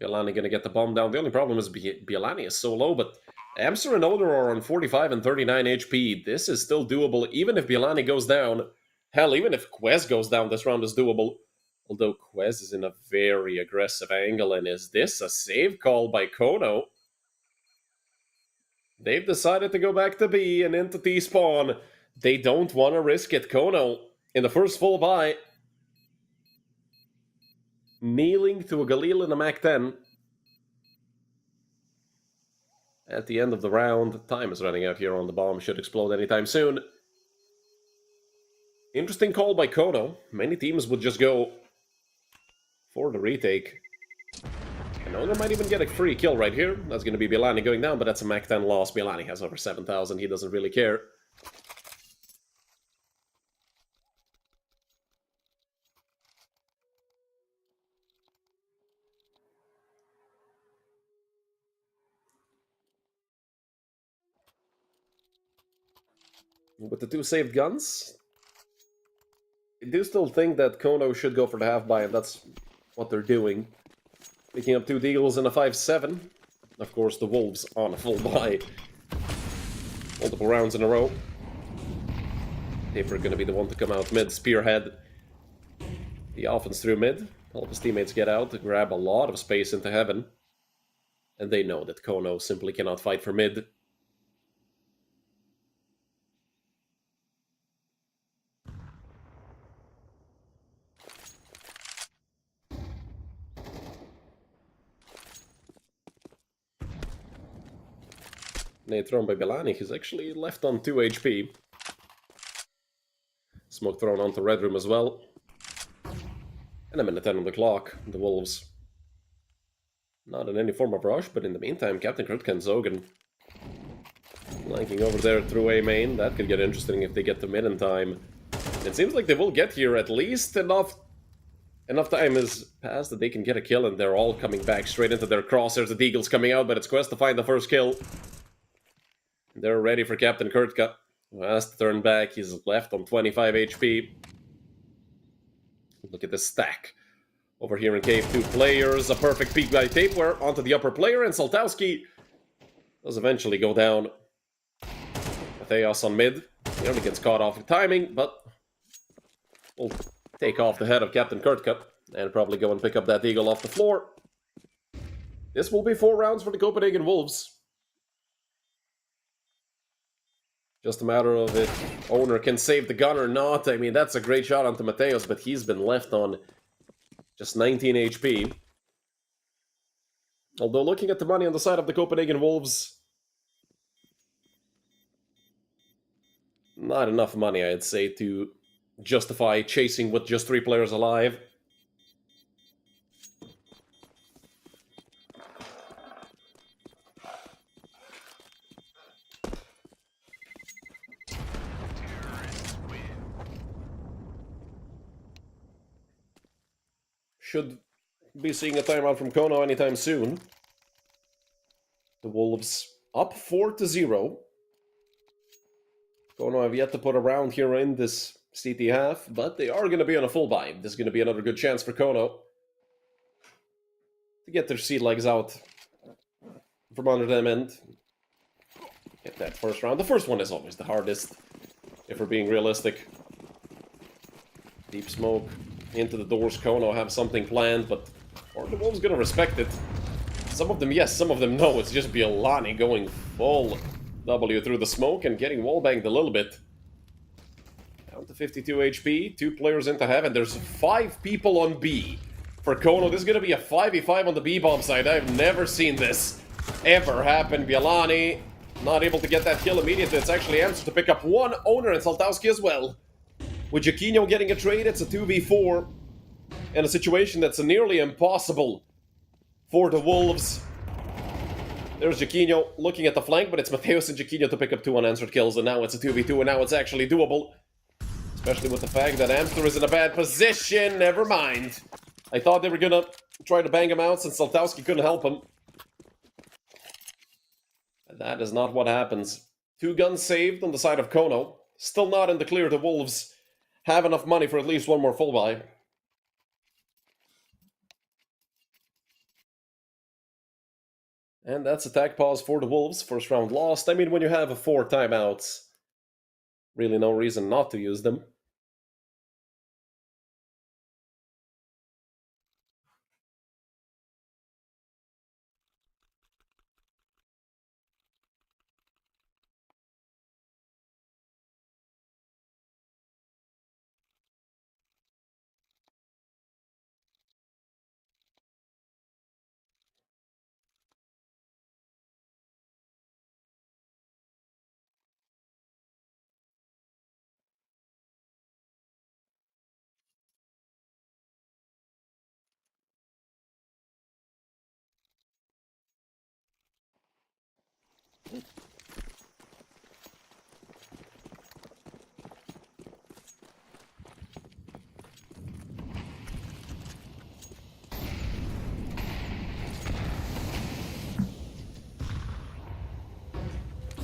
Bielani gonna get the bomb down. The only problem is Bielani is so low, but Amster and Owner are on 45 and 39 HP. This is still doable, even if Bielani goes down. Hell, even if Quez goes down, this round is doable. Although Quez is in a very aggressive angle, and is this a save call by Kono? They've decided to go back to B and into T-spawn. They don't want to risk it. Kono, in the first full buy, kneeling to a Galil and a Mac-10. At the end of the round, time is running out here on the bomb. Should explode anytime soon. Interesting call by Kono. Many teams would just go for the retake. And Owner might even get a free kill right here. That's going to be Bielani going down, but that's a Mac-10 loss. Bielani has over 7,000. He doesn't really care. With the 2 saved guns, I do still think that Kono should go for the half buy, and that's what they're doing. Picking up 2 deagles and a 5-7. Of course, the Wolves on a full buy. Multiple rounds in a row. Taper going to be the one to come out mid, spearhead the offense through mid. Help his teammates get out to grab a lot of space into heaven. And they know that Kono simply cannot fight for mid. Nade thrown by Bielani. He's actually left on 2 HP. Smoke thrown onto red room as well. And a minute 10 on the clock. The Wolves not in any form of rush, but in the meantime, Captain Kurtka and Zogan flanking over there through A main. That could get interesting if they get to mid in time. It seems like they will get here. At least enough time has passed that they can get a kill, and they're all coming back straight into their crosshairs. The Deagle's coming out, but it's Quest to find the first kill. They're ready for Captain Kurtka, who has to turn back. He's left on 25 HP. Look at this stack. Over here in Cave, 2 players. A perfect peek by Tapeware onto the upper player, and Soltowski does eventually go down. Mateos on mid. He only gets caught off with timing, but will take off the head of Captain Kurtka and probably go and pick up that eagle off the floor. This will be 4 rounds for the Copenhagen Wolves. Just a matter of if Owner can save the gun or not. I mean, that's a great shot onto Mateos, but he's been left on just 19 HP. Although looking at the money on the side of the Copenhagen Wolves, not enough money, I'd say, to justify chasing with just 3 players alive. Should be seeing a timeout from Kono anytime soon. The Wolves up 4-0. Kono have yet to put a round here in this CT half, but they are going to be on a full buy. This is going to be another good chance for Kono to get their seed legs out from under them and get that first round. The first one is always the hardest, if we're being realistic. Deep smoke into the doors. Kono have something planned, but are the Wolves going to respect it? Some of them yes, some of them no. It's just Biolani going full W through the smoke and getting wallbanged a little bit. Down to 52 HP, 2 players into heaven. There's 5 people on B. For Kono, this is going to be a 5v5 on the B-bomb side. I've never seen this ever happen. Biolani not able to get that kill immediately. It's actually Amster to pick up one owner and Saltowski as well. With Jaquinho getting a trade, it's a 2v4 in a situation that's nearly impossible for the Wolves. There's Jaquinho looking at the flank, but it's Mateus and Jaquinho to pick up 2 unanswered kills, and now it's a 2v2, and now it's actually doable. Especially with the fact that Amster is in a bad position. Never mind. I thought they were gonna try to bang him out since Saltowski couldn't help him. And that is not what happens. 2 guns saved on the side of Kono. Still not in the clear. The Wolves have enough money for at least one more full buy. And that's attack pause for the Wolves. First round lost. I mean, when you have 4 timeouts, really no reason not to use them.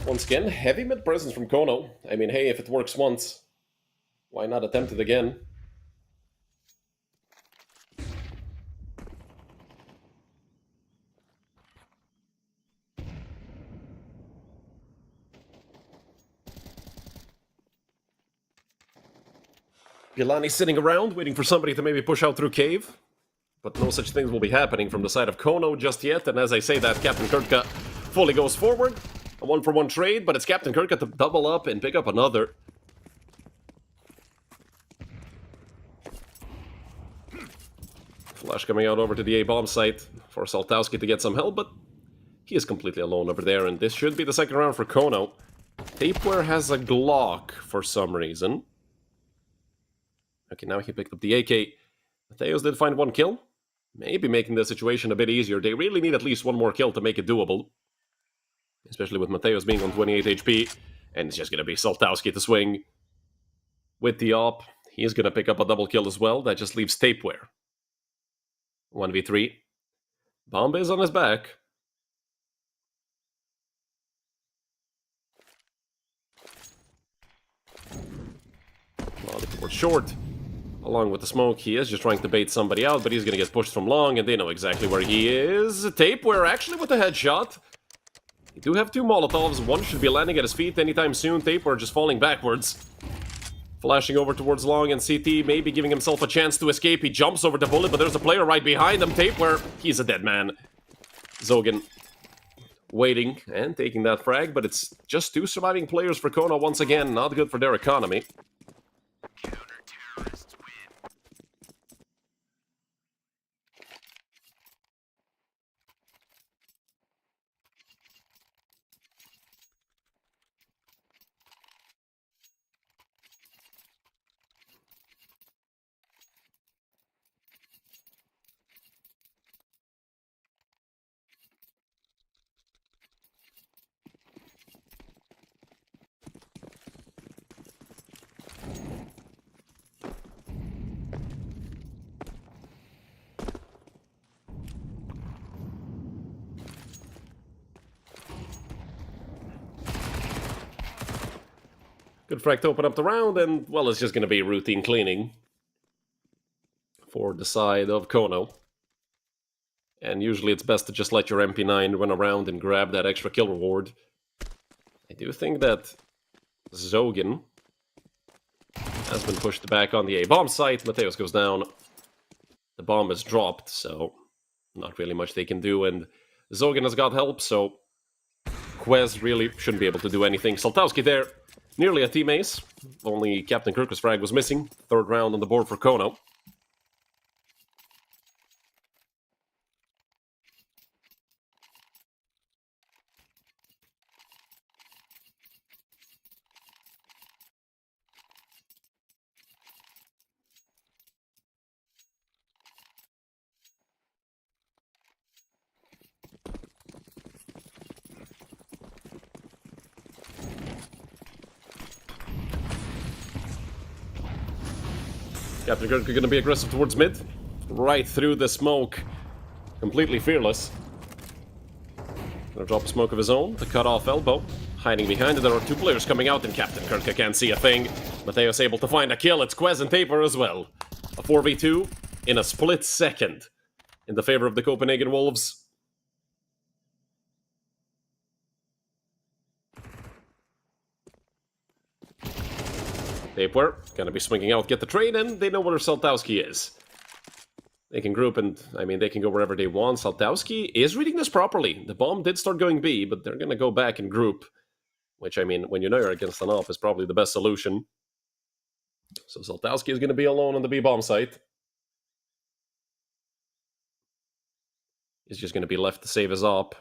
Once again, heavy mid presence from Kono. I mean, hey, if it works once, why not attempt it again? Biolani sitting around, waiting for somebody to maybe push out through cave. But no such things will be happening from the side of Kono just yet. And as I say that, Captain Kurtka fully goes forward. A 1-for-1 trade, but it's Captain Kurtka to double up and pick up another. Flash coming out over to the A-bomb site for Saltowski to get some help, but he is completely alone over there, and this should be the second round for Kono. Tapeware has a Glock for some reason. Okay, now he picked up the AK. Mateus did find 1 kill. Maybe making the situation a bit easier. They really need at least 1 more kill to make it doable. Especially with Mateus being on 28 HP. And it's just going to be Saltowski to swing. With the op, he is going to pick up a double kill as well. That just leaves Tapeware. 1v3. Bomb is on his back. Well, the short. Along with the smoke, he is just trying to bait somebody out, but he's going to get pushed from long, and they know exactly where he is. Tapeware actually with a headshot. They do have 2 Molotovs. One should be landing at his feet anytime soon. Tapeware just falling backwards. Flashing over towards long, and CT maybe giving himself a chance to escape. He jumps over the bullet, but there's a player right behind him. Tapeware, he's a dead man. Zogan waiting and taking that frag, but it's just 2 surviving players for Kono once again. Not good for their economy. Good frag to open up the round, and, well, it's just going to be routine cleaning for the side of Kono. And usually it's best to just let your MP9 run around and grab that extra kill reward. I do think that Zogan has been pushed back on the A-bomb site. Mateos goes down. The bomb is dropped, so not really much they can do. And Zogan has got help, so Quez really shouldn't be able to do anything. Saltowski there, nearly a team ace. Only Captain Kirkus' frag was missing. Third round on the board for Kono. Captain Kirk going to be aggressive towards mid. Right through the smoke. Completely fearless. Gonna drop a smoke of his own to cut off elbow. Hiding behind it, there are two players coming out, and Captain Kirk can't see a thing. Mateos able to find a kill. It's Quez and Taper as well. A 4v2 in a split second in the favor of the Copenhagen Wolves. Taper gonna be swinging out, get the trade, and they know where Saltowski is. They can group and, I mean, they can go wherever they want. Saltowski is reading this properly. The bomb did start going B, but they're gonna go back and group. Which, I mean, when you know you're against an op, is probably the best solution. So Saltowski is gonna be alone on the B bomb site. He's just gonna be left to save his op.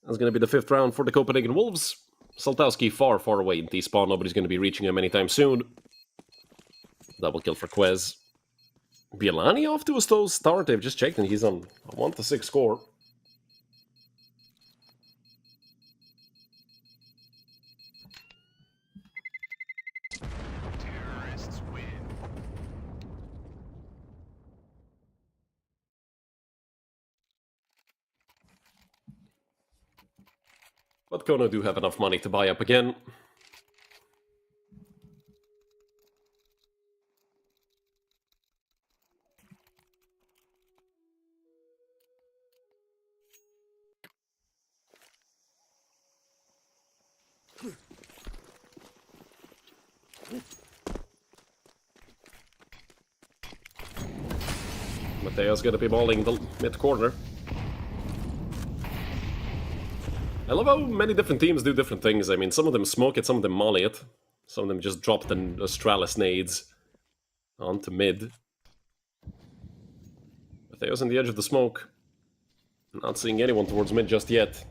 That's going to be the 5th round for the Copenhagen Wolves. Saltowski far, far away in T-spawn. Nobody's going to be reaching him anytime soon. Double kill for Quez. Bielani off to a slow start. They've just checked and he's on a 1-6 score. Terrorists win. But Kono do have enough money to buy up again. Mateo's gonna be mauling the mid corner. I love how many different teams do different things. I mean, some of them smoke it, some of them molly it. Some of them just drop the Australis nades onto mid. Mateo's on the edge of the smoke. Not seeing anyone towards mid just yet.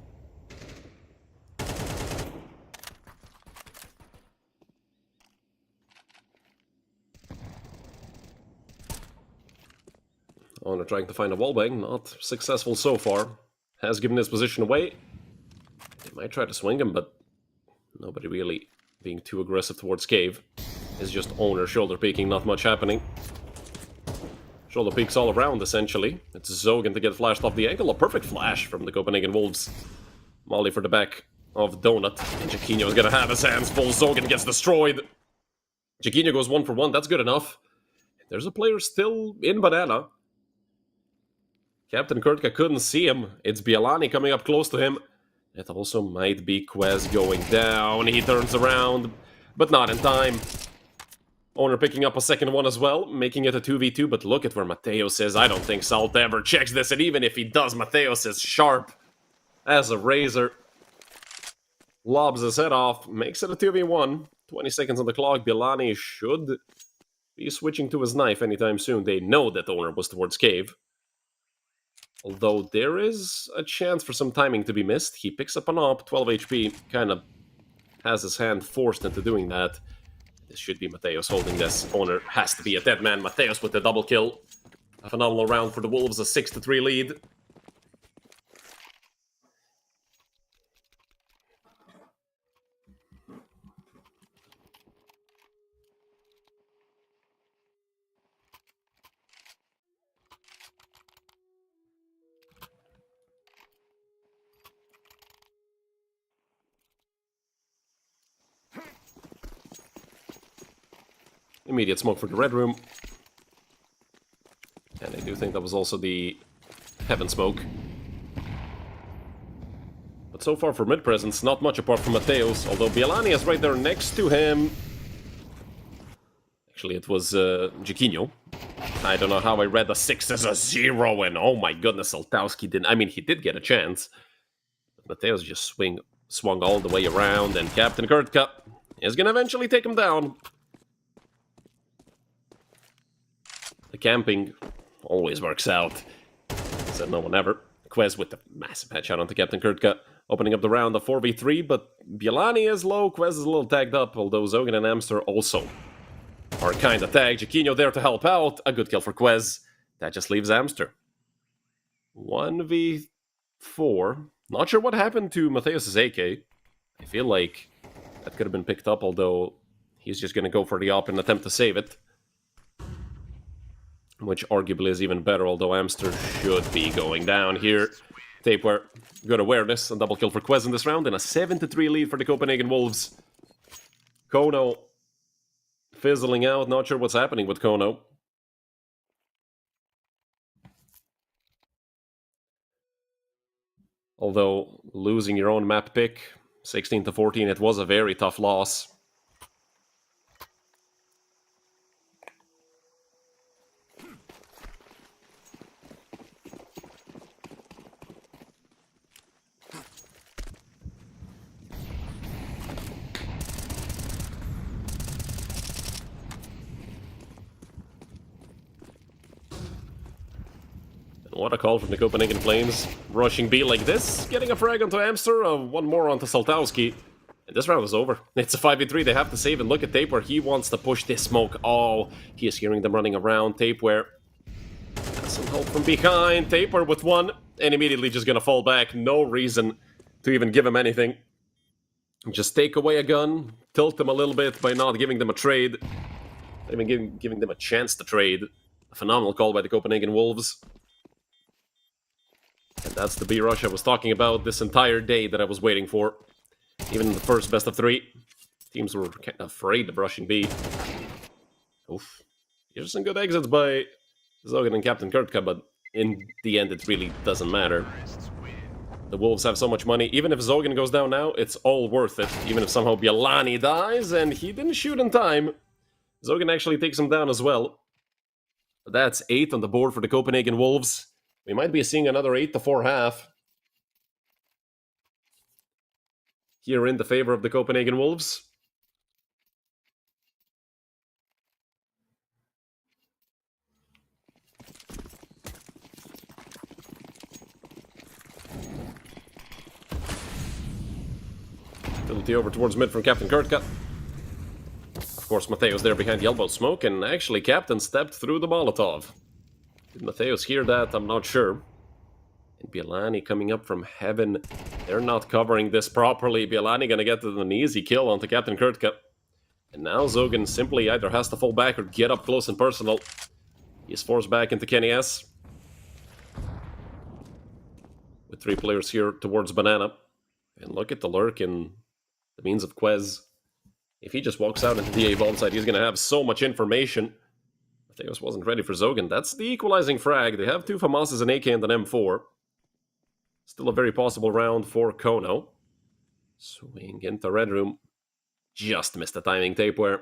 Owner trying to find a wallbang, not successful so far. Has given his position away. They might try to swing him, but nobody really being too aggressive towards Cave. It's just Owner shoulder peeking, not much happening. Shoulder peeks all around, essentially. It's Zogan to get flashed off the angle. A perfect flash from the Copenhagen Wolves. Molly for the back of Donut. And Jaquinho's gonna have his hands full. Zogan gets destroyed. Jaquinho goes 1 for 1. That's good enough. There's a player still in Banana. Captain Kurtka couldn't see him. It's Bielani coming up close to him. It also might be Quez going down. He turns around, but not in time. Owner picking up a second one as well, making it a 2v2, but look at where Mateos is. I don't think Salt ever checks this, and even if he does, Mateos is sharp as a razor. Lobs his head off, makes it a 2v1. 20 seconds on the clock. Bielani should be switching to his knife anytime soon. They know that the owner was towards cave. Although there is a chance for some timing to be missed. He picks up an op, 12 HP, kind of has his hand forced into doing that. This should be Mateos holding this. Owner has to be a dead man. Mateos with the double kill. A phenomenal round for the Wolves, a 6-3 lead. Immediate smoke for the red room. And I do think that was also the heaven smoke. But so far for mid presence, not much apart from Mateos, although Bielani is right there next to him. Actually, it was Giquinho. I don't know how I read a 6 as a 0, and oh my goodness, Saltowski didn't... I mean, he did get a chance. But Mateos just swung all the way around, and Captain Kurtka is going to eventually take him down. The camping always works out. Said no one ever. Quez with the massive headshot onto Captain Kurtka, opening up the round, a 4v3, but Bielani is low, Quez is a little tagged up, although Zogan and Amster also are kind of tagged. Giquinho there to help out, a good kill for Quez. That just leaves Amster. 1v4. Not sure what happened to Mateos' AK. I feel like that could have been picked up, although he's just going to go for the op and attempt to save it. Which arguably is even better, although Amster should be going down here. Tapeware, good awareness, and double kill for Quez in this round, and a 7-3 lead for the Copenhagen Wolves. Kono fizzling out, not sure what's happening with Kono. Although, losing your own map pick, 16-14, it was a very tough loss. What a call from the Copenhagen Flames. Rushing B like this, getting a frag onto Amster, one more onto Saltowski. And this round is over. It's a 5v3, they have to save, and look at Tapeware, he wants to push this smoke. Oh, he is hearing them running around. Tapeware has some help from behind. Tapeware with one, and immediately just gonna fall back. No reason to even give him anything. Just take away a gun, tilt them a little bit by not giving them a trade. Not even giving them a chance to trade. A phenomenal call by the Copenhagen Wolves. And that's the B rush I was talking about this entire day that I was waiting for. Even in the first best of 3, teams were kind of afraid of rushing B. Oof. Here's some good exits by Zogan and Captain Kurtka, but in the end it really doesn't matter. The Wolves have so much money. Even if Zogan goes down now, it's all worth it. Even if somehow Bielani dies and he didn't shoot in time, Zogan actually takes him down as well. But that's 8 on the board for the Copenhagen Wolves. We might be seeing another 8-4 half here in the favor of the Copenhagen Wolves. Utility over towards mid from Captain Kurtka. Of course, Mateos there behind the elbow smoke, and actually Captain stepped through the Molotov. Did Mateos hear that? I'm not sure. And Bielani coming up from heaven. They're not covering this properly. Bielani gonna get an easy kill onto Captain Kurtka. And now Zogan simply either has to fall back or get up close and personal. He's forced back into Kenny S. With 3 players here towards Banana. And look at the lurk in the means of Quez. If he just walks out into the A bomb side, he's gonna have so much information. Mateos wasn't ready for Zogan. That's the equalizing frag. They have 2 FAMASs, an AK, and an M4. Still a very possible round for Kono. Swing into red room. Just missed the timing, Tapeware.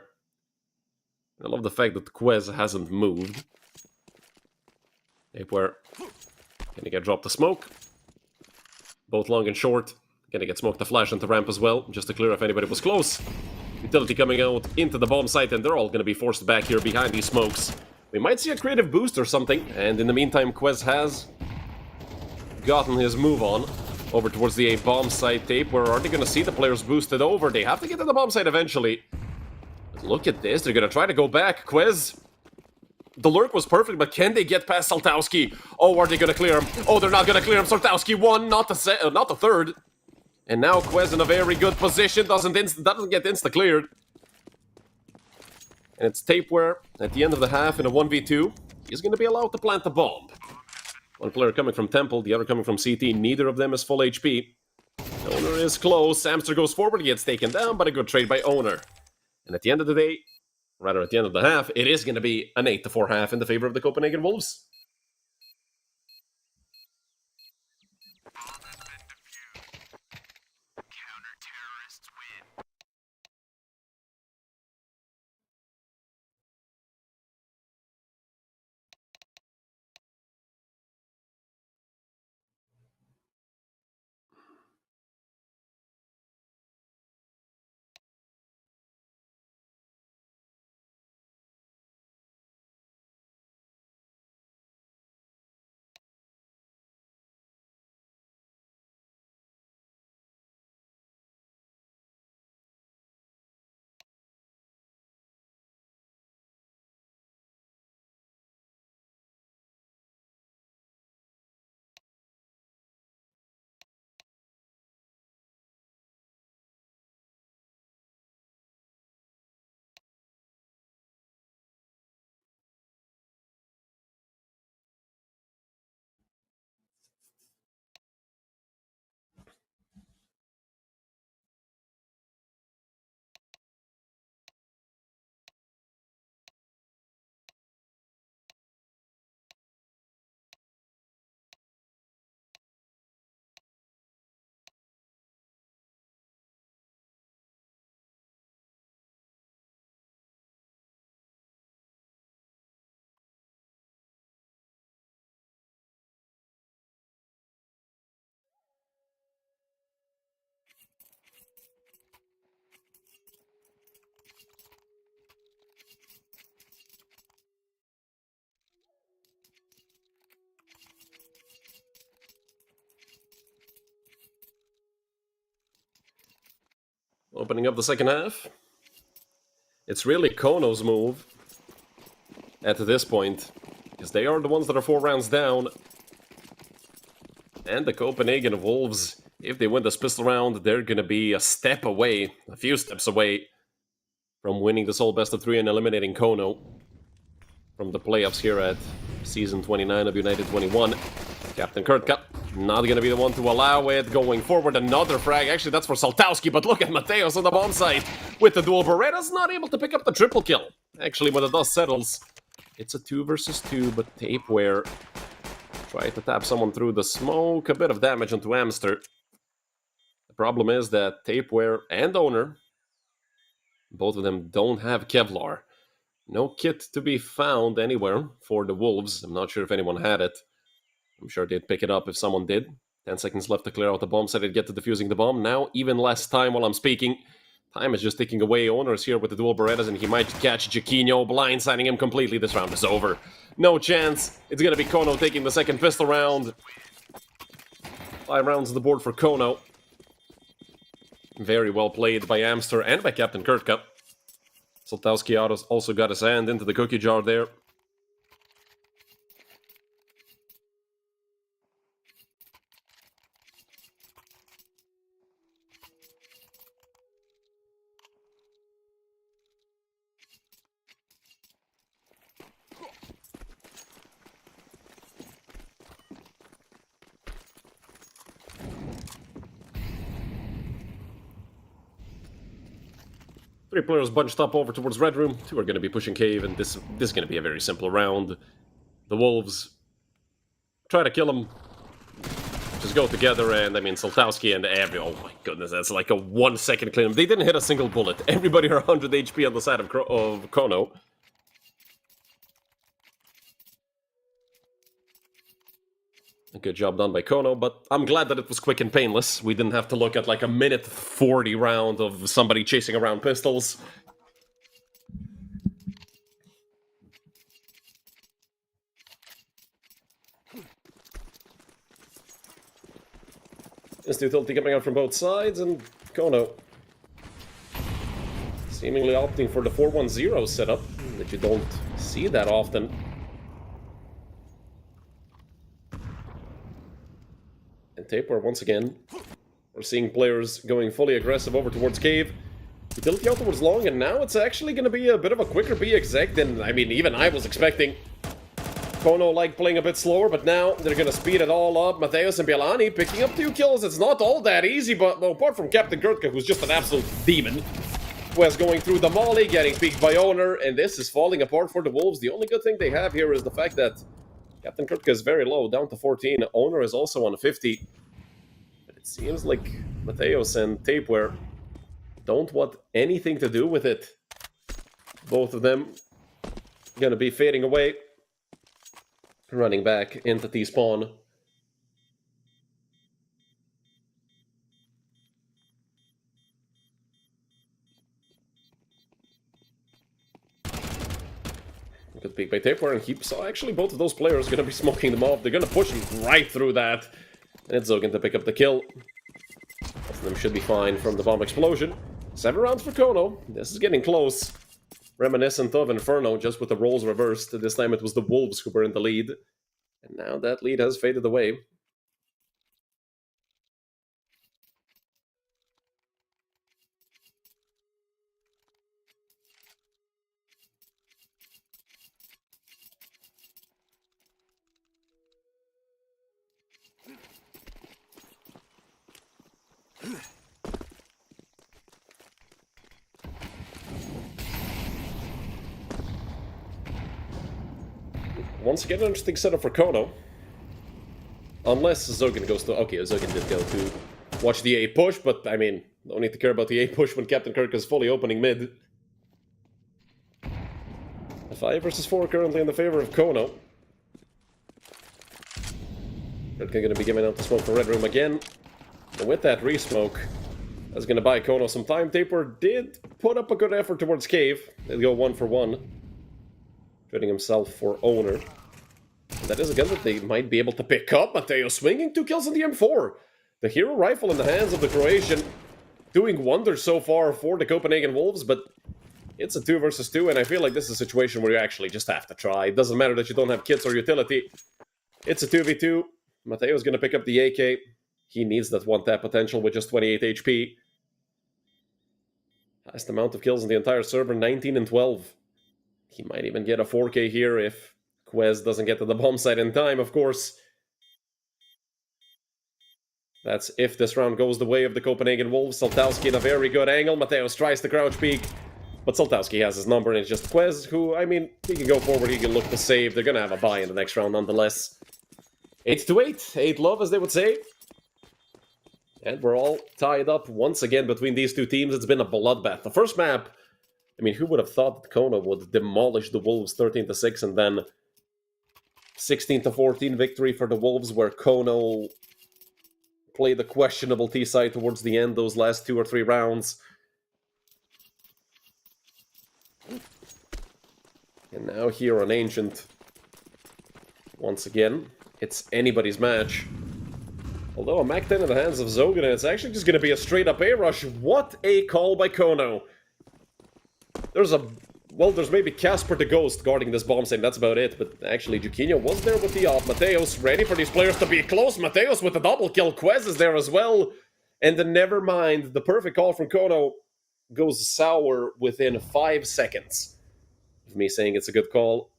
I love the fact that Quez hasn't moved. Tapeware. Gonna get dropped to smoke. Both long and short. Gonna get smoked to flash into ramp as well, just to clear if anybody was close. Utility coming out into the bomb site, and they're all going to be forced back here behind these smokes. We might see a creative boost or something, and in the meantime, Quez has gotten his move on over towards the A bomb site. Tape, where are they going to see the players boosted over? They have to get to the bomb site eventually. But look at this, they're going to try to go back. Quez, the lurk was perfect, but can they get past Saltowski? Oh, are they going to clear him? Oh, they're not going to clear him. Saltowski won, not the third. And now Quez in a very good position, doesn't get insta-cleared. And it's Tape where, at the end of the half in a 1v2, he's going to be allowed to plant the bomb. One player coming from Temple, the other coming from CT. Neither of them is full HP. Owner is close. Samster goes forward, he gets taken down, but a good trade by Owner. And at the end of the day, rather at the end of the half, it is going to be an 8-4 half in the favor of the Copenhagen Wolves. Opening up the second half. It's really Kono's move at this point, because they are the ones that are 4 rounds down. And the Copenhagen Wolves, if they win this pistol round, they're going to be a step away, a few steps away, from winning this whole best of 3 and eliminating Kono from the playoffs here at Season 29 of United21. Captain Kurtka not going to be the one to allow it. Going forward, another frag. Actually, that's for Saltowski, but look at Mateos on the bomb site with the dual Berettas, not able to pick up the triple kill. Actually, when the dust settles, it's a 2 versus 2, but Tapeware try to tap someone through the smoke. A bit of damage onto Amster. The problem is that Tapeware and Owner, both of them don't have Kevlar. No kit to be found anywhere for the Wolves. I'm not sure if anyone had it. I'm sure they'd pick it up if someone did. 10 seconds left to clear out the bomb site and get to defusing the bomb. Now, even less time while I'm speaking. Time is just ticking away. Owner's here with the dual Berettas, and he might catch Jaquinho, blindsiding him completely. This round is over. No chance. It's going to be Kono taking the second pistol round. 5 rounds on the board for Kono. Very well played by Amster and by Captain Kurtka. Saltowski also got his hand into the cookie jar there. Three players bunched up over towards Red Room. 2 are going to be pushing Cave, and this is going to be a very simple round. The Wolves try to kill him. Just go together, and I mean, Saltowski and oh my goodness, that's like a 1 second clean. They didn't hit a single bullet. Everybody are 100 HP on the side of Kono. A good job done by Kono, but I'm glad that it was quick and painless. We didn't have to look at like a minute 40 round of somebody chasing around pistols. This utility coming out from both sides, and Kono seemingly opting for the 4-1-0 setup that you don't see that often. And Taper, once again, we're seeing players going fully aggressive over towards Cave. Utility out towards Long, and now it's actually going to be a bit of a quicker B exec than, I mean, even I was expecting. Kono like playing a bit slower, but now they're going to speed it all up. Mateos and Bielani picking up 2 kills. It's not all that easy, but well, apart from Captain Kurtka, who's just an absolute demon. Quez going through the molly, getting peeked by Owner, and this is falling apart for the Wolves. The only good thing they have here is the fact that Captain Kurtka is very low, down to 14. Owner is also on 50. But it seems like Mateos and Tapeware don't want anything to do with it. Both of them going to be fading away. Running back into T-spawn. Good peek by Tapeware, and he saw actually both of those players going to be smoking them off. They're going to push him right through that. And it's Zogan to pick up the kill. Both of them should be fine from the bomb explosion. 7 rounds for Kono. This is getting close. Reminiscent of Inferno, just with the roles reversed. This time it was the Wolves who were in the lead. And now that lead has faded away. Once again, an interesting setup for Kono. Unless Zogan goes to... Okay, Zogan did go to watch the A push, but I mean, no need to care about the A push when Captain Kirk is fully opening mid. A 5 versus 4 currently in the favor of Kono. Redka going to be giving out the smoke for Red Room again. And with that re-smoke, that's going to buy Kono some time. Taper did put up a good effort towards Cave. They'll go 1 for 1. Trading himself for Owner. That is a gun that they might be able to pick up. Mateo swinging 2 kills in the M4. The hero rifle in the hands of the Croatian. Doing wonders so far for the Copenhagen Wolves, but it's a 2 versus 2, and I feel like this is a situation where you actually just have to try. It doesn't matter that you don't have kits or utility. It's a 2v2. Mateo's going to pick up the AK. He needs that 1-tap potential with just 28 HP. Highest amount of kills in the entire server, 19 and 12. He might even get a 4K here if Quez doesn't get to the bomb site in time, of course. That's if this round goes the way of the Copenhagen Wolves. Saltowski in a very good angle. Mateos tries to crouch peek, but Saltowski has his number, and it's just Quez, who, I mean, he can go forward, he can look to save. They're going to have a buy in the next round nonetheless. 8-8. 8 love, as they would say. And we're all tied up once again between these two teams. It's been a bloodbath. The first map, I mean, who would have thought that Kono would demolish the Wolves 13-6 and then 16-14 victory for the Wolves, where Kono played the questionable T-side towards the end, those last 2 or 3 rounds. And now here on Ancient, once again, it's anybody's match. Although a Mac 10 in the hands of Zogan, and it's actually just going to be a straight-up A-rush. What a call by Kono. There's maybe Casper the Ghost guarding this bomb site, that's about it. But actually, Juquinho was there with the op. Mateos ready for these players to be close. Mateos with a double kill. Quez is there as well. And then never mind, the perfect call from Kono goes sour within 5 seconds of me saying it's a good call.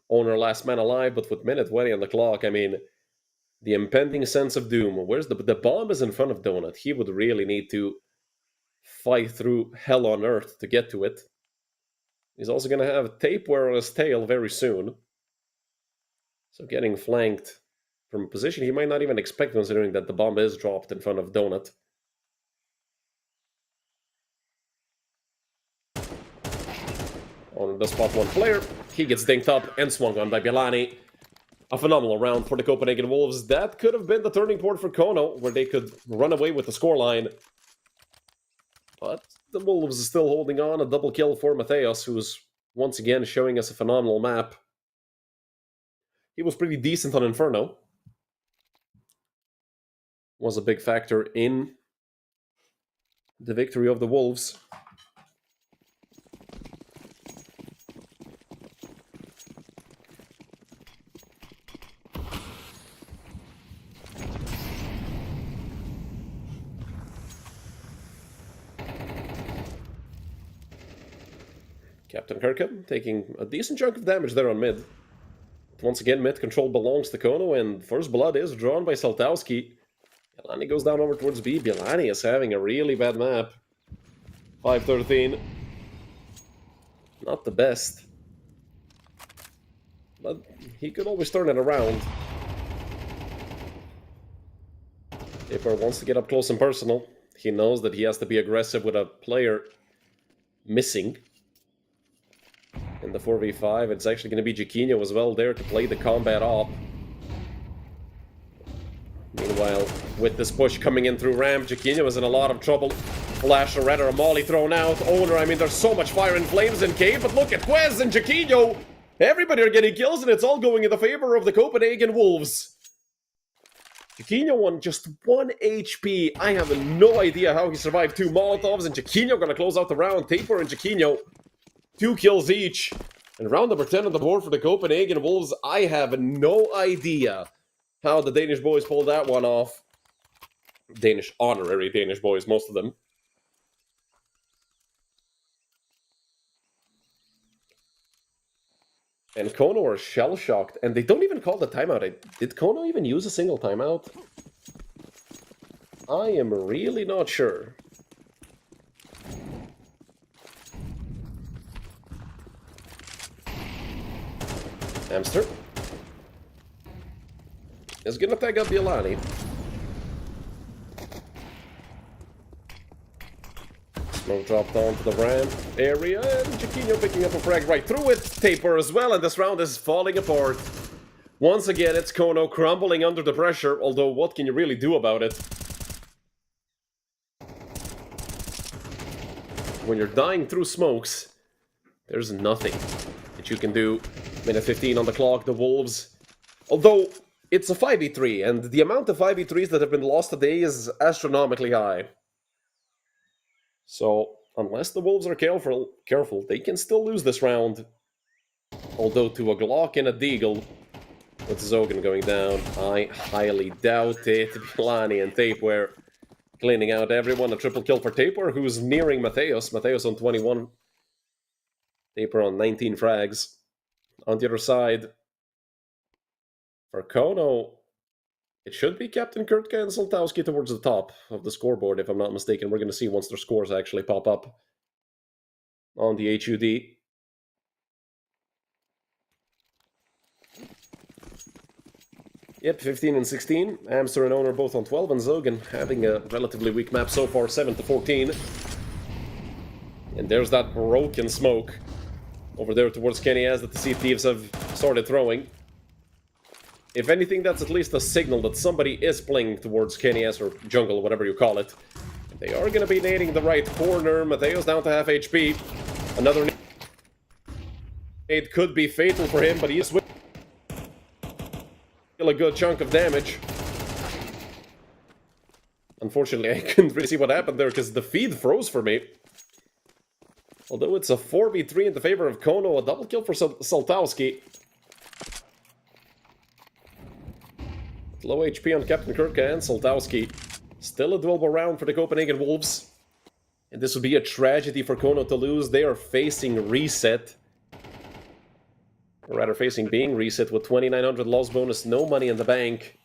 Owner last man alive, but with minute 20 on the clock, I mean, the impending sense of doom. Where's the bomb is in front of Donut. He would really need to fight through hell on earth to get to it. He's also going to have Tapeware on his tail very soon. So getting flanked from a position he might not even expect, considering that the bomb is dropped in front of Donut. On the spot 1 player, he gets dinked up and swung on by Bielani. A phenomenal round for the Copenhagen Wolves. That could have been the turning point for Kono, where they could run away with the scoreline. But the Wolves are still holding on. A double kill for Matthäus, who's once again showing us a phenomenal map. He was pretty decent on Inferno. Was a big factor in the victory of the Wolves. Captain Kirkham taking a decent chunk of damage there on mid. Once again, mid control belongs to Kono, and first blood is drawn by Saltowski. Bielani goes down over towards B. Bielani is having a really bad map. 5-13. Not the best. But he could always turn it around. Taper wants to get up close and personal. He knows that he has to be aggressive with a player missing. In the 4v5, it's actually going to be Jiquinho as well there to play the combat op. Meanwhile, with this push coming in through ramp, Jiquinho is in a lot of trouble. Flash or rather a molly thrown out. Owner, I mean, there's so much fire and flames in cave, but look at Quez and Jiquinho! Everybody are getting kills, and it's all going in the favor of the Copenhagen Wolves. Jiquinho on just 1 HP. I have no idea how he survived 2 Molotovs, and Jiquinho gonna close out the round. Taper and Jiquinho, 2 kills each. And round number 10 on the board for the Copenhagen Wolves. I have no idea how the Danish boys pulled that one off. Honorary Danish boys, most of them. And Kono are shell-shocked, and they don't even call the timeout. Did Kono even use a single timeout? I am really not sure. Hamster is gonna tag up Bielani. Smoke dropped onto the ramp area, and Jiquinho picking up a frag right through it. Taper as well, and this round is falling apart. Once again, it's Kono crumbling under the pressure, although what can you really do about it? When you're dying through smokes, there's nothing that you can do. Minute 15 on the clock, the Wolves. Although, it's a 5v3, and the amount of 5v3s that have been lost today is astronomically high. So, unless the Wolves are careful, they can still lose this round. Although to a Glock and a Deagle, with Zogan going down, I highly doubt it. Bielani and Taper cleaning out everyone. A triple kill for Taper, who's nearing Matthäus. Matthäus on 21. Taper on 19 frags. On the other side, for Kono, it should be Captain Kurtka and Saltowski towards the top of the scoreboard, if I'm not mistaken. We're going to see once their scores actually pop up on the HUD. Yep, 15 and 16. Hamster and Owner both on 12, and Zogan having a relatively weak map so far, 7-14. And there's that broken smoke over there towards Kenny as that the Sea Thieves have started throwing. If anything, that's at least a signal that somebody is playing towards KNS or jungle, whatever you call it. They are going to be nading the right corner. Matthäus down to half HP. Another nade could be fatal for him, but he is still a good chunk of damage. Unfortunately, I couldn't really see what happened there because the feed froze for me. Although it's a 4v3 in the favor of Kono, a double kill for Saltowski. Low HP on Captain Kurtka and Saltowski. Still a doable round for the Copenhagen Wolves. And this would be a tragedy for Kono to lose. They are facing reset. Or rather facing being reset with 2,900 loss bonus, no money in the bank.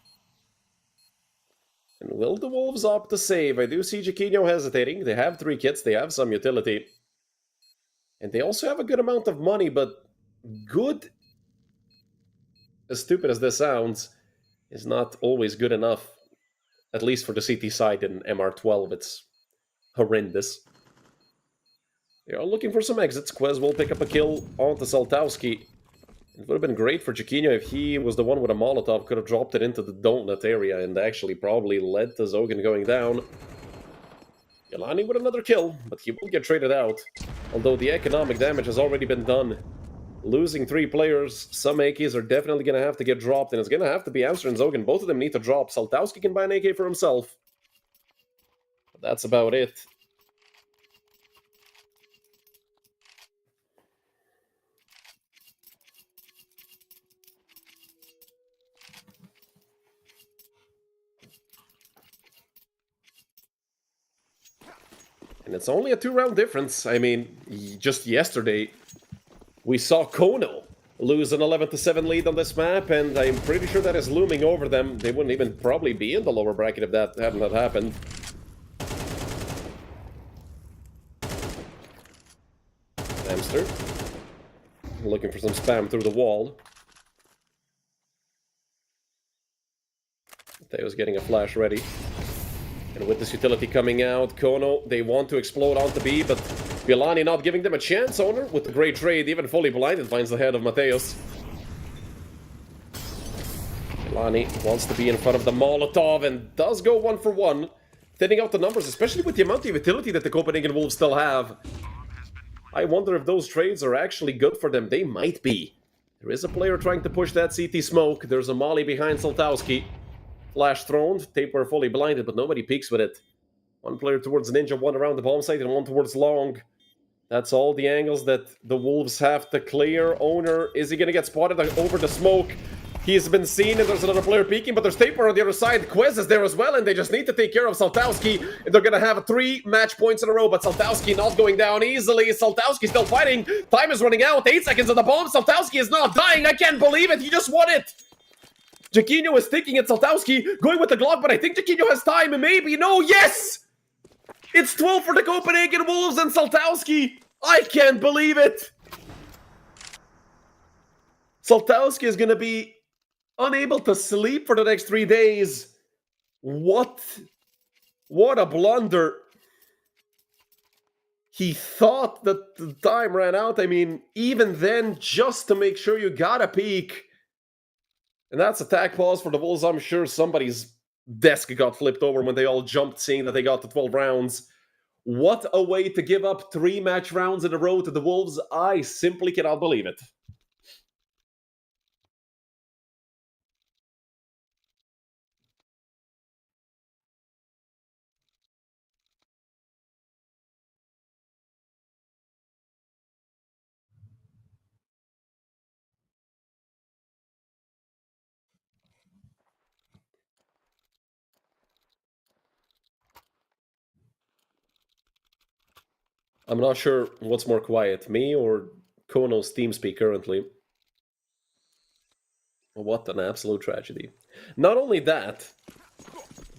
And will the Wolves opt to save? I do see Jiquinho hesitating. They have 3 kits, they have some utility. And they also have a good amount of money, but good, as stupid as this sounds, is not always good enough. At least for the CT side in MR12, it's horrendous. They are looking for some exits. Quez will pick up a kill onto Saltowski. It would have been great for Chiquinho if he was the one with a Molotov, could have dropped it into the donut area and actually probably led to Zogan going down. Yolani with another kill, but he will get traded out. Although the economic damage has already been done. Losing 3 players, some AKs are definitely going to have to get dropped, and it's going to have to be Amster and Zogan. Both of them need to drop. Saltowski can buy an AK for himself. But that's about it. And it's only a 2-round difference. I mean, just yesterday, we saw Kono lose an 11-7 lead on this map, and I'm pretty sure that is looming over them. They wouldn't even probably be in the lower bracket if that hadn't happened. Hamster. Looking for some spam through the wall. Theo's getting a flash ready. And with this utility coming out, Kono, they want to explode onto B, but Bielani not giving them a chance. Owner, with the great trade, even fully blinded, finds the head of Mateos. Bielani wants to be in front of the Molotov and does go 1 for 1. Thinning out the numbers, especially with the amount of utility that the Copenhagen Wolves still have. I wonder if those trades are actually good for them. They might be. There is a player trying to push that CT smoke. There's a molly behind Saltowski. Flash thrown, Taper fully blinded, but nobody peeks with it. One player towards Ninja, one around the bomb site, and one towards Long. That's all the angles that the Wolves have to clear. Owner, is he going to get spotted over the smoke? He's been seen, and there's another player peeking, but there's Taper on the other side. Quez is there as well, and they just need to take care of Saltowski. And they're going to have 3 match points in a row, but Saltowski not going down easily. Saltowski still fighting. Time is running out. 8 seconds on the bomb. Saltowski is not dying. I can't believe it. He just won it. Chiquinho is thinking at Saltowski, going with the Glock, but I think Chiquinho has time, and maybe, no, yes! It's 12 for the Copenhagen Wolves and Saltowski! I can't believe it! Saltowski is going to be unable to sleep for the next 3 days. What a blunder. He thought that the time ran out. I mean, even then, just to make sure you got a peek. And that's attack pause for the Wolves. I'm sure somebody's desk got flipped over when they all jumped, seeing that they got to 12 rounds. What a way to give up 3 match rounds in a row to the Wolves. I simply cannot believe it. I'm not sure what's more quiet, me or Kono's TeamSpeak currently. What an absolute tragedy. Not only that,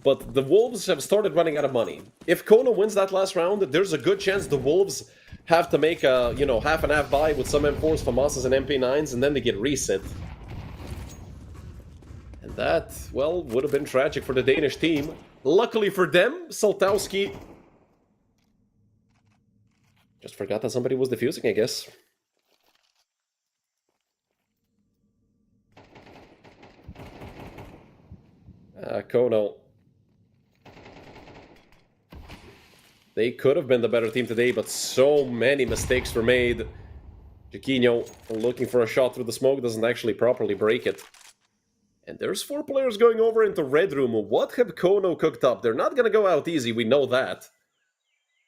but the Wolves have started running out of money. If Kono wins that last round, there's a good chance the Wolves have to make a, half and half buy with some M4s, FAMASas, and MP9s, and then they get reset. And that, well, would have been tragic for the Danish team. Luckily for them, Saltowski just forgot that somebody was defusing, I guess. Kono. They could have been the better team today, but so many mistakes were made. Chiquinho, looking for a shot through the smoke, doesn't actually properly break it. And there's 4 players going over into Red Room. What have Kono cooked up? They're not going to go out easy, we know that.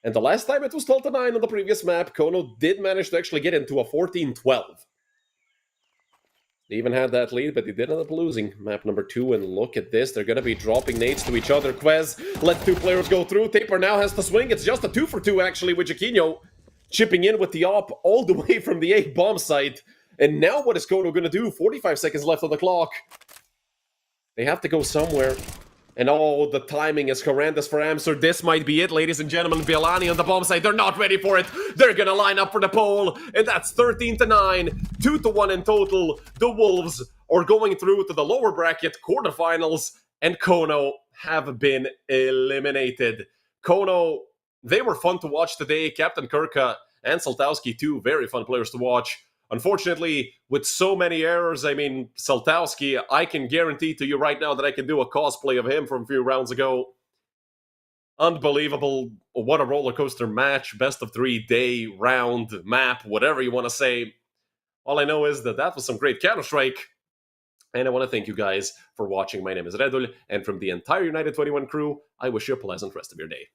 And the last time it was 12-9 on the previous map, Kono did manage to actually get into a 14-12. They even had that lead, but they did end up losing. Map number 2, and look at this. They're going to be dropping nades to each other. Quez let 2 players go through. Taper now has to swing. It's just a 2 for 2, actually, with Chiquinho chipping in with the op all the way from the A bomb site. And now what is Kono going to do? 45 seconds left on the clock. They have to go somewhere. And oh, the timing is horrendous for Amster. This might be it, ladies and gentlemen. Bielani on the bomb site. They're not ready for it. They're going to line up for the pole. And that's 13-9. 2-1 in total. The Wolves are going through to the lower bracket quarterfinals. And Kono have been eliminated. Kono, they were fun to watch today. Captain Kirka and Saltowski, 2 very fun players to watch. Unfortunately, with so many errors, I mean, Saltowski, I can guarantee to you right now that I can do a cosplay of him from a few rounds ago. Unbelievable. What a roller coaster match. Best of 3 day, round, map, whatever you want to say. All I know is that was some great Counter-Strike. And I want to thank you guys for watching. My name is Redul, and from the entire United21 crew, I wish you a pleasant rest of your day.